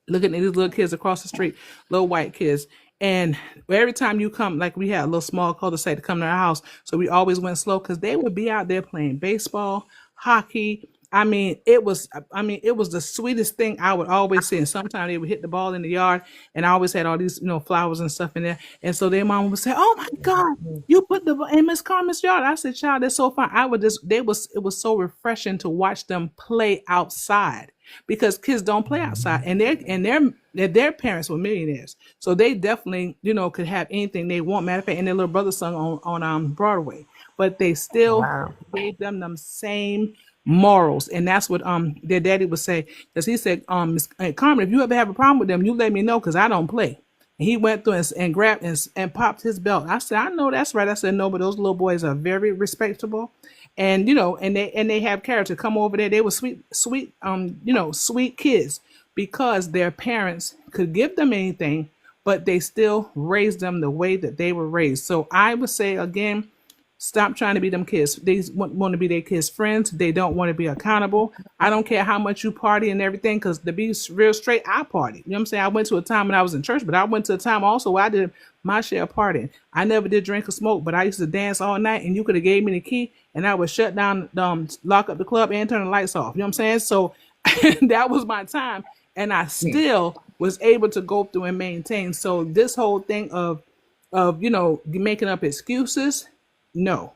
looking at these little kids across the street, little white kids. And every time you come, like we had a little small cul-de-sac to come to our house, so we always went slow because they would be out there playing baseball, hockey. It was the sweetest thing I would always see. And sometimes they would hit the ball in the yard, and I always had all these, flowers and stuff in there. And so their mom would say, "Oh my God, you put the ball in Miss Carmen's yard." I said, "Child, that's so fun." It was so refreshing to watch them play outside because kids don't play outside, and their parents were millionaires, so they definitely could have anything they want. Matter of fact, and their little brother sung on Broadway, but they still gave them same morals, and that's what their daddy would say, because he said, Miss Carmen, if you ever have a problem with them, you let me know because I don't play. And he went through and grabbed and popped his belt. I said, I know that's right. I said, no, but those little boys are very respectable, and and they have character. Come over there, they were sweet, sweet kids because their parents could give them anything, but they still raised them the way that they were raised. So I would say again, stop trying to be them kids. They want to be their kids' friends. They don't want to be accountable. I don't care how much you party and everything, because to be real straight, I party. You know what I'm saying? I went to a time when I was in church, but I went to a time also where I did my share of partying. I never did drink or smoke, but I used to dance all night, and you could have gave me the key, and I would shut down, lock up the club, and turn the lights off. You know what I'm saying? So that was my time, and I still was able to go through and maintain. So this whole thing of making up excuses, no.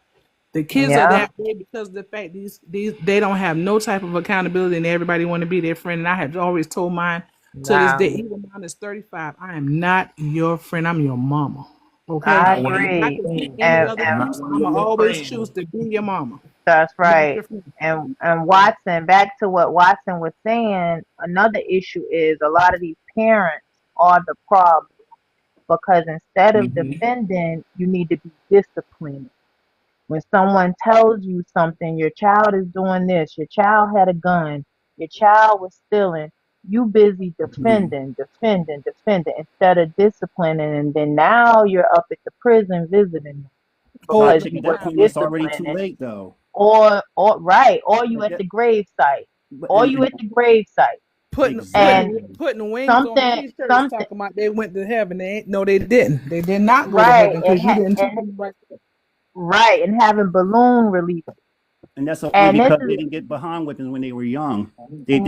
The kids are that way because of the fact these they don't have no type of accountability, and everybody want to be their friend. And I have always told mine to this day, even mine is 35, I am not your friend. I'm your mama. Okay. I I agree. can pick any other person. I'm gonna always choose to be your mama. That's Not right. your friend. And Watson, back to what Watson was saying, another issue is a lot of these parents are the problem, because instead of defending, you need to be disciplined. When someone tells you something, your child is doing this, your child had a gun, your child was stealing, you busy defending instead of disciplining, and then now you're up at the prison visiting them But because at you that weren't point, it's already too disciplining, late, though. or you At at that, the grave site, Putting and exactly. putting wings on something, t-shirts talking about they went to heaven. They didn't. They did not go to right, heaven because you didn't teach them right. and having balloon releases, And that's only and this because they is didn't get behind whippings when they were young. right. They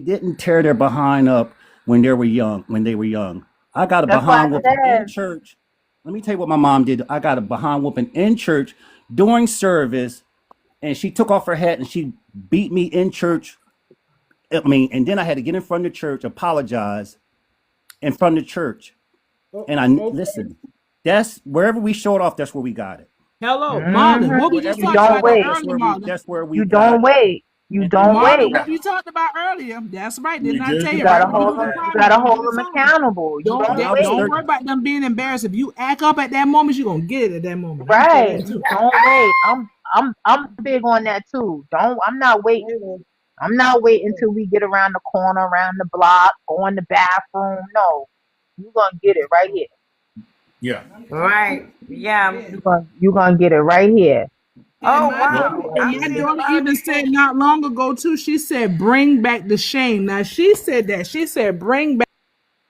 didn't tear their behind up when they were young. I got a That's why behind I whooping in said, church. Let me tell you what my mom did. I got a behind whooping in church during service, and she took off her hat and she beat me in church. And then I had to get in front of the church, apologize in front of the church. And listen, that's wherever we showed off, that's where we got it. Hello, Marlon. What we just you talked don't about wait, earlier, Marlon. That's where we you got don't it. wait, you And don't Marlon, wait. what we talked about earlier. That's right. Did We not did tell do you You right gotta that. when we hold do the them. You podcast. gotta We hold did the them song. accountable. You don't I was wait. Don't 30. worry about them being embarrassed. If you act up at that moment, you're gonna get it at that moment. I'm gonna tell you Right. that too. You don't wait. I'm big on that too. I'm not waiting. I'm not waiting till we get around the corner, around the block, go in the bathroom. No. You're gonna get it right here. Yeah. Right. Yeah. You're gonna get it right here. Oh My Well, wow. I'm daughter seeing a lot of even people. said not long ago too. She said, "Bring back the shame." Now she said that. She said, "Bring back."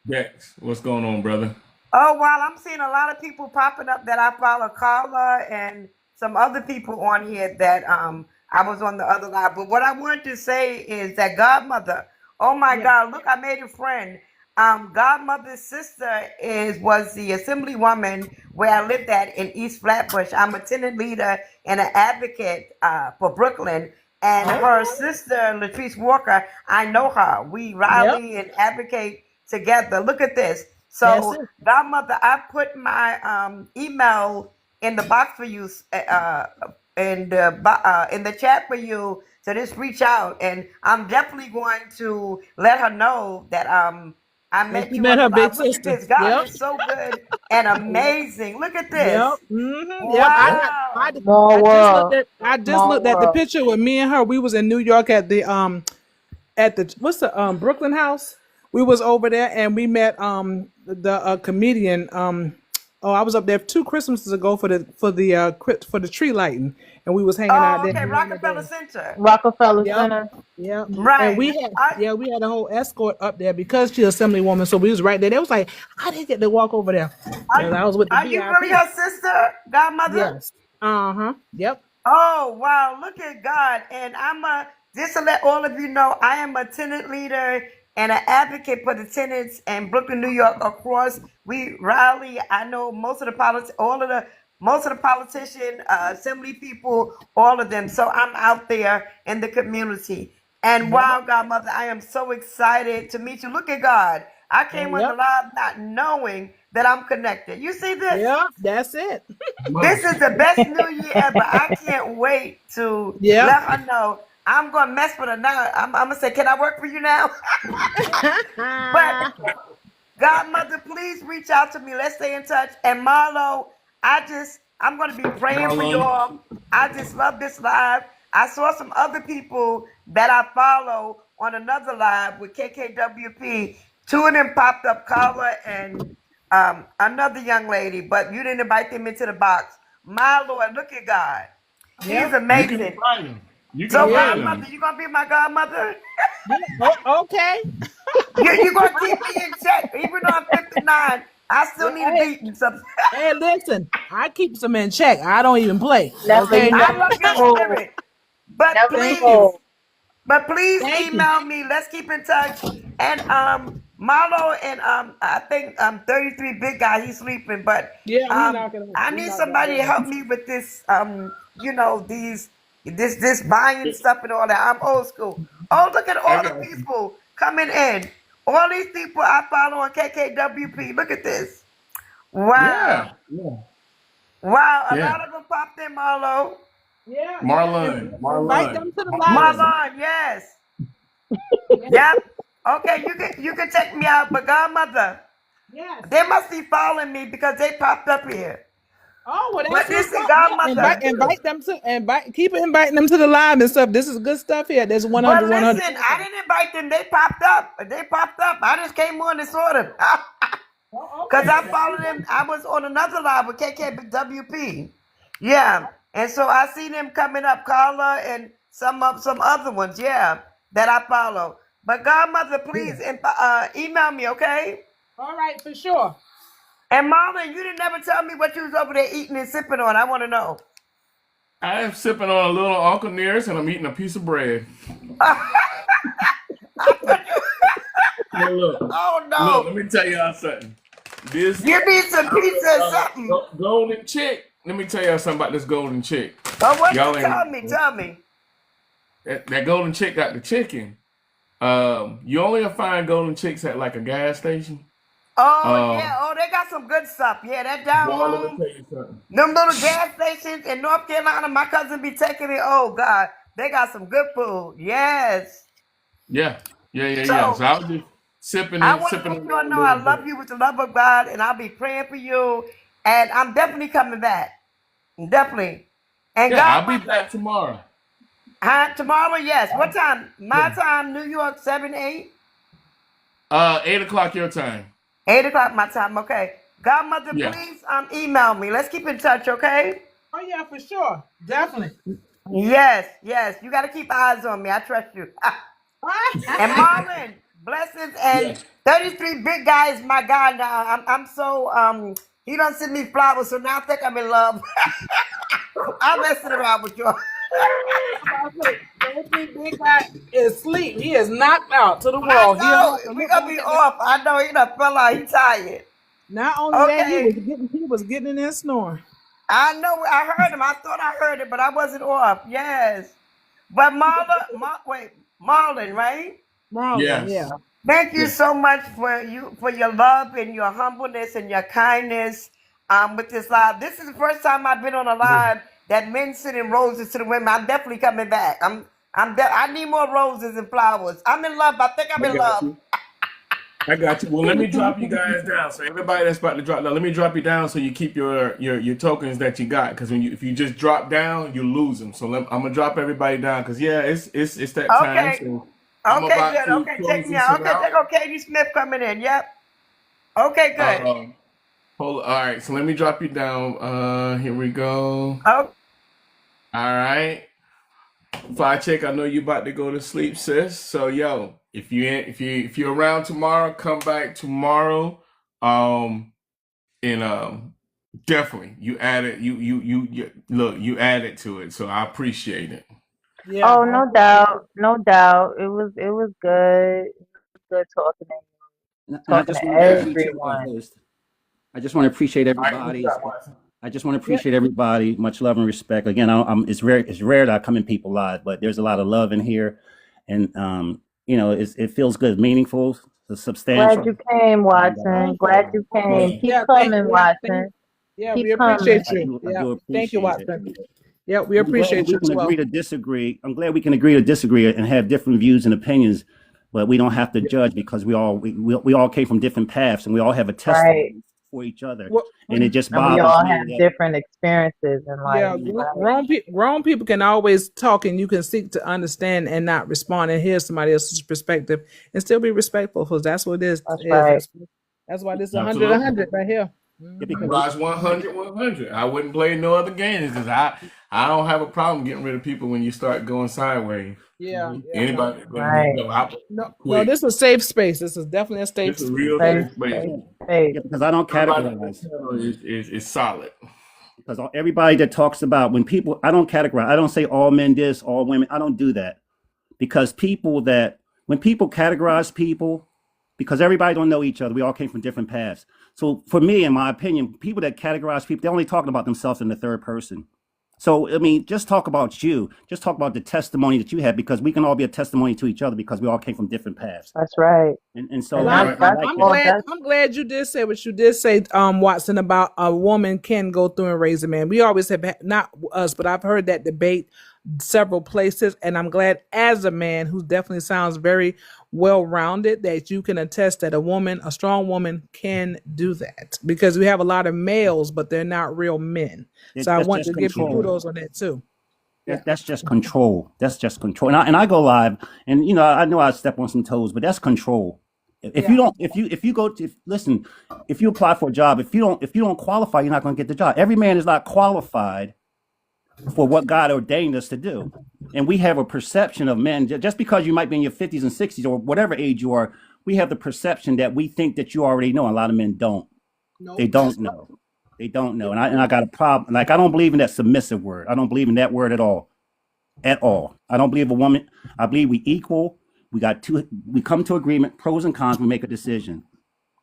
Dex, what's going on, brother? Oh wow, I'm seeing a lot of people popping up that I follow, Carla and some other people on here that I was on the other line. But what I wanted to say is that Godmother, oh my God, look, I made a friend. Godmother's sister was the assemblywoman where I lived at in East Flatbush. I'm a tenant leader and an advocate for Brooklyn. And her sister, Latrice Walker, I know her. We Yep, rally and advocate together. Look at this. that's So, it. Godmother, I put my email in the box for you, in the chat for you. So just reach out, and I'm definitely going to let her know that I And met she you met on the her big live. Look at sister. this. God Yep. is so good and amazing. Look at this. Yep. Yep. Wow. Small I just looked world. at Small the world. picture with me and her. We was in New York at the what's the Brooklyn House. We was over there and we met the comedian Oh, I was up there 2 Christmases ago for the tree lighting, and we was hanging out Oh, there. okay, during the Rockefeller day. Center. Rockefeller Yep. Center. Yeah, and Right. we had a whole escort up there because she's assemblywoman, so we was right there. They was like, I didn't get to walk over there. And I was with the Are you really VIP. her sister, godmother? Yes. Yep. Oh, wow. Look at God. And just to let all of you know, I am a tenant leader and an advocate for the tenants in Brooklyn, New York. Across, we rally. I know most of the politician, assembly people, all of them. So I'm out there in the community. And wow, godmother, I am so excited to meet you. Look at God. I came on the Yep. live not knowing that I'm connected. You see this? Yeah, that's it. This is the best New Year ever. I can't wait to Yep. let her know. I'm going to mess with her now. I'm going to say, can I work for you now? But godmother, please reach out to me. Let's stay in touch. And Marlo, I'm going to be praying for you all. I just love this live. I saw some other people that I follow on another live with KKWP. 2 of them popped up, Carla and another young lady, but you didn't invite them into the box. My Lord, look at God. He's Yep. You can amazing. invite him. You can So invite godmother, him. you going to be my godmother? Okay. You're going to keep me in check. Even though I'm 59, I still need a Hey, beating. So hey, listen, I keep some in check. I don't even play. Never, Okay. I never love your fold. spirit. But Never Thank please, you. fold. Thank you. email me. Let's keep in touch. And Marlo and I think 33 big guy, he's sleeping, but Yeah, we knocking out. I We need knocking somebody to out. help me with this this buying stuff and all that. I'm old school. Oh, look at I all the got you. people coming in. All these people I follow on KKWP. Look at this. Wow. Yeah. Yeah. Wow. A Yeah. lot of them popped in, Marlo. Yeah. Marlon. Invite them Marlon. to the live. Marlon. Marlon, yes. Yep. Okay, you can check me out, but godmother, Yes. they must be following me because they popped up here. Oh, well, But that's this what's is up. Yeah, godmother. keep inviting them to the live and stuff. This is good stuff here. There's 100, But 100. listen, I didn't invite them. They popped up. I just came on and saw them. Because I followed them. I was on another live with KKWP. Yeah. And so I see them coming up, Carla and some other ones, yeah, that I follow. But godmother, please email me, okay? All right, for sure. And Marlon, you didn't never tell me what you was over there eating and sipping on. I want to know. I am sipping on a little Uncle Nearest and I'm eating a piece of bread. Now look, Oh no! let me tell y'all something. This Give me some pizza or something. golden chick. Let me tell y'all something about this golden chick. Oh, what Y'all you ain't tell me? that golden chick got the chicken. You only find golden chicks at like a gas station. Oh yeah. Oh, they got some good stuff. Yeah, that down Well, let me home. tell you something. Them little gas stations in North Carolina, my cousin be taking me. Oh God, they got some good food. Yes. Yeah. So So I was just sipping I and want to sipping let on you all that a know I little love bit. you with the love of God, and I'll be praying for you. And I'm definitely coming back. Definitely. And Yeah, God, I'll be back tomorrow. tomorrow, yes. What time? My time, New York, 7, 8? 8 o'clock your time. 8 o'clock my time, okay. Godmother, Yeah. please email me. Let's keep in touch, okay? Oh, yeah, for sure. Definitely. Yes. You got to keep eyes on me. I trust you. And Marlon, blessings and Yeah. 33 big guy is my guy now. I'm so he don't send me flowers, so now I think I'm in love. I'm messing around with you. Big guy is asleep. He is knocked out to the I wall. He don't know have to we look gonna back be at off. I know he done fell out. He tired. Not only that, Okay. he was getting in there snoring. I know. I heard him. I thought I heard it, but I wasn't off. Yes. But Marlon, right? Marlon, yeah. Yes. Thank you Yeah. so much for your love and your humbleness and your kindness with this live. This is the first time I've been on a live that men sending roses to the women. I'm definitely coming back. I need more roses and flowers. I'm in love. I think I'm I in got love. you. I got you. Well, let me drop you guys down. So everybody that's about to drop down, let me drop you down so you keep your tokens that you got. Because if you just drop down, you lose them. So I'm gonna drop everybody down. Because yeah, it's that time. Okay. So I'm Okay, about good. to Okay, close check me this out. one Okay, there out. go Katie Smith coming in. Yep. Okay, good. Hold. All right. So let me drop you down. Here we go. Oh, All right. Fly check. I know you about to go to sleep, sis. So yo, if you're around tomorrow, come back tomorrow. Um, and definitely you added you look, you added to it. So I appreciate it. Yeah. Oh, no doubt, no doubt. It was good. It was good And I talking just to want to Yeah. appreciate you, everyone. host. I just want to appreciate All right. Who you everybody. got, Watson? I just want to Yeah. appreciate everybody. Much love and respect. Again, it's rare that I come in people live, but there's a lot of love in here, and it feels good, meaningful, Glad substantial. you came, And Watson. Glad you came. Yeah. Keep Yeah. coming, Thank. Watson. Yeah, Keep we coming. appreciate you. I Yeah. do Thank you, appreciate it. Watson. Yeah, we I'm glad that appreciate we you as can agree well. to disagree. I'm glad we can agree to disagree and have different views and opinions, but we don't have to judge because we all came from different paths and we all have a Right. testimony for each other. What? And it just And we bothers all me have that different experiences in life. Yeah, Right. grown people can always talk, and you can seek to understand and not respond and hear somebody else's perspective and still be respectful, because that's what it is. That's right. That's why this is 100, Absolutely. 100 right here. yeah, because Rise 100, 100. I wouldn't play no other games because I don't have a problem getting rid of people when you start going sideways. Yeah. Anybody, Right. No, quick. this is a safe space. This is definitely a safe This is space. real Safe, safe space. safe, safe. yeah, because I don't Everybody categorize. is solid. Because everybody that talks about when people, I don't categorize. I don't say all men this, all women. I don't do that because when people categorize people, because everybody don't know each other, we all came from different paths. So for me, in my opinion, people that categorize people, they're only talking about themselves in the third person. So I mean, just talk about you. Just talk about the testimony that you have, because we can all be a testimony to each other because we all came from different paths. That's right. And so And Right. that's I like I'm that. all glad. that's I'm glad you did say what you did say, Watson, about a woman can go through and raise a man. We always have not us, but I've heard that debate several places, and I'm glad as a man who definitely sounds very well rounded that you can attest that a strong woman, can do that, because we have a lot of males, but they're not real men. So I That's want just to give you control. kudos on that too. Yeah. That's just control. That's just control. And I go live, and I know I step on some toes, but that's control. If you Yeah. don't, if you go to listen, if you apply for a job, if you don't qualify, you're not going to get the job. Every man is not qualified for what God ordained us to do, and we have a perception of men. Just because you might be in your 50s and 60s or whatever age you are, we have the perception that we think that you already know. A lot of men don't. They Nope. don't know. They don't know. And I got a problem. Like, I don't believe in that submissive word. I don't believe in that word at all. At all. I don't believe a woman. I believe we equal. We come to agreement, pros and cons, we make a decision.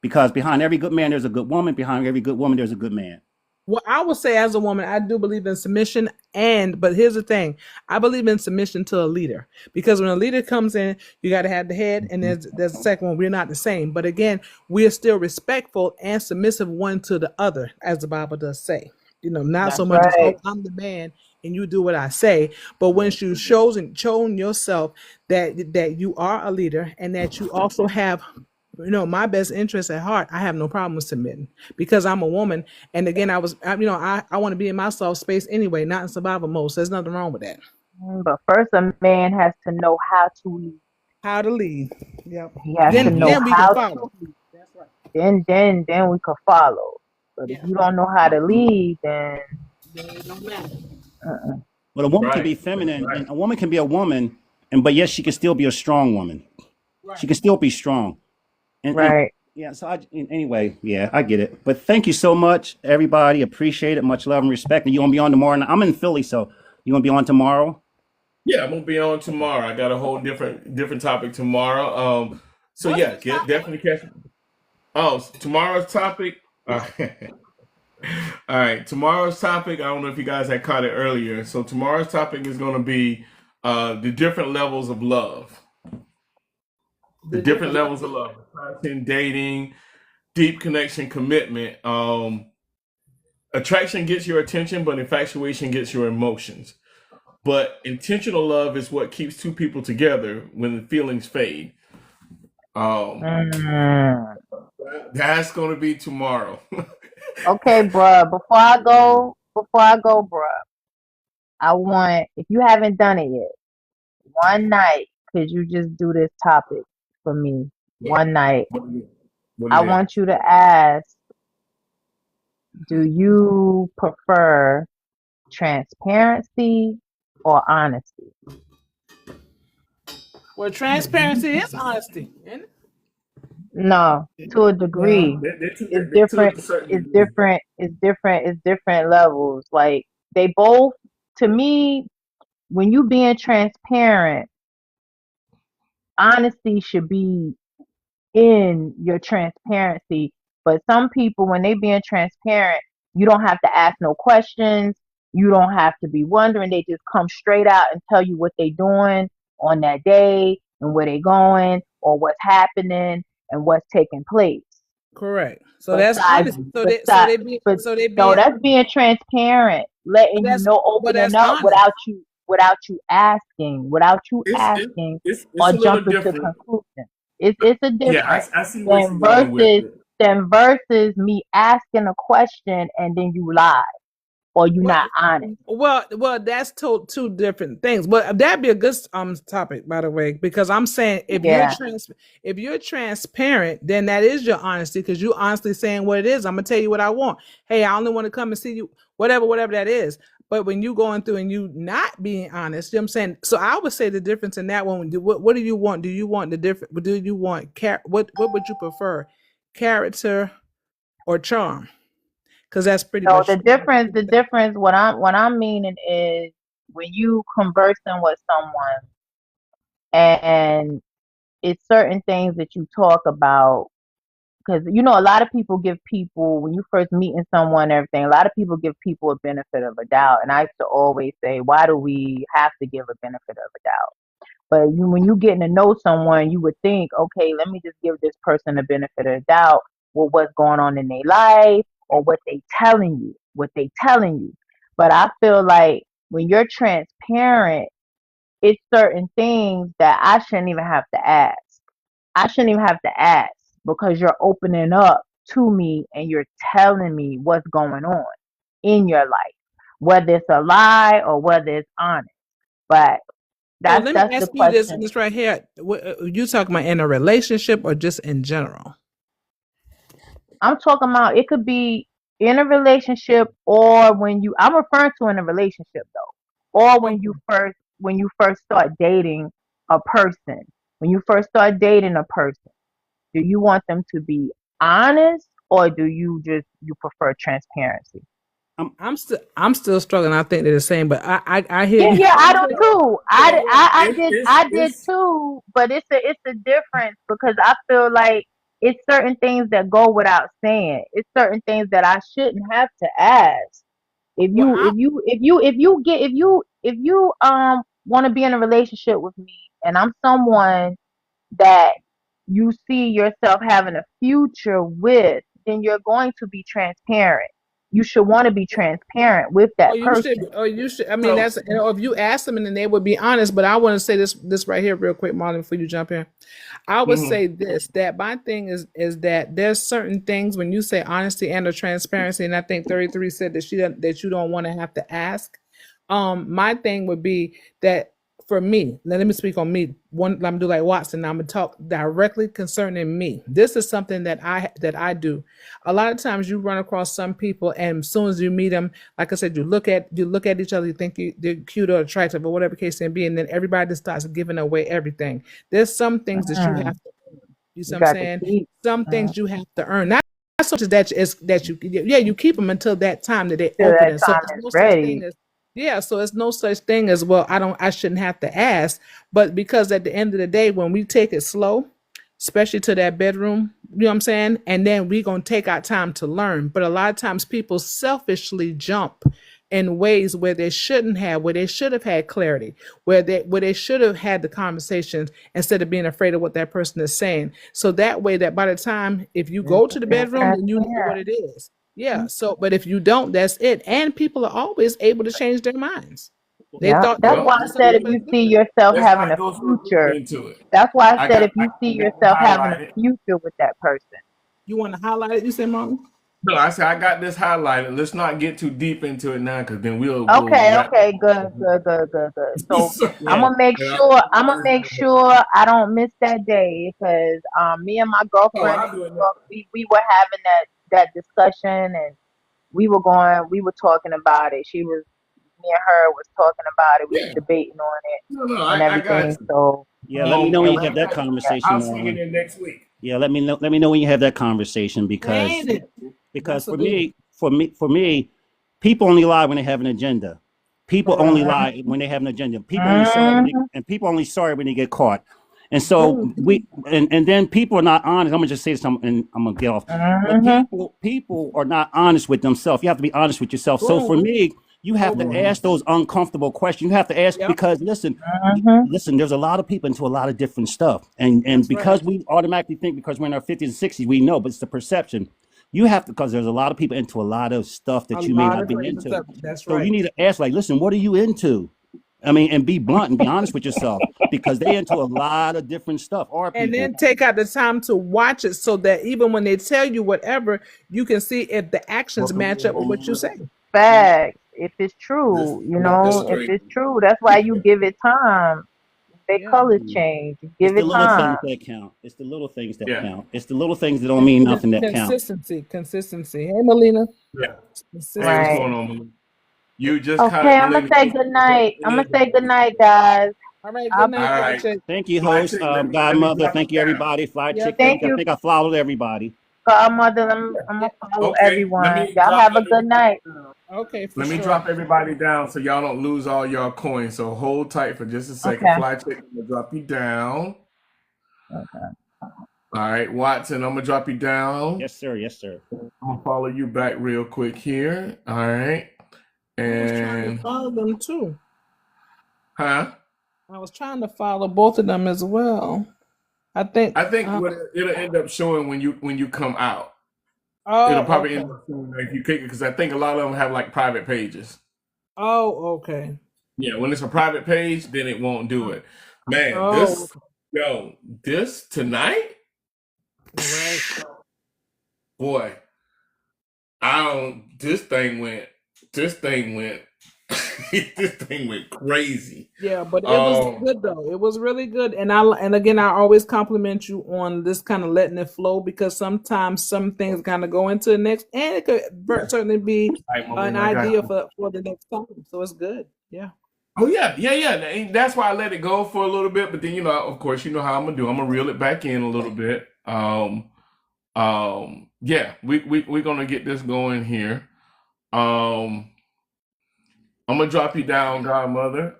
Because behind every good man, there's a good woman. Behind every good woman, there's a good man. Well, I would say as a woman, I do believe in submission, but here's the thing. I believe in submission to a leader, because when a leader comes in, you got to have the head, and there's a second one. We're not the same, but again, we are still respectful and submissive one to the other, as the Bible does say. Not so that's much as, oh, right. I'm the man and you do what I say, but once you shown yourself that you are a leader and that you also have my best interest at heart, I have no problem with submitting, because I'm a woman. And again, I want to be in my soft space anyway, not in survival mode. So there's nothing wrong with that. But first, a man has to know how to lead. How to lead. Yep. He has to know Then we how can to follow. lead. That's right. Then we could follow. But if Yeah. you don't know how to lead, then Then it don't matter. uh-uh. But a woman can be Right. feminine, Right. and a woman can be a woman, but yes, she can still be a strong woman. Right. She can still be strong. And Right. yeah, so anyway, yeah, I get it. But thank you so much, everybody. Appreciate it. Much love and respect. And you gonna be on tomorrow? I'm in Philly, so you gonna be on tomorrow? Yeah, I'm gonna be on tomorrow. I got a whole different topic tomorrow. So What's yeah, the topic? definitely catch. Oh, tomorrow's topic. All right, tomorrow's topic. I don't know if you guys had caught it earlier. So tomorrow's topic is going to be the different levels of love. The different levels of love: attraction, dating, deep connection, commitment. Attraction gets your attention, but infatuation gets your emotions. But intentional love is what keeps two people together when the feelings fade. Um, Mm. that's going to be tomorrow. Okay, bruh. Before I go, bruh, I want, if you haven't done it yet, one night, could you just do this topic for me? One night. What I is that? want you to ask Do you prefer transparency or honesty? Well, transparency is honesty, isn't it? No, to a Well, degree. It's they're two different. to a certain It's degree. different. It's different. It's different levels. Like they both, to me, when you being transparent, honesty should be in your transparency. But some people, when they being transparent, you don't have to ask no questions. You don't have to be wondering. They just come straight out and tell you what they doing on that day and where they going or what's happening and what's taking place. Correct. So that's Besides, honesty. besides, but So they no, being that's being transparent, but letting you that's know, but opening that's up honest. without you asking, It's or a little jumping to different. conclusions. It's a Yeah, difference I see where than she's going with it. versus me asking a question and then you lie or you Well, not honest. that's two different things. But that'd be a good topic, by the way, because I'm saying Yeah. if you're transparent, then that is your honesty because you honestly saying what it is. I'm gonna tell you what I want. Hey, I only want to come and see you, whatever that is. But when you going through and you not being honest, you know what I'm saying? So I would say the difference in that one. What do you want? Do you want the different? Do you want what would you prefer, character or charm? Because that's pretty So much the difference, what I'm meaning is when you conversing with someone and it's certain things that you talk about because a lot of people give people when you first meeting someone and everything, a lot of people give people a benefit of a doubt, and I used to always say, why do we have to give a benefit of a doubt? But when you getting to know someone, you would think, okay, let me just give this person a benefit of the doubt with what's going on in their life or what they telling you. But I feel like when you're transparent, it's certain things that I shouldn't even have to ask. I shouldn't even have to ask because you're opening up to me and you're telling me what's going on in your life, whether it's a lie or whether it's honest. But So that's let me that's the ask you this, question. this right here. You talking about in a relationship or just in general? I'm talking about it could be in a relationship or I'm referring to in a relationship though. Or when you first start dating a person. When you first start dating a person, do you want them to be honest or do you prefer transparency? I'm still struggling. I think they're the same, but I hear Yeah, you. yeah, I do too. I did It's too, but it's a difference because I feel like it's certain things that go without saying. It's certain things that I shouldn't have to ask. If Well, you if you if you if you get if you want to be in a relationship with me and I'm someone that you see yourself having a future with, then you're going to be transparent. You should want to be transparent with that person. or you should. I mean, so. that's if you ask them and then they would be honest. But I want to say this right here, real quick, Marlon, before you jump in. I would Mhm. say this that my thing is that there's certain things when you say honesty and or transparency, and I think 33 said that you don't want to have to ask. My thing would be that for me, let me speak on me. One, I'm gonna do like Watson. I'm gonna talk directly concerning me. This is something that I do. A lot of times you run across some people, and as soon as you meet them, like I said, you look at each other, you think they're cute or attractive or whatever case may be, and then everybody just starts giving away everything. There's some things that you have Mm, to earn. You see you what I'm got to saying? keep. Some Mm, things you have to earn. Not so much as that you yeah, you keep them until that time that they till open that it. So time there's is no such thing ready. as yeah, so it's no such thing as well, I shouldn't have to ask. But because at the end of the day, when we take it slow, especially to that bedroom, you know what I'm saying? And then we gonna take our time to learn. But a lot of times people selfishly jump in ways where they shouldn't have, where they should have had clarity, where they should have had the conversations instead of being afraid of what that person is saying. So that way that by the time if you Just go to the being bedroom, then you know what transparent. it is. Yeah. So but if you don't, that's it. And people are always able to change their minds. They Yeah, thought they that's were why Well, I doing said something, if but you it's see different. yourself let's having not a go so deep future, into it. that's why I said if I, you see I got yourself having a highlighted. future with that person. You want to highlight it, you say, Martin? No, I said I got this highlighted. Let's not get too deep into it now, because then we'll Okay, wrap. okay, good, good, good, good, good. So So, Yeah. I'm gonna make sure I don't miss that day because me and my oh, girlfriend I'll in do New it now. York, we were having that discussion and we were talking about it. Me and her was talking about it. We was Yeah. debating on it No, and I got everything. you. So Yeah, let me know when And you have that conversation, I'll swing it Marlon. in next week. Yeah, let me know. Let me know when you have that conversation Ain't it? because That's a good for me, people only lie when they have an agenda. People only lie when they have an agenda. People only sorry and people only sorry when they get caught. And so and then people are not honest. I'm gonna just say something and I'm gonna get off. But people are not honest with themselves. You have to be honest with yourself. So for me, you have to ask those uncomfortable questions. You have to ask because listen, there's a lot of people into a lot of different stuff. And because we automatically think because we're in our 50s and 60s, we know, but it's the perception. You have to, because there's a lot of people into a lot of stuff that you may not be into. That's So right. you need to ask, like, listen, what are you into? I mean, and be blunt and be honest with yourself because they into a lot of different stuff. And then take out the time to watch it so that even when they tell you whatever, you can see if the actions match up with what you say. facts. If it's true, if it's true, that's why you give it time. Their colors change. You It's give the it little time. things that count. It's the little things that count. It's the little things that don't mean nothing that count. Consistency. Hey, Melina. Yeah. Consistency. Hey, what's going on, Melina? You just Okay, I'm gonna say good night. Guys. All right, I'll good be night, All Fly right. Chick. Thank you, Fly host, Chick, let me Godmother. drop Thank you you, down. everybody. Fly Yeah, Chick. Thank I you, think I followed everybody. Godmother. I'm gonna follow Okay, let everyone. me Y'all drop have a good night. Okay, for Let me sure. drop everybody down so y'all don't lose all y'all coins. So hold tight for just a second. Okay. Fly Chick, I'm gonna drop you down. Okay. All right, Watson, I'm gonna drop you down. Yes, sir. Yes, sir. I'm gonna follow you back real quick here. All right. I was trying to And follow them too. huh? I was trying to follow both of them as well. I think what it'll end up showing when you come out. oh, It'll probably okay. end up showing if you click it because I think a lot of them have like private pages. Oh, okay. Yeah, when it's a private page, then it won't do it. Man, Oh, this tonight, right. boy, this thing went this thing went crazy. Yeah, but it was good though. It was really good, and again, I always compliment you on this kind of letting it flow because sometimes some things kind of go into the next, and it could certainly be an idea for the next time. So it's good. Yeah. Oh yeah. And that's why I let it go for a little bit, but then of course, you know how I'm gonna do. I'm gonna reel it back in a little bit. Yeah, we're gonna get this going here. I'm gonna drop you down, Godmother.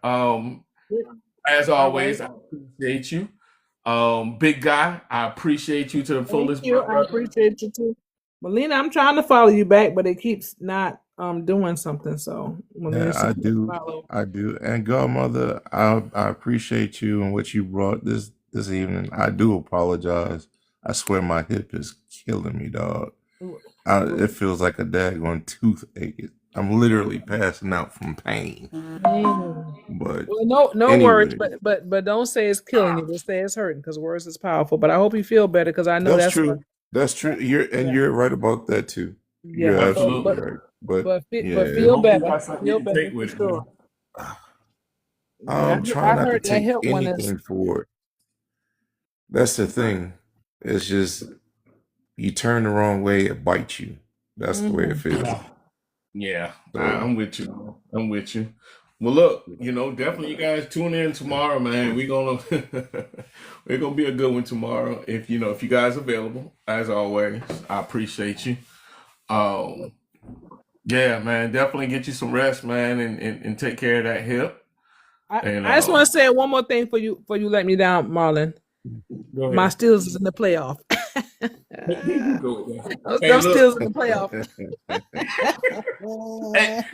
As always, I appreciate you. Big guy, I appreciate you to the fullest. Thank you. I appreciate you too. Melina, I'm trying to follow you back, but it keeps not doing something. So Melina, I do. And Godmother, I appreciate you and what you brought this evening. I do apologize. I swear my hip is killing me, dog. It feels like a daggone toothache. I'm literally passing out from pain. But no words, but don't say it's killing you. Just say it's hurting because words is powerful. But I hope you feel better because I know that's true. That's true. You're right about that too. Yeah, you're absolutely right. But feel better. Feel better for sure. I'm trying not to take anything for it. That's the thing. It's just you turn the wrong way, it bites you. That's the way it feels. Yeah, I'm with you. Well, look, definitely you guys tune in tomorrow, man. We're gonna be a good one tomorrow. If you guys are available, as always, I appreciate you. Yeah, man, definitely get you some rest, man, and take care of that hip. I just want to say one more thing for you let me down, Marlon. My Steelers is in the playoff. Those Steelers in the playoff.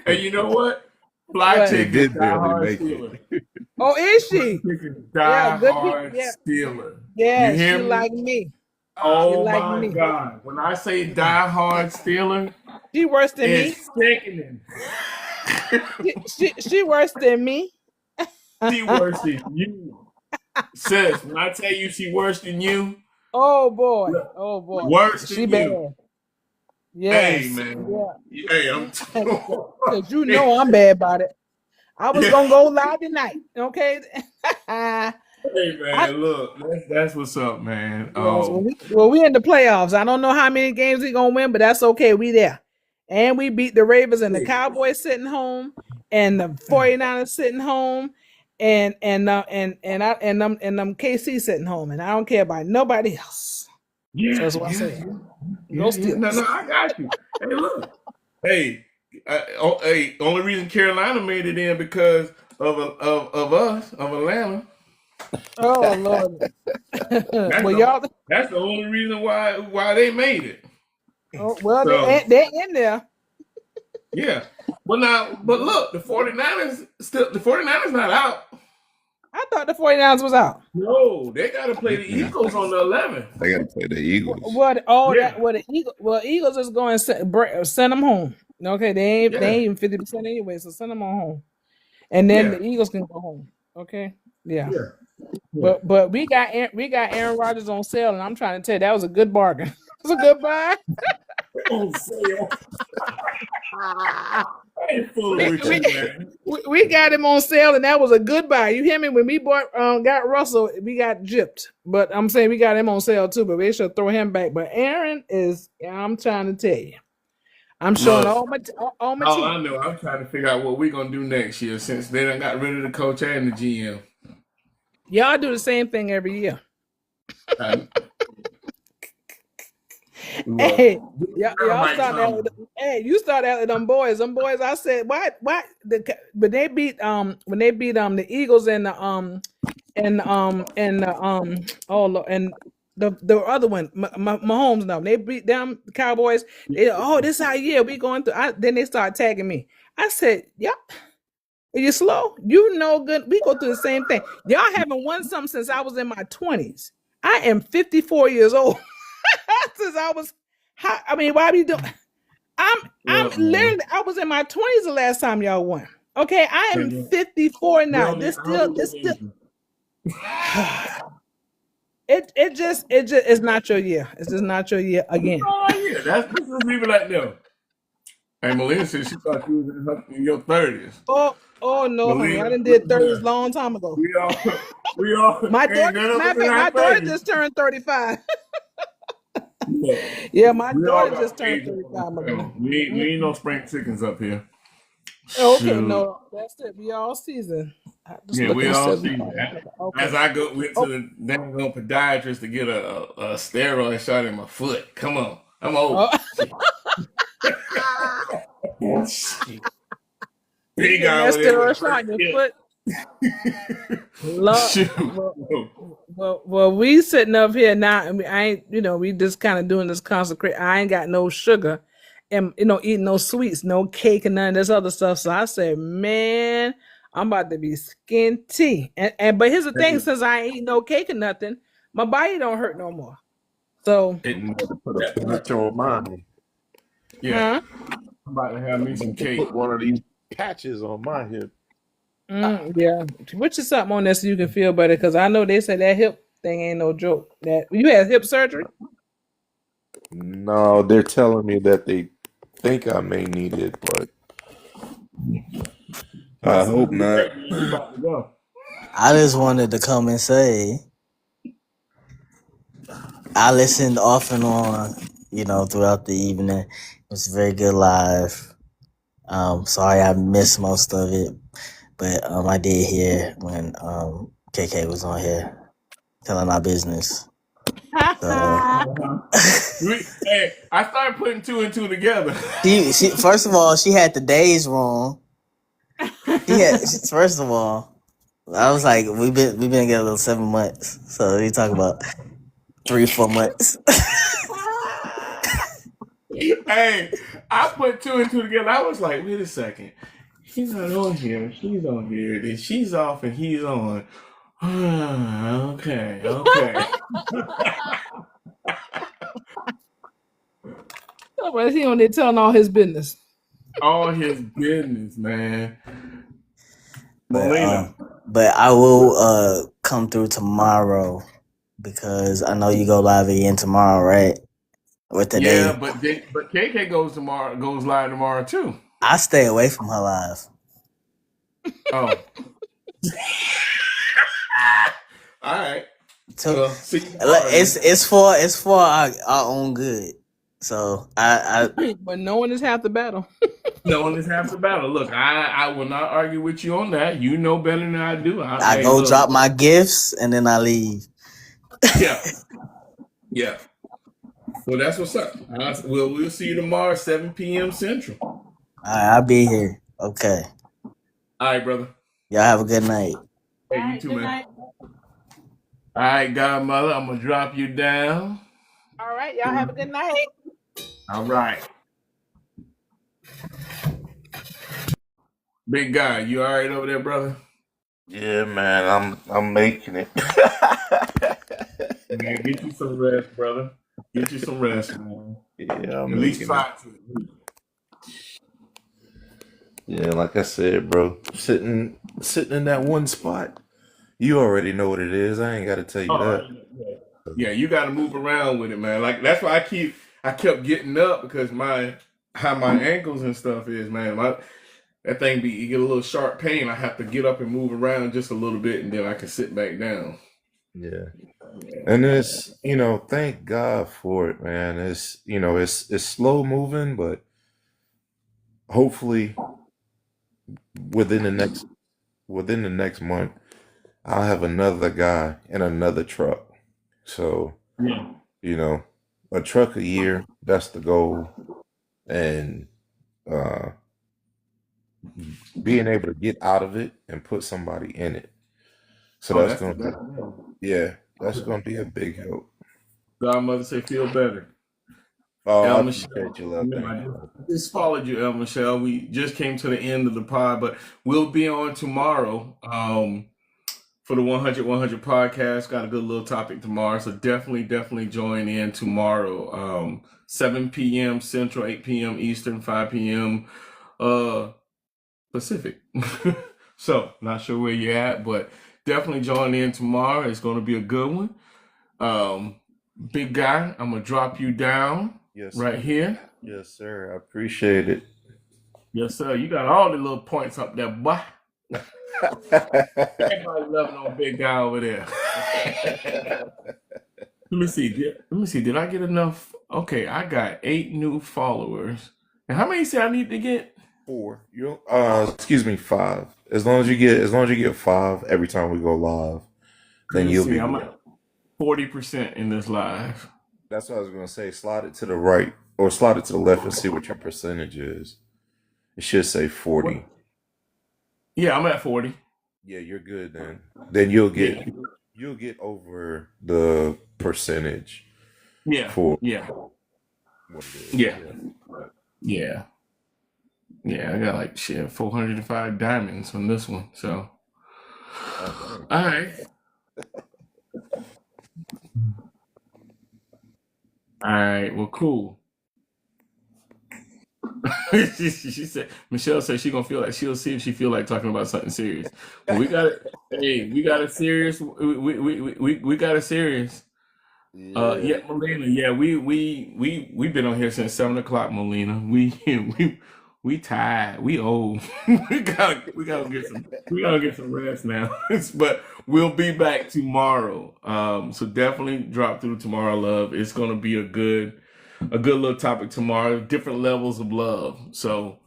And you know what? Fly Chick did barely make it. Oh, is she? Die-hard Steeler. Yeah, you hear she me? like me. Oh my God! When I say die-hard Steeler, she worse than me. It's sickening. She worse than me. She worse than you, sis. When I tell you she worse than you, oh boy, worse than she you. Bad. Yes. Hey man, yeah. Hey, Because you know I'm bad about it. I was gonna go live tonight. Okay. Hey man, look, that's what's up, man. Well, we in the playoffs. I don't know how many games we gonna win, but that's okay. We there. And we beat the Ravens and the Hey, Cowboys sitting home and the 49ers sitting home and them KC sitting home. And I don't care about nobody else. So yeah, that's what I yeah, say. yeah, Go yeah. No, Steelers. I got you. Hey, look. Hey, hey. Only reason Carolina made it in because of us of Atlanta. Oh Lord. That's Well, the y'all. that's the only reason why they made it. Oh, well, So they're in there. yeah. But look, the 49ers not out. I thought the 49ers was out. No, they gotta play the Mm-mm. Eagles on the 11th. They got to play the Eagles. What? Yeah, The Eagles is going to send them home. Okay, they ain't yeah, even 50% anyway, so send them on home, and then yeah, the Eagles can go home. Okay, yeah. yeah, yeah. But we got Aaron Rodgers on sale, and I'm trying to tell you that was a good bargain. It was a good buy. On sale. I ain't fooling We, with we, you, man. we got him on sale, and that was a good buy. You hear me? When we got Russell, we got gypped. But I'm saying we got him on sale too. But we should throw him back. But Aaron is. I'm trying to tell you. I'm showing Look, all my all teeth. I know, I'm trying to figure out what we're gonna do next year since they done got rid of the coach and the GM. Y'all do the same thing every year. And look, Hey, y'all might start out come. with you start out with them boys. Them boys, I said, why but they beat when they beat the Eagles and oh Lord, and the other one, Mahomes now. They beat them Cowboys. They this our year. We going through then they start tagging me. I said, yeah. Are you slow? You know good. We go through the same thing. Y'all haven't won something since I was in my 20s. I am 54 years old. Since I was I mean, why be doing I'm Look, man. literally I was in my 20s the last time y'all won. Okay, I am And, 54 now. how This old still is your baby? it just it's not your year. It's just not your year again. Oh yeah, let's just leave it like that. Hey, Melina said she thought you was in your 30s. Oh no, honey. I Melina, done look did at 30s her. long time ago. We all My ain't daughter, none of us matter of in fact, our my daughter 30s. just turned 35. Look, Yeah, my we all daughter got just turned age on 35, the Melina. family. We ain't no spring chickens up here. Okay, Shoot. no, that's it. We all season. I just Yeah, look we and all said, see that. As okay. I went to Oh, the dang podiatrist to get a steroid shot in my foot. Come on. I'm oh. old. Shit. You Big getting guy that over there with a steroid shot great in your hip. foot? Lord, Shoot. well, we sitting up here now, and I ain't, we just kind of doing this consecrate. I ain't got no sugar, and eating no sweets, no cake, and none of this other stuff. So I said, man, I'm about to be skinty. But here's the thing: since I ain't eating no cake or nothing, my body don't hurt no more. So, I'm about to put a patch on mine. Yeah. huh? I'm about to have me I'm some about to cake. put one of these patches on my hip. Yeah, put you something on there so you can feel better. Because I know they say that hip thing ain't no joke. That you had hip surgery. No, they're telling me that they think I may need it, but My I son hope get not. ready, man. We about to go. I just wanted to come and say I listened off and on, throughout the evening. It was a very good live. Sorry I missed most of it, but I did hear when KK was on here telling our business. So Hey, I started putting two and two together. she first of all she had the days wrong. First of all, I was like, we've been together 7 months, so we talk about 3-4 months. Hey, I put two and two together. I was like, wait a second. He's not on here. She's on here. Then she's off and he's on. Okay. But he on there telling all his business. All his business, man. But Melina. but I will come through tomorrow because I know you go live again tomorrow, right? Or today. Yeah, but KK goes live tomorrow too. I stay away from her live. Oh. All right. So Well, see you tomorrow, it's for our own good. So I But knowing is half the battle. Knowing is half the battle. Look, I will not argue with you on that. You know better than I do. I Hey, go look. drop my gifts and then I leave. Yeah. Yeah. Well, that's what's up. We'll see you tomorrow, 7 p.m. Central. All right, I'll be here. Okay. All right, brother. Y'all have a good night. Hey, you too, man. All right, Godmother, I'm going to drop you down. All right, y'all have a good night. All right. Big guy, you all right over there, brother? Yeah, man, I'm making it. Man, get you some rest, brother. Get you some rest, man. Yeah, I'm At least making 5 it. Yeah, like I said, bro, sitting in that one spot, you already know what it is. I ain't got to tell you that. Yeah, you got to move around with it, man. Like that's why I kept getting up because how my ankles and stuff is, man. That thing you get a little sharp pain. I have to get up and move around just a little bit, and then I can sit back down. Yeah. And it's, thank God for it, man. It's, it's slow moving, but hopefully within the next month, I'll have another guy in another truck. So, Yeah. A truck a year, that's the goal. And being able to get out of it and put somebody in it. So that's going to be a big help. Godmother say feel better. Oh, El I Michelle, appreciate you, love. Thank you. I just followed you, El Michelle. We just came to the end of the pod, but we'll be on tomorrow for the 100 podcast. Got a good little topic tomorrow, so definitely join in tomorrow. 7 p.m. Central, 8 p.m. Eastern, 5 p.m. Pacific. So not sure where you're at, but definitely join in tomorrow. It's going to be a good one. Big guy, I'm gonna drop you down right here. Yes, sir. I appreciate it. Yes, sir. You got all the little points up there, boy. Everybody loving on Big Guy over there. Let me see. Did I get enough? Okay, I got 8 new followers. And how many say I need to get? 4. Excuse me, 5. As long as you get 5 every time we go live, then you'll be. I'm at 40% in this live. That's what I was gonna say. Slide it to the right or slide it to the left and see what your percentage is. It should say 40. Yeah, I'm at 40. Yeah, you're good then. Then you'll get over the percentage. Yeah. For what it is. Yeah. I got like 405 diamonds on this one. So all right. All right, well, cool. she said, Michelle said she'll see if she feel like talking about something serious. Well, we got it. Hey, we got a serious. We got a serious. Yeah, Molina. Yeah, we've been on here since 7 o'clock, Molina. We tired. We old. we gotta get some rest now. But we'll be back tomorrow. So definitely drop through tomorrow, love. It's gonna be a good little topic tomorrow. Different levels of love. So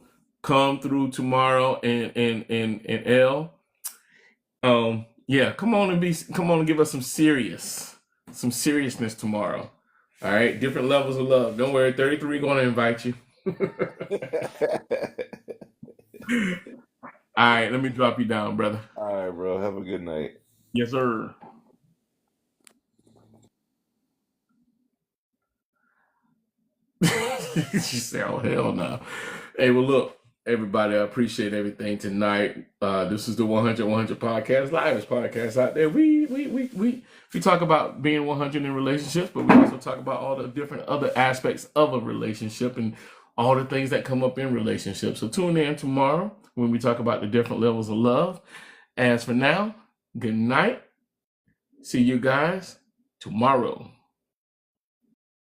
come through tomorrow and L. Yeah, come on and give us some seriousness tomorrow. All right, different levels of love. Don't worry, 33 gonna invite you. All right, let me drop you down, brother. All right, bro. Have a good night. Yes, sir. She said, "Oh hell no." Hey, well, look, everybody, I appreciate everything tonight. This is the 100 podcast, livest podcast out there. We talk about being 100 in relationships, but we also talk about all the different other aspects of a relationship and all the things that come up in relationships. So tune in tomorrow when we talk about the different levels of love. As for now, good night. See you guys tomorrow.